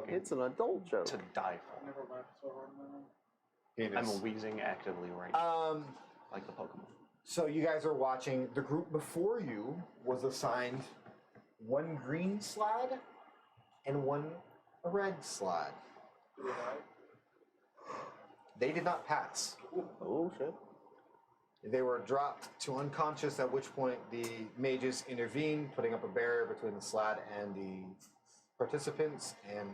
Speaker 2: It's an adult joke.
Speaker 7: To die for.
Speaker 8: Never laughed so hard in my life.
Speaker 1: Penis.
Speaker 7: I'm wheezing actively right now, like the Pokemon.
Speaker 1: So you guys are watching. The group before you was assigned one green slide and one red slide. They did not pass.
Speaker 2: Oh, shit.
Speaker 1: They were dropped to unconscious, at which point the mages intervened, putting up a barrier between the slad and the participants, and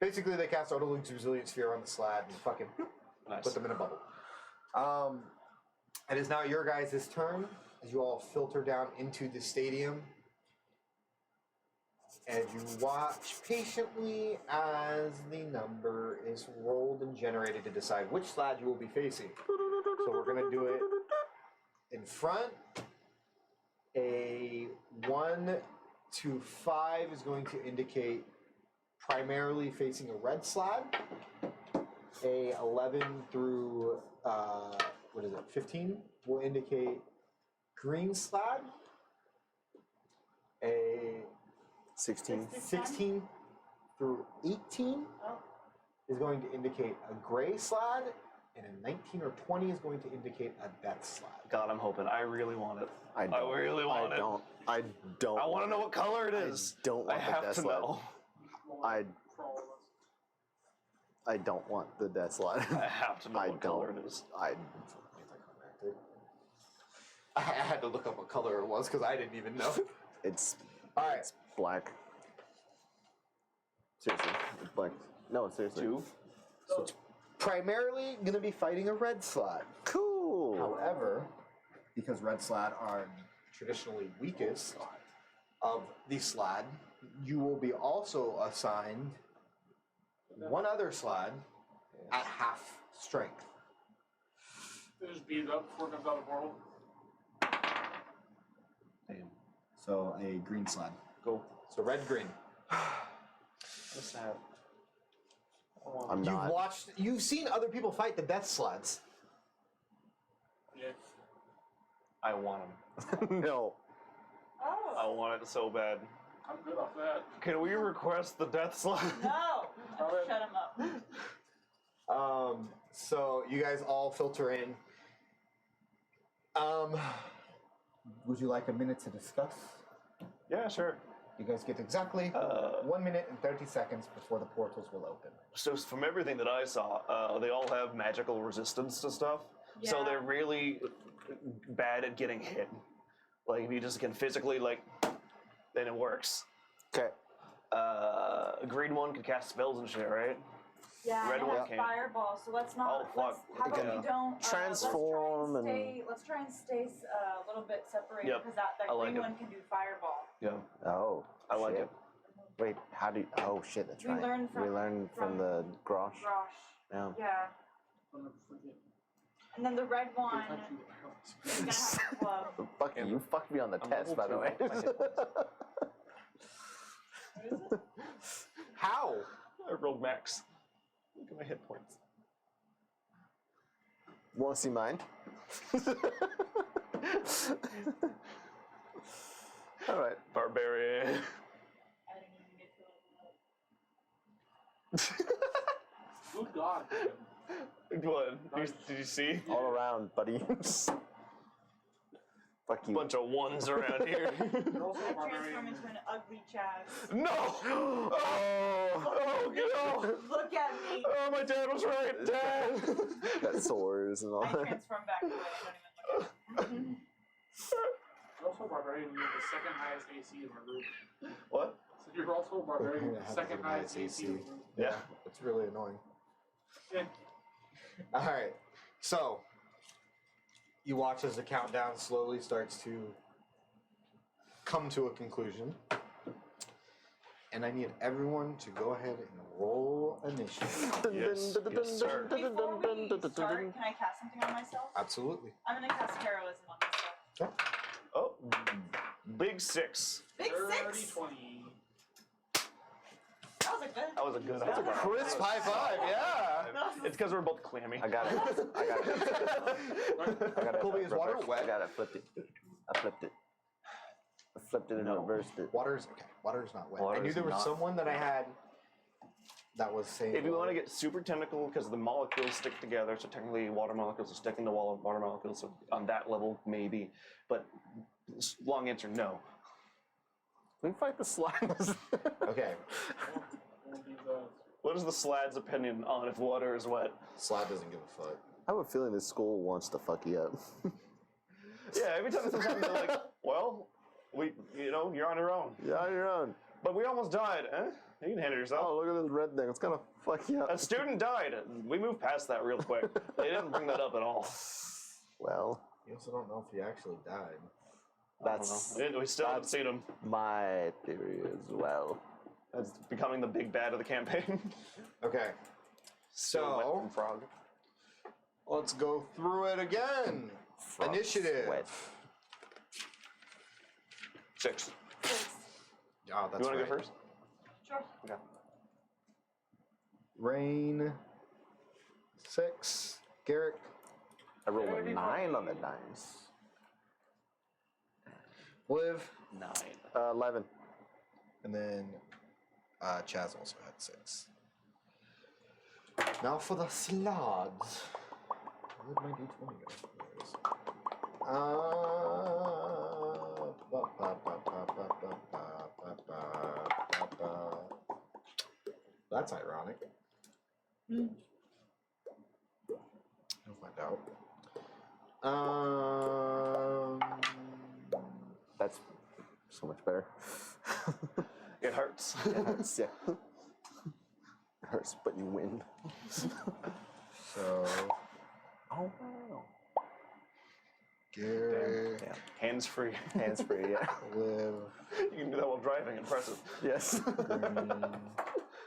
Speaker 1: basically they cast Autoluke's Resilient Sphere on the slad and fucking
Speaker 7: Nice.
Speaker 1: put them in a bubble. It is now your guys' turn as you all filter down into the stadium. And you watch patiently as the number is rolled and generated to decide which slad you will be facing. So we're going to do it in front. A 1 to 5 is going to indicate primarily facing a red slad. A 11 through 15 will indicate green slad. A
Speaker 2: 16.
Speaker 1: 16 through 18 is going to indicate a gray slide, and a 19 or 20 is going to indicate a death slide.
Speaker 3: God, I'm hoping. I really want it.
Speaker 2: I
Speaker 3: really want it.
Speaker 2: I don't.
Speaker 3: I want to know what color it is.
Speaker 2: I don't want
Speaker 3: I
Speaker 2: the
Speaker 3: have
Speaker 2: death
Speaker 3: to
Speaker 2: slide.
Speaker 3: know.
Speaker 2: I don't want the death slide.
Speaker 3: I have to know what color it is.
Speaker 1: I had to look up what color it was because I didn't even know.
Speaker 2: It's
Speaker 1: All right.
Speaker 2: It's black. Seriously, it's black. No, seriously.
Speaker 3: 2.
Speaker 1: So it's primarily going to be fighting a red slide.
Speaker 2: Cool.
Speaker 1: However, because red slad are traditionally weakest of the slad, you will be also assigned one other slide at half strength.
Speaker 5: They just beat it up before it comes out of the portal.
Speaker 3: Damn.
Speaker 1: So a green slide.
Speaker 3: Go.
Speaker 1: So red green.
Speaker 3: What's that?
Speaker 2: I'm not.
Speaker 1: You've seen other people fight the death slides.
Speaker 5: Yeah.
Speaker 3: I want him.
Speaker 2: No.
Speaker 4: Oh.
Speaker 3: I want it so bad.
Speaker 5: I'm good off that.
Speaker 3: Can we request the death slide?
Speaker 4: No. Shut him up.
Speaker 1: So you guys all filter in. Would you like a minute to discuss?
Speaker 3: Yeah, sure.
Speaker 1: You guys get exactly 1 minute and 30 seconds before the portals will open.
Speaker 3: So from everything that I saw, they all have magical resistance to stuff. So
Speaker 4: Yeah.
Speaker 3: they're really bad at getting hit. Like if you just can physically then it works.
Speaker 2: Okay.
Speaker 3: A green one can cast spells and shit, right?
Speaker 4: Yeah,
Speaker 3: Red
Speaker 4: and
Speaker 3: one
Speaker 4: it has
Speaker 3: can't.
Speaker 4: fireball, so let's not.
Speaker 3: Oh, fuck.
Speaker 4: How about
Speaker 3: Okay.
Speaker 4: we don't
Speaker 2: Transform
Speaker 4: let's try and stay a little bit separated
Speaker 3: Yep,
Speaker 4: because that
Speaker 3: I like
Speaker 4: green
Speaker 3: it.
Speaker 4: one can do fireball.
Speaker 3: Yeah.
Speaker 2: Oh.
Speaker 3: I like
Speaker 2: shit.
Speaker 3: it.
Speaker 2: Wait, how do you... Oh, shit, that's
Speaker 4: We
Speaker 2: right.
Speaker 4: learned
Speaker 2: we learned from the Grosh.
Speaker 4: Grosh.
Speaker 2: Yeah.
Speaker 4: Yeah. And then the red one is gonna have a club.
Speaker 2: Fuck you. You fucked me on the
Speaker 3: I'm
Speaker 2: test, by the
Speaker 3: level
Speaker 2: way.
Speaker 3: 2. My hit points.
Speaker 4: What is it?
Speaker 1: How?
Speaker 3: I rolled max. Look at my hit points.
Speaker 2: Want to see mine? All right.
Speaker 3: Barbarian.
Speaker 4: I didn't even get to it.
Speaker 5: Good God.
Speaker 3: What? Did you see?
Speaker 2: All around, buddy. Fuck you.
Speaker 3: Bunch of ones around here.
Speaker 5: You're also
Speaker 4: I
Speaker 5: a barbarian.
Speaker 4: transform into an ugly Chaz.
Speaker 3: No! Oh, no!
Speaker 4: Look at me.
Speaker 3: Oh, my dad was right, Dad!
Speaker 2: Got swords and all
Speaker 4: I
Speaker 2: that.
Speaker 4: transform back away. I don't even look.
Speaker 5: You're also a barbarian. You have the second highest AC in our group.
Speaker 3: What?
Speaker 5: So you're also a barbarian.
Speaker 1: Yeah,
Speaker 5: with the second highest AC in the group.
Speaker 3: Yeah.
Speaker 1: It's really annoying.
Speaker 5: Yeah.
Speaker 1: All right. So you watch as the countdown slowly starts to come to a conclusion. And I need everyone to go ahead and roll initiative.
Speaker 3: Yes, yes, sir.
Speaker 4: Before we start, can I cast something on myself?
Speaker 1: Absolutely.
Speaker 4: I'm gonna cast heroism on myself.
Speaker 3: Oh, big 6.
Speaker 4: Big
Speaker 5: 30,
Speaker 4: 6.
Speaker 5: 20.
Speaker 4: That was a good.
Speaker 3: That was a good
Speaker 4: That was a
Speaker 1: Crisp high five, yeah.
Speaker 3: It's because we're both clammy.
Speaker 2: I got it. I got it. I got it.
Speaker 1: Colby, is water
Speaker 2: Reversed.
Speaker 1: wet?
Speaker 2: I got it. Flipped it. I flipped it. I flipped it and
Speaker 3: No.
Speaker 2: reversed it.
Speaker 1: Water's okay. Water's not wet. I
Speaker 3: Water's
Speaker 1: knew there was
Speaker 3: not
Speaker 1: someone that I had that was saying.
Speaker 3: If you want to get super technical, because the molecules stick together, so technically water molecules are sticking to water molecules, so on that level, maybe. But long answer, no.
Speaker 2: We fight the slimes.
Speaker 1: Okay.
Speaker 3: What is the slad's opinion on if water is wet?
Speaker 1: Slad doesn't give a fuck.
Speaker 2: I have a feeling this school wants to fuck you up.
Speaker 3: Yeah, every time there's something, they're like, well, you're on your own.
Speaker 2: You're on your own.
Speaker 3: But we almost died, eh? You can handle yourself.
Speaker 2: Oh, look at this red thing. It's gonna fuck you up.
Speaker 3: A student died. We moved past that real quick. They didn't bring that up at all.
Speaker 2: Well,
Speaker 1: You also don't know if he actually died.
Speaker 2: that's
Speaker 3: We still haven't seen him.
Speaker 2: my theory as well.
Speaker 3: That's becoming the big bad of the campaign.
Speaker 1: Okay.
Speaker 3: Still wet
Speaker 1: So
Speaker 3: from frog.
Speaker 1: let's go through it again.
Speaker 2: Frog
Speaker 1: Initiative.
Speaker 2: sweat.
Speaker 3: 6.
Speaker 1: Oh, that's
Speaker 3: You want to
Speaker 1: right.
Speaker 3: go first?
Speaker 4: Sure.
Speaker 3: Okay.
Speaker 1: Rain. 6. Garrick.
Speaker 2: I rolled a 9 on the dice.
Speaker 1: Liv.
Speaker 3: 9.
Speaker 2: 11.
Speaker 1: And then Chaz also had 6. Now for the slugs. Where'd my d20 go? There it is. That's ironic. I'll find out.
Speaker 2: That's so much better.
Speaker 3: It hurts.
Speaker 2: It hurts, yeah. It hurts, but you win.
Speaker 1: So,
Speaker 2: Oh wow.
Speaker 1: Gary,
Speaker 2: Yeah.
Speaker 3: Hands free.
Speaker 2: Hands free, yeah.
Speaker 1: Liv,
Speaker 3: You can do that while driving. Impressive.
Speaker 2: Yes.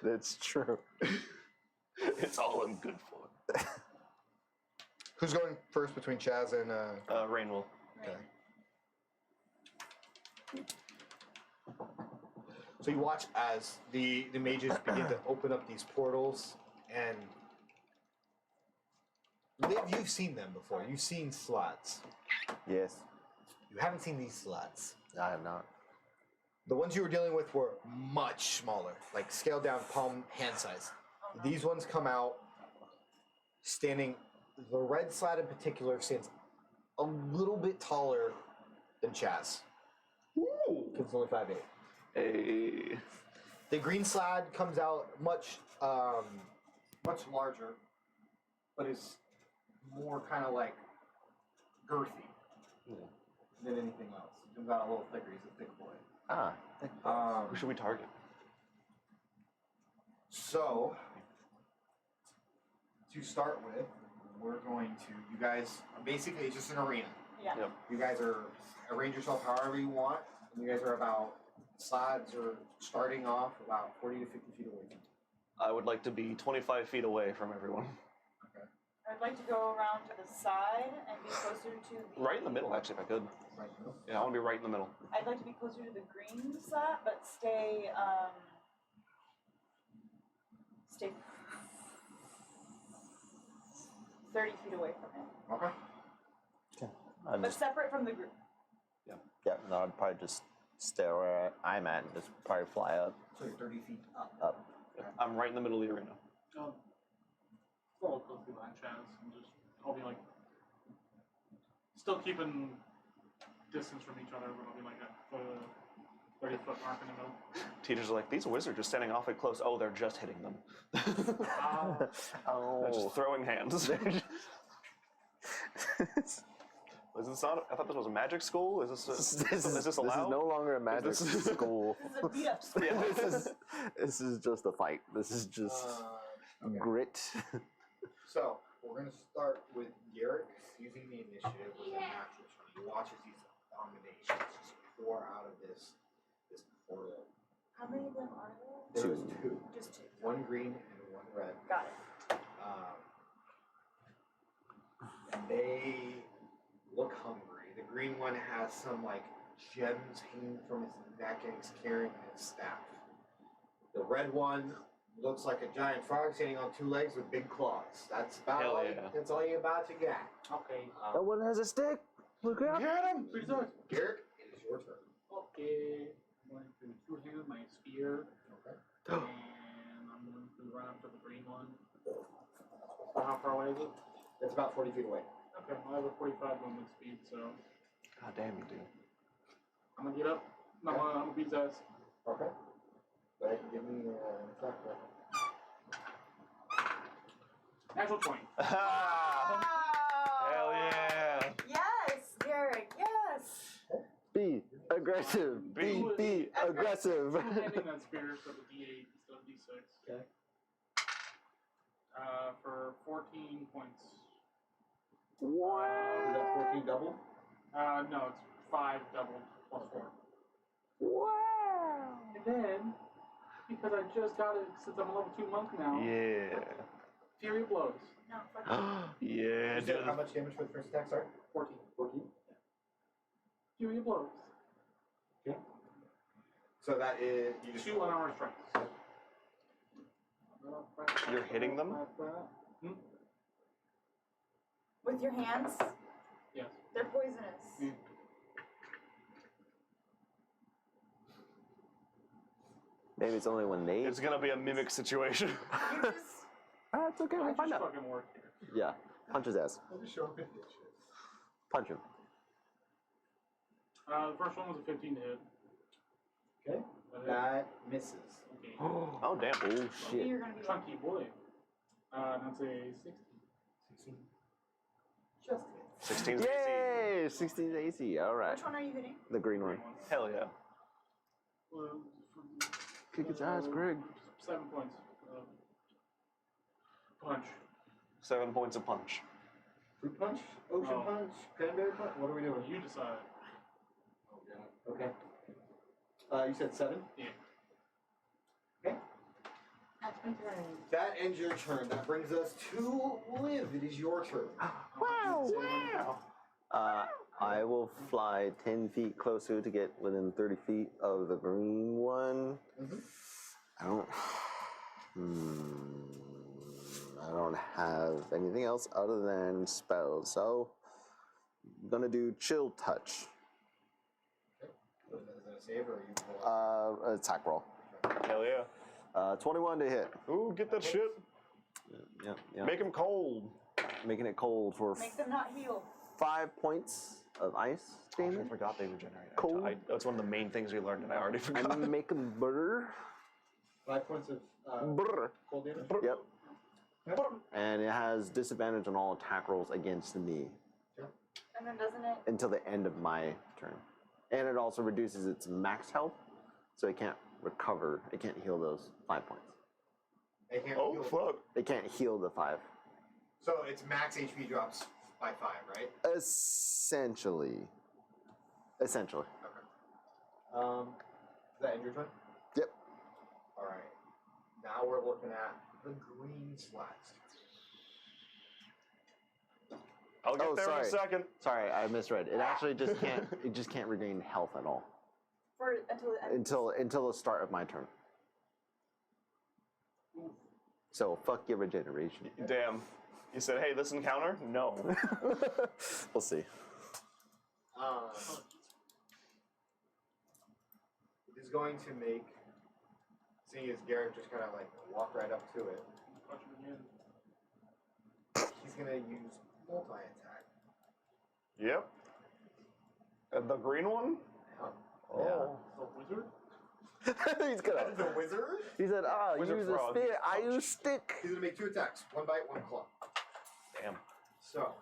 Speaker 2: That's true.
Speaker 3: It's all in good fun.
Speaker 1: who's going first between Chaz and
Speaker 3: Rainwell.
Speaker 1: Okay. So you watch as the mages begin to open up these portals, and Liv, you've seen them before. You've seen slots.
Speaker 2: Yes.
Speaker 1: You haven't seen these slots.
Speaker 2: I have not.
Speaker 1: The ones you were dealing with were much smaller, like scaled down palm hand size. These ones come out standing, the red slat in particular stands a little bit taller than Chaz. Ooh. It's only 5'8".
Speaker 3: Hey.
Speaker 1: The green slad comes out much larger, but is more kind of like girthy than anything else. It comes out a little thicker. He's a thick boy.
Speaker 2: Ah.
Speaker 3: Who should we target?
Speaker 1: So, to start with, we're going to, you guys, basically it's just an arena.
Speaker 4: Yeah.
Speaker 3: Yep.
Speaker 1: You guys arrange yourself however you want. And you guys are about, slides are starting off about 40 to 50 feet away from you.
Speaker 3: I would like to be 25 feet away from everyone.
Speaker 4: I'd like to go around to the side and be closer to the...
Speaker 3: Right in the middle, actually, if I could.
Speaker 1: Right now.
Speaker 3: Yeah, I want to be right in the middle.
Speaker 4: I'd like to be closer to the green slat, but stay 30 feet away from it.
Speaker 1: Okay.
Speaker 2: I'd
Speaker 4: But
Speaker 2: just,
Speaker 4: separate from the group.
Speaker 2: yeah, no, I'd probably just stay where I'm at and just probably fly up.
Speaker 1: So you're 30 feet up.
Speaker 2: Up.
Speaker 3: Yeah, I'm right in the middle of the arena.
Speaker 5: Follow closely behind Chaz and just I'll be like still keeping distance from each other, but I'll be like at 30-foot mark in the middle.
Speaker 3: Teachers are like, these wizards are standing awfully close. Oh, they're just hitting them. They're just throwing hands. Is this not? I thought this was a magic school. Is this allowed?
Speaker 2: This is no longer a magic school.
Speaker 4: This is a beat-up sport.
Speaker 3: Yeah.
Speaker 2: This is just a fight. This is just
Speaker 1: Okay.
Speaker 2: grit.
Speaker 1: So, we're going to start with Garrett using the initiative with a natural 20. You watch as these abominations just pour out of this portal.
Speaker 4: How many of them are there?
Speaker 1: There's two.
Speaker 4: Just two.
Speaker 1: One green and one red.
Speaker 4: Got it.
Speaker 1: And they look hungry. The green one has some like gems hanging from his neck and he's carrying his staff. The red one looks like a giant frog standing on 2 legs with big claws. That's about
Speaker 3: Hell
Speaker 1: all,
Speaker 3: yeah.
Speaker 1: that's all you're about to get.
Speaker 5: Okay.
Speaker 2: That one has a stick. Look out.
Speaker 1: Get him!
Speaker 5: Reserve.
Speaker 1: Garrett, it is your turn.
Speaker 5: Okay. I'm going to two-hand my spear.
Speaker 1: Okay.
Speaker 5: And I'm going to run up to the green one. So how far away is it?
Speaker 1: It's about 40 feet away.
Speaker 5: Okay, I have a 45 movement speed, so
Speaker 3: God damn you, dude.
Speaker 5: I'm gonna get up. No, I'm gonna beat his ass.
Speaker 1: Okay. Go ahead and give me an attack roll.
Speaker 5: Natural 20.
Speaker 3: Hell yeah!
Speaker 4: Yes, Derek, yes!
Speaker 2: Be aggressive. Be aggressive.
Speaker 5: Two-handing that spear, so the D8 instead of D6.
Speaker 1: Okay.
Speaker 5: For 14 points.
Speaker 1: Is that 14 double?
Speaker 5: No, it's 5 doubled plus 4.
Speaker 2: Wow.
Speaker 5: And then, because I just got it since I'm a level 2 monk now,
Speaker 3: Yeah.
Speaker 5: Fury Blows.
Speaker 4: No, fuck
Speaker 3: Yeah,
Speaker 1: You said
Speaker 3: dude.
Speaker 1: how much damage for the first attack, sorry?
Speaker 5: 14.
Speaker 1: 14?
Speaker 5: Fury Blows.
Speaker 1: Okay. So that is, you just
Speaker 5: 2 unarmored strikes.
Speaker 3: You're hitting them?
Speaker 5: Hmm?
Speaker 4: With your hands?
Speaker 5: Yes.
Speaker 4: They're poisonous.
Speaker 2: Maybe it's only when they.
Speaker 7: It's gonna be a mimic situation.
Speaker 2: It's okay. We'll
Speaker 5: I
Speaker 2: find
Speaker 5: just
Speaker 2: out.
Speaker 5: fucking work here.
Speaker 2: Yeah. Punch his ass.
Speaker 8: I'll just show up and hit shit.
Speaker 2: Punch him.
Speaker 5: The first one was a 15 to hit.
Speaker 8: Okay. That misses.
Speaker 5: Okay.
Speaker 2: Oh damn. Oh shit.
Speaker 4: You're gonna be
Speaker 5: Chunky boy. That's a 60.
Speaker 8: 16. Just hit.
Speaker 7: 16's AC.
Speaker 2: Yay! 16 AC. All right.
Speaker 4: Which one are you hitting?
Speaker 2: The green one.
Speaker 7: Hell yeah.
Speaker 2: Kick his ass, Greg.
Speaker 5: 7 points. Punch.
Speaker 7: 7 points of punch.
Speaker 8: Fruit punch? Ocean
Speaker 5: Oh.
Speaker 8: punch? Cranberry punch? What are we doing?
Speaker 5: You decide.
Speaker 8: Oh, God. Okay. You said 7?
Speaker 5: Yeah.
Speaker 8: Okay.
Speaker 4: That's my turn.
Speaker 8: That ends your turn. That brings us to Liv. It is your turn.
Speaker 4: Wow!
Speaker 2: I will fly 10 feet closer to get within 30 feet of the green one. I don't. I don't have anything else other than spells, so I'm gonna do chill touch.
Speaker 8: Is that a save or are you
Speaker 2: Attack roll.
Speaker 7: Hell yeah.
Speaker 2: 21 to hit.
Speaker 7: Ooh, get that shit.
Speaker 2: Yeah.
Speaker 7: Make him cold.
Speaker 2: Making it cold for
Speaker 4: Make them not heal.
Speaker 2: 5 points of ice
Speaker 7: I
Speaker 2: damage.
Speaker 7: forgot they regenerate.
Speaker 2: Cold.
Speaker 7: That's one of the main things we learned, and I already forgot.
Speaker 2: And make them butter.
Speaker 8: 5 points of
Speaker 2: Brr.
Speaker 8: cold damage?
Speaker 2: Yep. And it has disadvantage on all attack rolls against me
Speaker 4: And then doesn't it?
Speaker 2: until the end of my turn. And it also reduces its max health, so it can't recover. It can't heal those 5 points.
Speaker 1: They can't
Speaker 7: Oh
Speaker 1: heal.
Speaker 7: fuck.
Speaker 2: It can't heal the 5.
Speaker 1: So its max HP drops by 5, right?
Speaker 2: Essentially.
Speaker 8: Does that end your turn?
Speaker 2: Yep.
Speaker 1: Alright. Now we're looking at the green slats.
Speaker 7: I'll get
Speaker 2: Oh,
Speaker 7: there in a
Speaker 2: sorry.
Speaker 7: second.
Speaker 2: Sorry, I misread. It actually just can't. It just can't regain health at all
Speaker 4: For until the end.
Speaker 2: until the start of my turn. So fuck your regeneration.
Speaker 7: Damn. You said, hey, this encounter? No.
Speaker 2: We'll see.
Speaker 1: It is going to make, seeing as Garrett just kind of like walked right up to it,
Speaker 5: Punch him again.
Speaker 1: he's going to use multi-attack.
Speaker 7: Yep. And the green one? Oh.
Speaker 5: So wizard.
Speaker 2: He's gonna.
Speaker 1: That is a wizard.
Speaker 2: He said, "Ah,
Speaker 7: Wizard
Speaker 2: use a
Speaker 7: frog.
Speaker 2: spear. I use stick."
Speaker 1: He's going to make 2 attacks. 1 bite, 1 claw.
Speaker 7: Damn.
Speaker 1: So,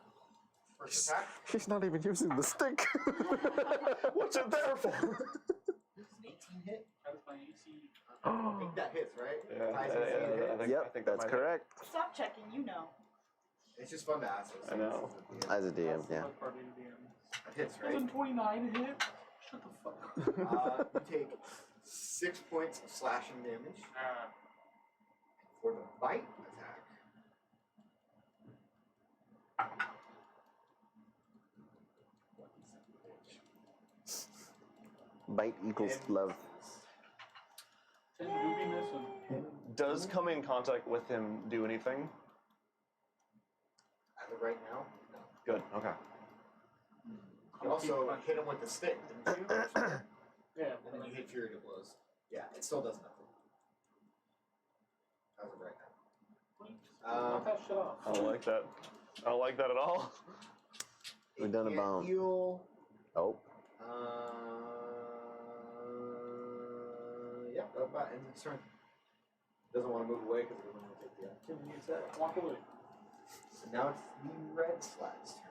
Speaker 1: first attack.
Speaker 2: He's not even using the stick.
Speaker 7: What's it there for?
Speaker 8: It's an 18 hit.
Speaker 5: That is my AC.
Speaker 1: I think that hits, right?
Speaker 7: Yeah,
Speaker 1: Ties
Speaker 7: yeah,
Speaker 1: and
Speaker 7: yeah,
Speaker 1: hits.
Speaker 7: I think
Speaker 2: Yep,
Speaker 7: that
Speaker 2: that's
Speaker 7: might-
Speaker 2: correct.
Speaker 4: Stop checking. You know.
Speaker 1: It's just fun to ask those
Speaker 7: I
Speaker 1: things.
Speaker 7: know.
Speaker 2: As a DM,
Speaker 5: That's the
Speaker 2: yeah.
Speaker 5: best part being a DM.
Speaker 1: That hits, right?
Speaker 5: Doesn't 29 hit? Shut the fuck up.
Speaker 1: You take 6 points of slashing damage for the bite attack.
Speaker 2: Bite equals
Speaker 1: And-
Speaker 2: love.
Speaker 5: 10 doobiness and 10.
Speaker 7: Does coming in contact with him do anything?
Speaker 1: As of right now, no.
Speaker 7: Good. Okay.
Speaker 1: You also hit him with the stick, didn't you?
Speaker 5: Yeah.
Speaker 1: And then you hit Fury to blows. Yeah, it still does nothing. As of right now.
Speaker 5: Knock that shit off.
Speaker 7: I don't like that. I don't like that at all.
Speaker 2: We're done
Speaker 1: It
Speaker 2: about-
Speaker 1: can't heal.
Speaker 2: Oh,
Speaker 1: Yeah, that about ends its turn. Doesn't want to move away because it doesn't want to take the activity attack.
Speaker 5: Walk away.
Speaker 1: So now it's the red slat's turn.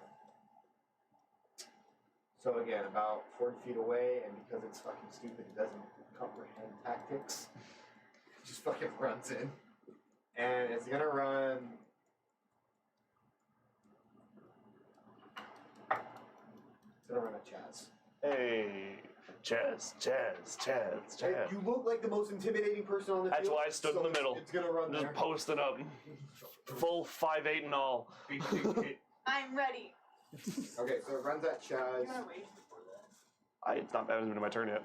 Speaker 1: So again, about 40 feet away, and because it's fucking stupid, it doesn't comprehend tactics. It just fucking runs in. And it's gonna run. It's gonna run at Chaz.
Speaker 7: Hey, Chaz.
Speaker 1: Hey, you look like the most intimidating person on the
Speaker 7: That's
Speaker 1: field.
Speaker 7: why I stood in the middle.
Speaker 1: It's gonna run
Speaker 7: Just
Speaker 1: there.
Speaker 7: posting up. Full 5'8" and all.
Speaker 4: I'm ready.
Speaker 1: Okay, so it runs at Chaz.
Speaker 4: You wanna wait before that?
Speaker 7: It's not bad. It hasn't been my turn yet.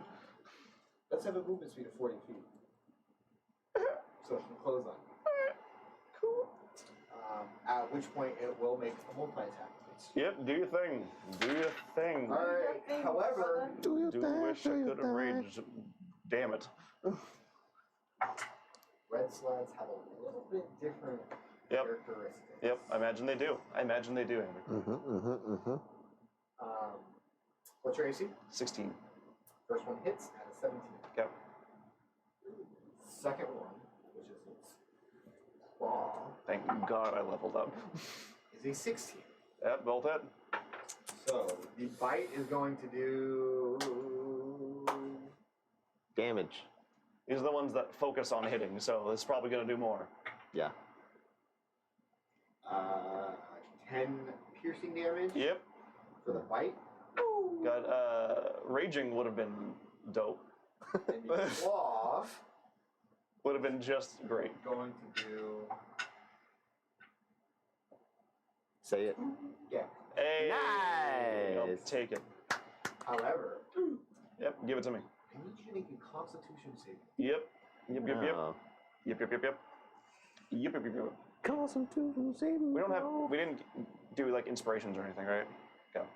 Speaker 1: Let's have a movement speed of 40 feet. So it can close on you.
Speaker 7: Cool.
Speaker 1: At which point it will make a multi-attack.
Speaker 7: Yep, do your thing. Do your thing.
Speaker 1: Alright, however,
Speaker 2: do you
Speaker 7: Do wish I could have raged. Damn it.
Speaker 1: Red sleds have a little bit different
Speaker 7: Yep.
Speaker 1: characteristics.
Speaker 7: Yep, I imagine they do. Andrew.
Speaker 1: What's your AC?
Speaker 7: 16.
Speaker 1: First one hits at a 17.
Speaker 7: Okay.
Speaker 1: Second one, which is its claw,
Speaker 7: Thank God I leveled up.
Speaker 1: is a 16.
Speaker 7: Yep, both hit.
Speaker 1: So the bite is going to do
Speaker 2: Damage.
Speaker 7: These are the ones that focus on hitting, so it's probably going to do more.
Speaker 2: Yeah.
Speaker 1: 10 piercing damage
Speaker 7: Yep.
Speaker 1: for the bite,
Speaker 7: Got raging would have been dope.
Speaker 1: and the claw
Speaker 7: Would have been just great.
Speaker 1: is going to do
Speaker 2: Say it.
Speaker 1: yeah.
Speaker 7: Hey, I'll
Speaker 2: Nice.
Speaker 7: take it.
Speaker 1: However,
Speaker 7: Yep, give it to me.
Speaker 1: I need you to make a Constitution saving.
Speaker 7: Yep. Yep.
Speaker 2: Oh.
Speaker 7: Yep. Yep.
Speaker 2: Constitution saving.
Speaker 7: We didn't do like inspirations or anything, right? Go.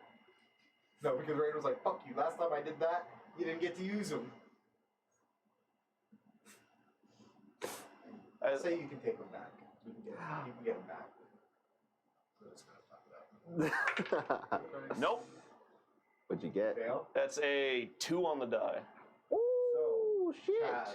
Speaker 1: No, because Rain was like, "Fuck you! Last time I did that, you didn't get to use them."
Speaker 7: I
Speaker 1: Say you can take them back. You can get them back. So just gonna fuck it up.
Speaker 7: Nope.
Speaker 2: What'd you get?
Speaker 1: Fail.
Speaker 7: That's a 2 on the die.
Speaker 2: Ooh, shit.
Speaker 1: Chaz,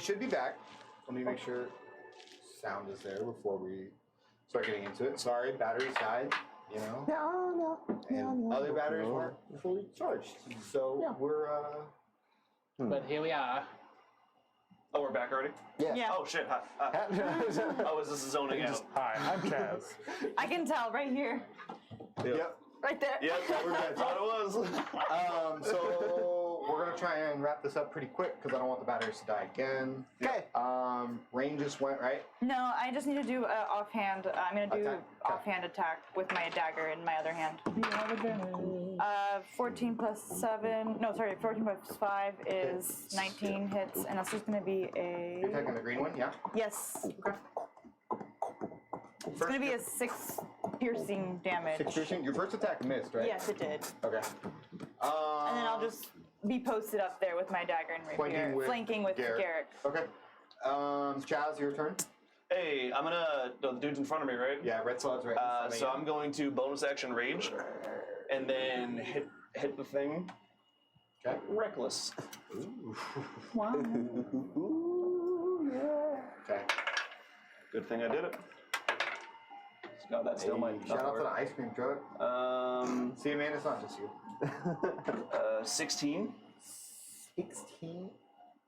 Speaker 1: should be back. Let me make sure sound is there before we start getting into it. Sorry, batteries died, you know. And other batteries weren't fully charged. So we're
Speaker 9: But here we are.
Speaker 3: Oh, we're back already?
Speaker 4: Yeah.
Speaker 3: Oh, shit. Hi. Oh, is this zoning out?
Speaker 9: Hi, I'm Chaz.
Speaker 4: I can tell right here.
Speaker 1: Yep.
Speaker 4: Right there.
Speaker 3: Yep, that's what it was.
Speaker 1: So we're gonna try and wrap this up pretty quick because I don't want the batteries to die again.
Speaker 2: Okay.
Speaker 1: Rain just went right.
Speaker 4: No, I just need to do offhand. I'm gonna do
Speaker 1: Attack.
Speaker 4: offhand attack with my dagger in my other hand. 14 plus 7. No, sorry, 14 plus 5 is 19 hits, and that's just gonna be a.
Speaker 1: You're taking the green one, yeah.
Speaker 4: Yes. It's gonna be a 6 piercing damage.
Speaker 1: 6 piercing. Your first attack missed, right?
Speaker 4: Yes, it did.
Speaker 1: Okay.
Speaker 4: And then I'll just be posted up there with my dagger and rapier, flanking with Garrick.
Speaker 1: Okay. Chaz, your turn.
Speaker 3: Hey, I'm gonna. No, the dude's in front of me, right?
Speaker 1: Yeah, red sod's right. in front of
Speaker 3: So
Speaker 1: you.
Speaker 3: I'm going to bonus action rage, and then hit the thing.
Speaker 1: Okay.
Speaker 3: Reckless.
Speaker 4: Wow.
Speaker 1: Okay.
Speaker 3: Good thing I did it. God, that still might
Speaker 1: Shout
Speaker 3: not
Speaker 1: out to the
Speaker 3: work.
Speaker 1: ice cream truck. See, man, it's not just you.
Speaker 3: 16.
Speaker 1: 16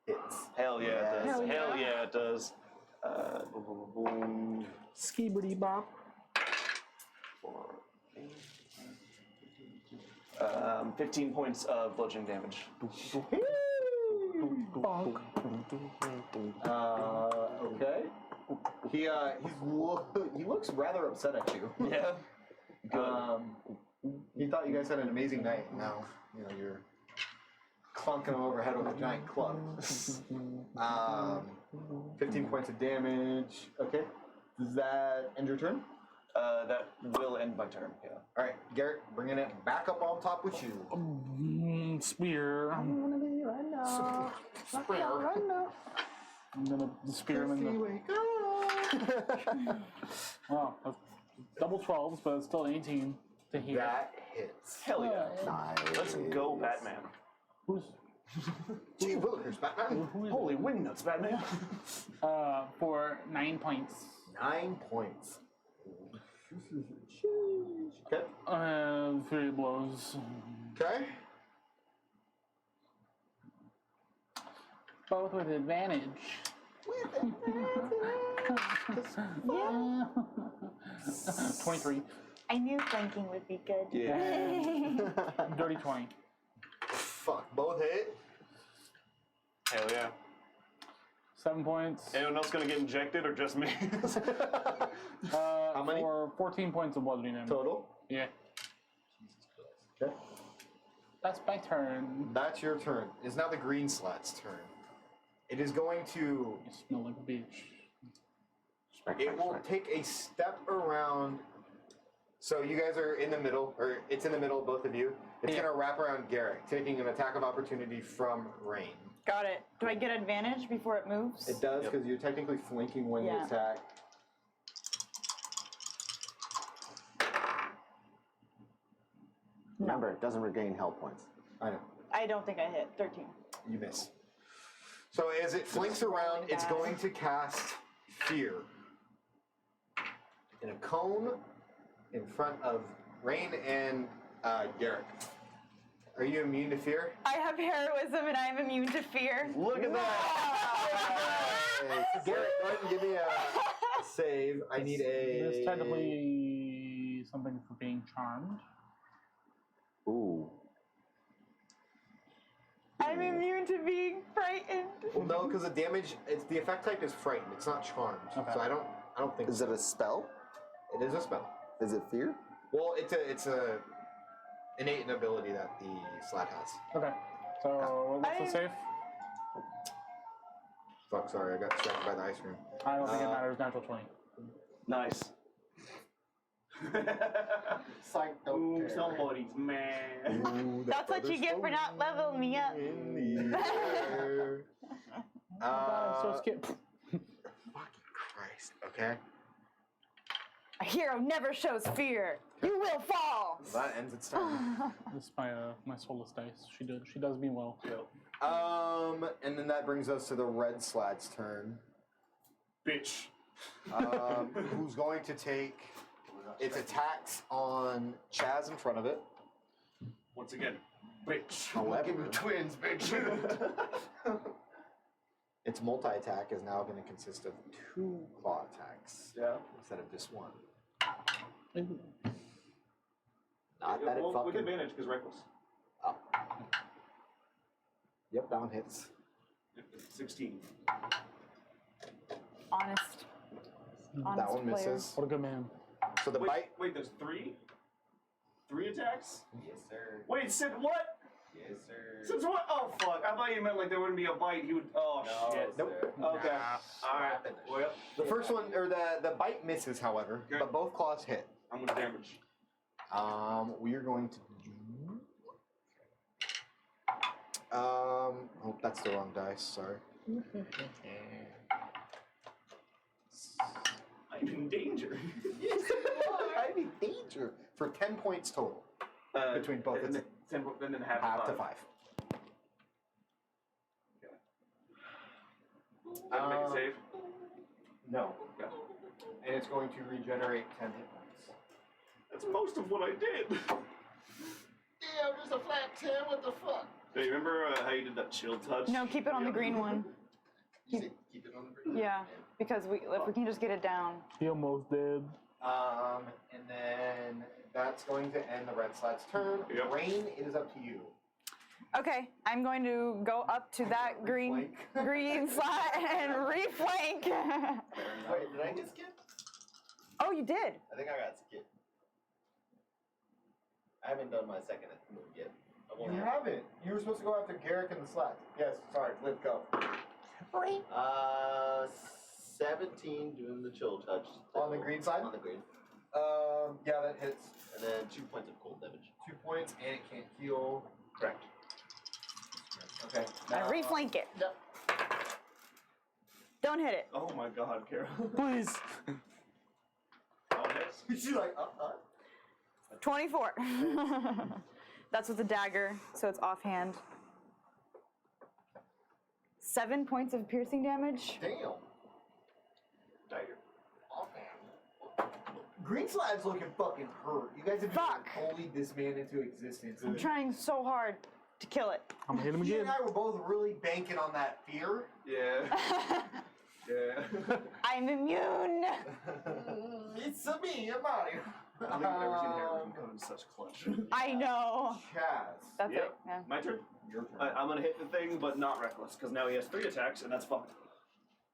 Speaker 1: hits.
Speaker 3: Hell yeah, it does.
Speaker 4: Hell yeah.
Speaker 3: Hell yeah, it does. Boom.
Speaker 9: Skibbity bop.
Speaker 3: 15 points of bludgeoning damage.
Speaker 1: Okay. He looks rather upset at you.
Speaker 3: Yeah. Good.
Speaker 1: He thought you guys had an amazing night. Now, you know, you're clunking him overhead with a giant club. 15 points of damage. Okay. Does that end your turn?
Speaker 3: That will end my turn. Yeah.
Speaker 1: All right, Garrett, bringing it back up on top with you.
Speaker 9: Spear. I'm gonna spear him in the. Wow, that's double 12s, but it's still 18 to hit.
Speaker 1: That hits.
Speaker 3: Hell yeah.
Speaker 2: Nice.
Speaker 3: Let's go, Batman.
Speaker 9: Who's
Speaker 1: Gee willikers, Batman.
Speaker 9: who is
Speaker 3: Holy wing nuts, Batman.
Speaker 9: for 9 points.
Speaker 1: 9 points. Okay.
Speaker 9: 3 blows.
Speaker 1: Okay.
Speaker 9: Both with advantage.
Speaker 4: Yeah.
Speaker 9: 23.
Speaker 4: I knew flanking would be good.
Speaker 9: Dirty 20.
Speaker 1: Fuck, both hit.
Speaker 3: Hell yeah.
Speaker 9: 7 points.
Speaker 3: Anyone else gonna get injected or just me?
Speaker 1: How many?
Speaker 9: For 14 points of bludgeoning damage.
Speaker 1: Total.
Speaker 9: Yeah.
Speaker 1: Okay.
Speaker 9: That's my turn.
Speaker 1: That's your turn. It's now the green slat's turn. It is going to.
Speaker 9: You smell like a bitch.
Speaker 1: It will take a step around. So you guys are in the middle, or it's in the middle of both of you. It's going to wrap around Garrick, taking an attack of opportunity from Rain.
Speaker 4: Got it. Do I get advantage before it moves?
Speaker 1: It does, because you're technically flanking when you
Speaker 4: Yeah.
Speaker 1: attack.
Speaker 2: Remember, it doesn't regain health points.
Speaker 1: I know.
Speaker 4: I don't think I hit. 13.
Speaker 1: You miss. So as it flanks around, it's going to cast Fear in a cone in front of Rain and Garrick. Are you immune to fear?
Speaker 4: I have heroism and I am immune to fear.
Speaker 3: Look at that!
Speaker 1: Garrick, go ahead and give me a save. I need
Speaker 9: There's
Speaker 1: a.
Speaker 9: technically something for being charmed.
Speaker 2: Ooh.
Speaker 4: I'm immune to being frightened.
Speaker 1: Well, no, because the damage. It's the effect type is frightened. It's not charmed.
Speaker 9: Okay.
Speaker 1: So I don't think.
Speaker 2: Is it a spell?
Speaker 1: It is a spell.
Speaker 2: Is it fear?
Speaker 1: Well, it's a innate ability that the slat has.
Speaker 9: Okay. So what's the save?
Speaker 1: Fuck, sorry, I got distracted by the ice cream.
Speaker 9: I don't think it matters. Natural 20.
Speaker 3: Nice.
Speaker 1: Psych,
Speaker 3: Ooh, somebody's mad.
Speaker 1: Ooh,
Speaker 4: That's what you get for not leveling me up.
Speaker 1: in the air.
Speaker 9: So skip.
Speaker 1: Fucking Christ. Okay.
Speaker 4: A hero never shows fear. You will fall.
Speaker 1: That ends its turn.
Speaker 9: This is my soulless dice. She does me well.
Speaker 1: And then that brings us to the red slat's turn.
Speaker 7: Bitch.
Speaker 1: Who's going to take its attacks on Chaz in front of it.
Speaker 7: Once again, bitch.
Speaker 1: However-
Speaker 7: Give me twins, bitch.
Speaker 1: Its multi-attack is now going to consist of 2 claw attacks instead of just 1. Not that it
Speaker 7: With
Speaker 1: fucking...
Speaker 7: advantage, because reckless.
Speaker 1: Oh. Yep, that one hits.
Speaker 7: 16.
Speaker 4: Honest.
Speaker 1: That
Speaker 4: Honest
Speaker 1: one
Speaker 4: player.
Speaker 1: misses.
Speaker 9: What a good man.
Speaker 1: So the bite...
Speaker 7: Wait, there's 3? 3 attacks?
Speaker 1: Yes, sir.
Speaker 7: Wait, Sid, what?
Speaker 1: Yes, sir.
Speaker 7: Since what? Oh, fuck. I thought you meant like there wouldn't be a bite. He would. Oh, shit.
Speaker 1: Nope.
Speaker 7: Okay. Alright. Well,
Speaker 1: The first one, or the bite misses, however,
Speaker 7: Okay.
Speaker 1: but both claws hit.
Speaker 7: how much damage?
Speaker 1: We are going to do... oh, that's the wrong dice, sorry.
Speaker 7: I'm in danger.
Speaker 1: I'm in danger. For 10 points total. Between both.
Speaker 7: And
Speaker 1: It's
Speaker 7: then, then half,
Speaker 1: half to
Speaker 7: 5.
Speaker 1: 5.
Speaker 7: I have to make a save.
Speaker 1: No.
Speaker 7: Okay.
Speaker 1: And it's going to regenerate 10 hit points.
Speaker 7: That's most of what I did.
Speaker 8: Damn, just a flat 10. What the fuck?
Speaker 7: Hey, remember how you did that chill touch?
Speaker 4: No, keep it on the green one.
Speaker 1: Keep it on the green.
Speaker 4: Yeah, because if we can just get it down.
Speaker 9: He almost did.
Speaker 1: And then that's going to end the red slat's turn.
Speaker 7: Yep.
Speaker 1: Rain, it is up to you.
Speaker 4: Okay, I'm going to go up to that green slat and reflank.
Speaker 8: Wait, did I get skipped?
Speaker 4: Oh, you did.
Speaker 8: I think I got skipped. I haven't done my second move yet.
Speaker 1: You haven't. You were supposed to go after Garrick and the slat. Yes, sorry, Liv, go.
Speaker 8: 17 doing the chill touch.
Speaker 1: On the green side?
Speaker 8: On the green.
Speaker 1: Yeah, that hits.
Speaker 8: And then 2 points of cold damage.
Speaker 1: 2 points, and it can't heal.
Speaker 8: Correct.
Speaker 1: Okay.
Speaker 4: I reflank it.
Speaker 8: Yep.
Speaker 4: Don't hit it.
Speaker 7: Oh my god, Carol.
Speaker 9: Please.
Speaker 7: Oh, yes.
Speaker 1: She's like,
Speaker 4: 24. That's with the dagger, so it's offhand. 7 points of piercing damage.
Speaker 1: Damn.
Speaker 7: Dagger.
Speaker 1: Offhand. Green slat's looking fucking hurt. You guys have
Speaker 4: Fuck.
Speaker 1: bullied this man into existence.
Speaker 4: I'm trying so hard to kill it.
Speaker 9: I'm gonna hit him
Speaker 1: He
Speaker 9: again.
Speaker 1: and I were both really banking on that fear.
Speaker 7: Yeah. Yeah.
Speaker 4: I'm immune.
Speaker 1: It's a me, a Mario.
Speaker 7: I don't think I've ever seen Harrison come in such clutch.
Speaker 4: I know.
Speaker 1: Chaz.
Speaker 4: That's
Speaker 7: Yep.
Speaker 4: it. Yeah.
Speaker 7: My turn.
Speaker 1: Your turn.
Speaker 7: I'm gonna hit the thing, but not reckless, because now he has 3 attacks, and that's fucked.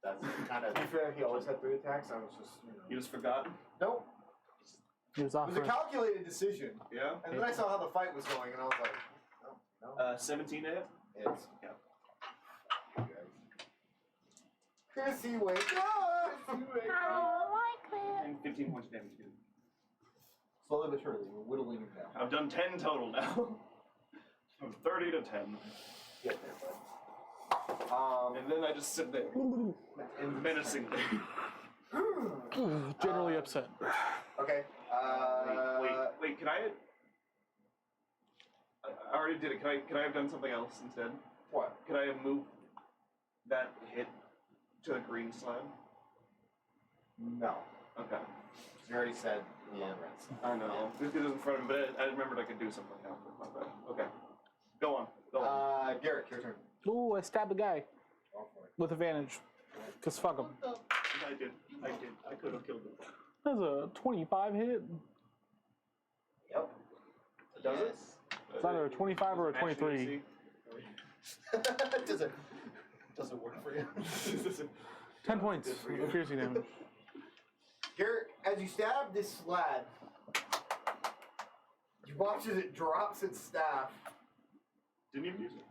Speaker 8: That's kind of.
Speaker 1: To be fair, he always had 3 attacks. I was just,
Speaker 7: You just forgot?
Speaker 1: Nope.
Speaker 9: He was
Speaker 1: It was a
Speaker 9: offering.
Speaker 1: calculated decision.
Speaker 7: Yeah.
Speaker 1: And then I saw how the fight was going, and I was like, no.
Speaker 7: 17 to hit?
Speaker 1: It's.
Speaker 7: Yeah.
Speaker 1: Chrissy, wake up!
Speaker 7: And 15 points of damage. Dude.
Speaker 1: Slowly but surely, we're whittling him down.
Speaker 7: I've done 10 total now. From 30 to 10.
Speaker 1: Get there,
Speaker 7: And then I just sit there, menacingly.
Speaker 9: Generally upset.
Speaker 1: Okay.
Speaker 7: Wait, can I already did it. Can I have done something else instead?
Speaker 1: What?
Speaker 7: Can I have moved that hit to the green slab?
Speaker 1: No.
Speaker 7: Okay.
Speaker 1: You already said
Speaker 8: Yeah.
Speaker 7: I know. This is in front of me, but I remembered I could do something else with my bad. Okay. Go on. Go on.
Speaker 1: Garrett, your turn.
Speaker 9: Ooh, I stabbed a guy
Speaker 1: Go for it.
Speaker 9: with advantage. Cause fuck him.
Speaker 7: I did. I could have killed him.
Speaker 9: That's a 25 hit.
Speaker 1: Yep.
Speaker 8: Does it?
Speaker 9: It's either a 25 or a 23.
Speaker 8: Doesn't work for you.
Speaker 9: 10 points of piercing damage.
Speaker 1: Garrett, as you stab this slat, you watch as it drops its staff.
Speaker 7: Didn't even use it.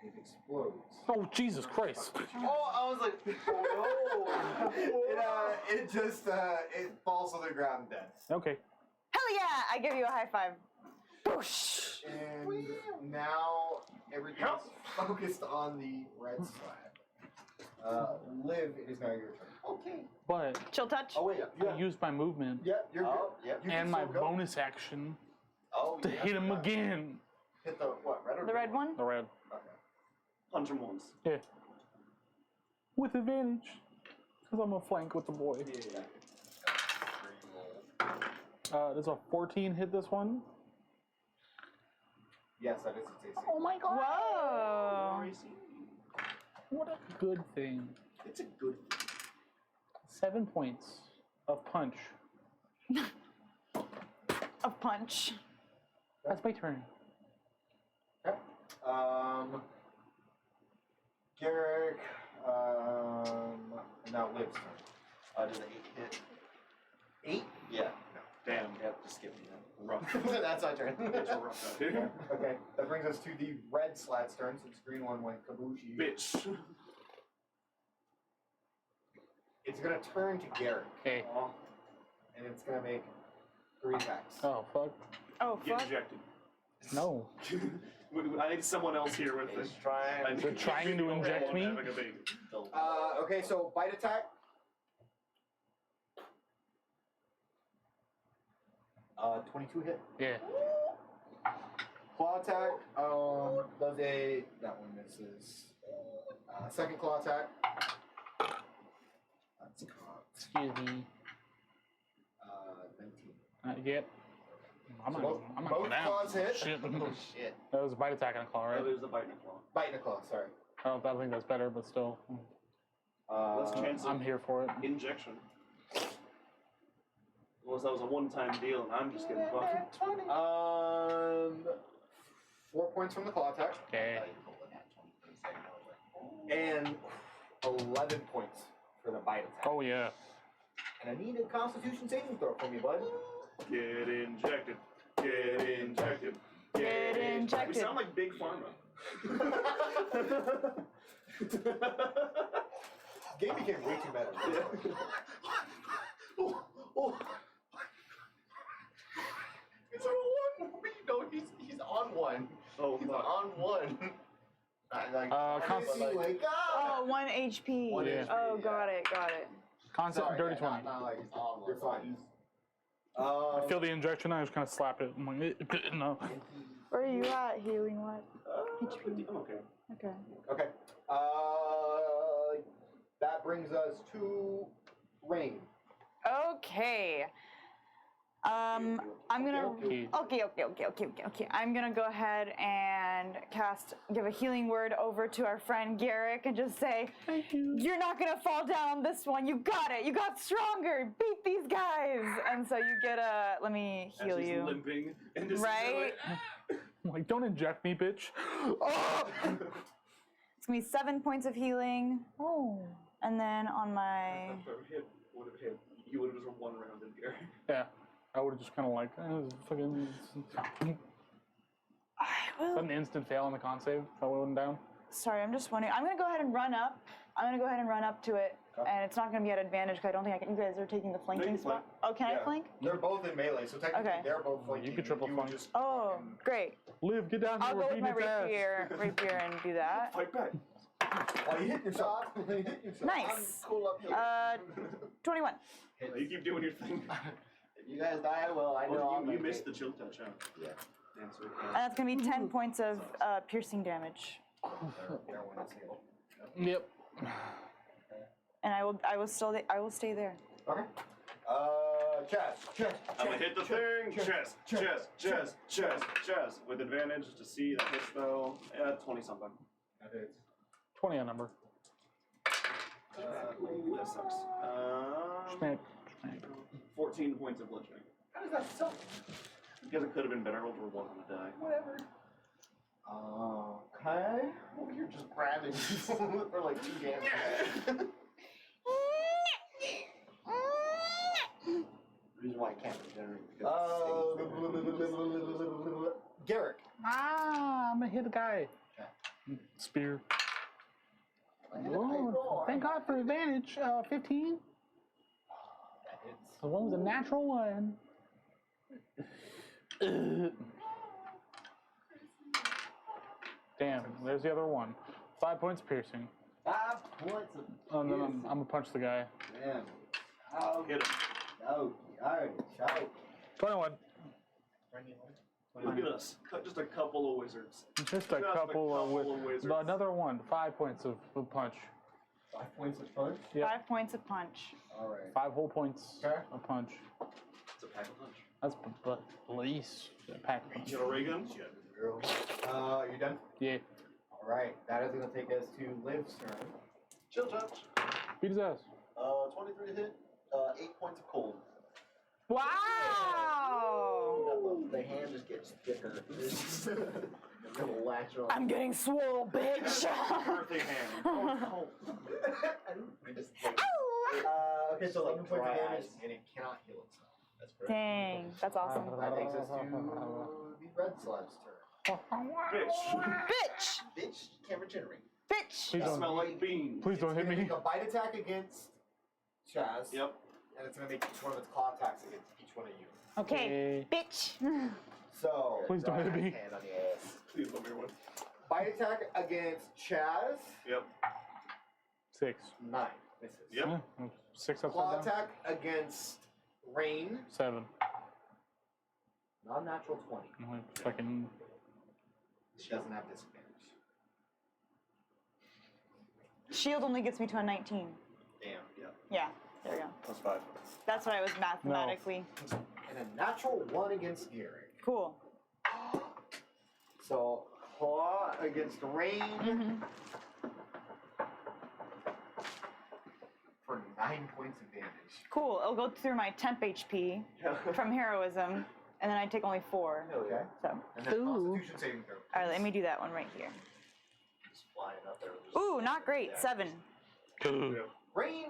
Speaker 1: It explodes.
Speaker 9: Oh, Jesus Christ.
Speaker 1: Oh, I was like, oh no! It just it falls to the ground dead.
Speaker 9: Okay.
Speaker 4: Hell yeah! I give you a high five. Boosh.
Speaker 1: And now everything's focused on the red slab. Liv, it is now your turn.
Speaker 8: Okay.
Speaker 9: But
Speaker 4: Chill touch.
Speaker 1: Oh wait,
Speaker 9: I used my movement
Speaker 1: yeah, you're
Speaker 8: Oh,
Speaker 1: good.
Speaker 8: yep.
Speaker 1: You can
Speaker 9: and my
Speaker 1: still go.
Speaker 9: bonus action
Speaker 8: Oh,
Speaker 9: to
Speaker 8: yeah.
Speaker 9: hit him again.
Speaker 1: Hit the what? Red or
Speaker 4: The
Speaker 1: green
Speaker 4: red one?
Speaker 9: The red.
Speaker 1: Okay.
Speaker 7: Punch him once.
Speaker 9: Yeah. With advantage. Because I'm a flank with the boy. Does a 14 hit this one?
Speaker 1: Yes, that is its AC.
Speaker 9: Oh my god.
Speaker 4: Whoa.
Speaker 9: What a good thing.
Speaker 7: It's a good.
Speaker 9: 7 points of punch.
Speaker 4: A punch.
Speaker 9: That's my turn.
Speaker 1: Okay. Garrick. And now Liv's turn.
Speaker 8: Does the 8 hit?
Speaker 1: 8?
Speaker 8: Yeah.
Speaker 7: Damn.
Speaker 8: Yep, just give me that.
Speaker 7: Rough.
Speaker 1: That's my turn.
Speaker 7: It's rough out here.
Speaker 1: Okay, that brings us to the red slat's turn since green one went kabushi.
Speaker 7: Bitch.
Speaker 1: It's gonna turn to Garrick.
Speaker 9: Okay.
Speaker 1: And it's gonna make 3 attacks.
Speaker 9: Oh, fuck.
Speaker 4: Oh,
Speaker 7: Get
Speaker 4: fuck.
Speaker 7: injected.
Speaker 9: No.
Speaker 7: I need someone else here with
Speaker 8: He's
Speaker 7: this.
Speaker 8: trying.
Speaker 9: They're trying to inject me?
Speaker 1: Okay, so bite attack. 22 hit.
Speaker 9: Yeah.
Speaker 1: Claw attack. Does a that one misses. Second claw attack. That's
Speaker 9: Excuse me.
Speaker 1: 19.
Speaker 9: Yep. I'm not,
Speaker 1: both-
Speaker 9: I'm not
Speaker 1: both
Speaker 9: going down.
Speaker 1: claws hit?
Speaker 9: Shit.
Speaker 8: Shit.
Speaker 9: That was a bite attack and a claw, right?
Speaker 7: Oh, there's the bite and a claw.
Speaker 1: Bite and a claw. Sorry.
Speaker 9: I don't think that's better, but still.
Speaker 7: Less chance of
Speaker 9: I'm here for it.
Speaker 7: injection. Unless that was a one-time deal and I'm just getting fucked.
Speaker 1: 4 points from the claw attack.
Speaker 9: Okay.
Speaker 1: And 11 points for the bite attack.
Speaker 9: Oh, yeah.
Speaker 1: And I need a Constitution saving throw from you, bud.
Speaker 7: Get injected. Get injected.
Speaker 4: Get injected.
Speaker 7: We sound like Big Pharma.
Speaker 1: Game became way too better. He's on 1. No, he's on 1.
Speaker 7: Oh,
Speaker 1: He's
Speaker 7: fuck.
Speaker 1: on 1. Wake up!
Speaker 4: Oh, 1 HP.
Speaker 1: One
Speaker 9: Yeah.
Speaker 4: Oh, got it, got it.
Speaker 9: Concept
Speaker 1: Sorry,
Speaker 9: dirty
Speaker 1: yeah,
Speaker 9: 20.
Speaker 1: not like he's on 1. You're fine.
Speaker 9: I feel the injection, I just kind of slap it. I'm like, no.
Speaker 4: Where are you at? Healing what? HP.
Speaker 7: Okay.
Speaker 4: Okay.
Speaker 1: Okay. That brings us to Rain.
Speaker 4: Okay. I'm gonna.
Speaker 9: Okay.
Speaker 4: Okay. I'm gonna go ahead and give a healing word over to our friend Garrick and just say,
Speaker 9: Thank you.
Speaker 4: "You're not gonna fall down on this one. You got it. You got stronger. Beat these guys." And so you get a. Let me heal
Speaker 7: As he's
Speaker 4: you.
Speaker 7: limping and just
Speaker 4: Right?
Speaker 9: I'm like, don't inject me, bitch. Oh!
Speaker 4: It's gonna be 7 points of healing. Oh. And then on my.
Speaker 7: Would have hit. You would have just one round in here.
Speaker 9: Yeah. I would have just kind of like, fucking.
Speaker 4: I will.
Speaker 9: An instant fail on the con save if I went down.
Speaker 4: Sorry, I'm just wondering. I'm gonna go ahead and run up. To it, and it's not gonna be at advantage because I don't think I can. You guys are taking the flanking
Speaker 7: can
Speaker 4: spot. Oh, can I
Speaker 1: Yeah.
Speaker 4: flank?
Speaker 1: They're both in melee, so technically
Speaker 4: Okay.
Speaker 1: they're both flanking.
Speaker 9: You could triple
Speaker 1: would
Speaker 9: flank.
Speaker 1: just
Speaker 4: Oh,
Speaker 1: fucking-
Speaker 4: great.
Speaker 9: Liv, get down here.
Speaker 4: I'll
Speaker 9: We're
Speaker 4: go with my
Speaker 9: beating its ass.
Speaker 4: rapier and do that.
Speaker 7: Fight back.
Speaker 1: Oh, you hit yourself. You hit yourself.
Speaker 4: Nice.
Speaker 8: Cool up here.
Speaker 4: 21.
Speaker 7: You keep doing your thing.
Speaker 8: If you guys die, well, I know I'll
Speaker 7: You
Speaker 8: make
Speaker 7: missed
Speaker 8: it.
Speaker 7: the chill touch, huh?
Speaker 8: Yeah.
Speaker 7: Answer.
Speaker 4: And that's gonna be 10 points of piercing damage.
Speaker 1: They're one is healed.
Speaker 9: Yep.
Speaker 4: And I will stay there.
Speaker 1: Okay. Chest.
Speaker 7: I'm gonna hit the thing. Chest. With advantage to see that hits though. Yeah, 20 something.
Speaker 1: That hits.
Speaker 9: 20 on number.
Speaker 7: That sucks.
Speaker 9: Smack.
Speaker 7: 14 points of bludgeoning.
Speaker 1: How does that suck?
Speaker 7: Because it could have been better. I rolled a 1 on the die.
Speaker 1: Whatever. Okay. Well, you're just grabbing people for like 2 damage.
Speaker 8: The reason why I can't regenerate is because
Speaker 1: Garrick.
Speaker 9: I'm gonna hit the guy. Spear. Whoa, thank God for advantage. 15.
Speaker 1: That hits.
Speaker 9: The one was a natural one. Damn, there's the other one. 5 points piercing.
Speaker 8: 5 points of
Speaker 9: Oh, and then I'm gonna punch the guy.
Speaker 8: damn. Oh,
Speaker 7: Hit him.
Speaker 8: no. Alright, shout.
Speaker 9: 21.
Speaker 7: Look at us. Just a couple of wizards.
Speaker 9: Just a couple of
Speaker 7: wizards.
Speaker 9: Another one. 5 points of punch.
Speaker 8: 5 points of punch.
Speaker 9: Yep.
Speaker 4: 5 points of punch.
Speaker 8: Alright.
Speaker 9: 5 whole points
Speaker 8: Okay.
Speaker 9: of punch.
Speaker 7: It's a pack of punch.
Speaker 9: That's police. Pack of punch.
Speaker 7: You got a ray gun?
Speaker 1: You done?
Speaker 9: Yeah.
Speaker 1: Alright, that is going to take us to Liv's turn.
Speaker 7: Chill touch.
Speaker 9: Beat his ass.
Speaker 8: 23 to hit. 8 points of cold.
Speaker 4: Wow!
Speaker 8: The hand just gets thicker. It's gonna latch on.
Speaker 4: I'm getting swole, bitch.
Speaker 7: Birthday hand. Oh,
Speaker 8: Okay, so 11 points of damage.
Speaker 1: And it cannot heal itself.
Speaker 8: That's correct.
Speaker 4: Dang, that's awesome.
Speaker 1: That takes us to the red slime's turn.
Speaker 7: bitch.
Speaker 4: Bitch!
Speaker 8: Bitch, can't regenerate.
Speaker 4: Bitch!
Speaker 9: Please
Speaker 7: You
Speaker 9: don't.
Speaker 7: smell like beans.
Speaker 9: Please don't hit
Speaker 1: It's gonna
Speaker 9: me.
Speaker 1: make a bite attack against Chaz.
Speaker 7: Yep.
Speaker 1: And it's going to make each one of its claw attacks against each one of you.
Speaker 4: Okay, bitch.
Speaker 1: So,
Speaker 9: Please don't hit me.
Speaker 8: Hand on the ass.
Speaker 7: Please let me win.
Speaker 1: bite attack against Chaz,
Speaker 7: Yep.
Speaker 9: 6.
Speaker 1: 9. Misses.
Speaker 7: Yep.
Speaker 9: Yeah. 6
Speaker 1: Claw
Speaker 9: upside down.
Speaker 1: attack against Rain,
Speaker 9: 7.
Speaker 1: non-natural 20.
Speaker 9: Fucking.
Speaker 1: She doesn't have disadvantage.
Speaker 4: Shield only gets me to a 19.
Speaker 7: Damn. Yeah.
Speaker 4: Yeah, there we go.
Speaker 7: +5.
Speaker 4: That's what I was mathematically.
Speaker 1: And a natural 1 against Gary.
Speaker 4: Cool.
Speaker 1: So, claw against Rain for 9 points of damage.
Speaker 4: Cool. It'll go through my temp HP from heroism, and then I take only 4.
Speaker 1: Okay.
Speaker 4: So,
Speaker 1: And then Constitution saving throw.
Speaker 4: all right, let me do that one right here.
Speaker 8: Just flying up there.
Speaker 4: Ooh, not great. 7.
Speaker 1: Rain,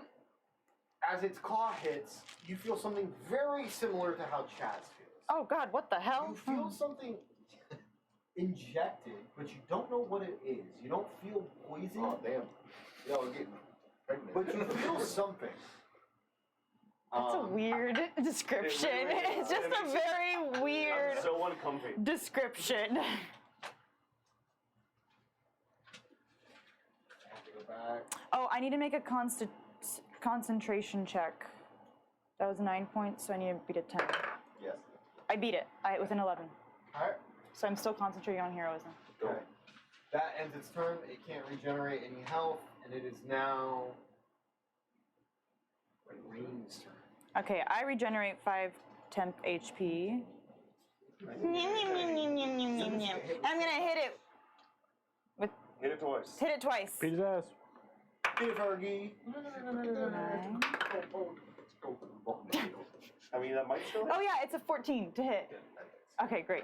Speaker 1: as its claw hits, you feel something very similar to how Chaz feels.
Speaker 4: Oh God, what the hell?
Speaker 1: You feel something injected, but you don't know what it is. You don't feel poison.
Speaker 8: Oh, damn. Yo, we're getting pregnant.
Speaker 1: But you feel something.
Speaker 4: That's a weird description.
Speaker 7: It really is.
Speaker 4: It's just a very weird
Speaker 7: I'm so uncomfy.
Speaker 4: description.
Speaker 1: I have to go back.
Speaker 4: Oh, I need to make a concentration check. That was 9 points, so I need to beat a 10.
Speaker 8: Yes.
Speaker 4: I beat it. With an 11.
Speaker 1: Alright.
Speaker 4: So I'm still concentrating on heroism.
Speaker 1: Okay. That ends its turn. It can't regenerate any health, and it is now Rain's turn.
Speaker 4: Okay, I regenerate 5 temp HP. I'm gonna hit it with
Speaker 7: Hit it twice.
Speaker 4: hit it twice.
Speaker 9: Beat his ass.
Speaker 1: Give Fergie.
Speaker 4: 9.
Speaker 7: I mean, that might still hit.
Speaker 4: Oh yeah, it's a 14 to hit. Okay, great.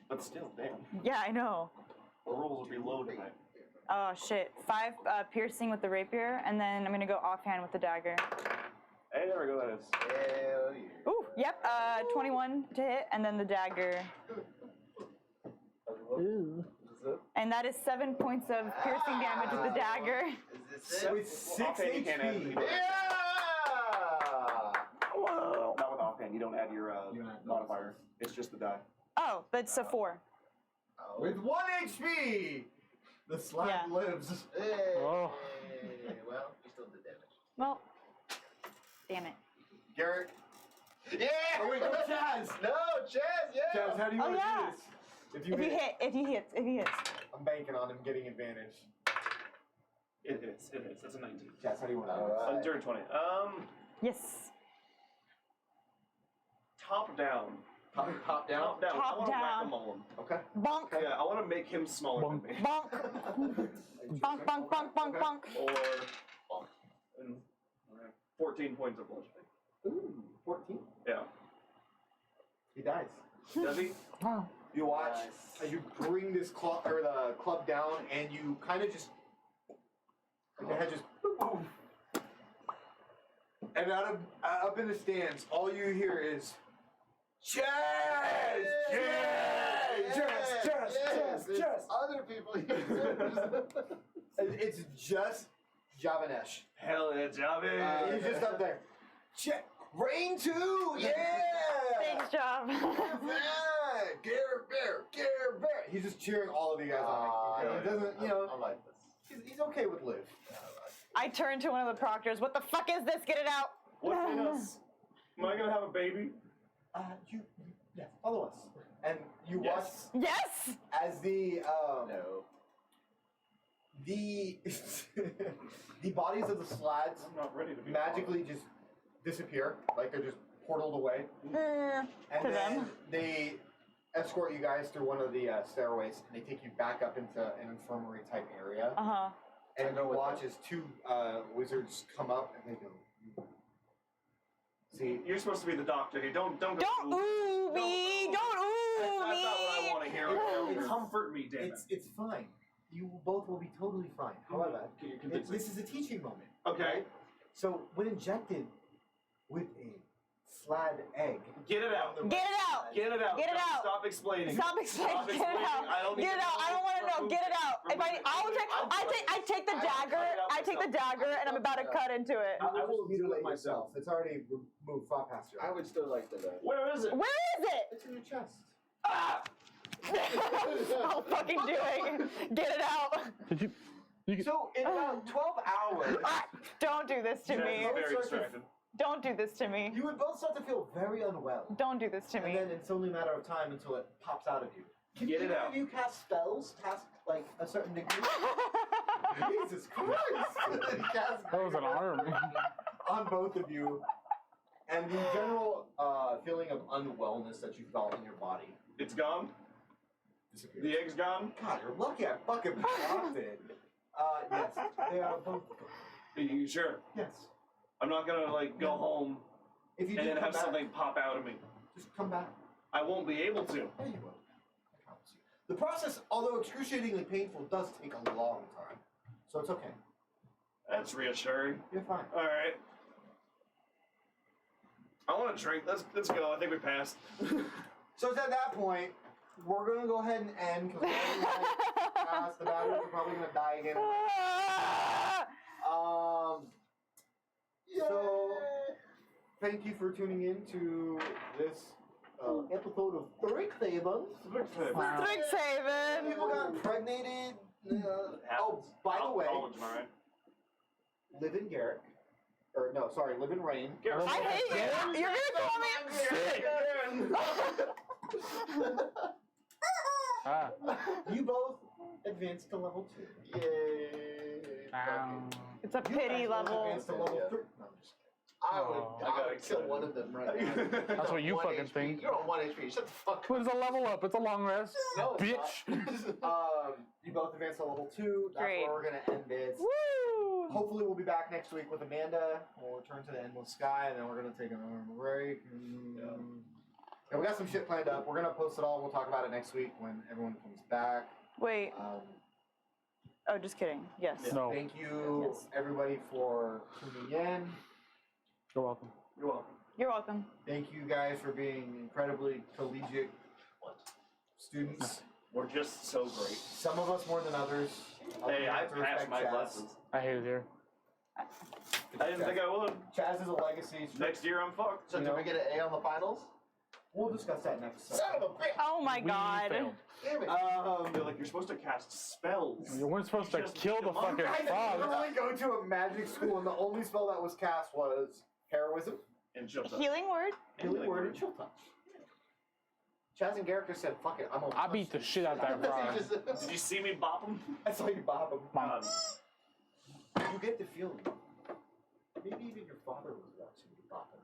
Speaker 7: But still, damn.
Speaker 4: Yeah, I know.
Speaker 7: The rules will be low tonight.
Speaker 4: Oh shit. 5 piercing with the rapier, and then I'm gonna go offhand with the dagger.
Speaker 7: Hey, there we go, that is.
Speaker 8: Hell yeah.
Speaker 4: Ooh, yep. 21 to hit, and then the dagger,
Speaker 9: Ooh.
Speaker 4: and that is 7 points of piercing damage with the dagger.
Speaker 8: Is this it?
Speaker 1: With 6
Speaker 7: Offhand, you can't add
Speaker 1: HP.
Speaker 7: anything.
Speaker 4: Whoa.
Speaker 7: Not with offhand, you don't add your
Speaker 1: You don't add
Speaker 7: modifier. It's just the die.
Speaker 4: Oh, that's a 4.
Speaker 1: With 1 HP, the slime
Speaker 4: Yeah.
Speaker 1: lives.
Speaker 8: Hey.
Speaker 9: Oh.
Speaker 8: Well, we still did damage.
Speaker 4: Well, damn it.
Speaker 1: Garrett.
Speaker 8: Yeah!
Speaker 1: Oh wait, no, Chaz.
Speaker 8: No, Chaz, yeah!
Speaker 1: Chaz, how do you
Speaker 4: Oh,
Speaker 1: want to
Speaker 4: yeah.
Speaker 1: do this?
Speaker 4: If you hit.
Speaker 1: I'm banking on him getting advantage.
Speaker 7: It hits. That's a 19.
Speaker 1: Chaz, how do you want to do
Speaker 8: All
Speaker 1: this?
Speaker 8: right.
Speaker 7: Dirty 20.
Speaker 4: Yes.
Speaker 7: Top down.
Speaker 8: Top down?
Speaker 7: Top down.
Speaker 4: Top
Speaker 7: I want to
Speaker 4: down.
Speaker 7: whack-a-mole him.
Speaker 1: Okay.
Speaker 4: Bonk.
Speaker 7: Yeah, I want to make him smaller
Speaker 9: Bonk.
Speaker 7: than me.
Speaker 4: Bonk. Bonk, bonk, bonk, bonk, bonk.
Speaker 7: Or bonk. And 14 points of bludgeoning.
Speaker 1: Ooh, 14.
Speaker 7: Yeah.
Speaker 1: He dies.
Speaker 7: Does he?
Speaker 9: Wow.
Speaker 1: You watch as you bring this club or the club down, and you kind of just the head just boom, and up in the stands, all you hear is Chaz, Chaz.
Speaker 8: Other people here.
Speaker 1: It's just Javanesh.
Speaker 7: Hell yeah, Javi.
Speaker 1: He's just up there. Rain 2, yeah.
Speaker 4: Thanks, job.
Speaker 1: Gare Bear. He's just cheering all of you guys on. He doesn't,
Speaker 8: I like this.
Speaker 1: He's okay with Liv.
Speaker 4: I turn to one of the proctors. What the fuck is this? Get it out.
Speaker 7: What's in us? Am I gonna have a baby?
Speaker 1: Yeah, follow us. And you
Speaker 7: Yes.
Speaker 4: Yes.
Speaker 1: watch as the
Speaker 2: No.
Speaker 1: the the bodies of the slads
Speaker 7: I'm not ready to be
Speaker 1: magically just disappear, like they're just portaled away.
Speaker 4: Mm,
Speaker 1: And
Speaker 4: to
Speaker 1: then
Speaker 4: them.
Speaker 1: they escort you guys through one of the stairways, and they take you back up into an infirmary type area.
Speaker 4: Uh huh.
Speaker 1: And you watch as two wizards come up, and they go. See,
Speaker 7: You're supposed to be the doctor here. Don't go.
Speaker 4: Don't ooh me. Don't ooh
Speaker 7: That's
Speaker 4: me.
Speaker 7: not what I want to hear.
Speaker 1: It's-
Speaker 7: Comfort me, damn it.
Speaker 1: it's fine. You both will be totally fine. However,
Speaker 7: You're convincing.
Speaker 1: this is a teaching moment.
Speaker 7: Okay.
Speaker 1: right? So when injected with a slad egg,
Speaker 7: Get it out.
Speaker 4: Get it out.
Speaker 7: Get it out.
Speaker 4: Get it out.
Speaker 7: Stop explaining.
Speaker 4: Stop explaining.
Speaker 7: Stop
Speaker 4: Get it
Speaker 7: explaining.
Speaker 4: out.
Speaker 7: I don't need
Speaker 4: Get it
Speaker 7: to
Speaker 4: out. I don't want to know. Get it out. If I take the dagger. I take the dagger, and I'm about to cut into it.
Speaker 7: I will do it
Speaker 1: mutilate
Speaker 7: myself.
Speaker 1: yourself. It's already moved far past you.
Speaker 2: I would still like to know.
Speaker 7: Where is it?
Speaker 4: Where is it?
Speaker 1: It's in your chest.
Speaker 7: Ah!
Speaker 4: I'll fucking do it. Get it out.
Speaker 9: Did you?
Speaker 1: So in about 12 hours,
Speaker 4: Ah, don't do this to
Speaker 7: Jess
Speaker 4: me.
Speaker 7: is very distracted.
Speaker 4: Don't do this to me.
Speaker 1: you would both start to feel very unwell.
Speaker 4: Don't do this to
Speaker 1: And
Speaker 4: me.
Speaker 1: then it's only a matter of time until it pops out of you. Can
Speaker 7: Get it
Speaker 1: either
Speaker 7: out.
Speaker 1: of you cast spells past like a certain degree? Jesus Christ! He cast
Speaker 9: That was an honor.
Speaker 1: on both of you. And the general feeling of unwellness that you felt in your body
Speaker 7: It's gone.
Speaker 1: disappears.
Speaker 7: The egg's gone.
Speaker 1: God, you're lucky I fucking dropped it. Yes, they are both.
Speaker 7: Are you sure?
Speaker 1: Yes.
Speaker 7: I'm not gonna like go home
Speaker 1: If you
Speaker 7: and
Speaker 1: do
Speaker 7: then
Speaker 1: come
Speaker 7: have
Speaker 1: back,
Speaker 7: something pop out of me.
Speaker 1: just come back.
Speaker 7: I won't be able to.
Speaker 1: Yeah, you will. I promise you. The process, although excruciatingly painful, does take a long time. So it's okay.
Speaker 7: That's reassuring.
Speaker 1: You're fine.
Speaker 7: All right. I want to drink. Let's go. I think we passed.
Speaker 1: So it's at that point, we're gonna go ahead and end because the batteries are probably gonna die again. So thank you for tuning in to this episode of Strixhaven.
Speaker 4: Strixhaven.
Speaker 1: People got impregnated. Oh, by the way,
Speaker 7: College, am I right?
Speaker 1: live in Garrick. Or no, sorry, live in Rain.
Speaker 4: I hate you. You're gonna call me.
Speaker 9: Ah.
Speaker 1: You both advanced to level 2. Yay!
Speaker 9: Ow.
Speaker 4: It's a
Speaker 1: You
Speaker 4: pity
Speaker 1: actually
Speaker 4: level.
Speaker 1: advanced to level 3. No, I'm just
Speaker 2: I would,
Speaker 9: Oh.
Speaker 2: I would kill one of them right now.
Speaker 9: That's what you
Speaker 2: One
Speaker 9: fucking
Speaker 2: HP.
Speaker 9: think.
Speaker 2: You're on 1 HP. Shut the fuck
Speaker 9: But it's a level up. It's a long rest.
Speaker 1: No, it's
Speaker 9: Bitch.
Speaker 1: you both advanced to level 2. That's
Speaker 4: Great.
Speaker 1: where we're gonna end this.
Speaker 4: Woo!
Speaker 1: Hopefully, we'll be back next week with Amanda. We'll return to the Endless Sky, and then we're gonna take another break. Yeah, we got some shit planned up. We're gonna post it all. We'll talk about it next week when everyone comes back.
Speaker 4: Wait. Oh, just kidding. Yes.
Speaker 9: No.
Speaker 1: Thank you,
Speaker 4: Yes.
Speaker 1: everybody, for tuning in.
Speaker 9: You're welcome.
Speaker 7: You're welcome.
Speaker 4: You're welcome.
Speaker 1: Thank you guys for being incredibly collegiate students.
Speaker 7: We're just so great.
Speaker 1: Some of us more than others.
Speaker 7: Hey, I
Speaker 1: have to
Speaker 7: passed
Speaker 1: respect
Speaker 7: my
Speaker 1: Chaz.
Speaker 7: lessons.
Speaker 9: I hate it here.
Speaker 7: I didn't think I would.
Speaker 1: Chaz is a legacy.
Speaker 7: Next year I'm fucked.
Speaker 2: So did we get an A on the finals?
Speaker 1: We'll discuss that next episode.
Speaker 2: Son of a bitch!
Speaker 4: Oh my
Speaker 9: We
Speaker 4: god.
Speaker 9: failed.
Speaker 2: Damn it!
Speaker 7: They're like, you're supposed to cast spells.
Speaker 9: You weren't supposed to
Speaker 7: Just
Speaker 9: kill the
Speaker 7: demonic.
Speaker 9: fucking
Speaker 1: I
Speaker 9: frog.
Speaker 1: literally go to a magic school, and the only spell that was cast was heroism,
Speaker 7: And chill touch.
Speaker 4: Healing word.
Speaker 1: healing word, and chill touch. Chaz and Garrick just said, "Fuck it, I'm gonna."
Speaker 9: I beat the shit out of that frog.
Speaker 7: Did you see me bop him?
Speaker 1: I saw you bob him.
Speaker 7: God.
Speaker 1: You get the feeling. Maybe even your father was watching you bob him.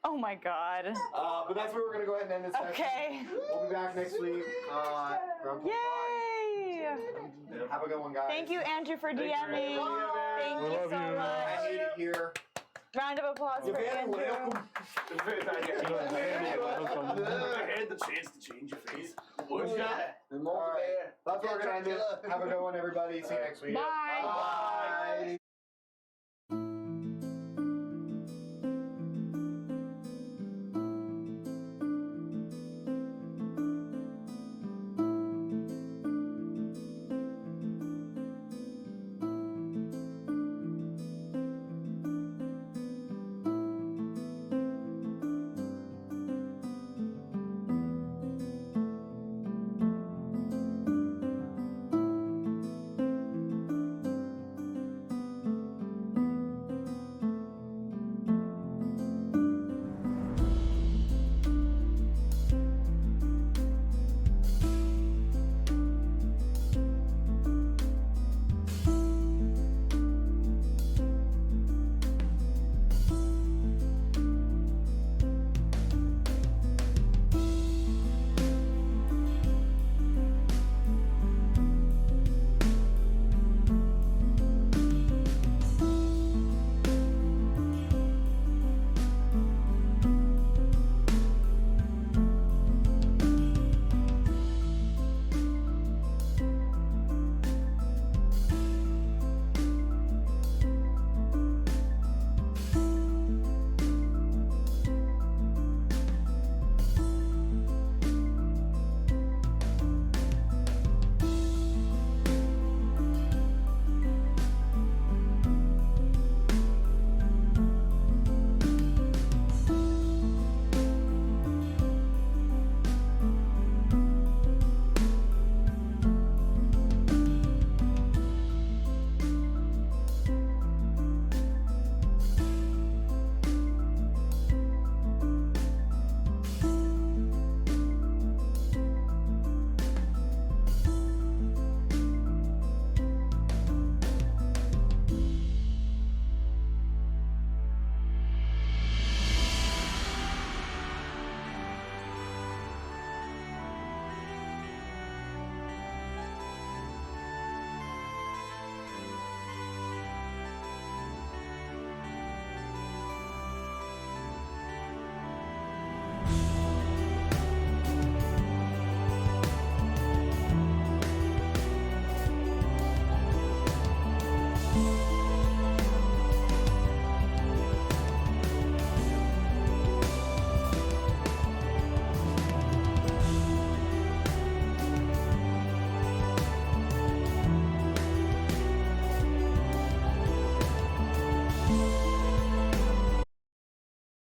Speaker 4: Oh my god.
Speaker 1: But that's where we're gonna go ahead and end this session.
Speaker 4: Okay.
Speaker 1: We'll be back next week.
Speaker 4: Yay!
Speaker 1: Have a good one, guys.
Speaker 4: Thank you, Andrew, for DMing. Thank
Speaker 9: We
Speaker 4: you
Speaker 9: love
Speaker 4: so
Speaker 9: you.
Speaker 1: I
Speaker 4: much.
Speaker 1: hate it here.
Speaker 4: Round of applause
Speaker 1: You're
Speaker 4: for
Speaker 1: very
Speaker 4: Andrew.
Speaker 1: welcome.
Speaker 7: I had the chance to change your face.
Speaker 2: All right.
Speaker 1: That's where we're gonna end it. Have a good one, everybody. See you next week.
Speaker 4: Bye.
Speaker 1: Bye.